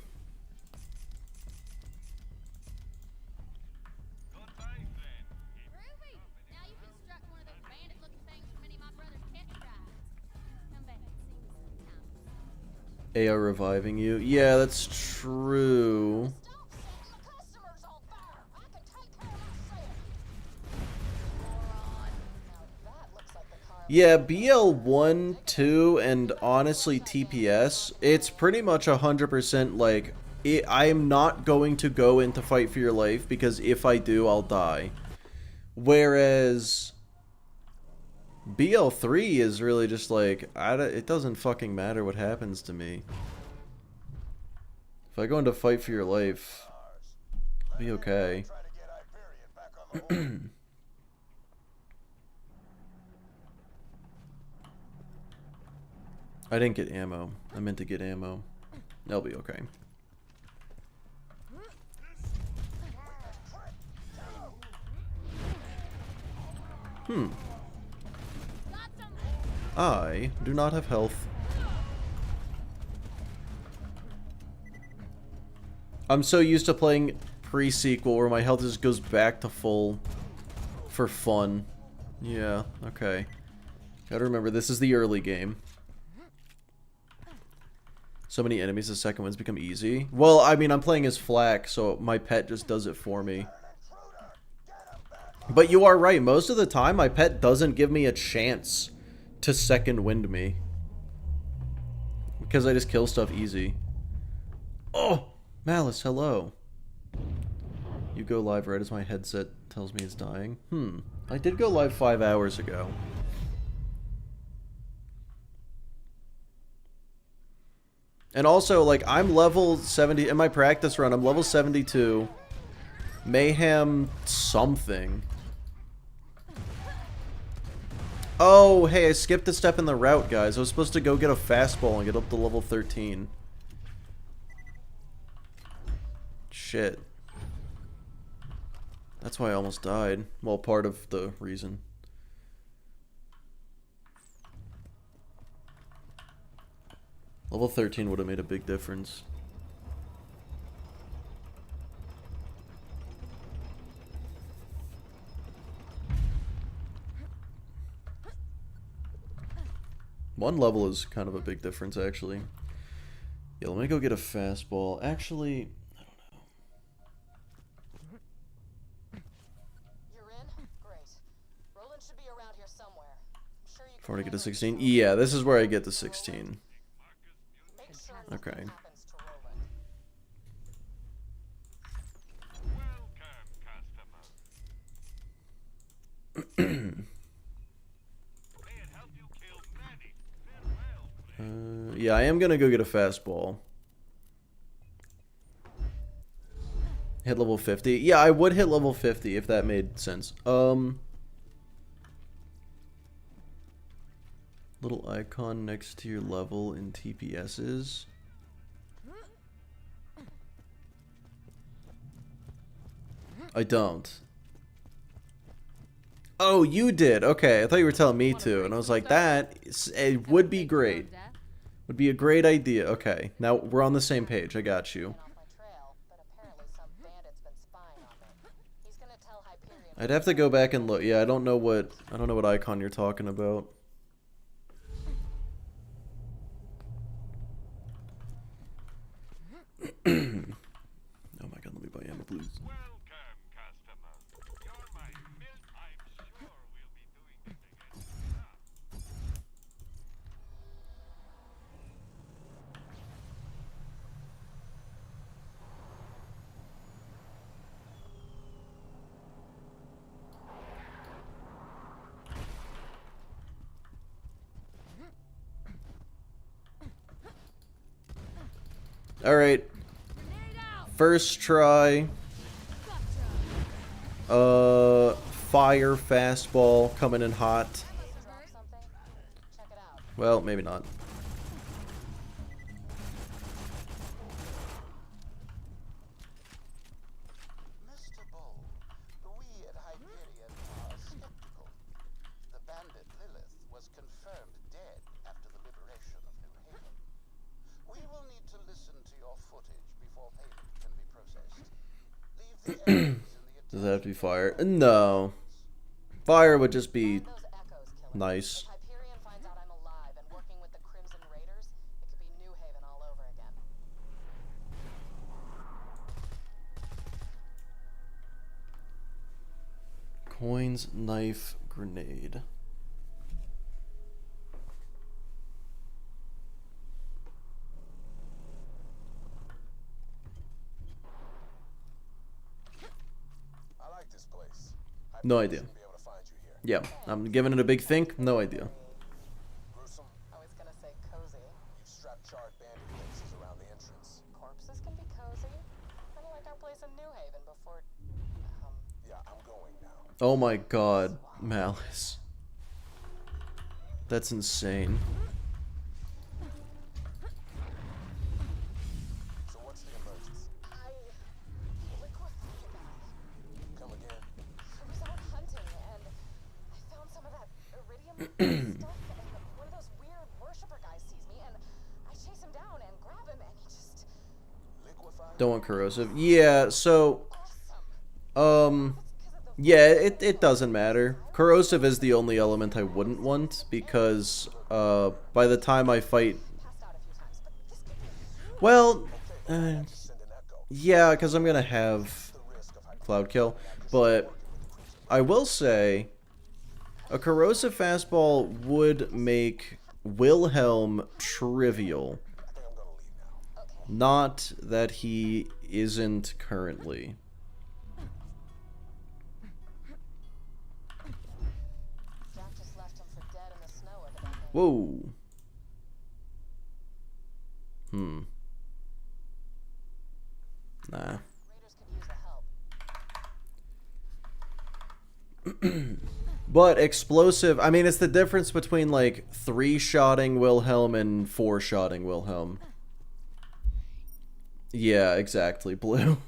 AO reviving you. Yeah, that's true. Yeah, BL1, 2, and honestly TPS, it's pretty much 100% like, I am not going to go into fight for your life because if I do, I'll die. Whereas BL3 is really just like, it doesn't fucking matter what happens to me. If I go into fight for your life, I'll be okay. I didn't get ammo. I meant to get ammo. I'll be okay. I do not have health. I'm so used to playing pre-sequel where my health just goes back to full for fun. Yeah, okay. Gotta remember, this is the early game. So many enemies, the second ones become easy. Well, I mean, I'm playing as Flak, so my pet just does it for me. But you are right, most of the time my pet doesn't give me a chance to second wind me. Because I just kill stuff easy. Oh! Malice, hello. You go live right as my headset tells me it's dying. I did go live 5 hours ago. And also, like, I'm level 70... In my practice run, I'm level 72. Mayhem something. Oh, hey, I skipped a step in the route, guys. I was supposed to go get a fastball and get up to level 13. Shit. That's why I almost died. Well, part of the reason. Level 13 would have made a big difference. One level is kind of a big difference, actually. Yeah, let me go get a fastball. Actually, I don't know. You're in? Great. Roland should be around here somewhere. I'm sure you Before I get to 16? Yeah, this is where I get to 16. Okay. Yeah, I am gonna go get a fastball. Hit level 50. Yeah, I would hit level 50 if that made sense. Little icon next to your level in TPSs. I don't. Oh, you did. Okay, I thought you were telling me to, and I was like, it would be great. Would be a great idea. Okay, now we're on the same page. I got you. I'd have to go back and look. Yeah, I don't know what icon you're talking about. Oh my god, let me buy ammo, please. Alright. First try. Fire fastball coming in hot. Well, maybe not. Mr. Bull, we at Hyperion are skeptical. The bandit Lilith was confirmed dead after the liberation of New Haven. We will need to listen to your footage before payment can be processed. Leave the evidence in the Does that have to be fire? No. Fire would just be nice. Hyperion finds out I'm alive and working with the Crimson Raiders, it could be New Haven all over again. Coins, knife, grenade. I like this place. No idea. Be able to find you here. Yeah, I'm giving it a big think. No idea. Gruesome. I was gonna say cozy. You've strapped charred bandit corpses around the entrance. Corpses can be cozy. Kind of like our place in New Haven before. Yeah, I'm going now. Oh my god, Malice. That's insane. So what's the emergency? I liquefied a guy. Come again? I was out hunting and I found some of that iridium stuff, and one of those weird worshiper guys sees me, and I chase him down and grab him, and he just liquefied. Don't want corrosive. Yeah, so yeah, it doesn't matter. Corrosive is the only element I wouldn't want because by the time I fight, well, yeah, because I'm gonna have Cloud Kill, but I will say a corrosive fastball would make Wilhelm trivial. Not that he isn't currently. Whoa. Nah. But explosive, I mean, it's the difference between like 3-shotting Wilhelm and 4-shotting Wilhelm. Yeah, exactly, Blue.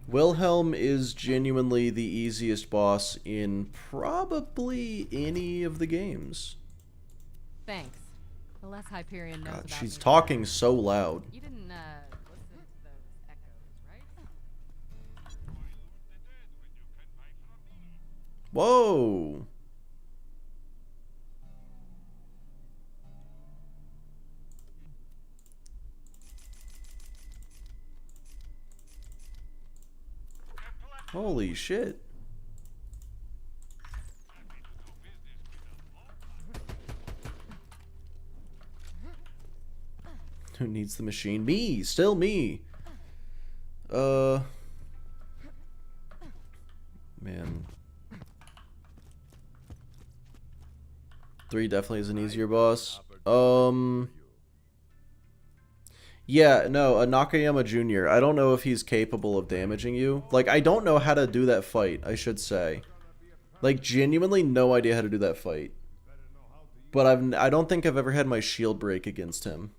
Wilhelm is genuinely the easiest boss in probably any of the games. Thanks. The less Hyperion knows God, about she's me, talking so loud. You didn't listen to those echoes, right? Whoa. Holy shit. Who needs the machine? Me! Still me! Man. 3 definitely is an easier boss. Yeah, no, Nakayama Jr. I don't know if he's capable of damaging you. Like, I don't know how to do that fight, I should say. Like, genuinely no idea how to do that fight. But I don't think I've ever had my shield break against him.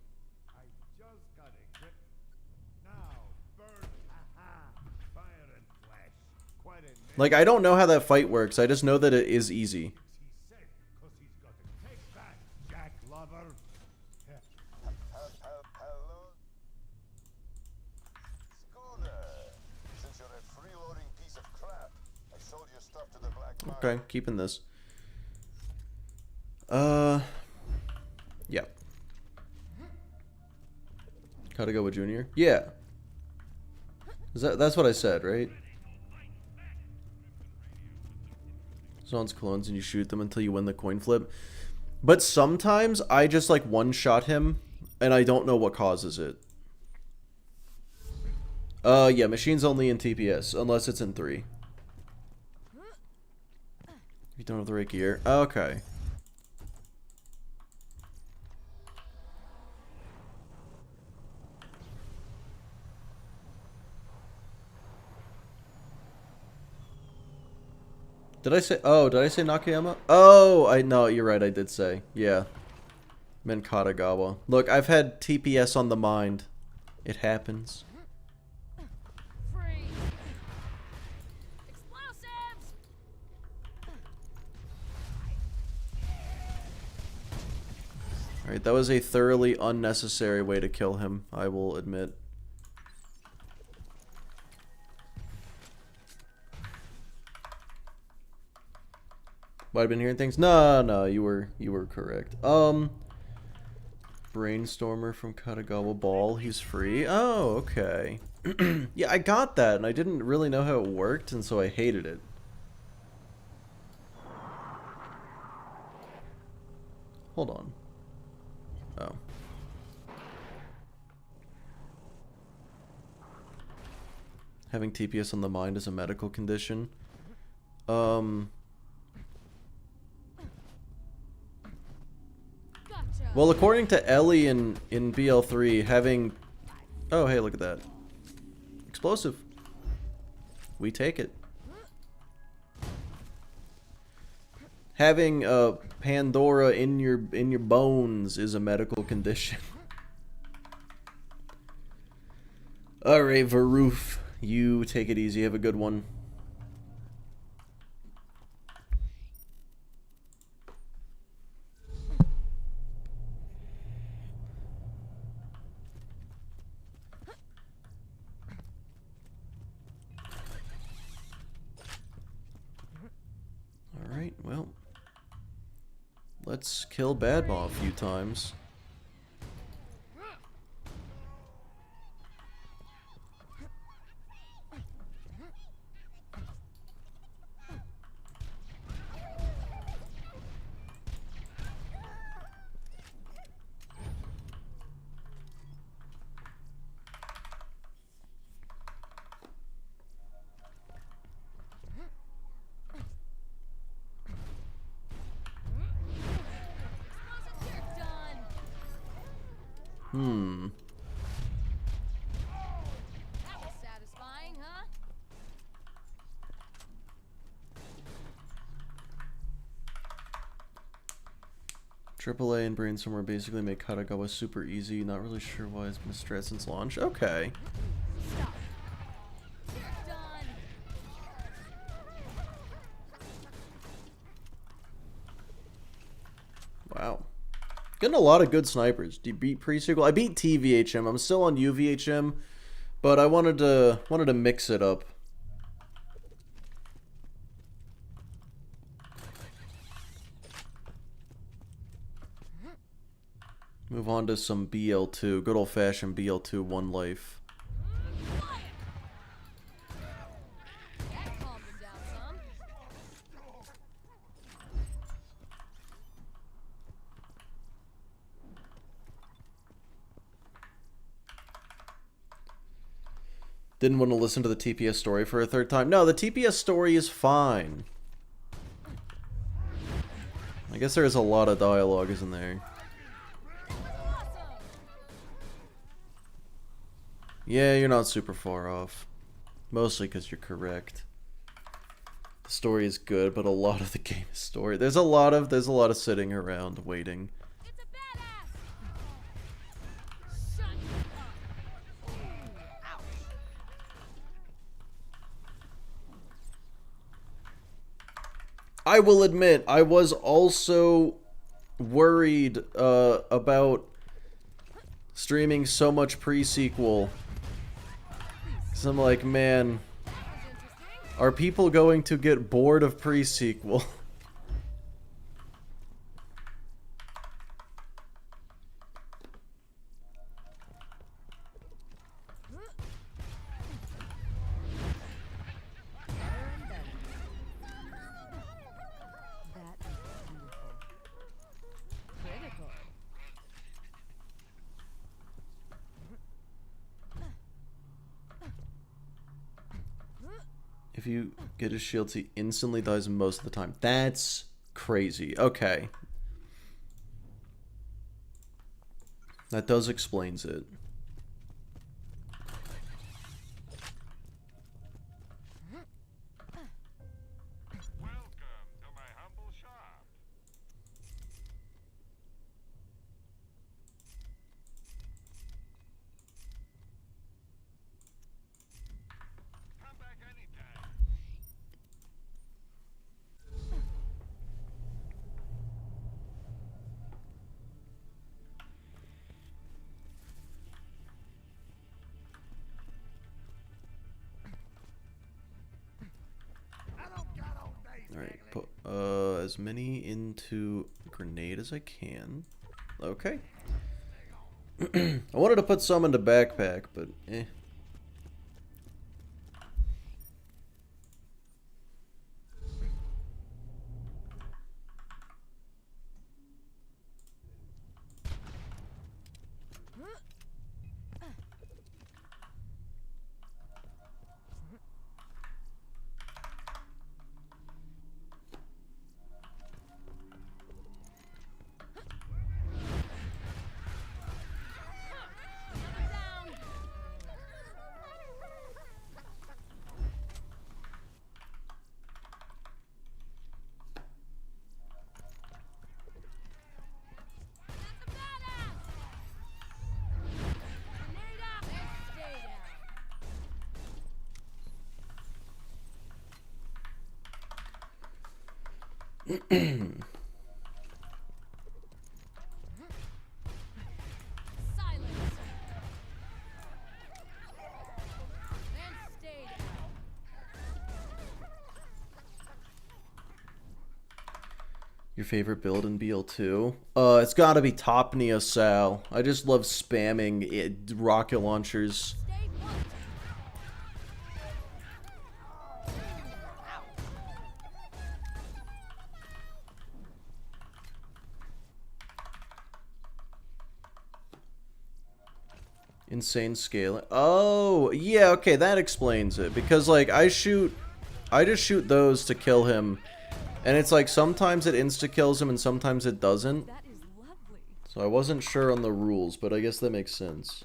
Like, I don't know how that fight works. I just know that it is easy. Okay, keeping this. Yeah. Gotta go with Junior? Yeah. That's what I said, right? Zone's clones and you shoot them until you win the coin flip. But sometimes I just like one-shot him and I don't know what causes it. Yeah, machine's only in TPS, unless it's in 3. You don't have the right gear. Okay. Did I say Nakayama? Oh, I know, you're right, I did say. Yeah. Meant Katagawa. Look, I've had TPS on the mind. It happens. Alright, that was a thoroughly unnecessary way to kill him, I will admit. Might have been hearing things? No, you were correct. Brainstormer from Katagawa Ball, he's free. Oh, okay. Yeah, I got that, and I didn't really know how it worked, and so I hated it. hold on. Oh. Having TPS on the mind is a medical condition. Well, according to Ellie in BL3, having... Oh, hey, look at that. Explosive. We take it. Having Pandora in your bones is a medical condition. Alright, Varoof. You take it easy. Have a good one. Alright, well. Let's kill Badmaw a few times. That was satisfying, huh? AAA and Brainstormer basically make Katagawa super easy. Not really sure why it's been a strat since launch. Okay. Stop. You're done. Wow. Getting a lot of good snipers. Do you beat pre-sequel? I beat TVHM. I'm still on UVHM, but I wanted to mix it up. Move on to some BL2. Good old-fashioned BL2 One Life. That calmed him down some. Didn't want to listen to the TPS story for a third time. No, the TPS story is fine. I guess there is a lot of dialogue, isn't there? Yeah, you're not super far off. Mostly because you're correct. The story is good, but a lot of the game is story. There's a lot of sitting around waiting. It's a badass. Shut up. Ouch. I will admit, I was also worried about streaming so much pre-sequel. Because I'm like, man, are people going to get bored of pre-sequel? If you get his shields, he instantly dies most of the time. That's crazy. Okay. That does explains it. Welcome to my humble shop. Come back anytime. Alright, put as many into grenade as I can. Okay. I wanted to put some into backpack, but eh. Your favorite build in BL2? It's gotta be top Neo Sal. I just love spamming rocket launchers. Insane scaling. Oh, yeah, okay, that explains it. Because, like, I just shoot those to kill him. And it's like, sometimes it insta-kills him and sometimes it doesn't. That is lovely. So I wasn't sure on the rules, but I guess that makes sense.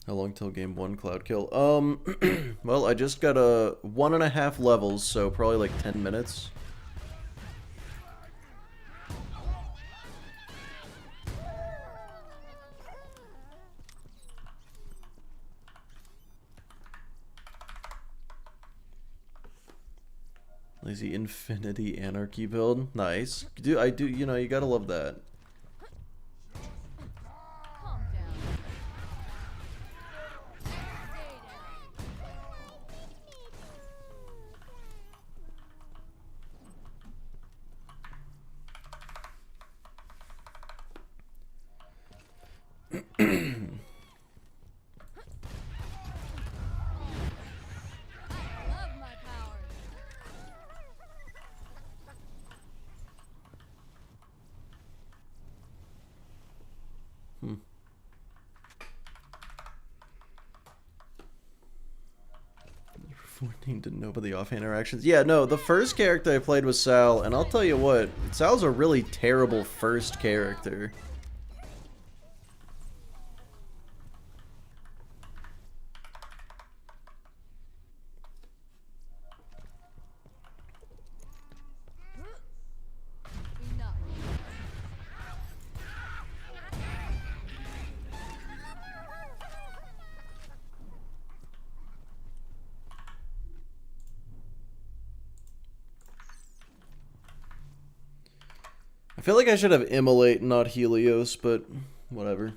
How long till game 1 cloud kill? Well, I just got a 1.5 levels, so probably like 10 minutes. Lazy Infinity Anarchy build. Nice. You know, you gotta love that. To know about the offhand interactions. Yeah, no, the first character I played was Sal, and I'll tell you what, Sal's a really terrible first character. I feel like I should have Immolate, not Helios, but whatever.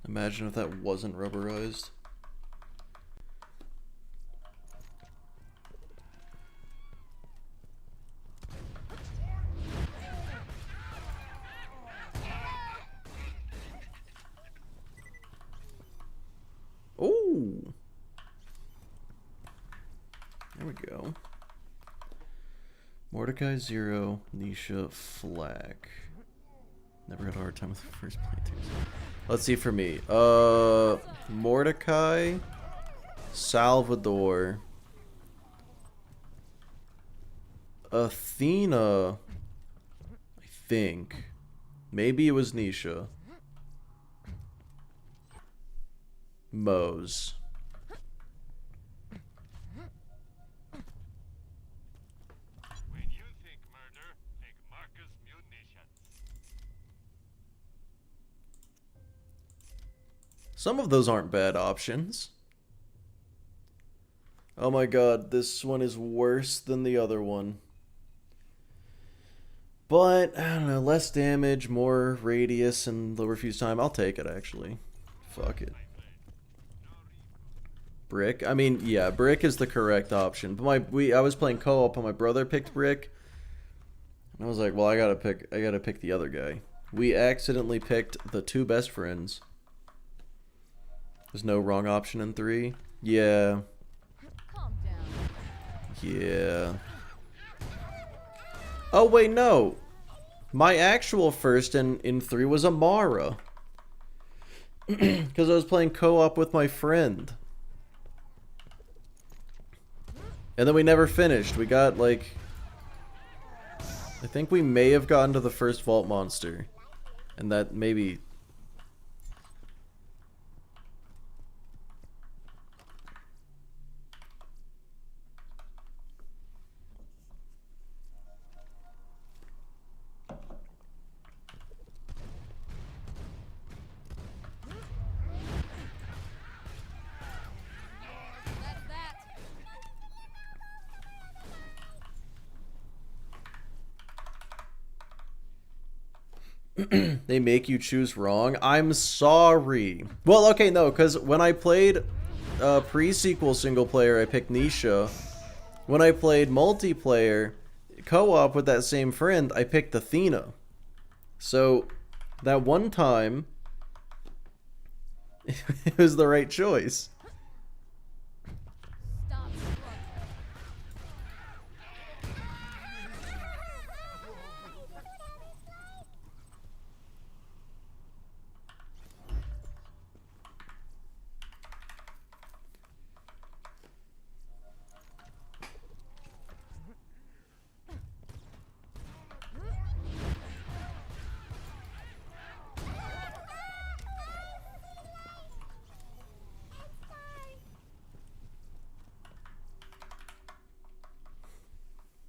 Imagine if that wasn't rubberized. Oh, there we go. Mordecai 0, Nisha Flack. Never had a hard time with the first playthroughs. Let's see for me. Mordecai, Salvador, Athena, I think. Maybe it was Nisha. Mose. When you think murder, think Marcus Munitions. Some of those aren't bad options. Oh my god, this one is worse than the other one. But, I don't know, less damage, more radius, and lower fuse time. I'll take it, actually. Fuck it. Brick? I mean, yeah, brick is the correct option. But I was playing co-op, and my brother picked brick. And I was like, well, I gotta pick the other guy. We accidentally picked the two best friends. There's no wrong option in 3. Yeah. Calm down. Yeah. Oh, wait, no. My actual first in 3 was Amara. Because I was playing co-op with my friend. And then we never finished. We got, like... I think we may have gotten to the first vault monster. And that maybe... That's that. They make you choose wrong. I'm sorry. Well, okay, no, because when I played pre-sequel single player, I picked Nisha. When I played multiplayer co-op with that same friend, I picked Athena. So that one time, it was the right choice. Stop struggling.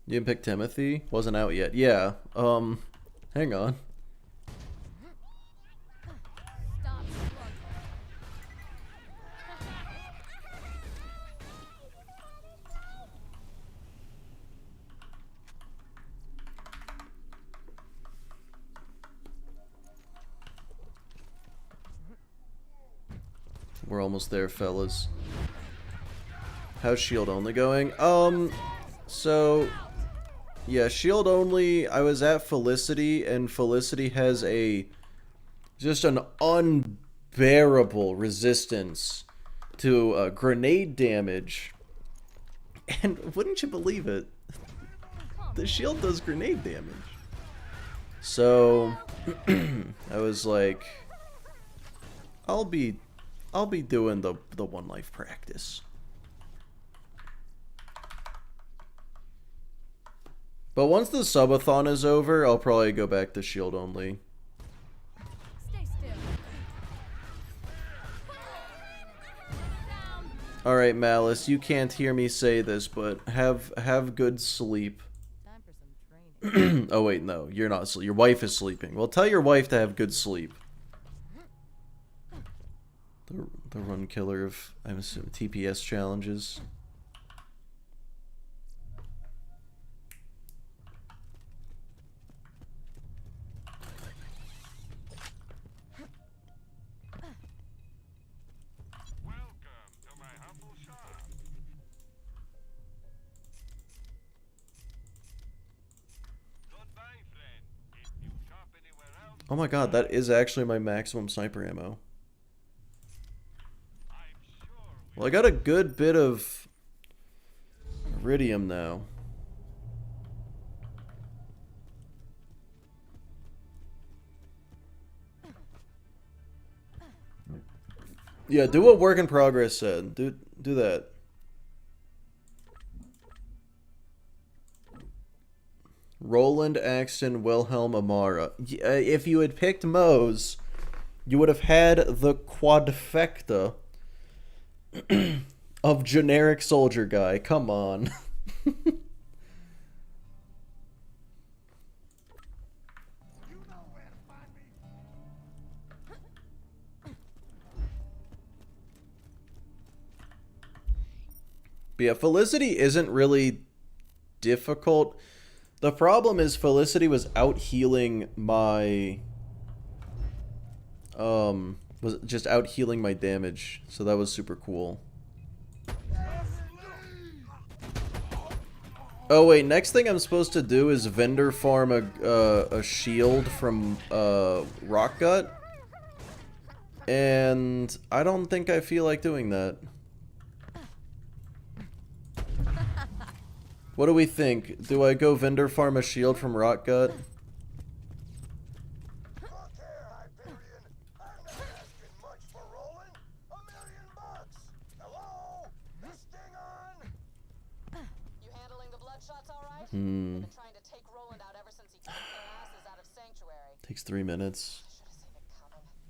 You didn't pick Timothy? Wasn't out yet. Yeah. Hang on. Stop struggling. We're almost there, fellas. How's shield only going? So yeah, shield only, I was at Felicity, and Felicity has just an unbearable resistance to grenade damage. And wouldn't you believe it? The shield does grenade damage. So I was like, I'll be doing the one life practice. But once the subathon is over, I'll probably go back to shield only. Stay still. Down. Alright, Malice, you can't hear me say this, but have good sleep. Time for some training. Oh wait, no, you're not your wife is sleeping. Well, tell your wife to have good sleep. The run killer of, I'm assuming, TPS challenges. Oh my god, that is actually my maximum sniper ammo. Well, I got a good bit of iridium now. Yeah, do what work in progress said. Do that. Roland, Axton, Wilhelm, Amara. If you had picked Mose, you would have had the quadfecta of generic soldier guy. Come on. But yeah, Felicity isn't really difficult. The problem is Felicity was out healing my was just out healing my damage, so that was super cool. Oh wait, next thing I'm supposed to do is vendor farm a shield from Rock Gut, and I don't think I feel like doing that. What do we think? Do I go vendor farm a shield from Rock Gut? You handling the bloodshot's all right? Hmm. Been trying to take Roland out ever since he kicked their asses out of Sanctuary. Takes 3 minutes. Should've seen it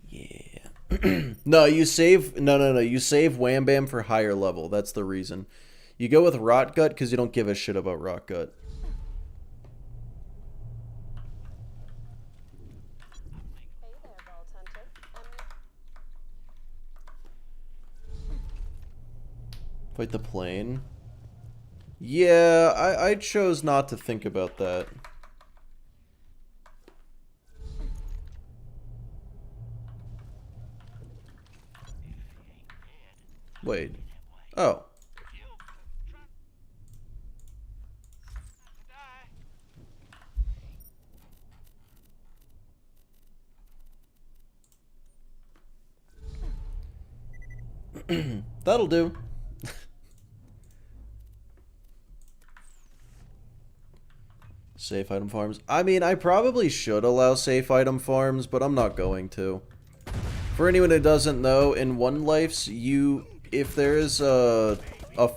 Yeah. coming. No, you save. No. You save Wham Bam for higher level. That's the reason. You go with Rot Gut because you don't give a shit about Rot Gut. Hey there, Vault Hunter. Fight the plane. Yeah, I chose not to think about that. Wait. Oh. That'll do. Safe item farms. I mean, I probably should allow safe item farms, but I'm not going to. For anyone who doesn't know, in One Life's, if there is a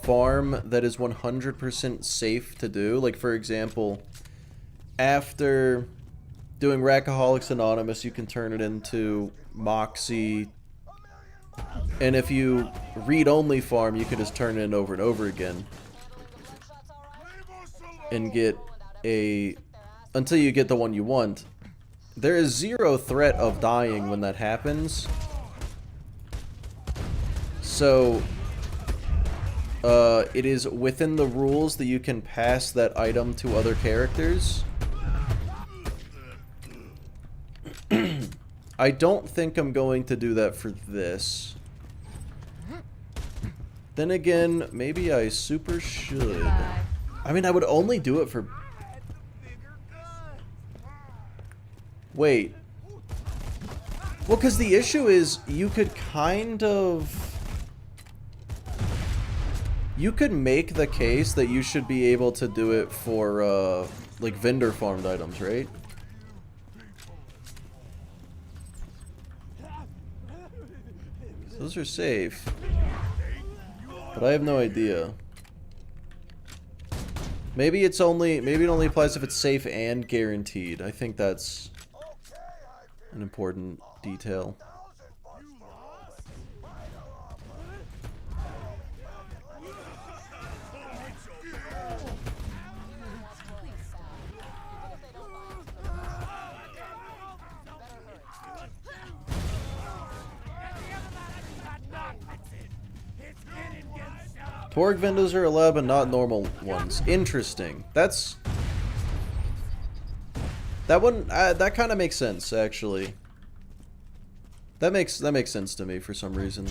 farm that is 100% safe to do, like for example, after doing Rackaholics Anonymous, you can turn it into Moxie, and if you read-only farm, you can just turn it in over and over again, and get until you get the one you want. There is zero threat of dying when that happens. So, it is within the rules that you can pass that item to other characters. I don't think I'm going to do that for this. Then again, maybe I super should. I mean, I would only do it for... Wait. Well, because the issue is, you could kind of... You could make the case that you should be able to do it for, like, vendor farmed items, right? Those are safe. But I have no idea. Maybe it only applies if it's safe and guaranteed. I think that's an important detail. Torg vendors are allowed, but not normal ones. Interesting. That one, that kind of makes sense, actually. That makes sense to me for some reason.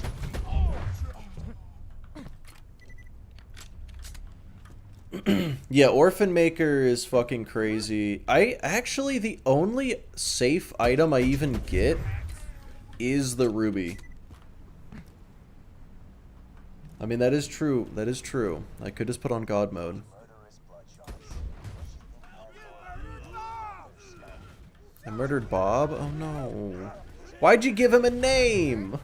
Yeah, Orphan Maker is fucking crazy. Actually, the only safe item I even get is the ruby. I mean, that is true. That is true. I could just put on God mode. I murdered Bob? Oh no. Why'd you give him a name?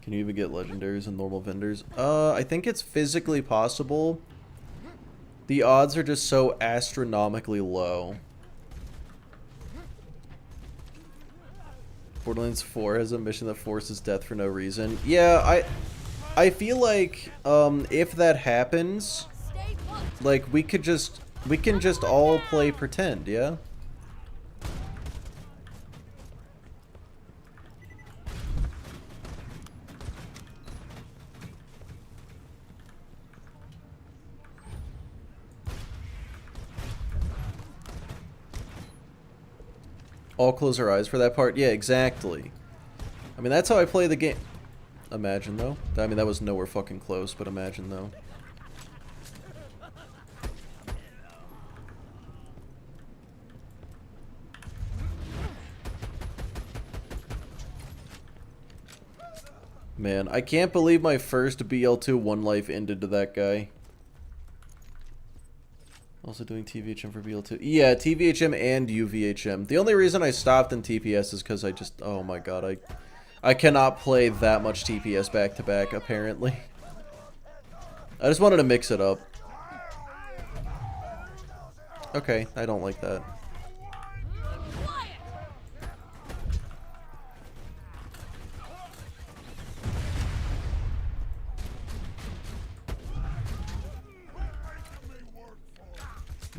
Can you even get legendaries and normal vendors? I think it's physically possible. The odds are just so astronomically low. Borderlands 4 has a mission that forces death for no reason. Yeah, I feel like if that happens, like we can just all play pretend, yeah? All close our eyes for that part? Yeah, exactly. I mean, that's how I play the game. Imagine, though. I mean, that was nowhere fucking close, but imagine, though. Man, I can't believe my first BL2 one life ended to that guy. Also doing TVHM for BL2. Yeah, TVHM and UVHM. The only reason I stopped in TPS is because I just... Oh my god, I cannot play that much TPS back to back, apparently. I just wanted to mix it up. Okay, I don't like that.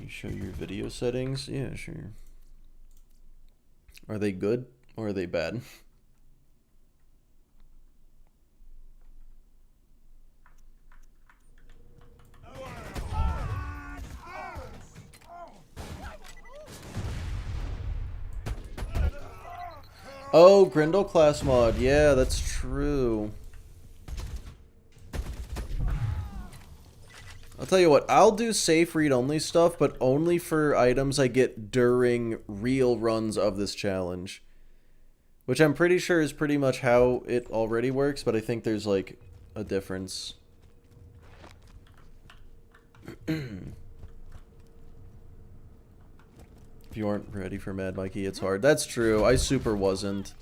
You show your video settings? Yeah, sure. Are they good or are they bad? Oh, Grindel class mod. Yeah, that's true. I'll tell you what, I'll do safe read only stuff, but only for items I get during real runs of this challenge. Which I'm pretty sure is pretty much how it already works, but I think there's like a difference. If you aren't ready for Mad Mikey, it's hard. That's true, I super wasn't.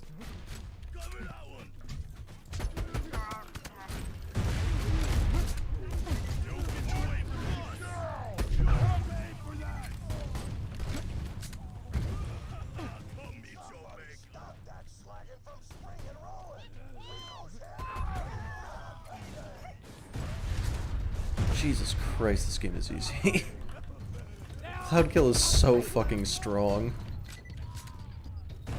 Jesus Christ, this game is easy. Cloud kill is so fucking strong.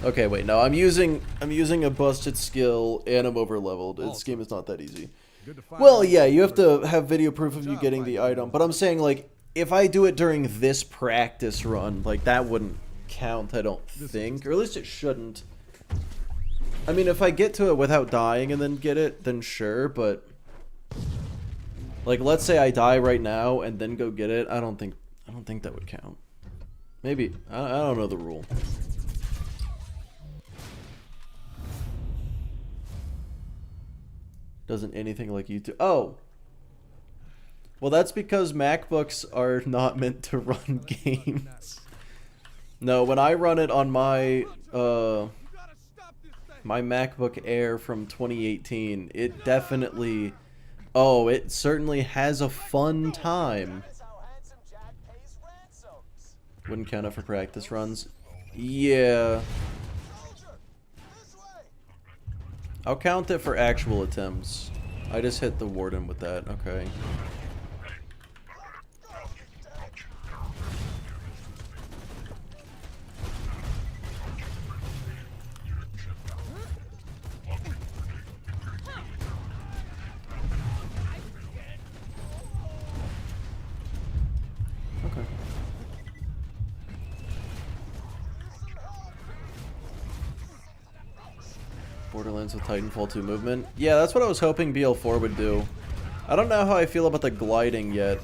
Okay, wait, no, I'm using a busted skill and I'm over leveled. This game is not that easy. Well, yeah, you have to have video proof of you getting the item, but I'm saying like if I do it during this practice run, like that wouldn't count, I don't think, or at least it shouldn't. I mean, if I get to it without dying and then get it, then sure, but like let's say I die right now and then go get it, I don't think that would count. Maybe, I don't know the rule. Doesn't anything like YouTube. Oh! Well, that's because MacBooks are not meant to run games. No, when I run it on my my MacBook Air from 2018, it definitely... Oh, it certainly has a fun time. Wouldn't count it for practice runs. Yeah. I'll count it for actual attempts. I just hit the warden with that. Okay. Borderlands with Titanfall 2 movement. Yeah, that's what I was hoping BL4 would do. I don't know how I feel about the gliding yet.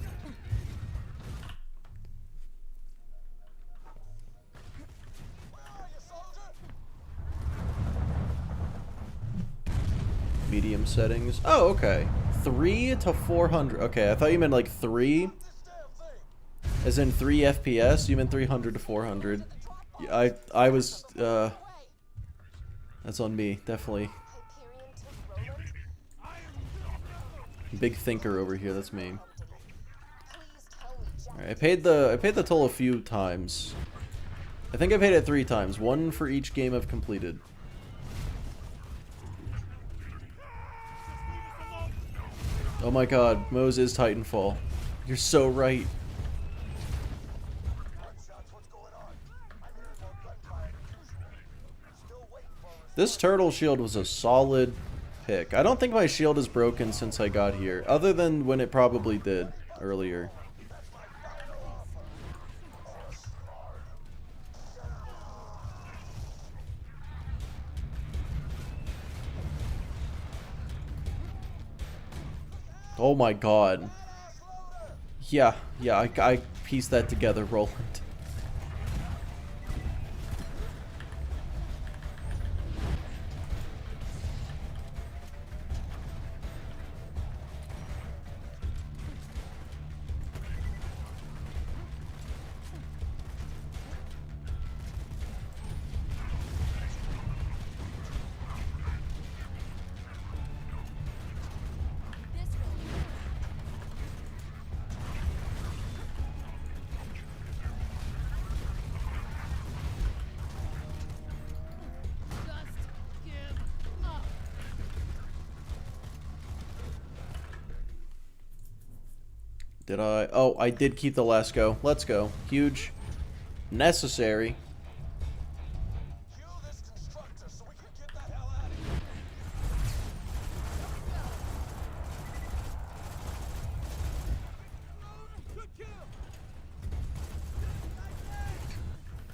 Medium settings. Oh, okay. 3 to 400. Okay, I thought you meant like 3. As in 3 FPS? You meant 300 to 400. I was, that's on me, definitely. Big thinker over here, that's me. Alright, I paid the toll a few times. I think I paid it 3 times. 1 for each game I've completed. Oh my god, Moe's is Titanfall. You're so right. This turtle shield was a solid pick. I don't think my shield is broken since I got here, other than when it probably did earlier. Oh my god. Yeah, I pieced that together, Roland. Did I? Oh, I did keep the last go. Let's go. Huge. Necessary.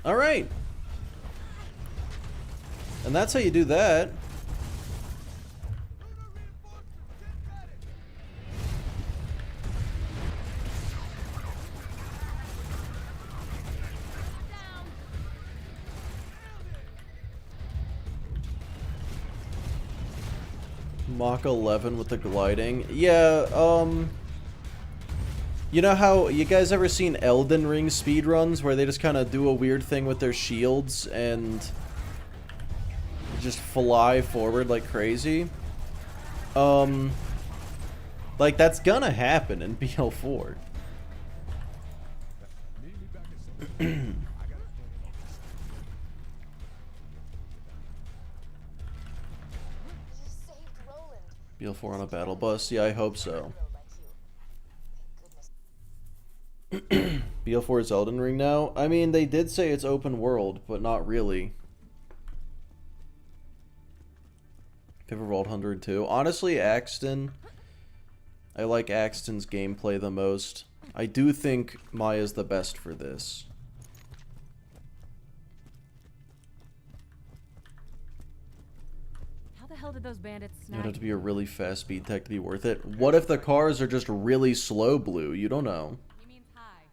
Alright. And that's how you do that. Mach 11 with the gliding. Yeah, you know how, you guys ever seen Elden Ring speedruns where they just kind of do a weird thing with their shields and just fly forward like crazy? Like, that's gonna happen in BL4. BL4 on a battle bus? Yeah, I hope so. BL4 is Elden Ring now? I mean, they did say it's open world, but not really. Favorite Vault Hunter 2? Honestly, Axton. I like Axton's gameplay the most. I do think Maya's the best for this. How the hell did those bandits It snag? would have to be a really fast speed tech to be worth it. What if the cars are just really slow, Blue? You don't know. He means high.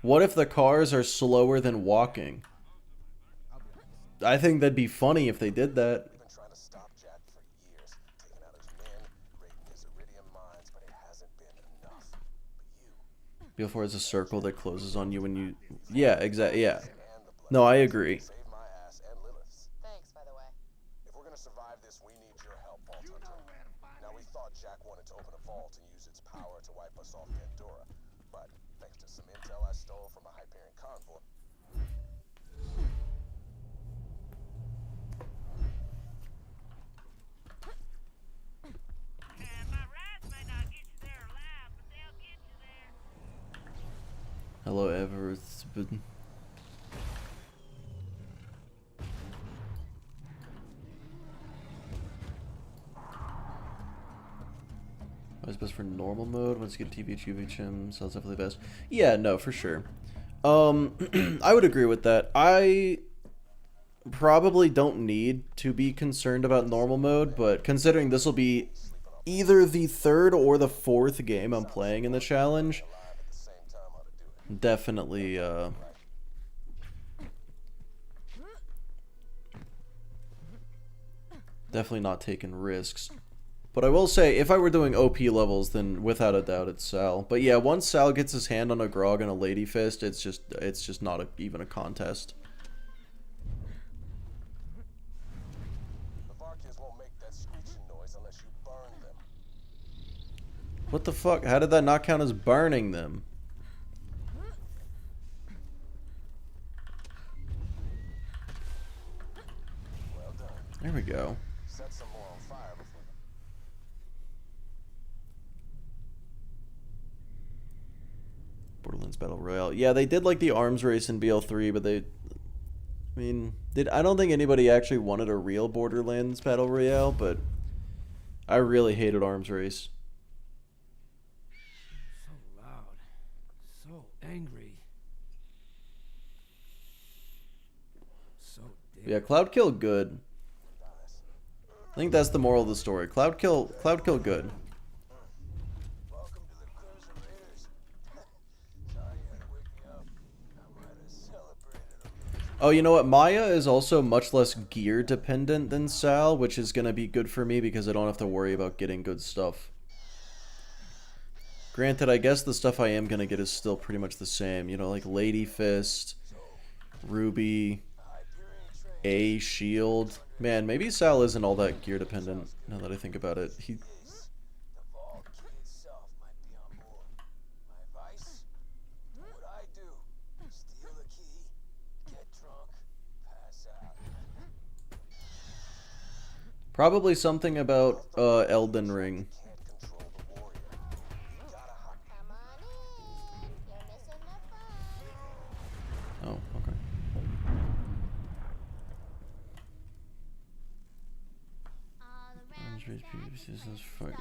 What if the cars are slower than walking? I think that'd be funny if they did that. BL4 is a circle that closes on you when you... Yeah, exactly, yeah. No, I agree. Thanks, by the way. If we're gonna survive this, we need your help, Vault Hunter. Now, we thought Jack wanted to open a vault and use its power to wipe us off Pandora, but thanks to some intel I stole from a Hyperion convoy. Hello, ever. It's been... What's best for normal mode? Once you get TVH, UVHM, so that's definitely best. Yeah, no, for sure. I would agree with that. I probably don't need to be concerned about normal mode, but considering this will be either the third or the fourth game I'm playing in the challenge, definitely, definitely not taking risks. But I will say, if I were doing OP levels, then without a doubt it's Sal. But yeah, once Sal gets his hand on a Grog and a Lady Fist, it's just not even a contest. What the fuck? How did that not count as burning them? There we go. Borderlands Battle Royale. Yeah, they did like the arms race in BL3, but I mean, I don't think anybody actually wanted a real Borderlands Battle Royale, but I really hated arms race. So loud. So angry. So Yeah, Cloud Kill good. I think that's the moral of the story. Cloud Kill good. Oh, you know what? Maya is also much less gear dependent than Sal, which is going to be good for me because I don't have to worry about getting good stuff. Granted, I guess the stuff I am going to get is still pretty much the same. You know, like Lady Fist, Ruby, A Shield. Man, maybe Sal isn't all that gear dependent, now that I think about it. Probably something about Elden Ring. Oh, okay.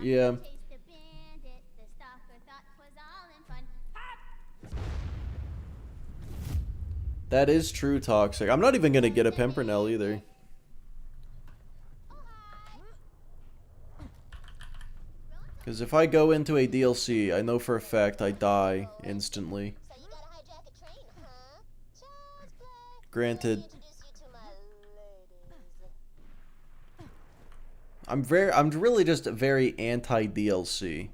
Yeah. That is true, Toxic. I'm not even gonna get a Pimpernel either. Because if I go into a DLC, I know for a fact I die instantly. Granted, I'm really just very anti-DLC.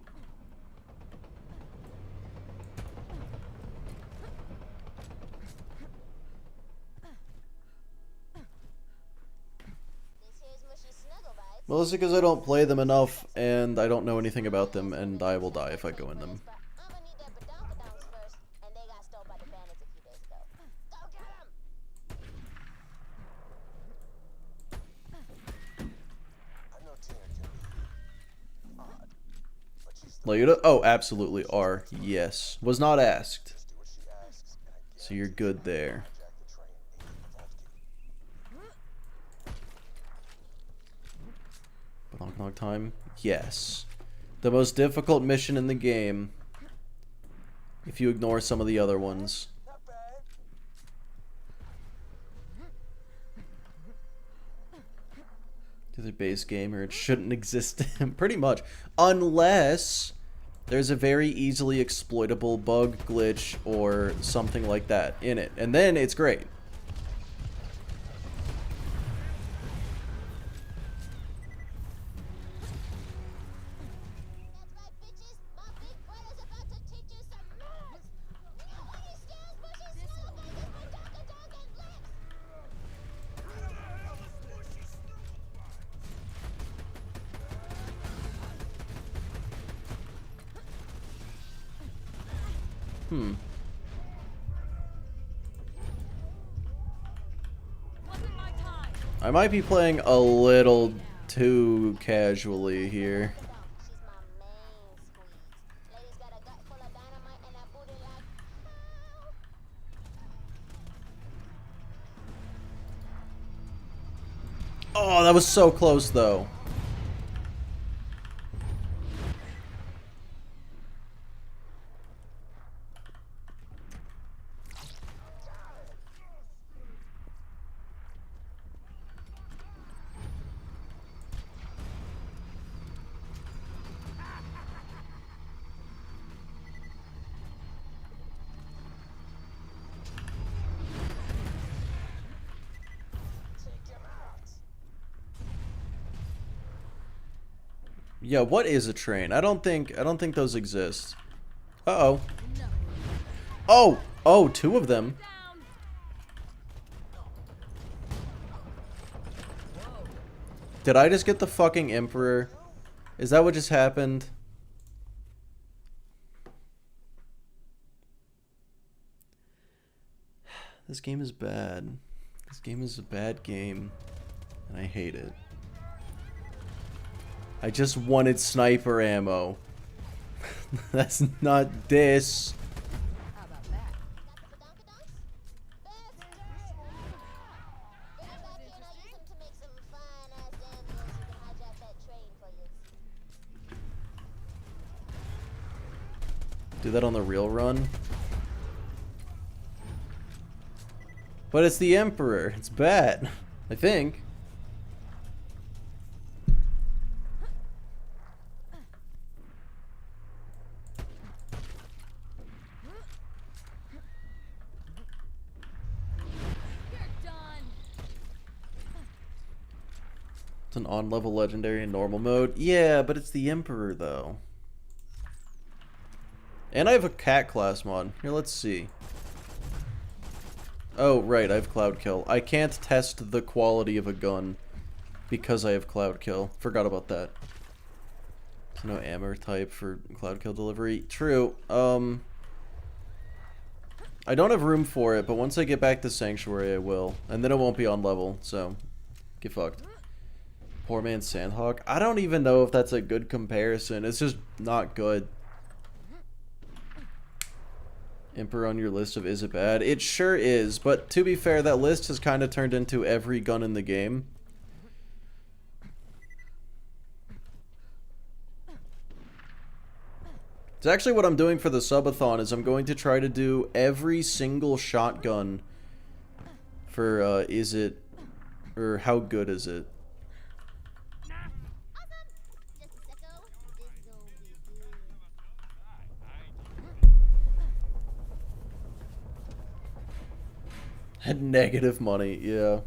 Mostly because I don't play them enough, and I don't know anything about them, and I will die if I go in them. Oh, absolutely are. Yes. Was not asked. So you're good there. Knock knock time? Yes. The most difficult mission in the game, if you ignore some of the other ones. To the base game, or it shouldn't exist. Pretty much. Unless there's a very easily exploitable bug, glitch, or something like that in it. And then it's great. I might be playing a little too casually here. Oh, that was so close though. Yeah, what is a train? I don't think those exist. Uh-oh. Oh! Oh, two of them. Did I just get the fucking Emperor? Is that what just happened? This game is bad. This game is a bad game, and I hate it. I just wanted sniper ammo. That's not this. Do that on the real run. But it's the Emperor. It's bad. I think. It's an on-level legendary in normal mode. Yeah, but it's the Emperor, though. And I have a cat class mod. Here, let's see. Oh, right, I have Cloud Kill. I can't test the quality of a gun because I have Cloud Kill. Forgot about that. There's no ammo type for Cloud Kill delivery. True. I don't have room for it, but once I get back to Sanctuary, I will. And then it won't be on level, so get fucked. Poor man's Sandhawk. I don't even know if that's a good comparison. It's just not good. Emperor on your list of is it bad? It sure is, but to be fair, that list has kind of turned into every gun in the game. It's actually what I'm doing for the subathon is I'm going to try to do every single shotgun for is it or how good is it? Had negative money, yeah.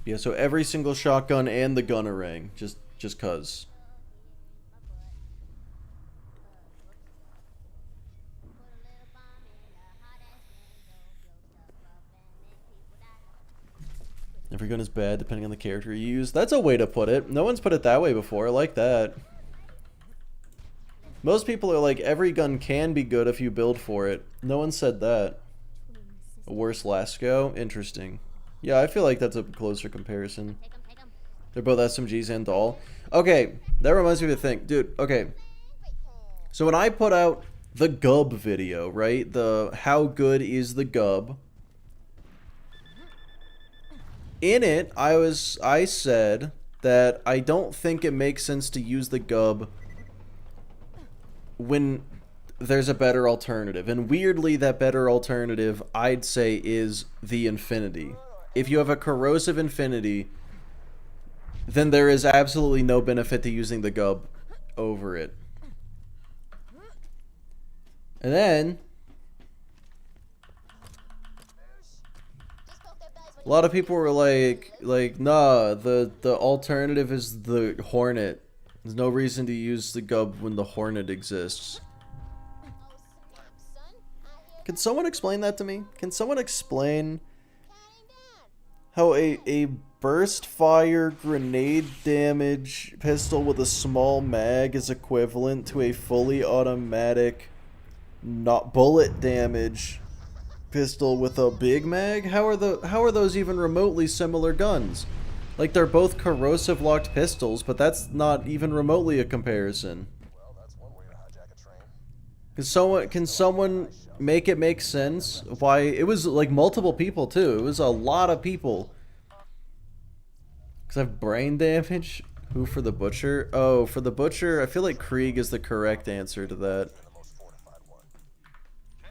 Yeah, so every single shotgun and the gunnerang, just cuz. Every gun is bad depending on the character you use. That's a way to put it. No one's put it that way before. I like that. Most people are like, every gun can be good if you build for it. No one said that. A worse Lasco? Interesting. Yeah, I feel like that's a closer comparison. They're both SMGs and all. Okay, that reminds me of a thing. Dude, okay. So when I put out the Gub video, right? The how good is the Gub? In it, I said that I don't think it makes sense to use the Gub when there's a better alternative. And weirdly, that better alternative, I'd say, is the Infinity. If you have a corrosive Infinity, then there is absolutely no benefit to using the Gub over it. And then a lot of people were like, nah, the alternative is the Hornet. There's no reason to use the Gub when the Hornet exists. Can someone explain that to me? Can someone explain how a burst fire grenade damage pistol with a small mag is equivalent to a fully automatic not bullet damage pistol with a big mag? How are those even remotely similar guns? Like, they're both corrosive locked pistols, but that's not even remotely a comparison. Can someone make it make sense why it was like multiple people too? It was a lot of people. Cause I have brain damage. Who for the butcher? Oh, for the butcher, I feel like Krieg is the correct answer to that.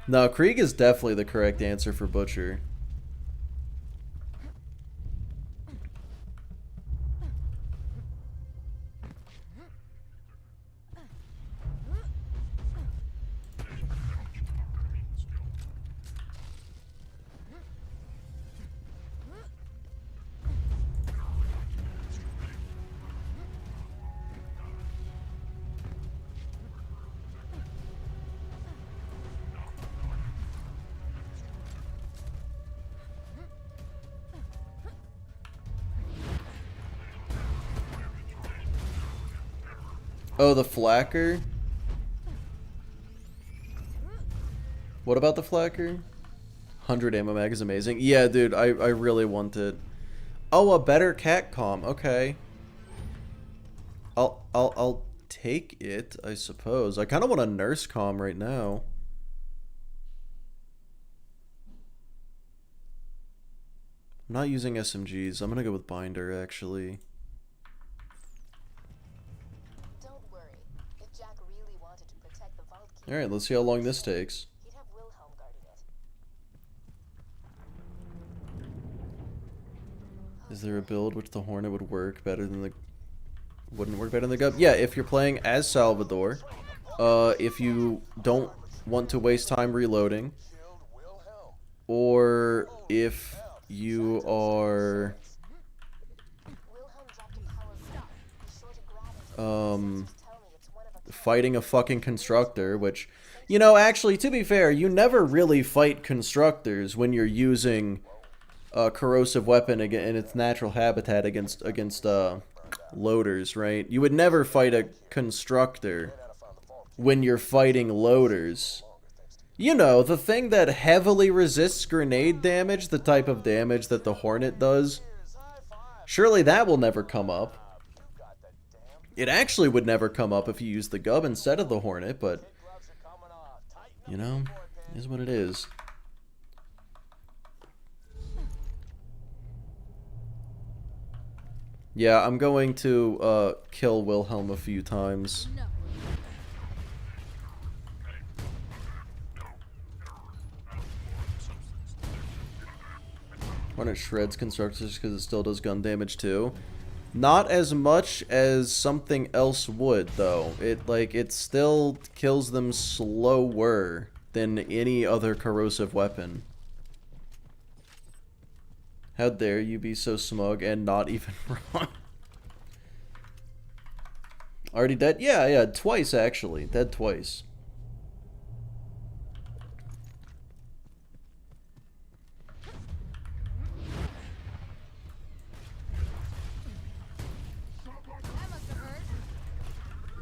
No, Krieg is definitely the correct answer for butcher. Oh, the flacker? What about the flacker? 100 ammo mag is amazing. Yeah, dude, I really want it. Oh, a better cat comm. Okay. I'll take it, I suppose. I kind of want a nurse comm right now. I'm not using SMGs. I'm gonna go with binder, actually. Don't worry. vault key. Alright, let's see how long this takes. He'd have Wilhelm guarding it. Is there a build which the Hornet would work better than the... wouldn't work better than the Gub? Yeah, if you're playing as Salvador, if you don't want to waste time reloading, or if you are... fighting a fucking constructor, which, you know, actually, to be fair, you never really fight constructors when you're using a corrosive weapon in its natural habitat against loaders, right? You would never fight a constructor when you're fighting loaders. You know, the thing that heavily resists grenade damage, the type of damage that the Hornet does, surely that will never come up. It actually would never come up if you use the Gub instead of the Hornet, but, you know, it is what it is. Yeah, I'm going to kill Wilhelm a few times. Hornet shreds constructors because it still does gun damage too. Not as much as something else would, though. It still kills them slower than any other corrosive weapon. How dare you be so smug and not even wrong? Already dead? Yeah, twice actually. Dead twice.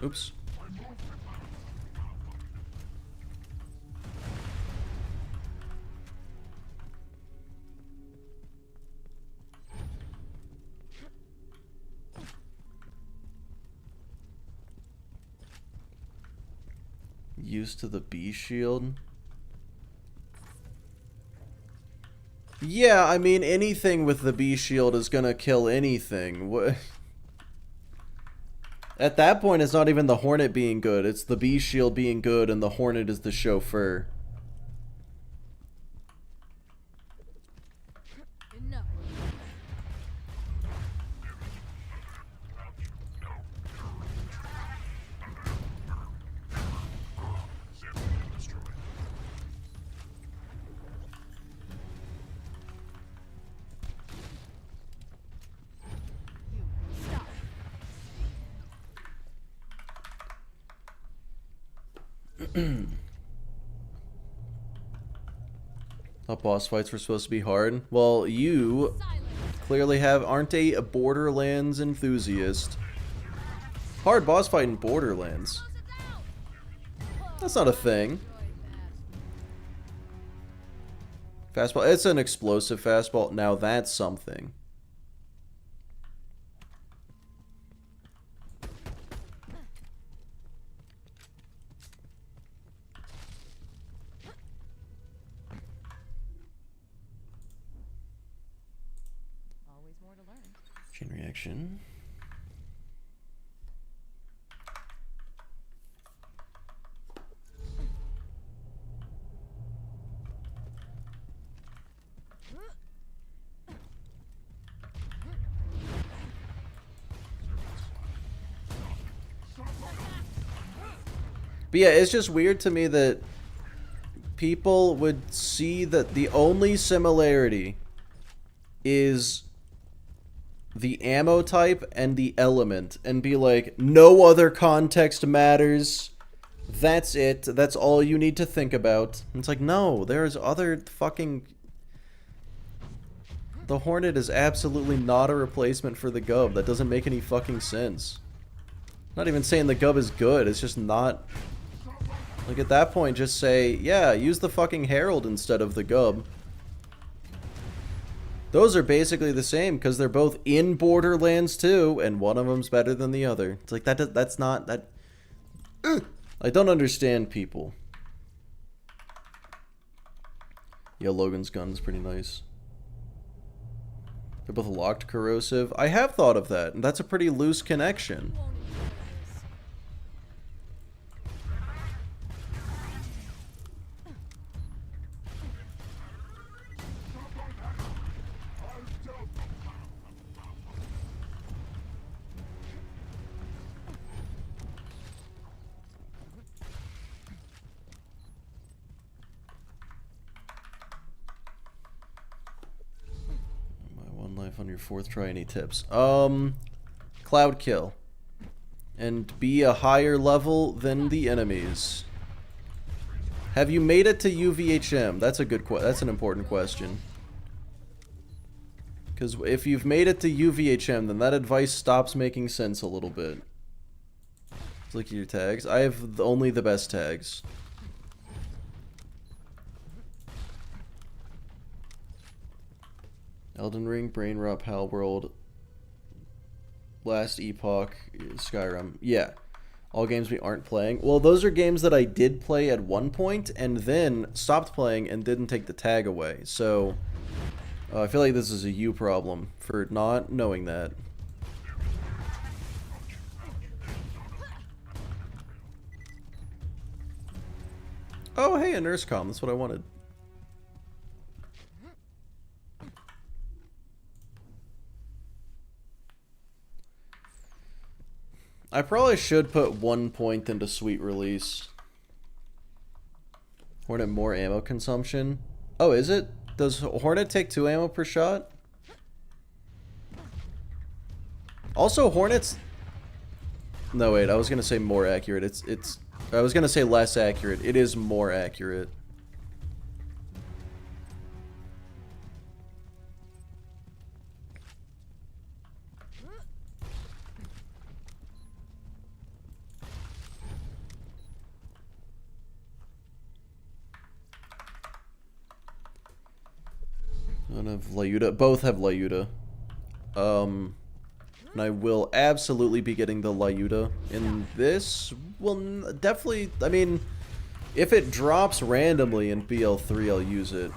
Oops. Used to the B shield? Yeah, I mean, anything with the B shield is gonna kill anything. What? At that point, it's not even the Hornet being good. It's the B shield being good, and the Hornet is the chauffeur. Enough. Thought boss fights were supposed to be hard. Well, you clearly aren't a Borderlands enthusiast. Hard boss fight in Borderlands. That's not a thing. Fastball. It's an explosive fastball. Now that's something. Chain reaction. But yeah, it's just weird to me that people would see that the only similarity is the ammo type and the element and be like, no other context matters. That's it. That's all you need to think about. And it's like, no, there's other fucking... The Hornet is absolutely not a replacement for the Gub. That doesn't make any fucking sense. I'm not even saying the Gub is good. It's just not... Like, at that point, just say, yeah, use the fucking Herald instead of the Gub. Those are basically the same, because they're both in Borderlands 2, and one of them's better than the other. It's like, that's not... that. I don't understand people. Yeah, Logan's gun's pretty nice. They're both locked corrosive. I have thought of that, and that's a pretty loose connection. knife on your 4th try. Any tips? Cloud kill. And be a higher level than the enemies. Have you made it to UVHM? That's a good that's an important question. Because if you've made it to UVHM, then that advice stops making sense a little bit. Let's look at your tags. I have only the best tags. Elden Ring, Brain Rot, Palworld, Last Epoch, Skyrim. Yeah. All games we aren't playing. Well, those are games that I did play at one point and then stopped playing and didn't take the tag away. So, I feel like this is a you problem for not knowing that. Oh, hey, a nurse comm. That's what I wanted. I probably should put 1 point into Sweet Release. Hornet more ammo consumption. Oh, is it? Does Hornet take 2 ammo per shot? Also, Hornets... No, wait, I was gonna say more accurate. I was gonna say less accurate. It is more accurate. None of Lyuda. Both have Lyuda. And I will absolutely be getting the Lyuda in this. Well, definitely, I mean, if it drops randomly in BL3, I'll use it.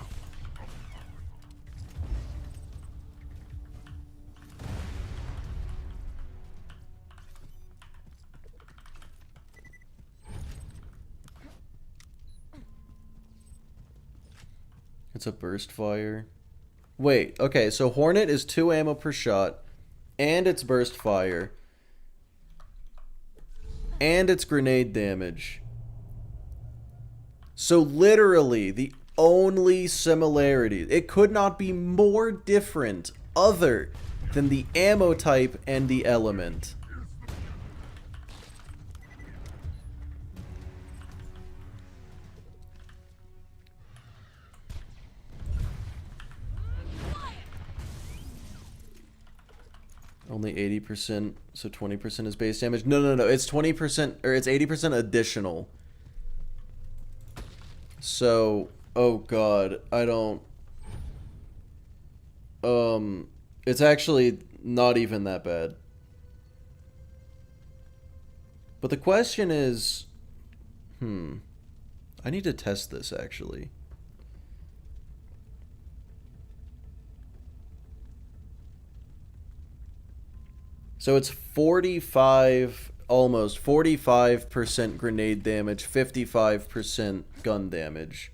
It's a burst fire. Wait, okay, so Hornet is 2 ammo per shot, and it's burst fire, and it's grenade damage. So literally, the only similarity, it could not be more different other than the ammo type and the element. Only 80%, so 20% is base damage. No, it's 20%, or it's 80% additional. So, oh god, I don't... it's actually not even that bad. But the question is... I need to test this, actually. So it's 45, almost 45% grenade damage, 55% gun damage.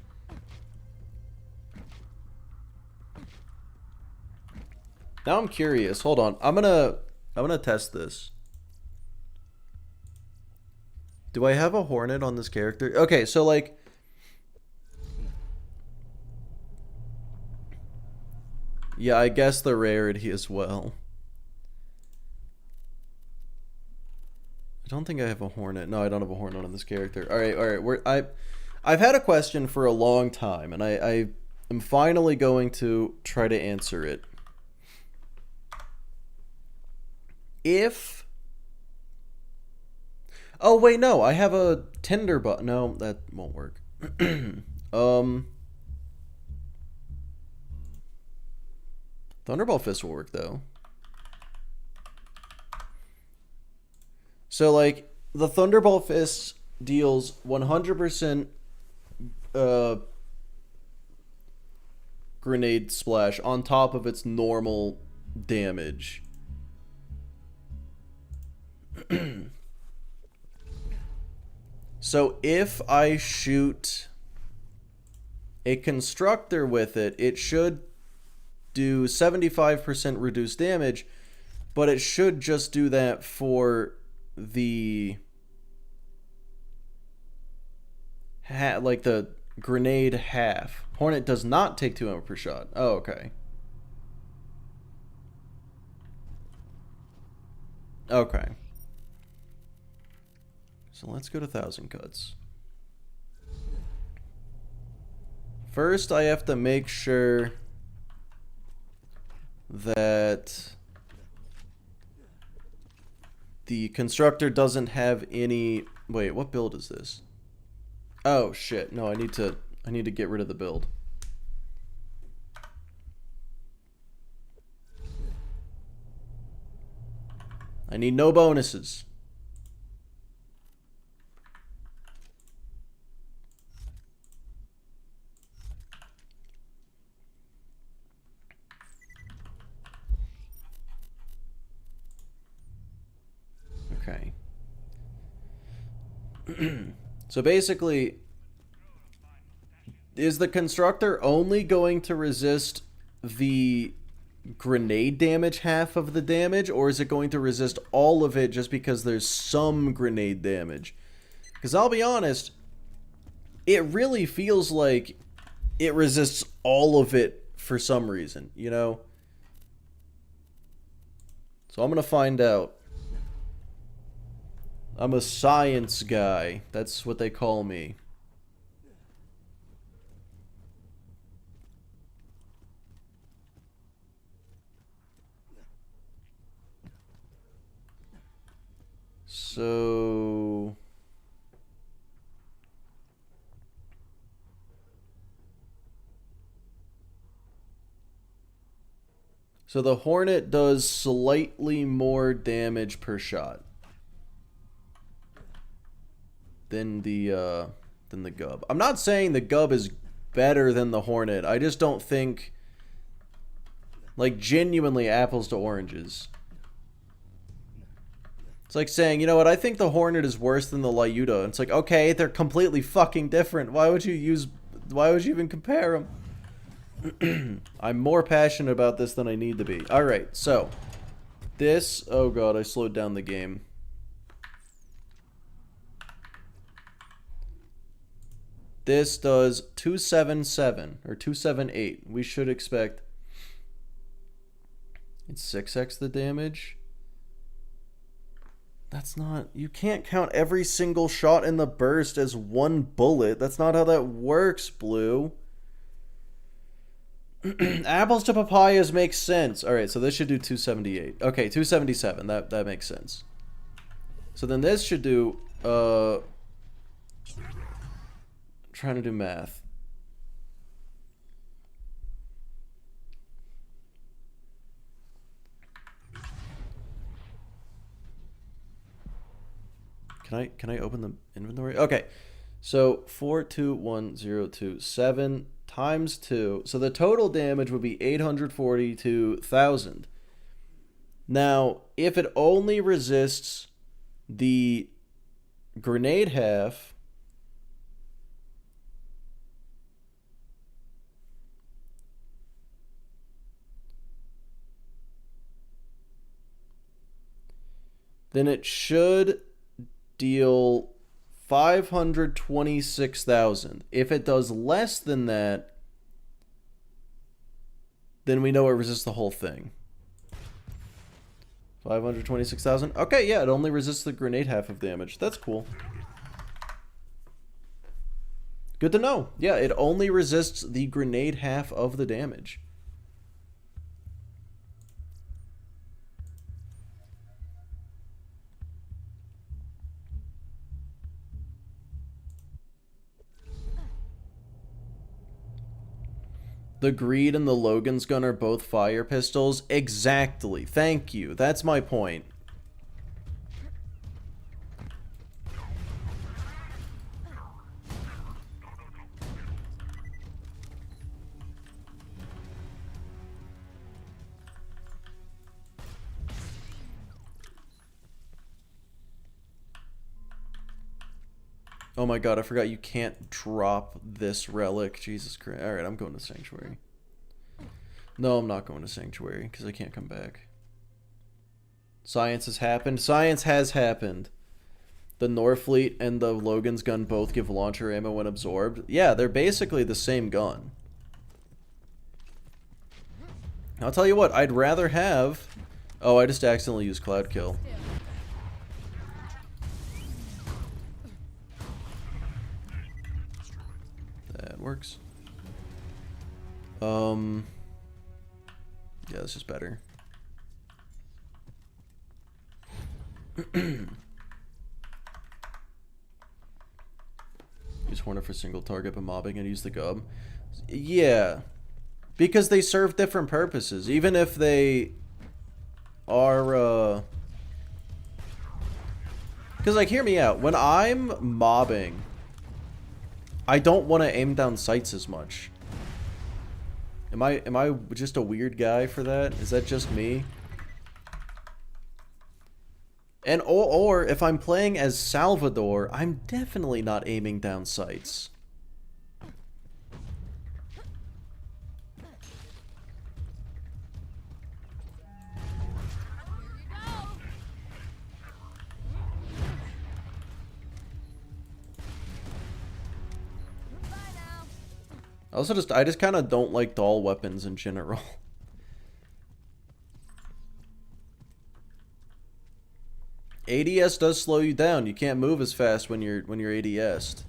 Now I'm curious. Hold on. I'm gonna test this. Do I have a Hornet on this character? Okay, so like yeah, I guess the rarity as well. I don't think I have a Hornet. No, I don't have a Hornet on this character. All right. I've had a question for a long time, and I am finally going to try to answer it. If... Oh, wait, no. I have a Tinder button. No, that won't work. Thunderbolt Fist will work, though. So, like, the Thunderbolt Fist deals 100% grenade splash on top of its normal damage. So, if I shoot a constructor with it, it should do 75% reduced damage, but it should just do that for the like the grenade half. Hornet does not take 2 ammo per shot. Oh, okay. Okay. So let's go to 1,000 cuts. First, I have to make sure that the constructor doesn't have any... Wait, what build is this? Oh shit! No, I need to get rid of the build. I need no bonuses. Okay. So basically, is the constructor only going to resist the grenade damage half of the damage, or is it going to resist all of it just because there's some grenade damage? Because I'll be honest, it really feels like it resists all of it for some reason, you know? So I'm gonna find out. I'm a science guy. That's what they call me. So... So the Hornet does slightly more damage per shot than the Gub. I'm not saying the Gub is better than the Hornet. I just don't think, like, genuinely apples to oranges. It's like saying, you know what, I think the Hornet is worse than the Lyuda. It's like, okay, they're completely fucking different. Why would you even compare them? I'm more passionate about this than I need to be. Alright, so this, oh god, I slowed down the game. This does 277 or 278. We should expect it's 6x the damage. That's not, you can't count every single shot in the burst as one bullet. That's not how that works, Blue. Apples to papayas makes sense. Alright, so this should do 278. Okay, 277. That makes sense. So then this should do, trying to do math. Can I open the inventory? Okay. So 421027 times 2. So the total damage would be 842,000. Now, if it only resists the grenade half, then it should deal 526,000. If it does less than that, then we know it resists the whole thing. 526,000. Okay, yeah, it only resists the grenade half of damage. That's cool. Good to know. Yeah, it only resists the grenade half of the damage. The Greed and the Logan's gun are both fire pistols? Exactly. Thank you. That's my point. Oh my god, I forgot you can't drop this relic. Jesus Christ. Alright, I'm going to Sanctuary. No, I'm not going to Sanctuary, because I can't come back. Science has happened. Science has happened. The Norfleet and the Logan's gun both give launcher ammo when absorbed. Yeah, they're basically the same gun. I'll tell you what, I'd rather have... Oh, I just accidentally used Cloud Kill. works. Yeah, this is better. Use Hornet for single target but mobbing and use the gub. Yeah. Because they serve different purposes. Even if they are, because, like, hear me out. When I'm mobbing, I don't want to aim down sights as much. Am I just a weird guy for that? Is that just me? And or if I'm playing as Salvador, I'm definitely not aiming down sights. I just kind of don't like doll weapons in general. ADS does slow you down. You can't move as fast when you're ADS'd.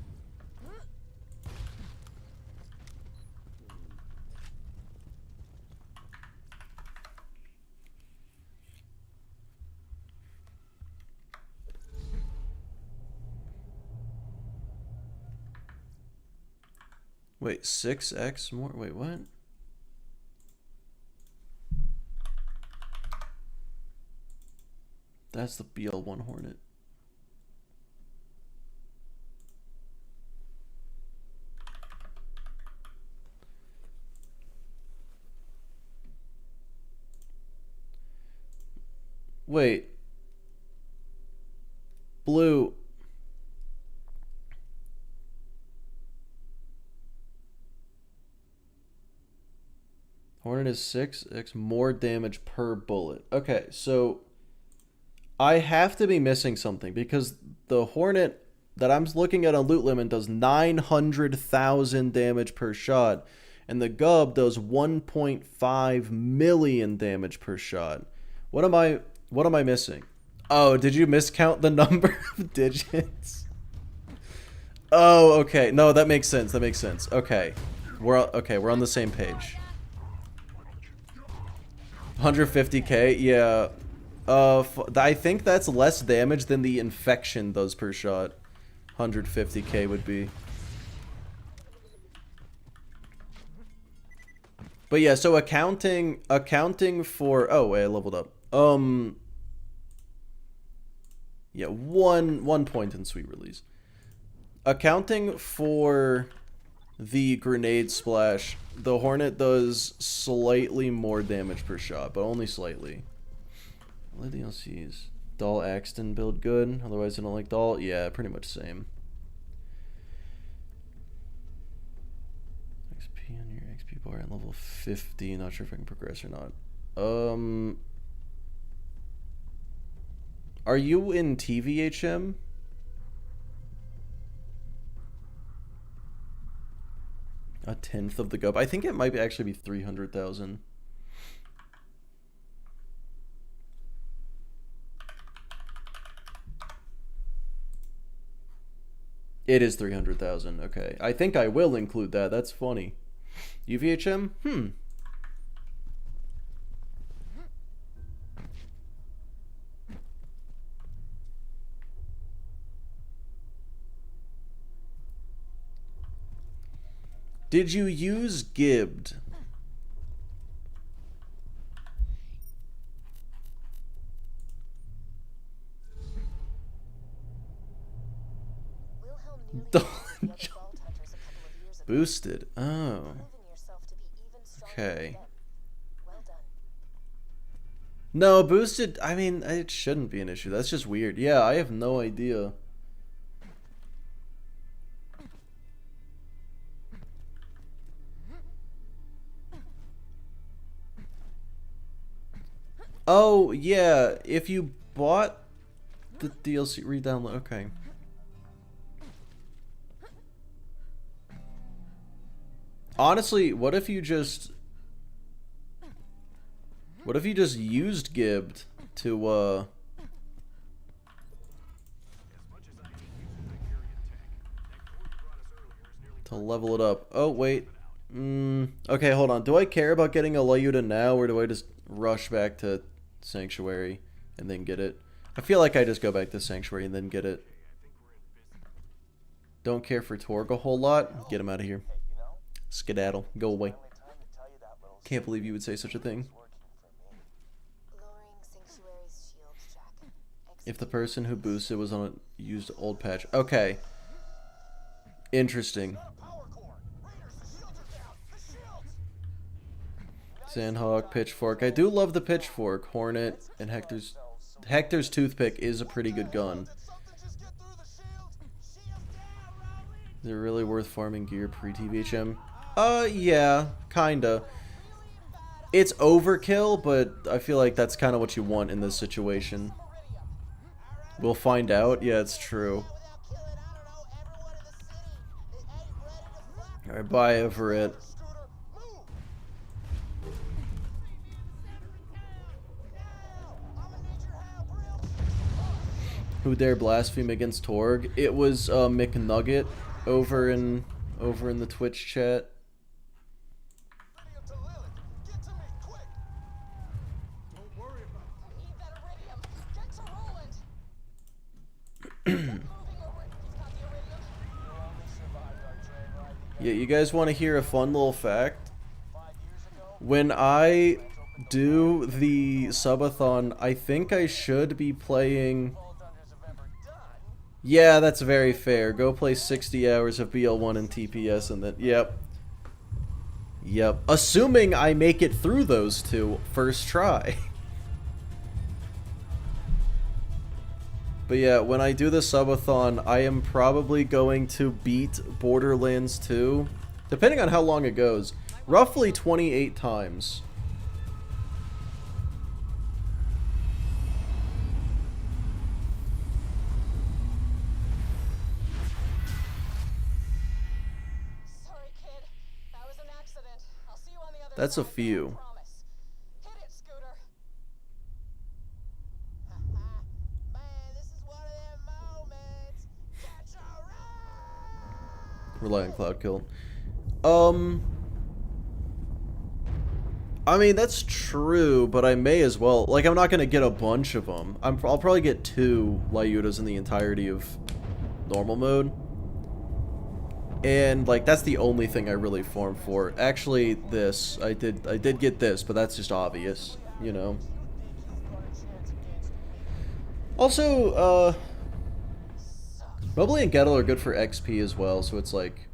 Wait, 6x more? Wait, what? That's the BL1 Hornet. Wait. Blue. Hornet is 6x more damage per bullet. Okay, so I have to be missing something because the Hornet that I'm looking at on Loot Limit does 900,000 damage per shot, and the Gub does 1.5 million damage per shot. What am I missing? Oh, did you miscount the number of digits? Oh, okay. No, that makes sense. That makes sense. Okay. We're on the same page. 150k, yeah. I think that's less damage than the infection does per shot. 150k would be. But yeah, so accounting for, oh wait, I leveled up. Yeah, one point in Sweet Release. Accounting for the grenade splash, the Hornet does slightly more damage per shot, but only slightly. What DLCs? Doll Axton build good, otherwise I don't like Doll. Yeah, pretty much same. XP on your XP bar at level 50. Not sure if I can progress or not. Are you in TVHM? A tenth of the Gub. I think it might actually be 300,000. It is 300,000. Okay. I think I will include that. That's funny. UVHM? Did you use Gibbed? Boosted. Oh. Okay. No, boosted, I mean, it shouldn't be an issue. That's just weird. Yeah, I have no idea. Oh, yeah, if you bought the DLC re-download, okay. Honestly, what if you just used Gibbed to to level it up. Oh, wait. Okay, hold on. Do I care about getting a Lyuda now, or do I just rush back to Sanctuary and then get it? I feel like I just go back to Sanctuary and then get it. Don't care for Torg a whole lot. Get him out of here. Skedaddle. Go away. Can't believe you would say such a thing. If the person who boosted was on a used old patch. Okay. Interesting. Sandhawk, Pitchfork. I do love the Pitchfork. Hornet and Hector's Toothpick is a pretty good gun. Is it really worth farming gear pre-TVHM? Yeah, kinda. It's overkill, but I feel like that's kind of what you want in this situation. We'll find out. Yeah, it's true. Alright, bye, Everett. Who dare blaspheme against Torg? It was McNugget over in the Twitch chat. Yeah, you guys want to hear a fun little fact? When I do the subathon, I think I should be playing... Yeah, that's very fair. Go play 60 hours of BL1 and TPS and then... Yep. Yep. Assuming I make it through those two first try. But yeah, when I do the subathon, I am probably going to beat Borderlands 2, depending on how long it goes, roughly 28 times. Sorry, kid. That was an accident. I'll see you on the other That's a side, few. I promise. Hit it, Scooter. Man, this is one of them moments. Catch a ride. Rely on Cloud Kill. I mean, that's true, but I may as well. Like, I'm not going to get a bunch of them. I'll probably get 2 Lyudas in the entirety of normal mode. And, like, that's the only thing I really farmed for. Actually, this. I did get this, but that's just obvious, you know. Also, Mobley and Gettle are good for XP as well, so it's like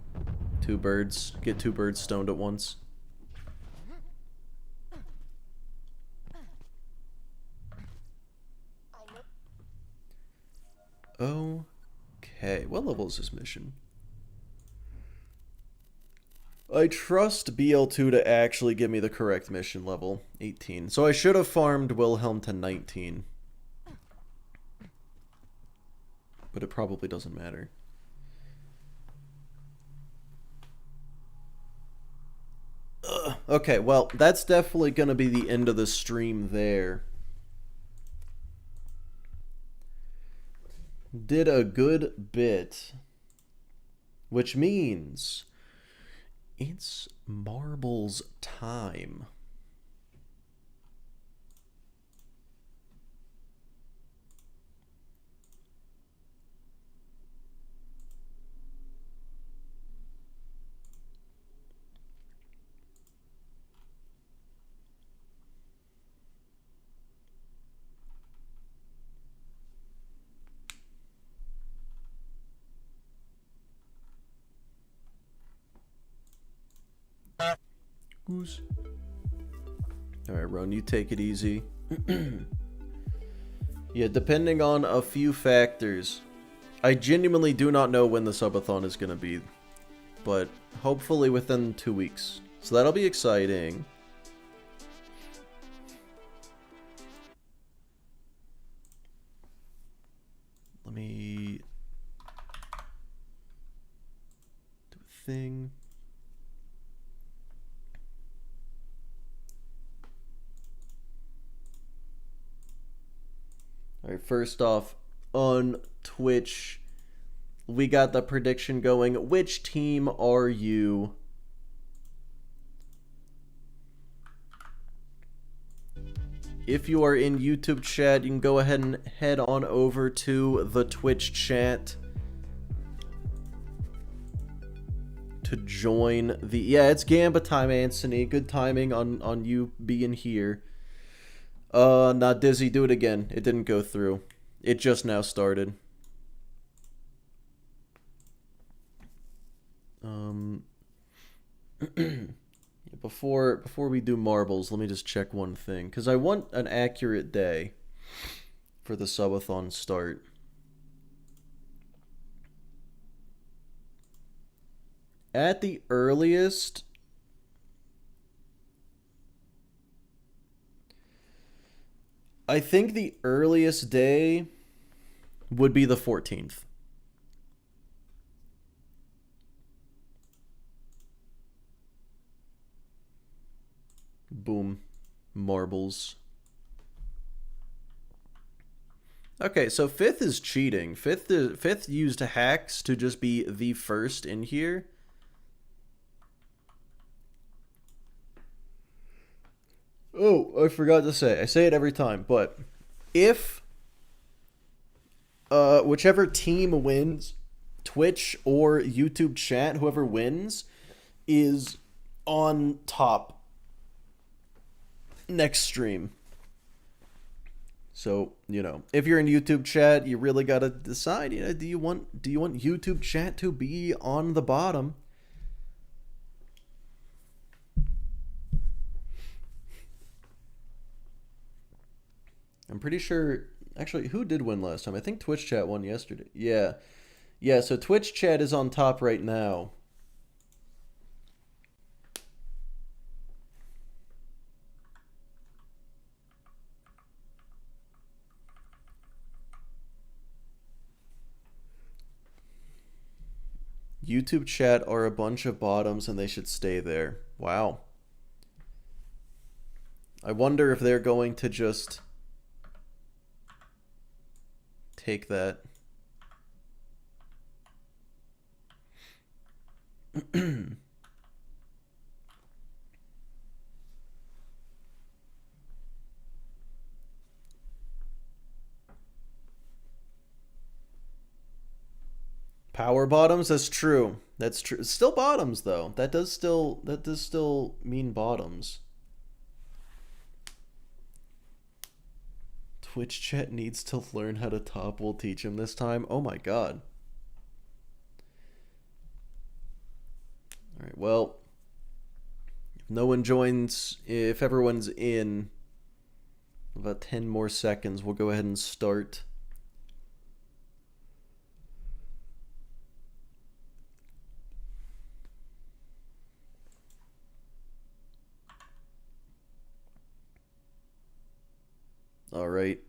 2 birds. Get 2 birds stoned at once. Okay, what level is this mission? I trust BL2 to actually give me the correct mission level, 18. So I should have farmed Wilhelm to 19. But it probably doesn't matter. Okay, well, that's definitely going to be the end of the stream there. Did a good bit. Which means it's marbles time. Goose. Alright, Ron, you take it easy. Yeah, depending on a few factors. I genuinely do not know when the subathon is going to be. But hopefully within 2 weeks. So that'll be exciting. Let me do a thing. Alright, first off, on Twitch, we got the prediction going. Which team are you? If you are in YouTube chat, you can go ahead and head on over to the Twitch chat to join the... Yeah, it's Gamba time, Anthony. Good timing on you being here. Not Dizzy, do it again. It didn't go through. It just now started. Before we do marbles, let me just check one thing, because I want an accurate day for the subathon start. At the earliest, I think the earliest day would be the 14th. Boom. Marbles. Okay, so 5th is cheating. 5th used hacks to just be the first in here. Oh, I forgot to say. I say it every time, but if whichever team wins, Twitch or YouTube chat, whoever wins is on top next stream. So, you know, if you're in YouTube chat, you really got to decide, you know, do you want YouTube chat to be on the bottom? I'm pretty sure, actually, who did win last time? I think Twitch chat won yesterday. Yeah. Yeah, so Twitch chat is on top right now. YouTube chat are a bunch of bottoms and they should stay there. Wow. I wonder if they're going to just take that. Power bottoms, that's true. That's true. It's still bottoms though. That does still mean bottoms. Twitch chat needs to learn how to top. We'll teach him this time. Oh my god. Alright, well, if no one joins, if everyone's in about 10 more seconds, we'll go ahead and start. All right.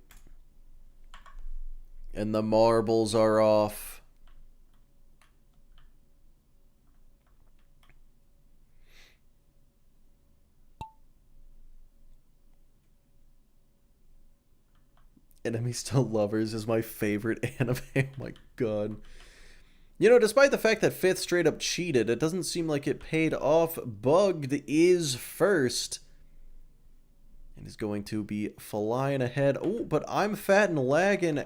And the marbles are off. Enemies to Lovers is my favorite anime. Oh my god. You know, despite the fact that 5th straight up cheated, it doesn't seem like it paid off. Bugged is first. And is going to be flying ahead. Oh, but I'm fat and lagging.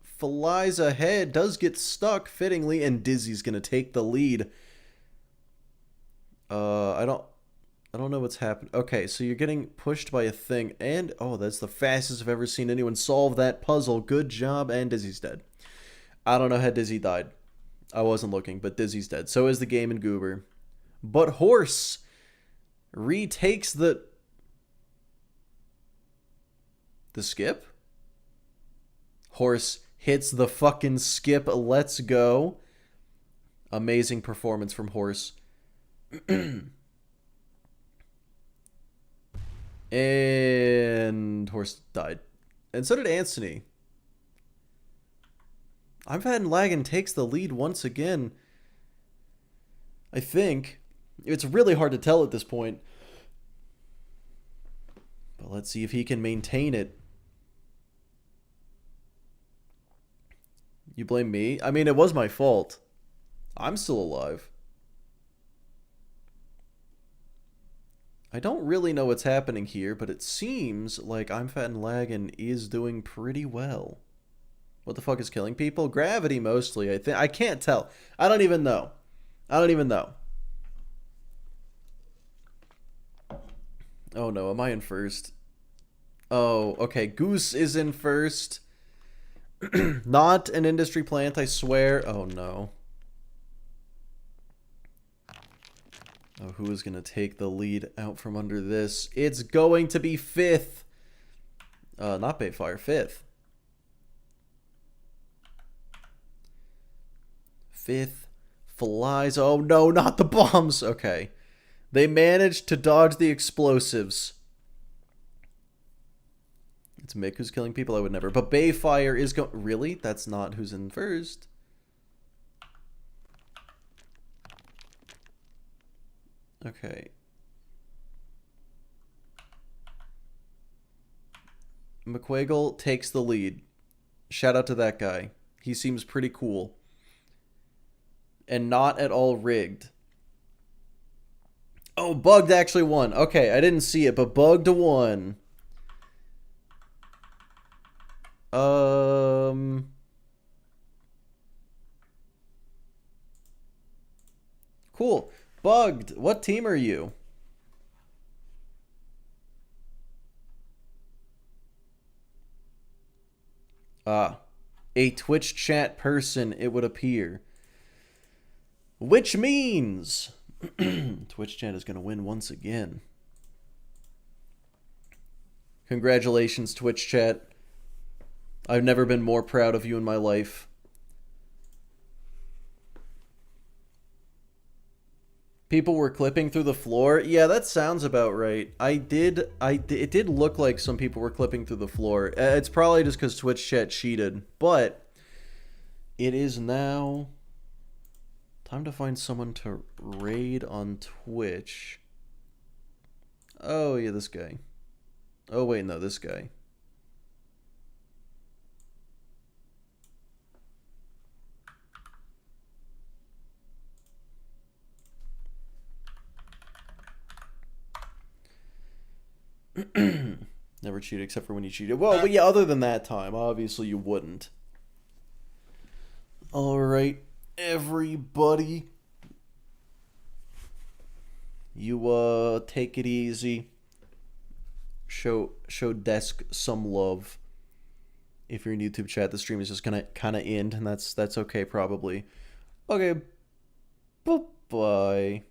Flies ahead. Does get stuck fittingly. And Dizzy's going to take the lead. I don't know what's happened. Okay, so you're getting pushed by a thing. And, oh, that's the fastest I've ever seen anyone solve that puzzle. Good job. And Dizzy's dead. I don't know how Dizzy died. I wasn't looking, but Dizzy's dead. So is the game and Goober. But Horse retakes the skip. Horse hits the fucking skip. Let's go. Amazing performance from Horse. And Horse died. And so did Anthony. I'm fat and lagging takes the lead once again. I think. It's really hard to tell at this point. But let's see if he can maintain it. You blame me? I mean, it was my fault. I'm still alive. I don't really know what's happening here, but it seems like I'm Fat and Laggin is doing pretty well. What the fuck is killing people? Gravity mostly, I think. I can't tell. I don't even know. I don't even know. Oh no, am I in first? Oh, okay. Goose is in first. Not an industry plant, I swear. Oh no. Oh, who is going to take the lead out from under this? It's going to be fifth. Not Bayfire, fifth. Fifth flies. Oh no, not the bombs. Okay. They managed to dodge the explosives. It's Mick who's killing people. I would never. But Bayfire is going... Really? That's not who's in first. Okay. McQuagle takes the lead. Shout out to that guy. He seems pretty cool. And not at all rigged. Oh, Bugged actually won. Okay, I didn't see it, but Bugged won. Cool. Bugged, what team are you? A Twitch chat person, it would appear. Which means Twitch chat is going to win once again. Congratulations, Twitch chat. I've never been more proud of you in my life. People were clipping through the floor. Yeah, that sounds about right. It did look like some people were clipping through the floor. It's probably just because Twitch chat cheated. But it is now time to find someone to raid on Twitch. Oh, yeah, this guy. Oh, wait, no, this guy. Never cheated except for when you cheated. Well, but yeah, other than that time, obviously you wouldn't. Alright, everybody. You, take it easy. Show Desk some love. If you're in YouTube chat, the stream is just gonna kind of end, and that's okay, probably. Okay, bye-bye.